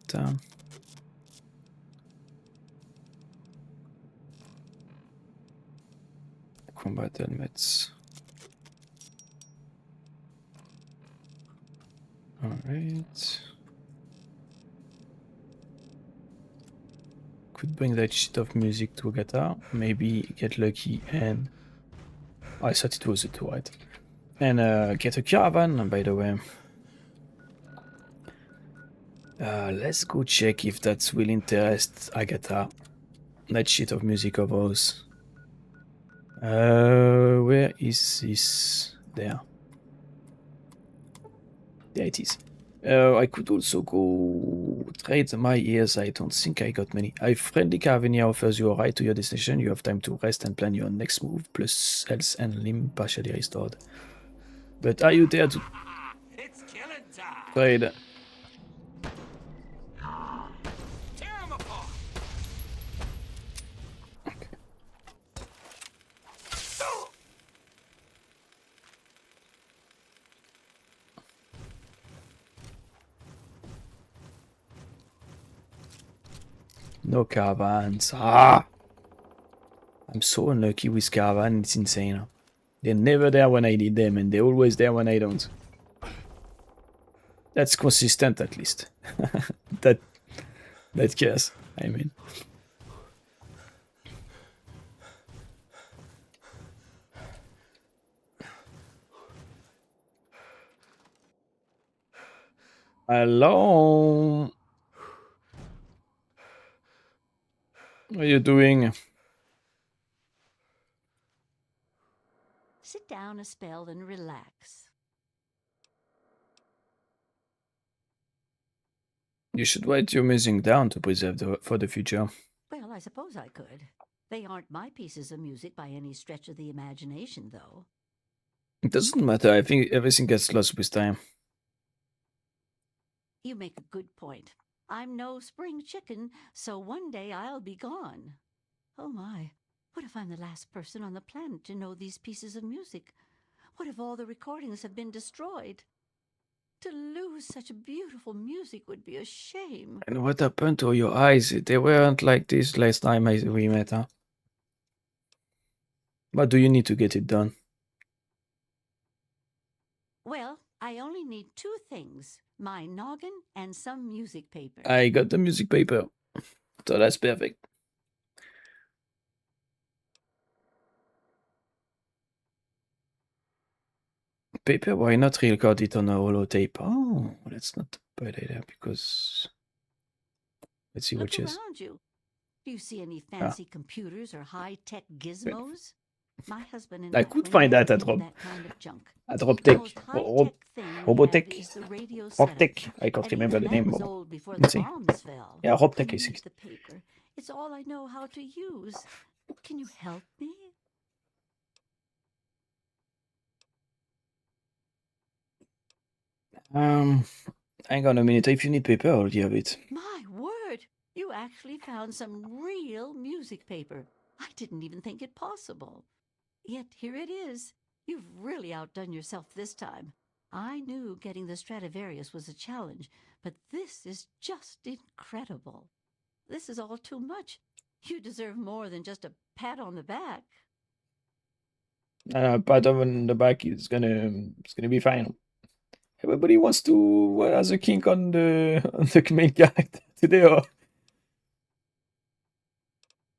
Combat helmets. Alright. Could bring that shit of music to a guitar. Maybe get lucky and... Oh, I thought it was a two, right? And get a caravan, by the way. Let's go check if that will interest Agatha. That shit of music of ours. Where is this? There. There it is. I could also go trade my ears. I don't think I got many. A friendly caravan offers you a ride to your destination. You have time to rest and plan your next move, plus health and limb partially restored. But are you there to trade? No caravans. Ah! I'm so unlucky with caravan, it's insane. They're never there when I need them, and they're always there when I don't. That's consistent, at least. that cares, I mean. Hello? What are you doing? Sit down a spell and relax. You should write your music down to preserve for the future. Well, I suppose I could. They aren't my pieces of music by any stretch of the imagination, though. It doesn't matter. I think everything gets lost with time. You make a good point. I'm no spring chicken, so one day I'll be gone. Oh my, what if I'm the last person on the planet to know these pieces of music? What if all the recordings have been destroyed? To lose such beautiful music would be a shame. And what happened to your eyes? They weren't like this last time we met, huh? But do you need to get it done? Well, I only need two things. My noggin and some music paper. I got the music paper. So that's perfect. Paper, why not record it on a holotape? Oh, that's not a bad idea because let's see Look what is. around you. Do you see any Ah. fancy computers or high-tech gizmos? My husband and I I could were find never that at into Rob. that kind of junk. At The RobTech. most high-tech thing we have Robotech. is the radio setup. RobTech. I can't And remember even the that name. was old before the Let's see. bombs fell. Yeah, RobTech, I I think. need the paper. It's all I know how to use. Can you help me? Hang on a minute. If you need paper, I already have it. My word! You actually found some real music paper. I didn't even think it possible. Yet here it is. You've really outdone yourself this time. I knew getting the Stradivarius was a challenge, but this is just incredible. This is all too much. You deserve more than just a pat on the back. Pat on the back is gonna be fine. Everybody wants to has a kink on the main character today. Or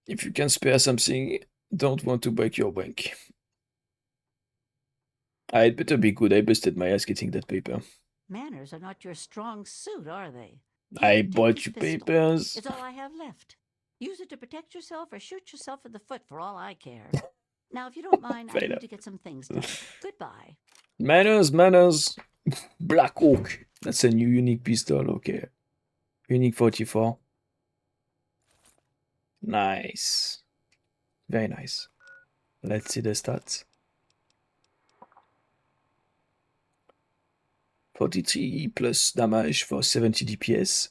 if you can spare something, don't want to break your bank. It better be good. I busted my ass getting that paper. Manners are not your strong suit, are they? I Here, take bought this you pistol. papers. It's all I have left. Use it to protect yourself or shoot yourself in the foot for all I care. Now, if you don't mind, I need to get some things done. Goodbye. Manners. Black Oak. That's a new unique pistol. Okay. Unique 44. Nice. Very nice. Let's see the stats. 43 plus damage for 70 DPS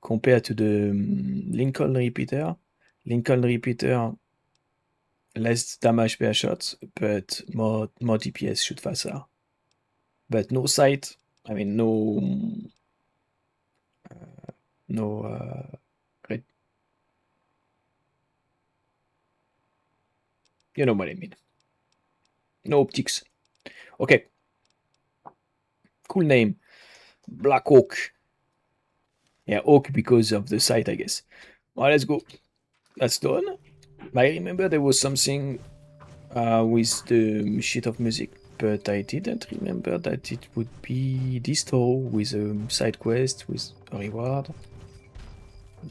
compared to the Lincoln Repeater. Lincoln Repeater, less damage per shot, but more DPS shoot faster. But no sight. I mean, great. You know what I mean. No optics. Okay. Cool name. Black Oak. Yeah, Oak because of the sight, I guess. Well, let's go. That's done. I remember there was something with the sheet of music, but I didn't remember that it would be distro with a side quest with a reward.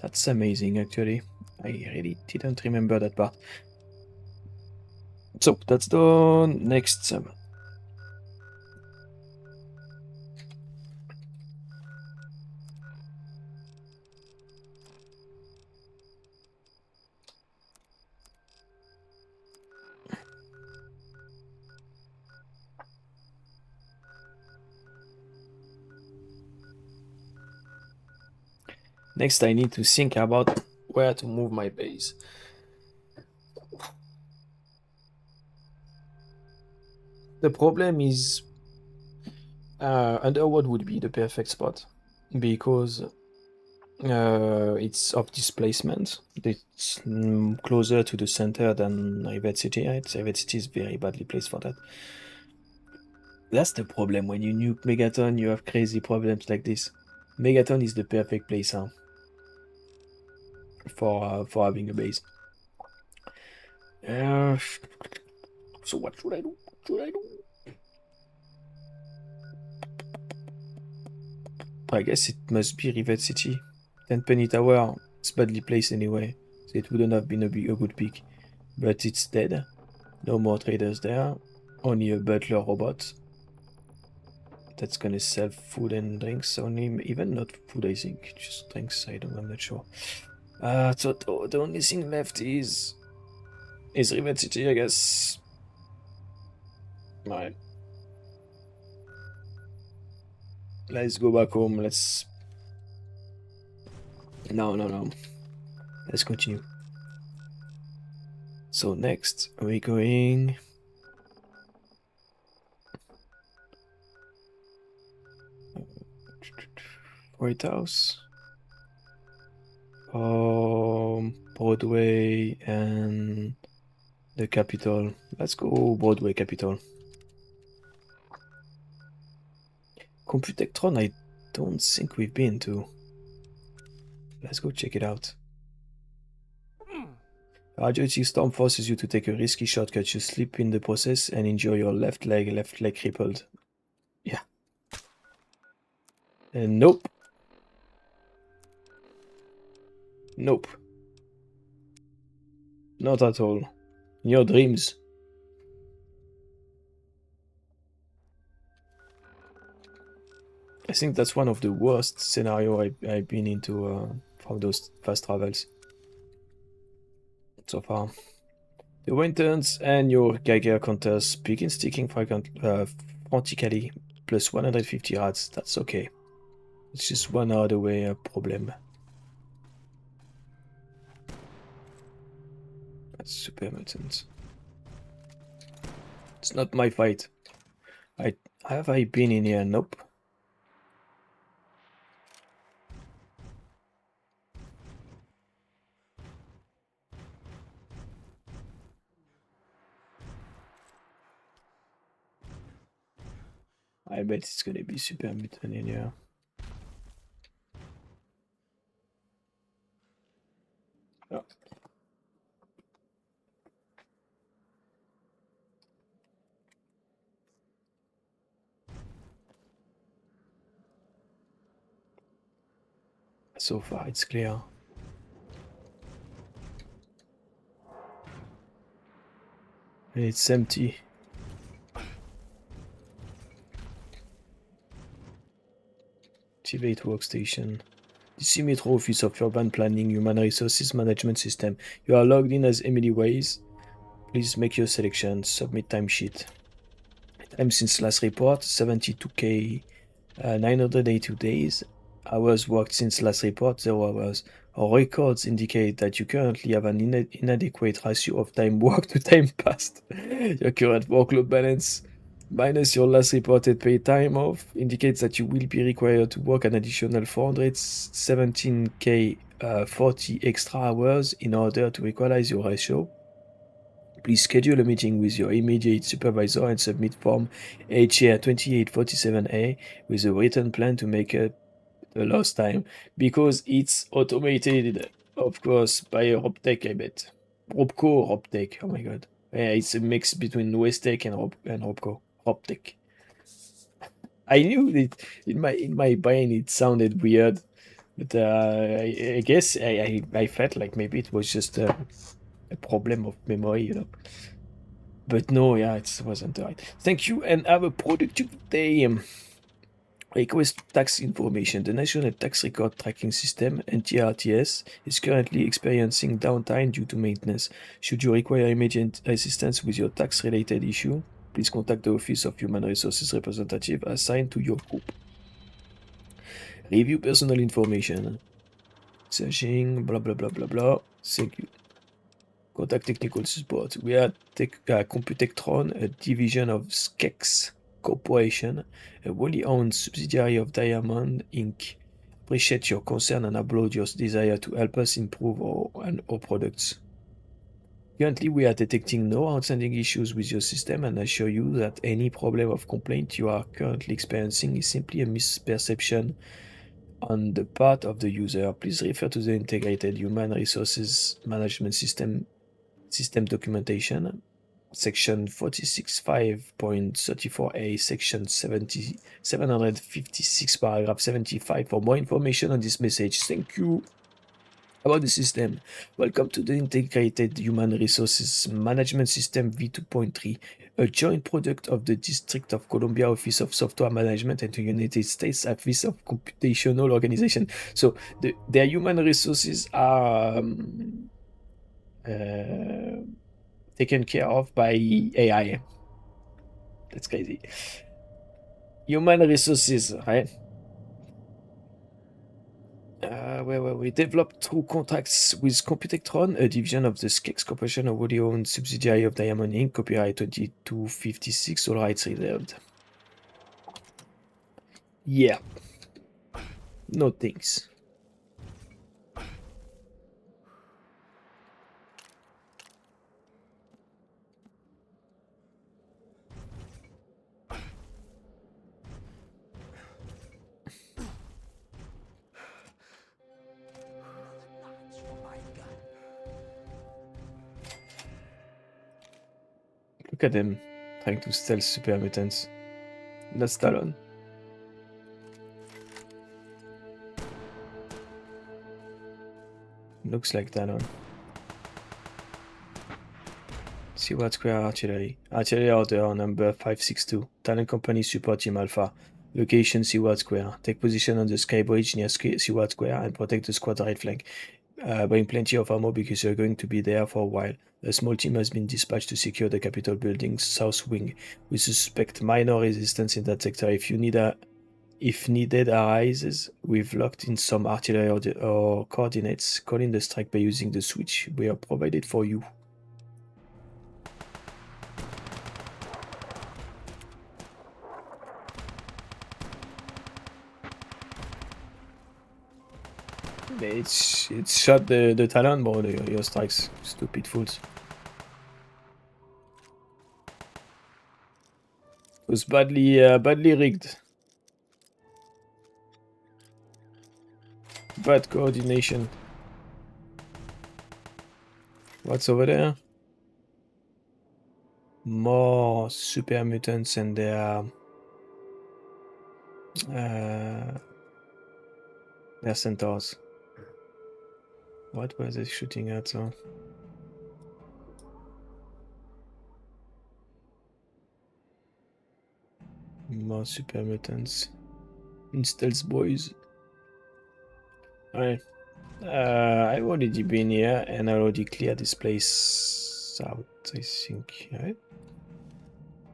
That's amazing, actually. I really didn't remember that part. So that's done. Next. Next, I need to think about where to move my base. The problem is Underworld would be the perfect spot because it's of displacement. It's closer to the center than Rivet City. Right? Rivet City is very badly placed for that. That's the problem. When you nuke Megaton, you have crazy problems like this. Megaton is the perfect place for having a base. So what should I do? What should I do? I guess it must be Rivet City. 10 Penny Tower, it's badly placed anyway, so it wouldn't have been a good pick. But it's dead. No more traders there. Only a butler robot. That's gonna sell food and drinks only. Even not food, I think. Just drinks, I'm not sure. So the only thing left is Rivet City, I guess. Alright. Let's go back home. Let's... No. Let's continue. So next, we're going... White House. Broadway and the Capitol. Let's go Broadway Capitol. Computectron, I don't think we've been to. Let's go check it out. Radiating storm forces you to take a risky shortcut. You slip in the process and injure your left leg crippled. Yeah. And nope. Nope. Not at all. In your dreams. I think that's one of the worst scenario I've been into from those fast travels so far. The wind turns and your Geiger counters begin sticking frantically, plus 150 rats. That's okay. It's just 1 hour away a problem. That's super mutant. It's not my fight. Have I been in here? Nope. I bet it's gonna be super mutant in here. Oh. So far it's clear. And it's empty. Activate workstation. DC Metro Office of Urban Planning Human Resources Management System. You are logged in as Emily Ways. Please make your selection. Submit timesheet. Time since last report 72k 982 days. Hours worked since last report 0 hours. Our records indicate that you currently have an inadequate ratio of time worked to time passed. Your current workload balance minus your last reported paid time off indicates that you will be required to work an additional 417k 40 extra hours in order to equalize your ratio. Please schedule a meeting with your immediate supervisor and submit Form HR 2847A with a written plan to make up the lost time, because it's automated, of course, by Robtech, I bet. Robtech, oh my god. Yeah, it's a mix between Westech and Robtech. I knew it in my brain it sounded weird, but I guess I felt like maybe it was just a problem of memory, you know. But no, yeah, it wasn't right. Thank you and have a productive day. Request tax information. The National Tax Record Tracking System, NTRTS, is currently experiencing downtime due to maintenance. Should you require immediate assistance with your tax-related issue, please contact the Office of Human Resources representative assigned to your group. Review personal information. Searching, blah blah blah blah blah. Thank you. Contact technical support. We are Computectron, a division of Skex Corporation, a wholly owned subsidiary of Diamond Inc. Appreciate your concern and applaud your desire to help us improve our products. Currently, we are detecting no outstanding issues with your system and assure you that any problem of complaint you are currently experiencing is simply a misperception on the part of the user. Please refer to the Integrated Human Resources Management System documentation, section 465.34a, section 756, paragraph 75 for more information on this message. Thank you. About the system. Welcome to the Integrated Human Resources Management System V2.3, a joint product of the District of Columbia Office of Software Management and the United States Office of Computational Organization. So their human resources are taken care of by AI. That's crazy. Human resources, right? Where we developed through contracts with Computectron, a division of the Skex Corporation, a wholly owned subsidiary of Diamond Inc. Copyright 2256, all rights reserved. Yeah. No thanks. Look at them trying to stealth super mutants. That's Talon. Looks like Talon. Seward Square Artillery. Artillery Order number 562. Talon Company Support Team Alpha. Location Seward Square. Take position on the sky bridge near Seward Square and protect the squad right flank. Bring plenty of ammo because you're going to be there for a while. A small team has been dispatched to secure the Capitol building's south wing. We suspect minor resistance in that sector. If needed arises, we've locked in some artillery or coordinates. Call in the strike by using the switch we have provided for you. It's shot the Talon, bro, your strikes, stupid fools. It was badly rigged. Bad coordination. What's over there? More super mutants and their centaurs. What were they shooting at? So? More super mutants. Stealth boys. Alright. I've already been here and I already cleared this place out, I think, right?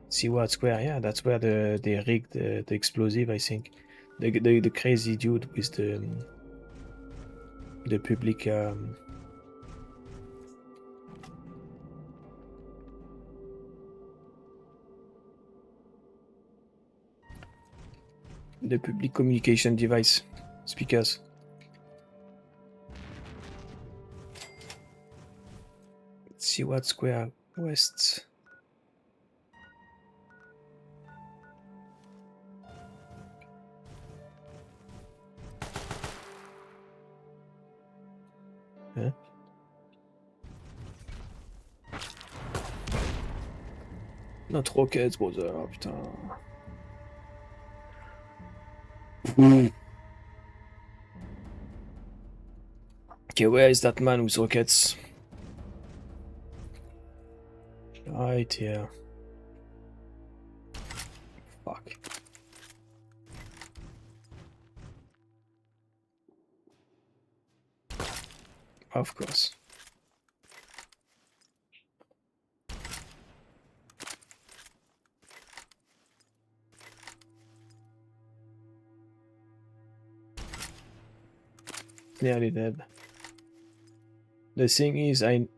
Seward Square, yeah, that's where they rigged the explosive, I think. The crazy dude with the public communication device speakers. Seward Square West. Huh? Not rockets, brother, oh, putain. Okay, where is that man with rockets? Right here. Fuck. Of course. Nearly dead. The thing is, I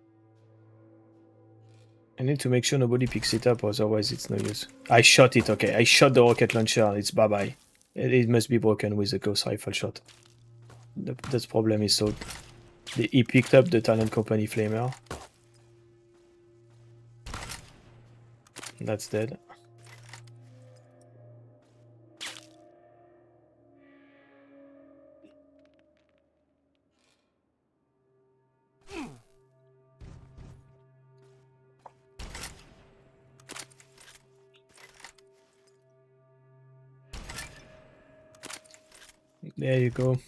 need to make sure nobody picks it up, otherwise it's no use. I shot it, okay. I shot the rocket launcher, it's bye-bye. It must be broken with a ghost rifle shot. That problem is solved. He picked up the Talon Company flamer. That's dead. There you go.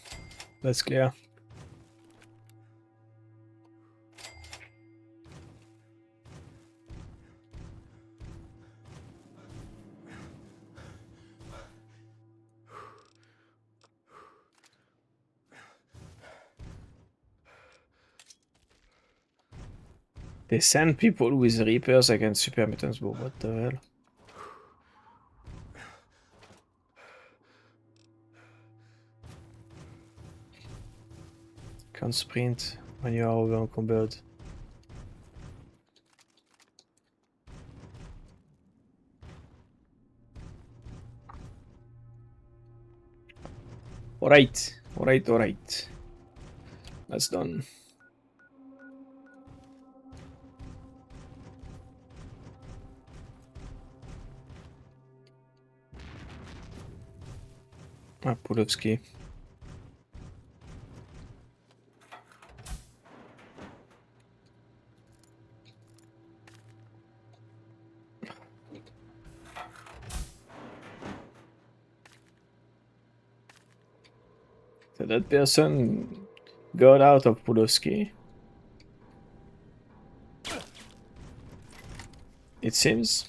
That's clear. They send people with Reapers against super mutants, but what the hell? Can't sprint when you are over encumbered. Alright. That's done. Ah, Pulowski. So that person got out of Pulowski. It seems.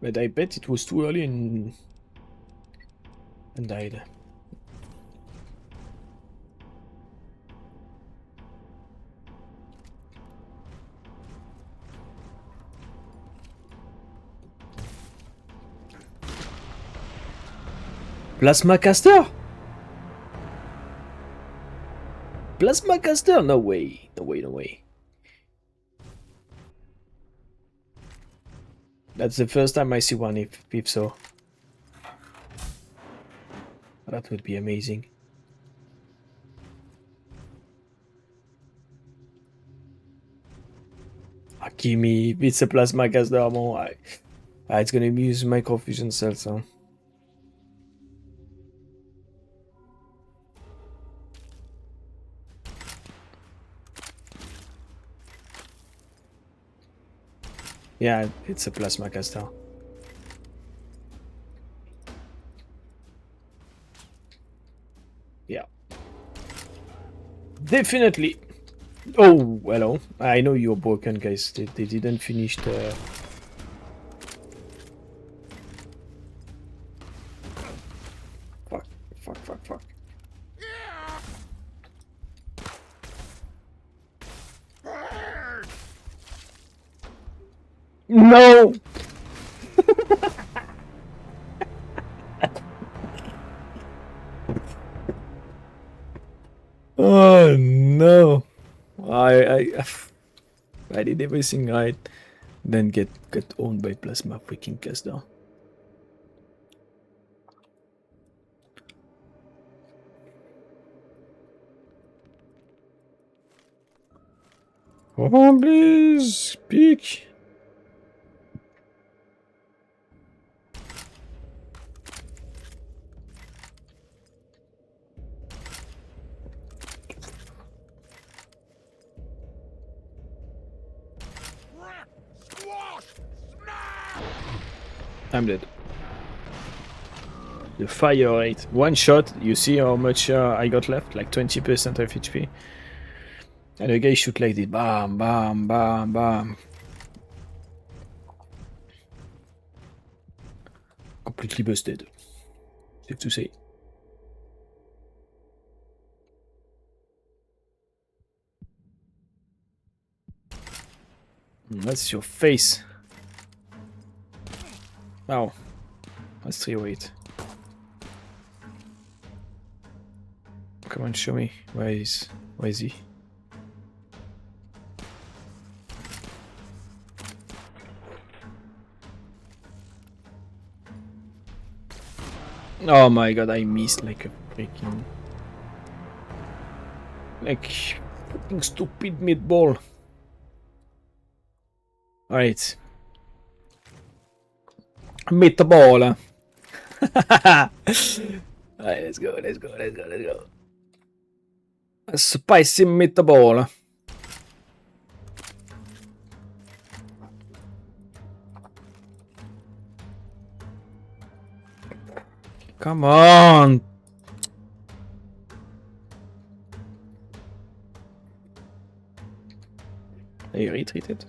But I bet it was too early and died. Plasma caster? Plasma caster? No way. No way, no way. That's the first time I see one, if so. That would be amazing. Gimme, if it's a plasma caster, it's gonna be using microfusion cells, huh? Yeah, it's a plasma caster. Yeah. Definitely. Oh, hello. I know you're broken, guys. They didn't finish the... Fuck, fuck, fuck, fuck. No! Oh no! I did everything right, then get owned by plasma freaking caster. Oh please, speak. I'm dead. The fire rate. One shot, you see how much I got left? Like 20% of HP. And the guy shoot like this. Bam, bam, bam, bam. Completely busted. Safe to say. That's your face. Wow. That's 308. Come on, show me. Where is he? Oh my god, I missed like a freaking... Like, fucking stupid meatball. Alright. Meatball. Alright, let's go. A spicy meatball. Come on. He retreated.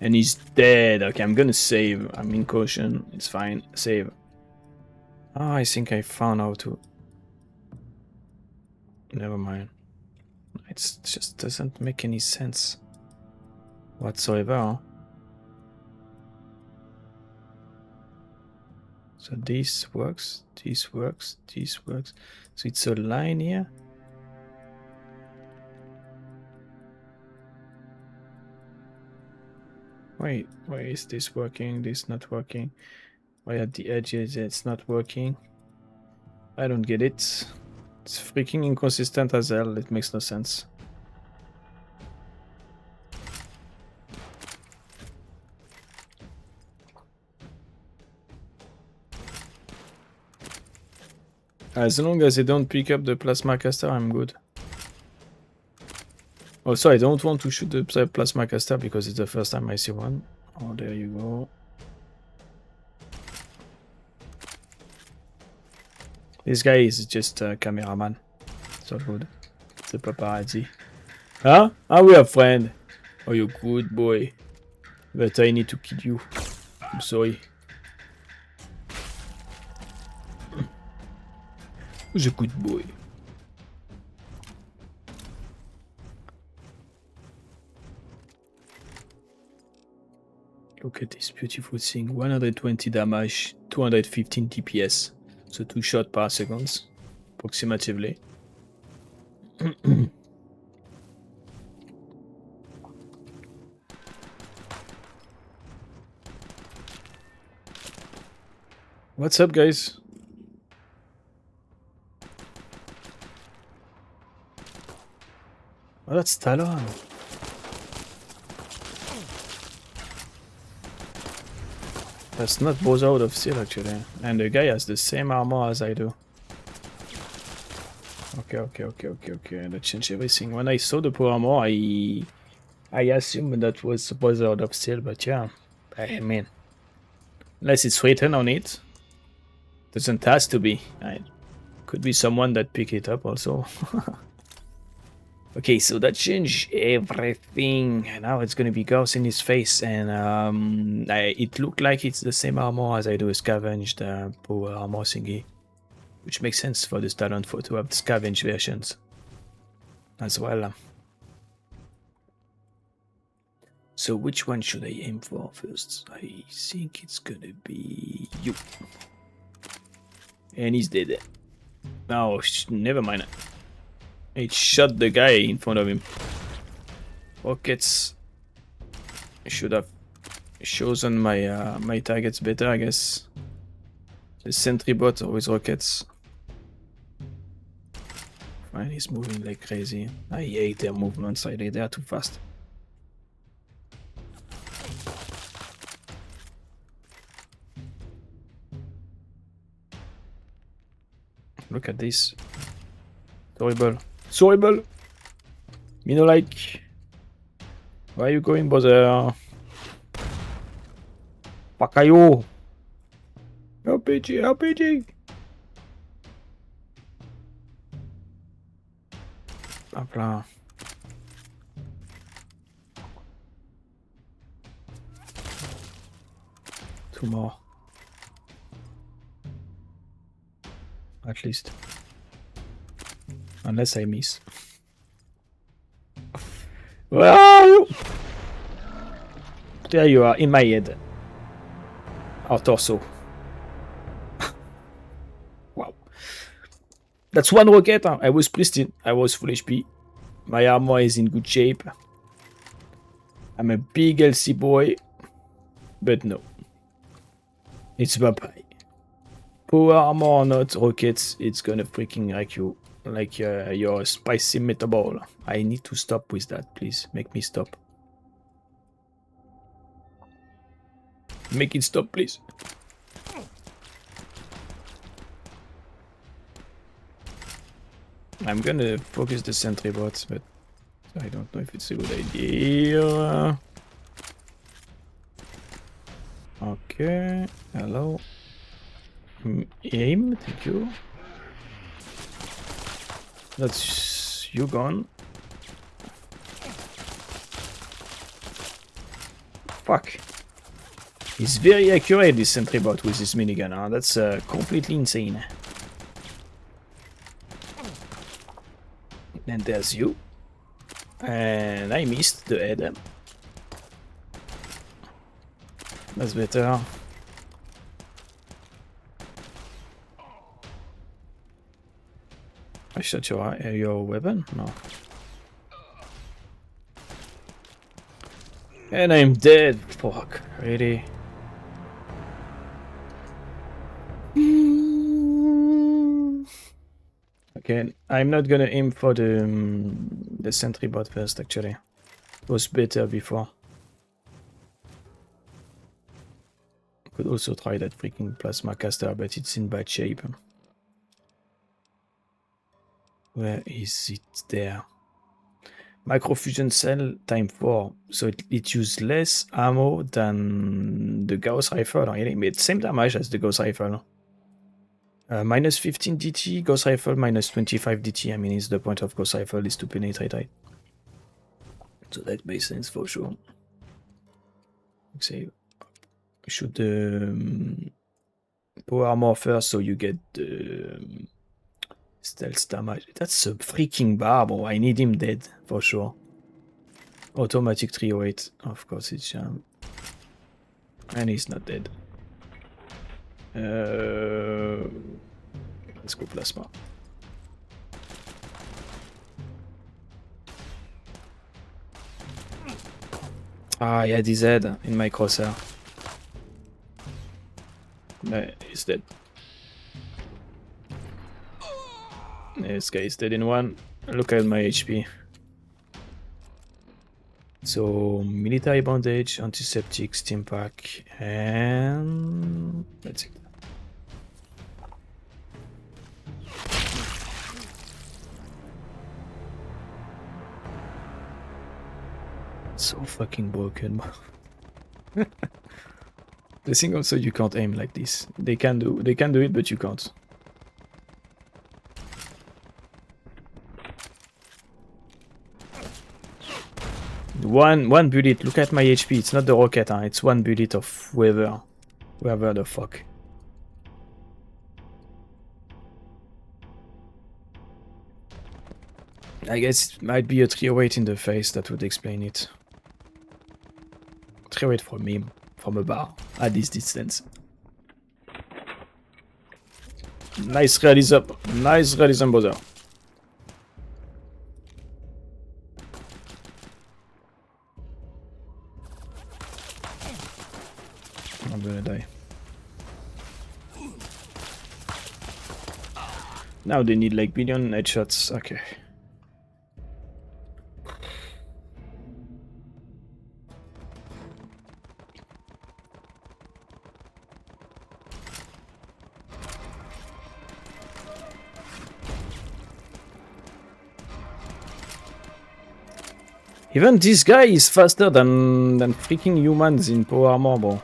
And he's dead. Okay, I'm gonna save. I'm in caution. It's fine. Save. Oh, I think I found how to... Never mind. It just doesn't make any sense whatsoever. Huh? So this works, this works, this works. So it's a line here. Wait, why is this working? This not working? Why at the edges it's not working? I don't get it. It's freaking inconsistent as hell. It makes no sense. As long as they don't pick up the plasma caster, I'm good. Also, I don't want to shoot the plasma caster because it's the first time I see one. Oh, there you go. This guy is just a cameraman. So good. It's a paparazzi. Huh? Are we a friend? Oh, you good boy. But I need to kill you. I'm sorry. Who's a good boy? Look at this beautiful thing. 120 damage, 215 DPS. So 2 shots per second, approximately. What's up, guys? Oh, that's Talon. That's not both out of steel, actually. And the guy has the same armor as I do. Okay. That changed everything. When I saw the power armor, I assumed that was both out of steel, but yeah. I mean, unless it's written on it, doesn't has to be. Could be someone that picked it up also. Okay, so that changed everything. Now it's gonna be Gauss in his face, and it looked like it's the same armor as I do scavenged power armor thingy, which makes sense for this talent to have the scavenged versions as well. So which one should I aim for first? I think it's gonna be you. And he's dead. No, never mind. It shot the guy in front of him. Rockets. I should have chosen my my targets better, I guess. The sentry bot with rockets. Fine, he's moving like crazy. I hate their movements. They are too fast. Look at this. It's horrible. It's horrible. You know, like, where are you going, brother? Fuck are you? LPG, LPG. Hop là. Two more. At least. Unless I miss. Where are you? There you are, in my head. Our torso. Wow. That's one rocket. Huh? I was pristine. I was full HP. My armor is in good shape. I'm a big LC boy. But no. It's bye-bye. Power armor or not, rockets, it's gonna freaking wreck you. Like your spicy metaball. I need to stop with that, please. Make me stop. Make it stop, please. I'm gonna focus the sentry bots, but I don't know if it's a good idea. Okay, hello. Aim, thank you. That's you gone. Fuck. He's very accurate, this sentry bot with his minigun. Huh? That's completely insane. And there's you. And I missed the head. That's better. I shot your weapon? No. And I'm dead. Fuck. Really? Okay, I'm not gonna aim for the sentry bot first, actually. It was better before. Could also try that freaking plasma caster, but it's in bad shape. Where is it? There. Microfusion cell time 4. So it used less ammo than the Gauss rifle. Really? It made same damage as the Gauss rifle. Minus 15 DT, Ghost Rifle minus 25 DT. I mean, it's the point of Ghost Rifle is to penetrate, right? So that makes sense for sure. Say, shoot the power armor first, so you get the stealth damage. That's a freaking bar, bro. I need him dead for sure. Automatic 308, of course it's and he's not dead. Let's go plasma. Ah, yeah, he's dead in my crosshair. He's dead. This guy is dead in one. Look at my HP. So, military bandage, antiseptic, steam pack, and that's it. So fucking broken. The thing also, you can't aim like this. They can do it, but you can't. One bullet. Look at my HP. It's not the rocket, huh? It's one bullet of whoever the fuck. I guess it might be a 308 in the face that would explain it. 308 from him, from a bar, at this distance. Nice realism. Nice realism, brother. I'm gonna die. Now they need like billion headshots. Okay. Even this guy is faster than freaking humans in power armor, bro.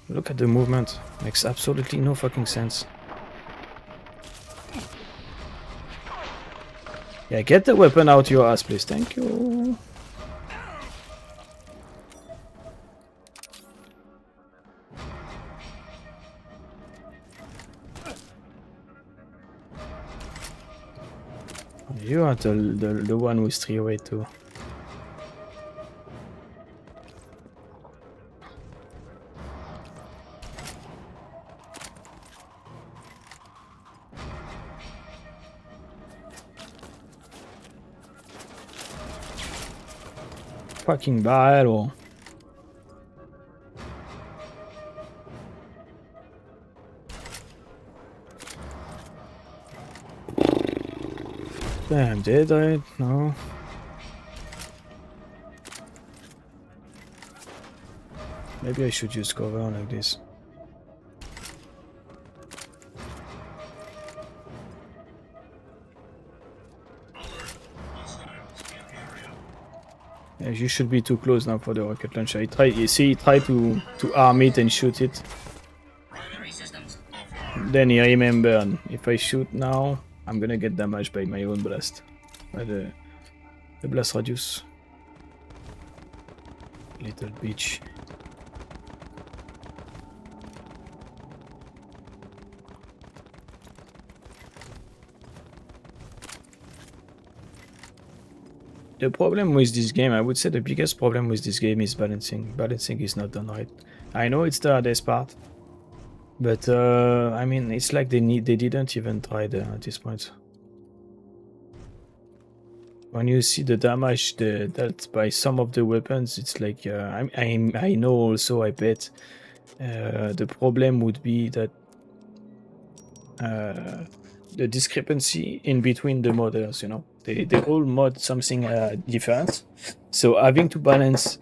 Look at the movement. Makes absolutely no fucking sense. Yeah, get the weapon out your ass, please. Thank you. You are the one with 308 too. Fucking barrel. Damn, did I? No. Maybe I should use cover like this. Yeah, you should be too close now for the rocket launcher. You see, he tried to arm it and shoot it. Then he remembered, if I shoot now, I'm gonna get damaged by my own blast. By the blast radius. Little bitch. The problem with this game, I would say the biggest problem with this game is balancing. Balancing is not done right. I know it's the hardest part, but I mean, it's like they didn't even try at this point. When you see the damage dealt by some of the weapons, it's like I know also. I bet the problem would be that the discrepancy in between the models. You know, they all mod something different, so having to balance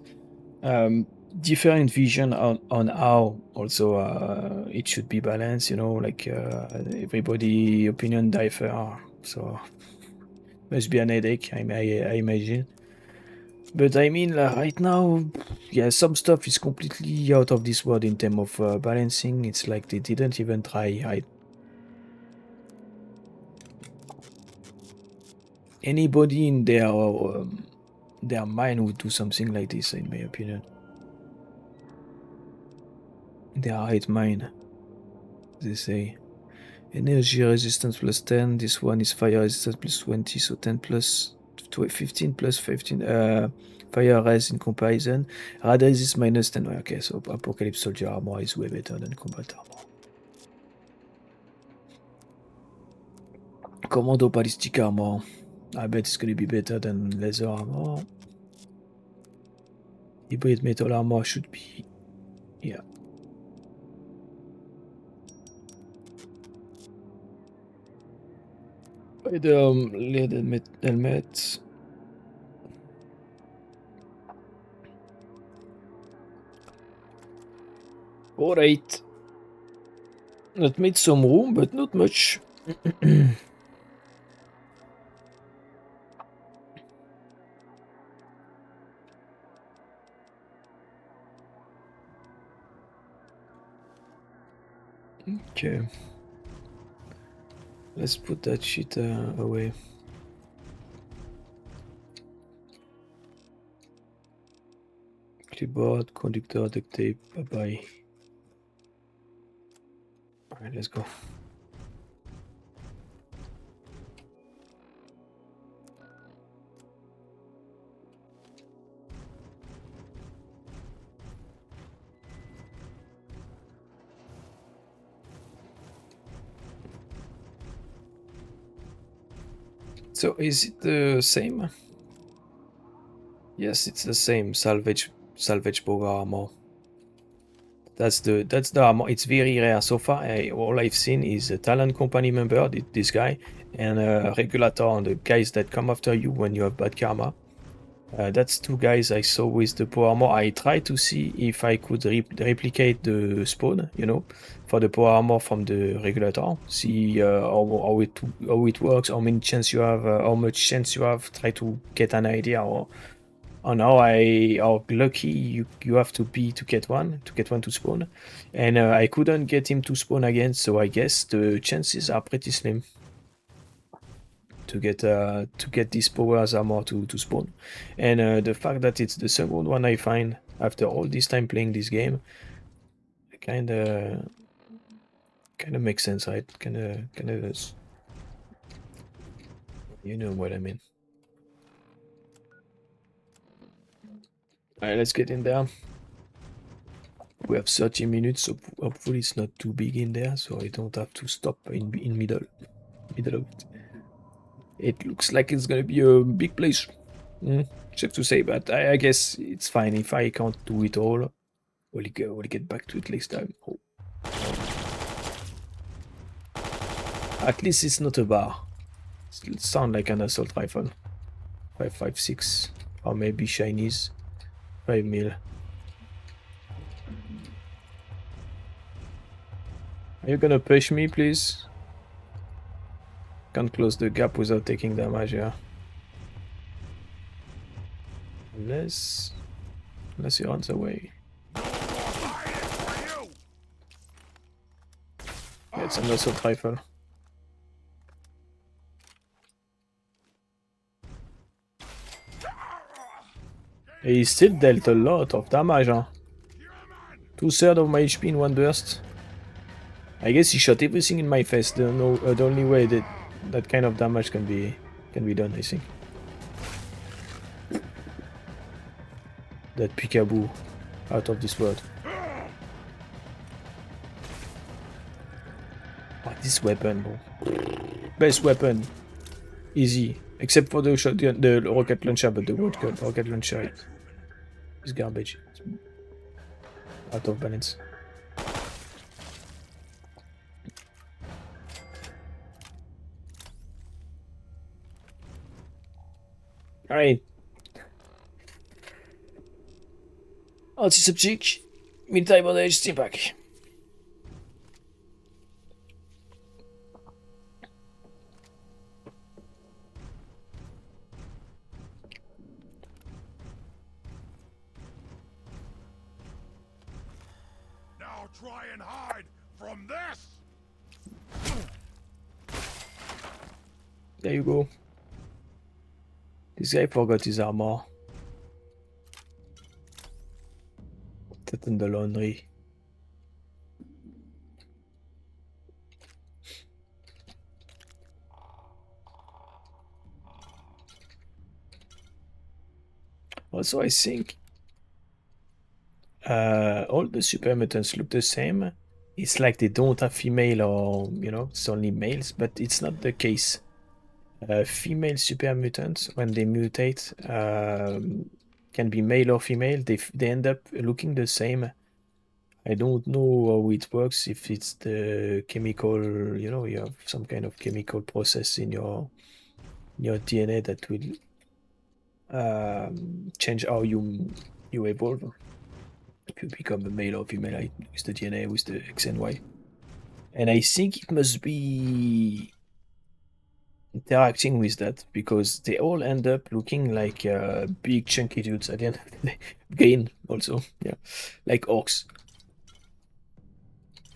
different vision on how also it should be balanced. You know, like everybody opinion differ, so. Must be an headache, I imagine. But I mean, right now, yeah, some stuff is completely out of this world in terms of balancing. It's like they didn't even try. Anybody in their mind would do something like this, in my opinion. Their right mind, they say. Energy resistance plus 10. This one is fire resistance plus 20, so 10 plus 15 plus 15. Fire res in comparison. Radar resist minus 10. Okay, so Apocalypse Soldier armor is way better than combat armor. Commando ballistic armor. I bet it's gonna be better than laser armor. Hybrid metal armor should be. Yeah. Lead helmet. Alright. That made some room, but not much. Okay. Let's put that shit away. Clipboard, conductor, duct tape, bye-bye. Alright, let's go. So is it the same? Yes, it's the same salvage power armor. That's the armor. It's very rare so far. All I've seen is a Talon company member, this guy, and a regulator, and the guys that come after you when you have bad karma. That's two guys I saw with the power armor. I tried to see if I could replicate the spawn, you know, for the power armor from the regulator. See how it works, how many chance you have, how much chance you have. Try to get an idea on how lucky you have to be to get one to spawn. And I couldn't get him to spawn again, so I guess the chances are pretty slim to get this powers armor to spawn. And the fact that it's the second one I find after all this time playing this game kind of makes sense, right? Kind of, you know what I mean. All right, let's get in there. We have 30 minutes, so hopefully it's not too big in there, so I don't have to stop in middle of it. It looks like it's gonna be a big place. Safe to say, but I guess it's fine if I can't do it all. We'll get back to it next time. Oh. At least it's not a bar. It sounds like an assault rifle. 5.56, or maybe Chinese 5 mil. Are you gonna push me, please? Can't close the gap without taking damage, yeah. Unless he runs away. Yeah, it's an assault rifle. He still dealt a lot of damage, huh? 2/3 of my HP in one burst. I guess he shot everything in my face. The only way that kind of damage can be done, I think. That peekaboo out of this world. Oh, this weapon, bro. Best weapon. Easy. Except for the shotgun, the rocket launcher, but the rocket launcher is garbage. It's out of balance. Alright. Antiseptic. Military bandage, steam pack. try and hide from this. There you go. This guy forgot his armor. Put it in the laundry. Also, I think all the super mutants look the same. It's like they don't have female, or it's only males, but it's not the case. Female super mutants, when they mutate, can be male or female. They end up looking the same. I don't know how it works, if it's the chemical, you have some kind of chemical process in your DNA that will change how you evolve. If you become a male or female with the DNA, with the X and Y. And I think it must be interacting with that, because they all end up looking like big chunky dudes at the end of the day. Green also, yeah, like orcs.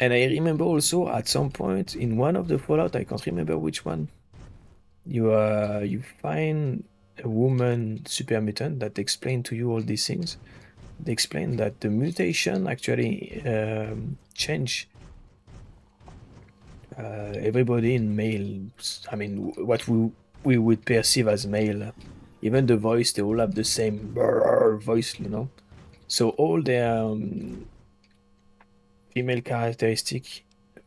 And I remember also at some point in one of the Fallout, I can't remember which one, you find a woman super mutant that explain to you all these things. They explain that the mutation actually change everybody in male. I mean, what we would perceive as male. Even the voice, they all have the same voice, So all their female characteristic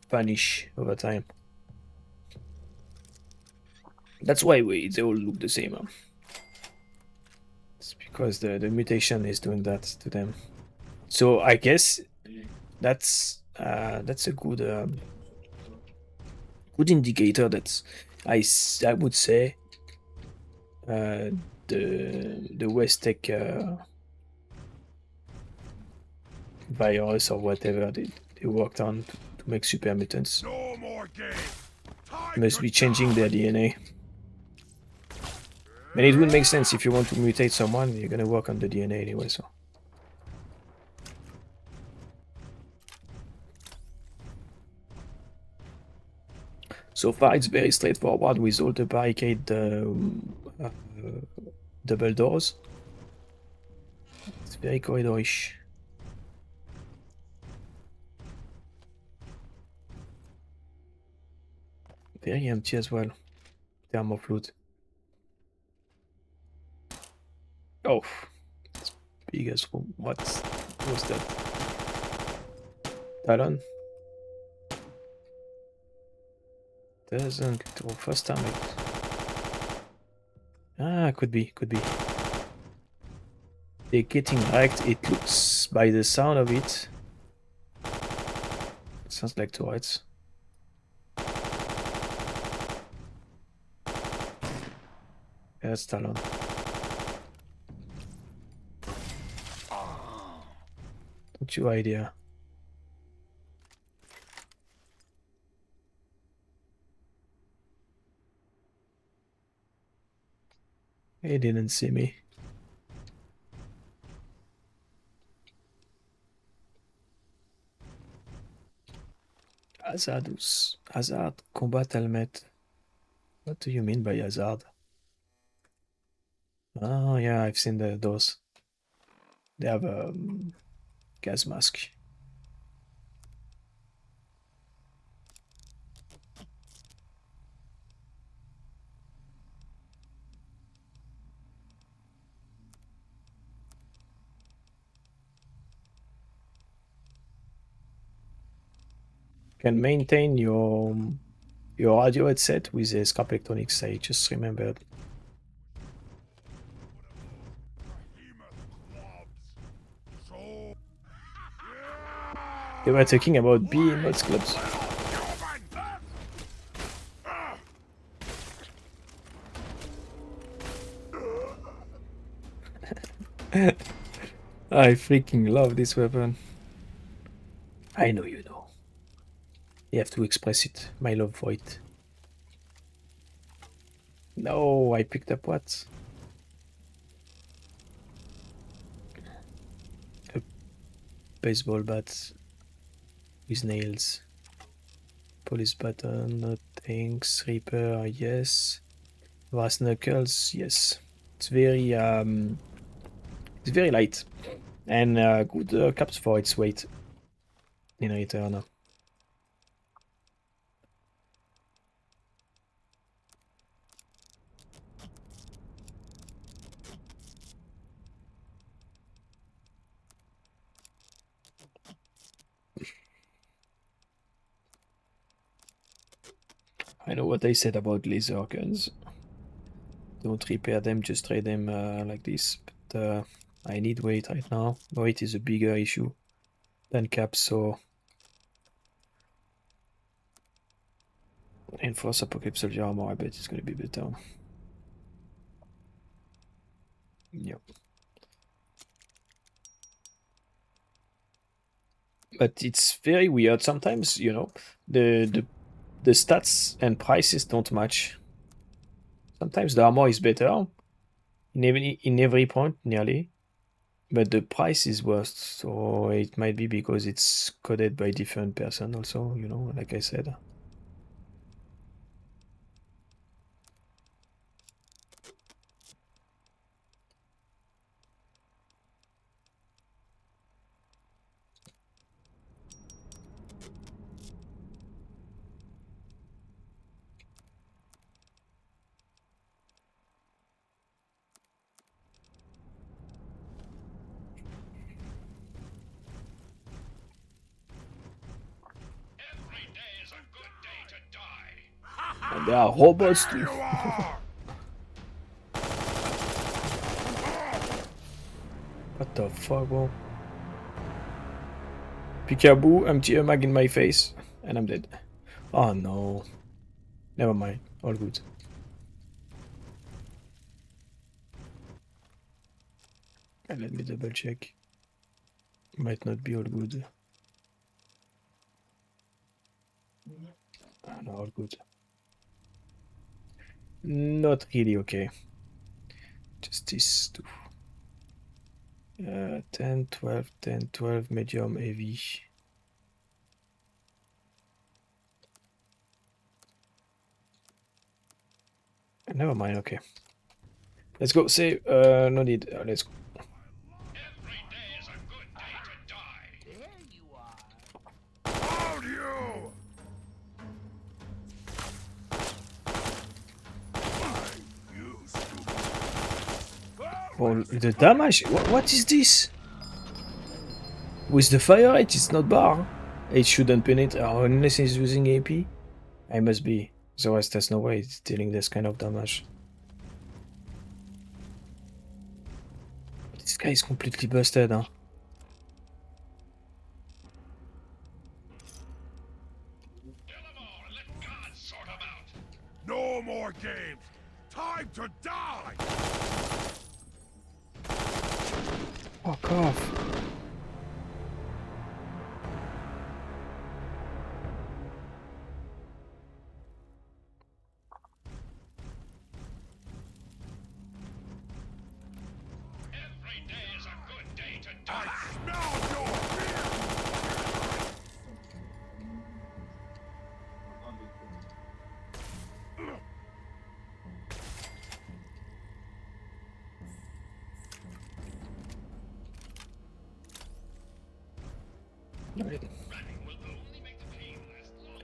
vanish over time. That's why they all look the same. It's because the mutation is doing that to them. So I guess that's a good indicator that I would say the West Tech virus or whatever they worked on to make super mutants must be changing their DNA. And it would make sense if you want to mutate someone, you're gonna work on the DNA anyway, so. So far it's very straightforward with all the barricade double doors. It's very corridorish. Very empty as well, in terms of loot. Oh, it's big as room. What was that? Talon? Doesn't go first time. Could be. They're getting wrecked. It looks, by the sound of it, sounds like turrets. That's Talon. Don't you idea? He didn't see me. Hazard combat helmet. What do you mean by hazard? Oh yeah, I've seen those. They have a gas mask. Can maintain your audio headset with a Scrap Electronics, I just remembered. They were talking about Behemoth's clubs. I freaking love this weapon. I know you know. You have to express it, my love for it. No, I picked up what? A baseball bat. with nails. Police button, no thanks. Reaper, yes. Brass knuckles, yes. It's very light and good caps for its weight in return. I know what I said about laser guns. Don't repair them, just trade them like this. But I need weight right now. Weight is a bigger issue than caps, so... Enforce Apocalypse Soldier armor, I bet it's gonna be better. Yep. But it's very weird sometimes, you know. The stats and prices don't match. Sometimes the armor is better in every point nearly, but the price is worse. So it might be because it's coded by different person also, you know, like I said. And there are robots too. What the fuck, bro? Peekaboo, empty a mag in my face, and I'm dead. Oh no. Never mind. All good. And let me double check. Might not be all good. No, all good. Not really okay. Just these two. 10, 12, 10, 12, medium, heavy. Never mind, okay. Let's go save. No need. Let's go. Oh, the damage. What is this? With the fire rate, it's not bar. It shouldn't penetrate unless he's using AP. I must be. Otherwise, there's no way it's dealing this kind of damage. This guy is completely busted, huh? No more games! Time to die! Fuck off.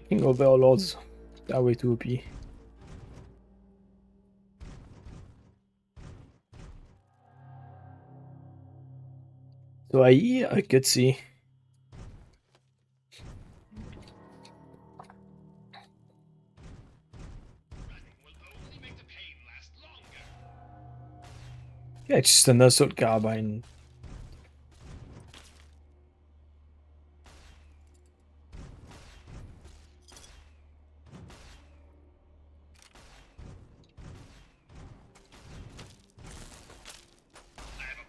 King Overlords. That way too OP. So I could see. Yeah, it's just an assault carbine.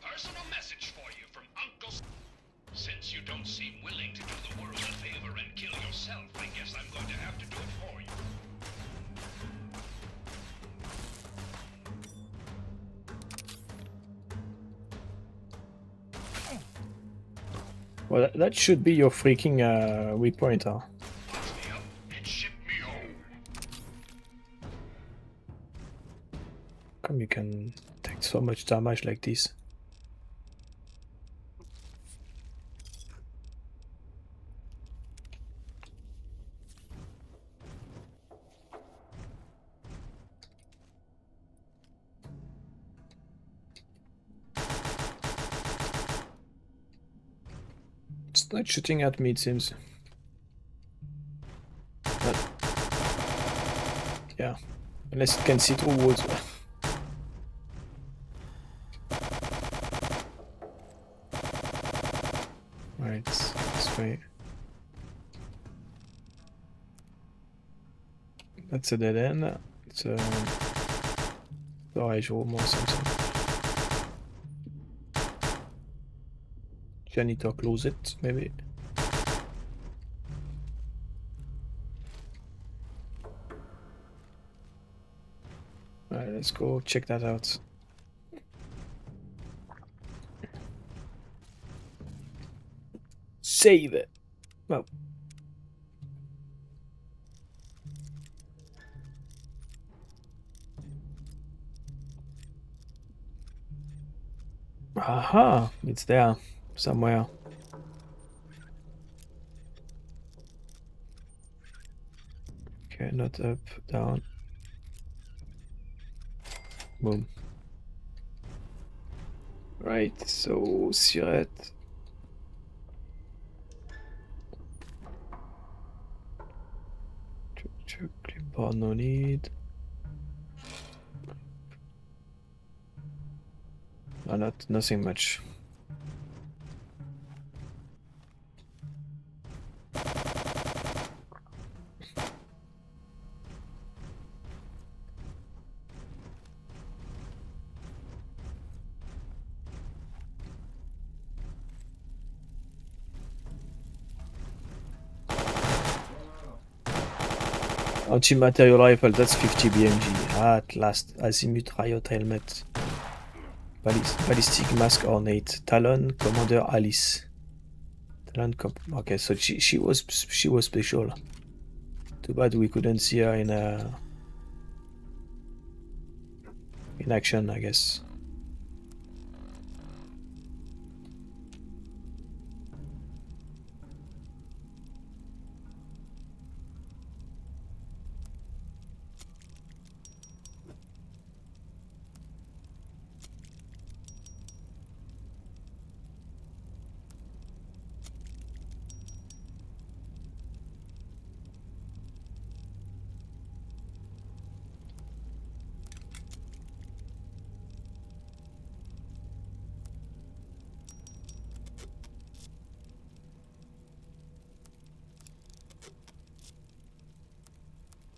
Personal message for you from Uncle. Since you don't seem willing to do the world a favor and kill yourself, I guess I'm going to have to do it for you. Well, that should be your freaking weak point, huh? Come, you can take so much damage like this. It's not shooting at me, it seems. But, yeah, unless it can see through walls. Right, this way. That's a dead end. It's a storage room or something. Janitor close it, maybe. Alright, let's go check that out. Save it. Well. Aha, it's there somewhere. Okay, not up, down. Boom. Right, so Siret. Clipboard, no need. Oh, nothing much. Anti-material rifle, that's 50 BMG. At last, Azimut Riot helmet. Ballistic mask ornate. Talon Commander Alice. Talon okay, so she was special. Too bad we couldn't see her in action, I guess.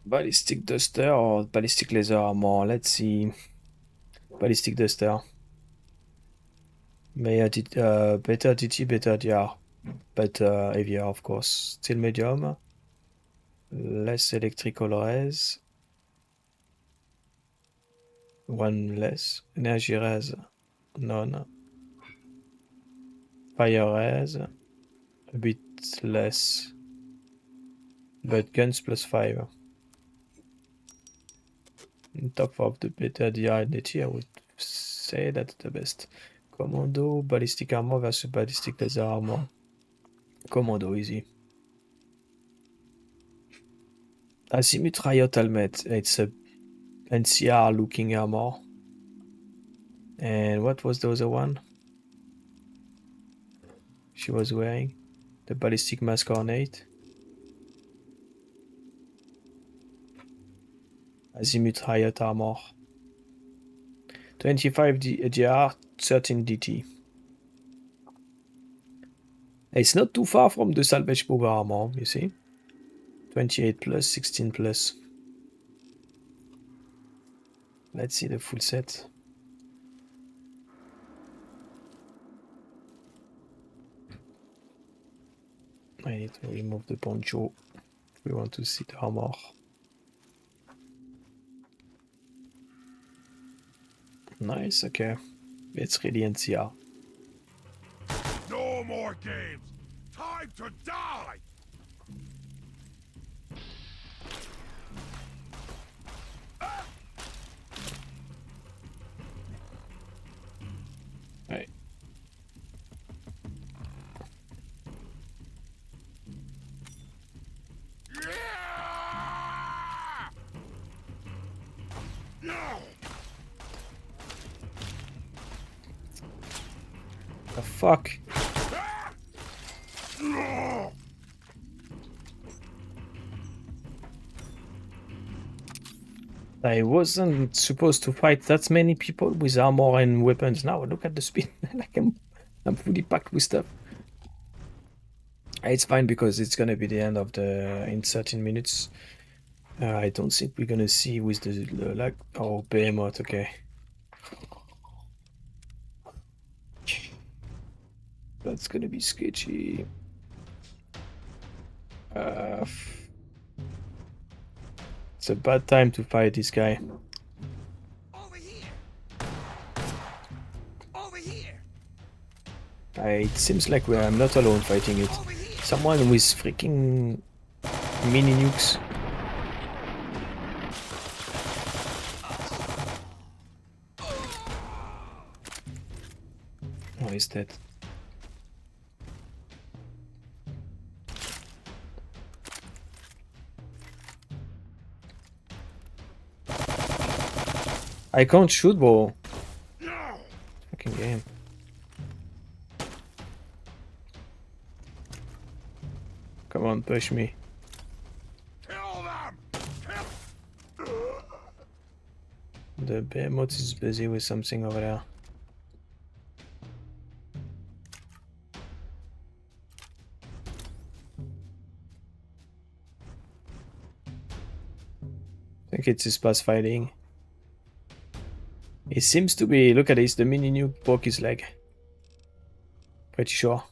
Ballistic duster or ballistic laser armor? Let's see. Ballistic duster. Better DT, better DR. Better AVR, of course. Still medium. Less electrical res. One less. Energy res. None. Fire res. A bit less. But guns plus 5. On top of the better DR and DT, I would say that's the best. Commando, ballistic armor versus ballistic laser armor. Commando, easy. Azimut Riot helmet. It's a NCR looking armor. And what was the other one she was wearing? The ballistic mask ornate. Azimut Riot armor. 25 DR, 13 DT. It's not too far from the salvage power armor, you see. 28 plus, 16 plus. Let's see the full set. I need to remove the poncho if we want to see the armor. Nice, okay. It's really NCR. No more games. Time to die! Right. The fuck? I wasn't supposed to fight that many people with armor and weapons. Now look at the speed. Like I'm fully packed with stuff. It's fine because it's gonna be the end of the in 13 minutes. I don't think we're gonna see with the like behemoth. Okay. That's gonna be sketchy. It's a bad time to fight this guy. Over here. Over here. It seems like I'm not alone fighting it. Someone with freaking mini nukes. Oh, he's dead. I can't shoot, bro. Fucking game. Come on, push me. The behemoth is busy with something over there. I think it's his boss fighting. It seems to be, look at this, the mini nuke broke his leg. Pretty sure.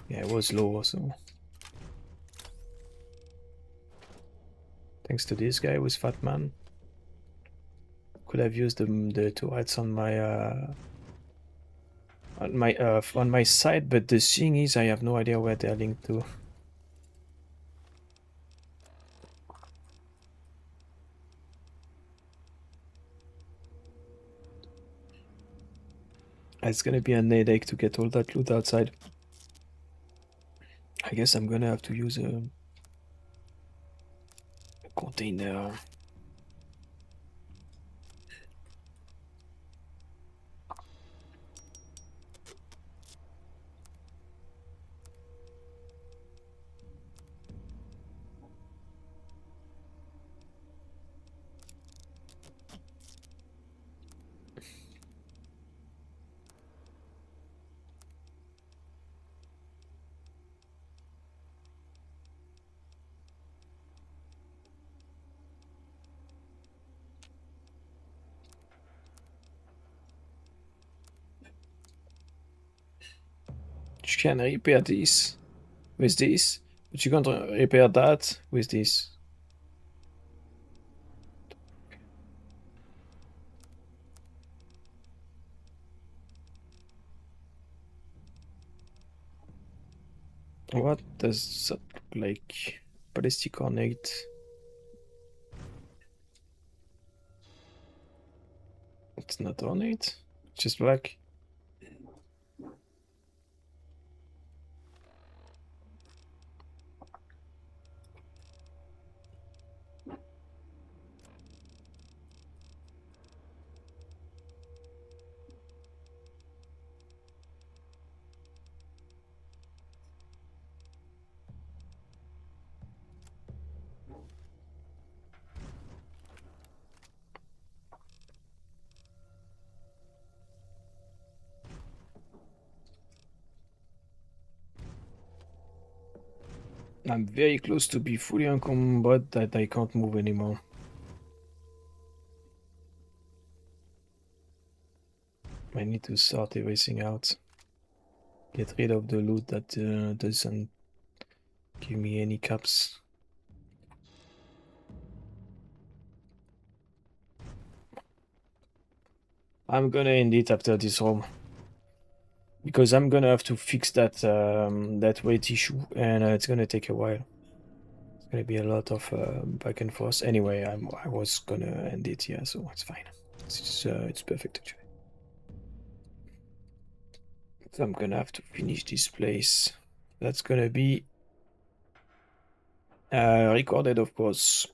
Yeah, it was low also. Thanks to this guy with Fat Man. Could have used the turrets on my side, but the thing is I have no idea where they're linked to. It's gonna be an headache to get all that loot outside. I guess I'm gonna have to use a container. You can repair this with this, but you can't repair that with this. What does that look like? Ballistic ornate. It's not ornate, it's just black. I'm very close to be fully on combat that I can't move anymore. I need to sort everything out. Get rid of the loot that doesn't give me any caps. I'm gonna end it after this room. Because I'm gonna have to fix that that weight issue, and it's gonna take a while. It's gonna be a lot of back and forth. Anyway, I was gonna end it here, so it's fine. It's perfect actually. So I'm gonna have to finish this place. That's gonna be recorded, of course.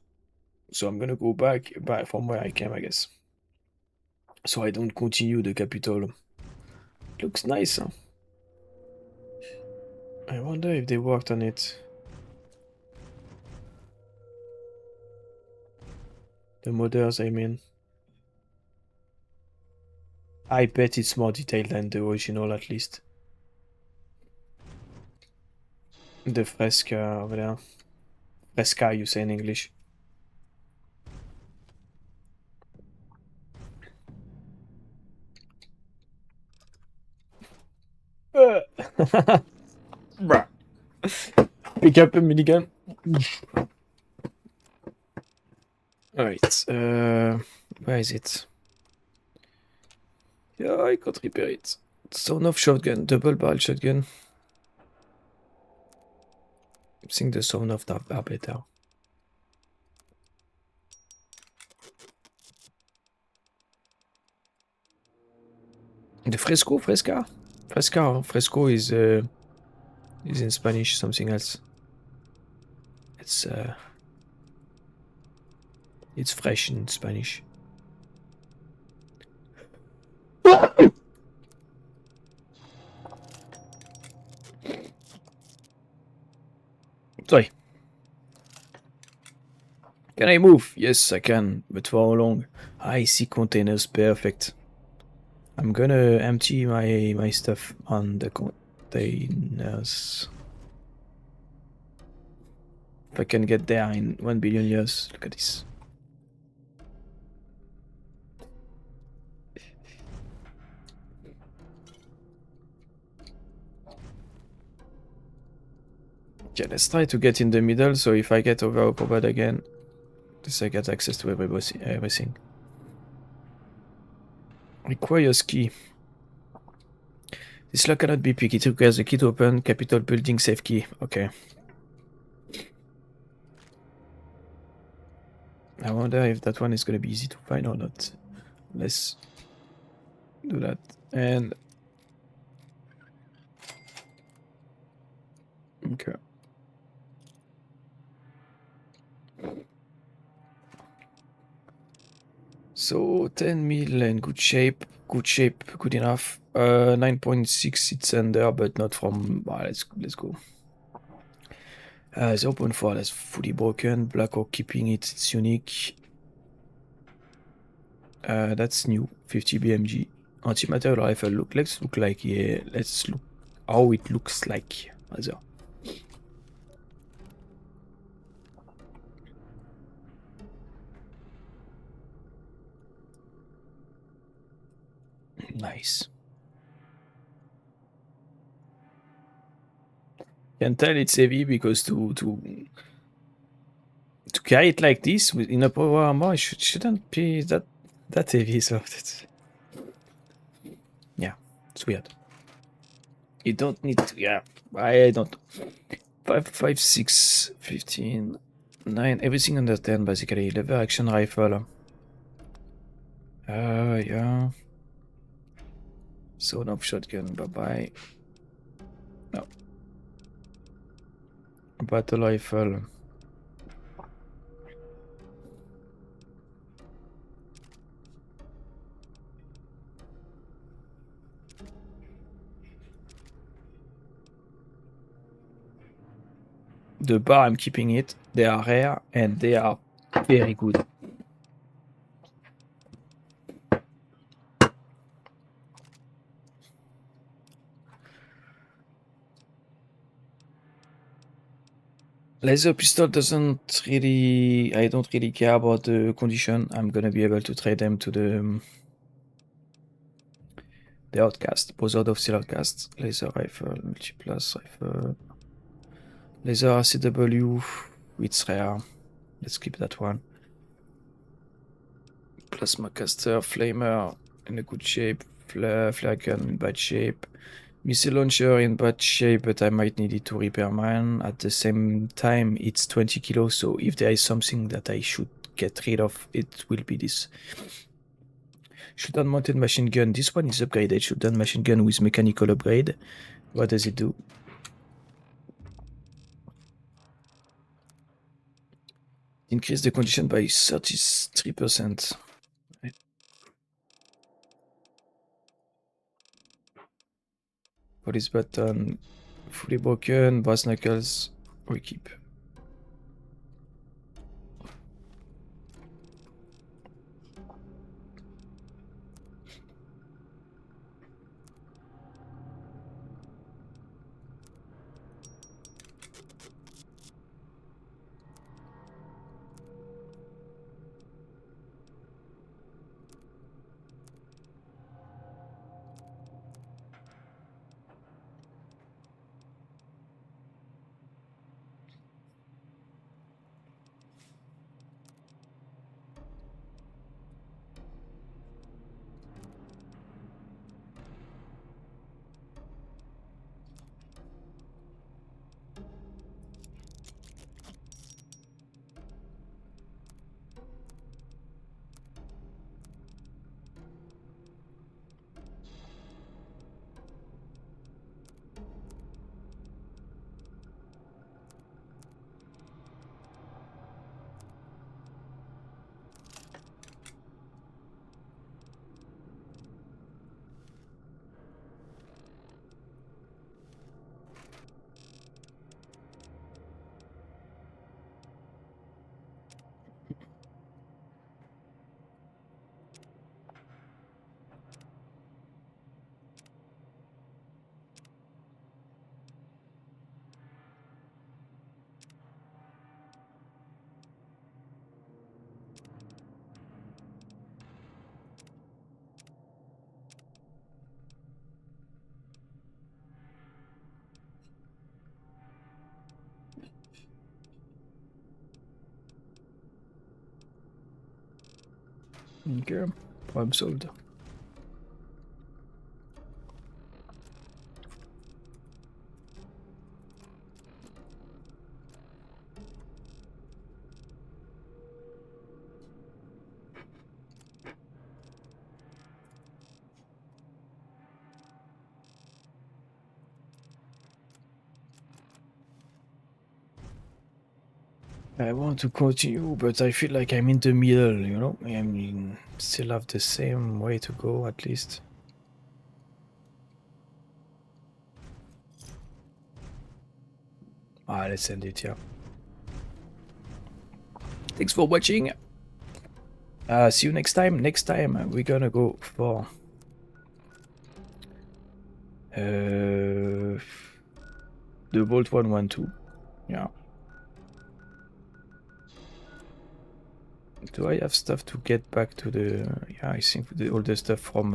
So I'm gonna go back from where I came, I guess. So I don't continue the capital. It looks nice, huh? I wonder if they worked on it. The modders, I mean. I bet it's more detailed than the original, at least. The fresca over there. Fresca, you say in English. Bruh. Pick up a minigun. Alright, where is it? Yeah, I could repair it. Sound of shotgun, double barrel shotgun. I think the sound of that are better. The fresco, fresca? Fresco is in Spanish, something else. It's fresh in Spanish. Sorry. Can I move? Yes, I can, but for how long? I see containers, perfect. I'm gonna empty my stuff on the containers. If I can get there in 1 billion years, look at this. Okay, let's try to get in the middle, so if I get overpowered again, I get access to everything. Requires key. This lock cannot be picked. It requires a key to open Capitol building safe key. Okay. I wonder if that one is going to be easy to find or not. Let's do that. And okay. So 10 mil and good shape, good enough. 9.6 it's under, but not from. Let's go. 0.4 that's fully broken. Black Hawk keeping it. It's unique. That's new. 50 BMG. Antimaterial rifle. Let's look like let's look how it looks like. Rather. Nice. Can tell it's heavy because to carry it like this in a power armor shouldn't be that heavy. So that's yeah, it's weird. You don't need to, yeah. I don't. 5, 6, 15, 9, everything under 10 basically. Lever action rifle. Yeah. So no shotgun. Bye bye. No. Battle rifle. The bar, I'm keeping it. They are rare and they are very good. Laser pistol doesn't really. I don't really care about the condition. I'm gonna be able to trade them to the outcast, Brotherhood of Steel outcast. Laser rifle, multi-plus rifle. Laser RCW, it's rare. Let's keep that one. Plasma caster, flamer. in a good shape. Flare gun in bad shape. Missile launcher in bad shape, but I might need it to repair mine. At the same time, it's 20 kilos, so if there is something that I should get rid of, it will be this. Shoot-down mounted machine gun. This one is upgraded. Shoot-down machine gun with mechanical upgrade. What does it do? Increase the condition by 33%. Police button, fully broken, brass knuckles, we keep. Okay, problem solved. I want to continue, but I feel like I'm in the middle, you know? I mean, still have the same way to go, at least. Let's end it, yeah. Thanks for watching. See you next time. Next time, we're gonna go for... the Vault 112. Yeah. Do I have stuff to get back to the... Yeah, I think all the stuff from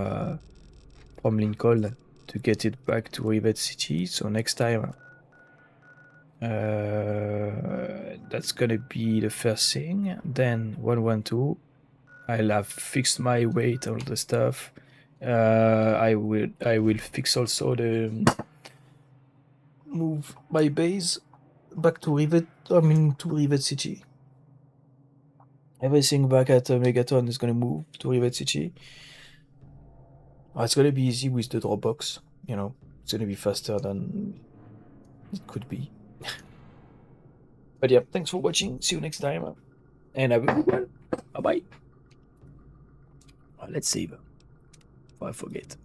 Lincoln to get it back to Rivet City. So next time, that's gonna be the first thing. Then 112, I'll have fixed my weight, all the stuff. I will fix also the move my base back to Rivet. I mean to Rivet City. Everything back at Megaton is gonna move to Rivet City. It's gonna be easy with the Dropbox, you know. It's gonna be faster than it could be. But yeah, thanks for watching. See you next time. And have a good one. Bye bye. Let's save. Before I forget.